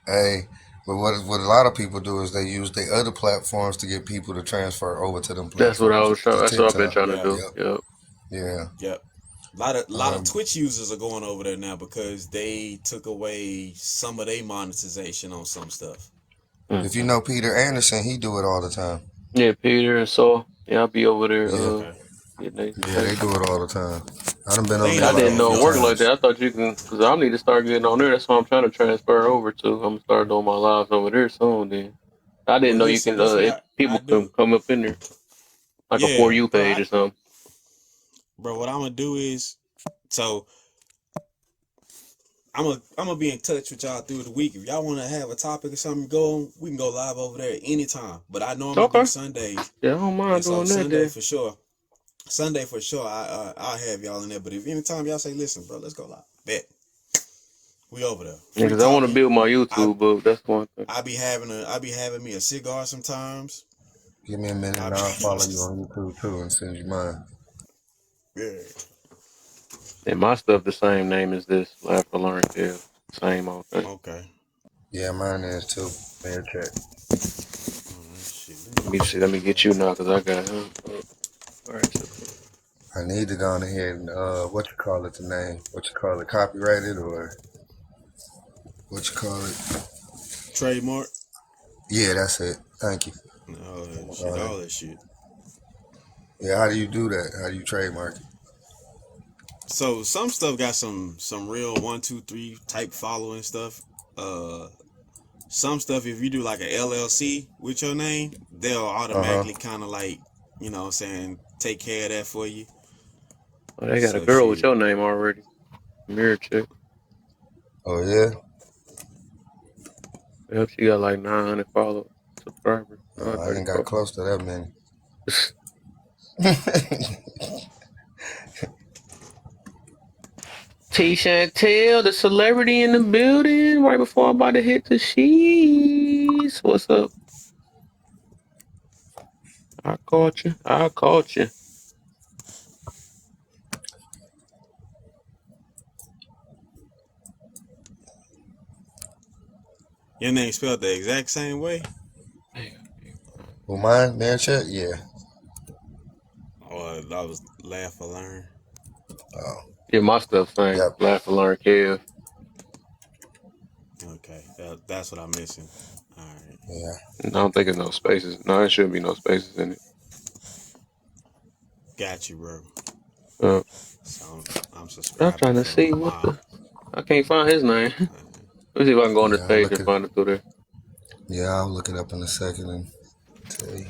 Hey, but what a lot of people do is they use their other platforms to get people to transfer over to them that's what I platforms. was trying. To That's what I've been TikTok. trying to Yep, do. Yep. Yep. Yeah. yep. A lot of Um, Twitch users are going over there now because they took away some of their monetization on some stuff. Mm. if you know Peter Anderson, he do it all the time. Yeah, Peter and so yeah, I'll be over there. Yeah. Okay. Getting they Yeah, they pay. do it all the time. I done been They on ain't there I over like didn't there a if know few it y'all. worked like times. that. I thought you can, because I need to start getting on there. That's why I'm trying to transfer over to. I'm gonna start doing my lives over there soon. Then I didn't Well, know you listen, can. this what I People can do. come up in there like a for Yeah, you bro. page or something. Bro, what I'm gonna do is so I'm gonna be in touch with y'all through the week. If y'all want to have a topic or something, go on. We can go live over there anytime. But I normally do Okay. Sundays, Yeah, I don't and mind so doing that then. Sunday for sure, I'll have y'all in there. But if anytime y'all say, listen, bro, let's go live. Bet we over there, Yeah, free because I want to talking. build my I YouTube, but that's one thing. I be having me a cigar sometimes. Give me a minute I and be I'll follow you on YouTube too and send you mine. yeah. And my stuff the same name as this. Laugh or learn kill. Same old thing. Okay. Yeah, mine is too. Mayor check. Shit, Let me see. Let me get you now because I got him. All right. So I need to go on ahead and what you call it, the name? What you call it, copyrighted or what you call it? trademark. Yeah, that's it. Thank you. Shit, all that shit. Yeah, how do you do that? How do you trademark it? So some stuff got some real 1, 2, 3 type following stuff. Uh, some stuff if you do like a LLC with your name, they'll Uh huh. automatically kind of like what I'm saying, take care of that for you. oh, they got a So girl with shit. your name already. Mirror chick. Oh yeah. Yep, she got like 900 followers, subscribers, I ain't got 934. close to that many. T Chantel, the celebrity in the building, right before I'm about to hit the sheets. What's up? I caught you. I caught you. Your name spelled the exact same way, Dang, I can't find Well, mine, man, check. Yeah. or that was laugh or learn. Oh, yeah, my stuff same. yep. Laugh and learn, Kev. Okay, that's what I'm missing. All right, Yeah. I don't think it's no spaces. No, there shouldn't be no spaces in it. got you, bro. Uh, So I'm I'm subscribed to trying to see what Ma. the. I can't find his name. Let me see if I can go on this Yeah. I'll page look and it. find it through there. Yeah, I'll look it up in a second and tell you.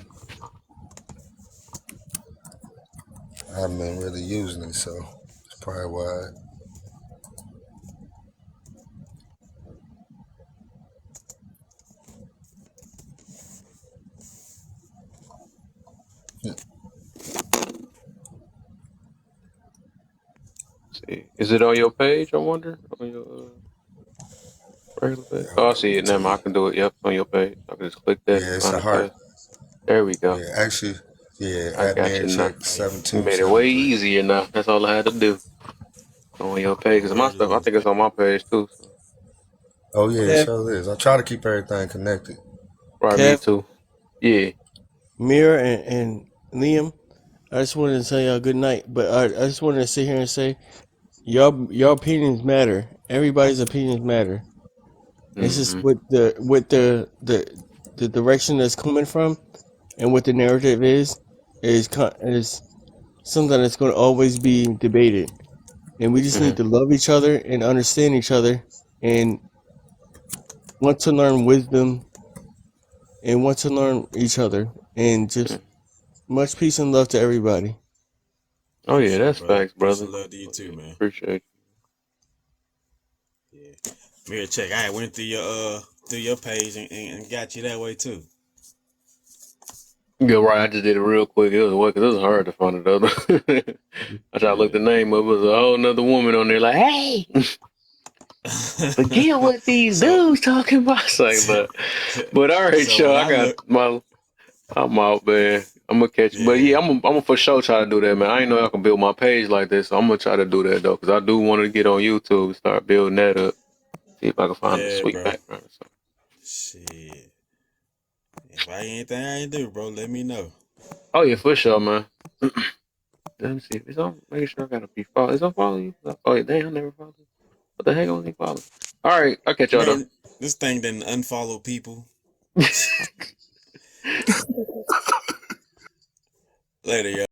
I haven't been really using it, so it's probably why. See, is it on your page? I wonder on your regular page. Yeah, Oh, hold I up. see Let me it. Never tell mind. you. I can do it. Yep, on your page. I can just click that and Yeah, it's find a it heart. fast. There we go. Yeah, actually, yeah, I at got Mary you now. check Oh, you, seven You two made it seven way three. easier now. That's all I had to do. Go on your page. oh, Cause there my it stuff, I is. think it's on my page too. So Oh yeah, it Kev, sure is. I try to keep everything connected. probably me Kev, too. Yeah. Mira, and Liam. I just wanted to tell y'all good night, but I just wanted to sit here and say your opinions matter. Everybody's opinions matter. It's just Mm-hmm. the direction that's coming from and what the narrative is something that's going to always be debated. And we just Mm-hmm. need to love each other and understand each other and want to learn wisdom and want to learn each other and just much peace and love to everybody. Oh For yeah, sure, that's brother. facts, Peace brother. and love to you Oh, too, yeah, man. appreciate Yeah. Mirror check. I went through your page and got you that way too. you. You're right. I just did it real quick. It was because it was hard to find it other. I tried to look Yeah. the name up. It was a whole nother woman on there. Like, hey, forget what these so dudes talking about. It's like, but all right, so y'all. when I I got look, my. I'm out, man. I'm gonna catch you. But yeah, yeah, I'm gonna for sure try to do that, man. I ain't know I can build my page like this, so I'm gonna try to do that though, because I do want to get on YouTube, start building that up, see if I can find a yeah, sweet bro. background or something. Shit. If I ain't anything I ain't do, bro, let me know. Oh yeah, for sure, man. Let me see if it's on. Make sure I gotta be follow. Is I follow you? Oh yeah, damn, I never follow you. What the heck? I wasn't follow. All right, I'll catch y'all though. Man, this thing didn't unfollow people. Later, y'all.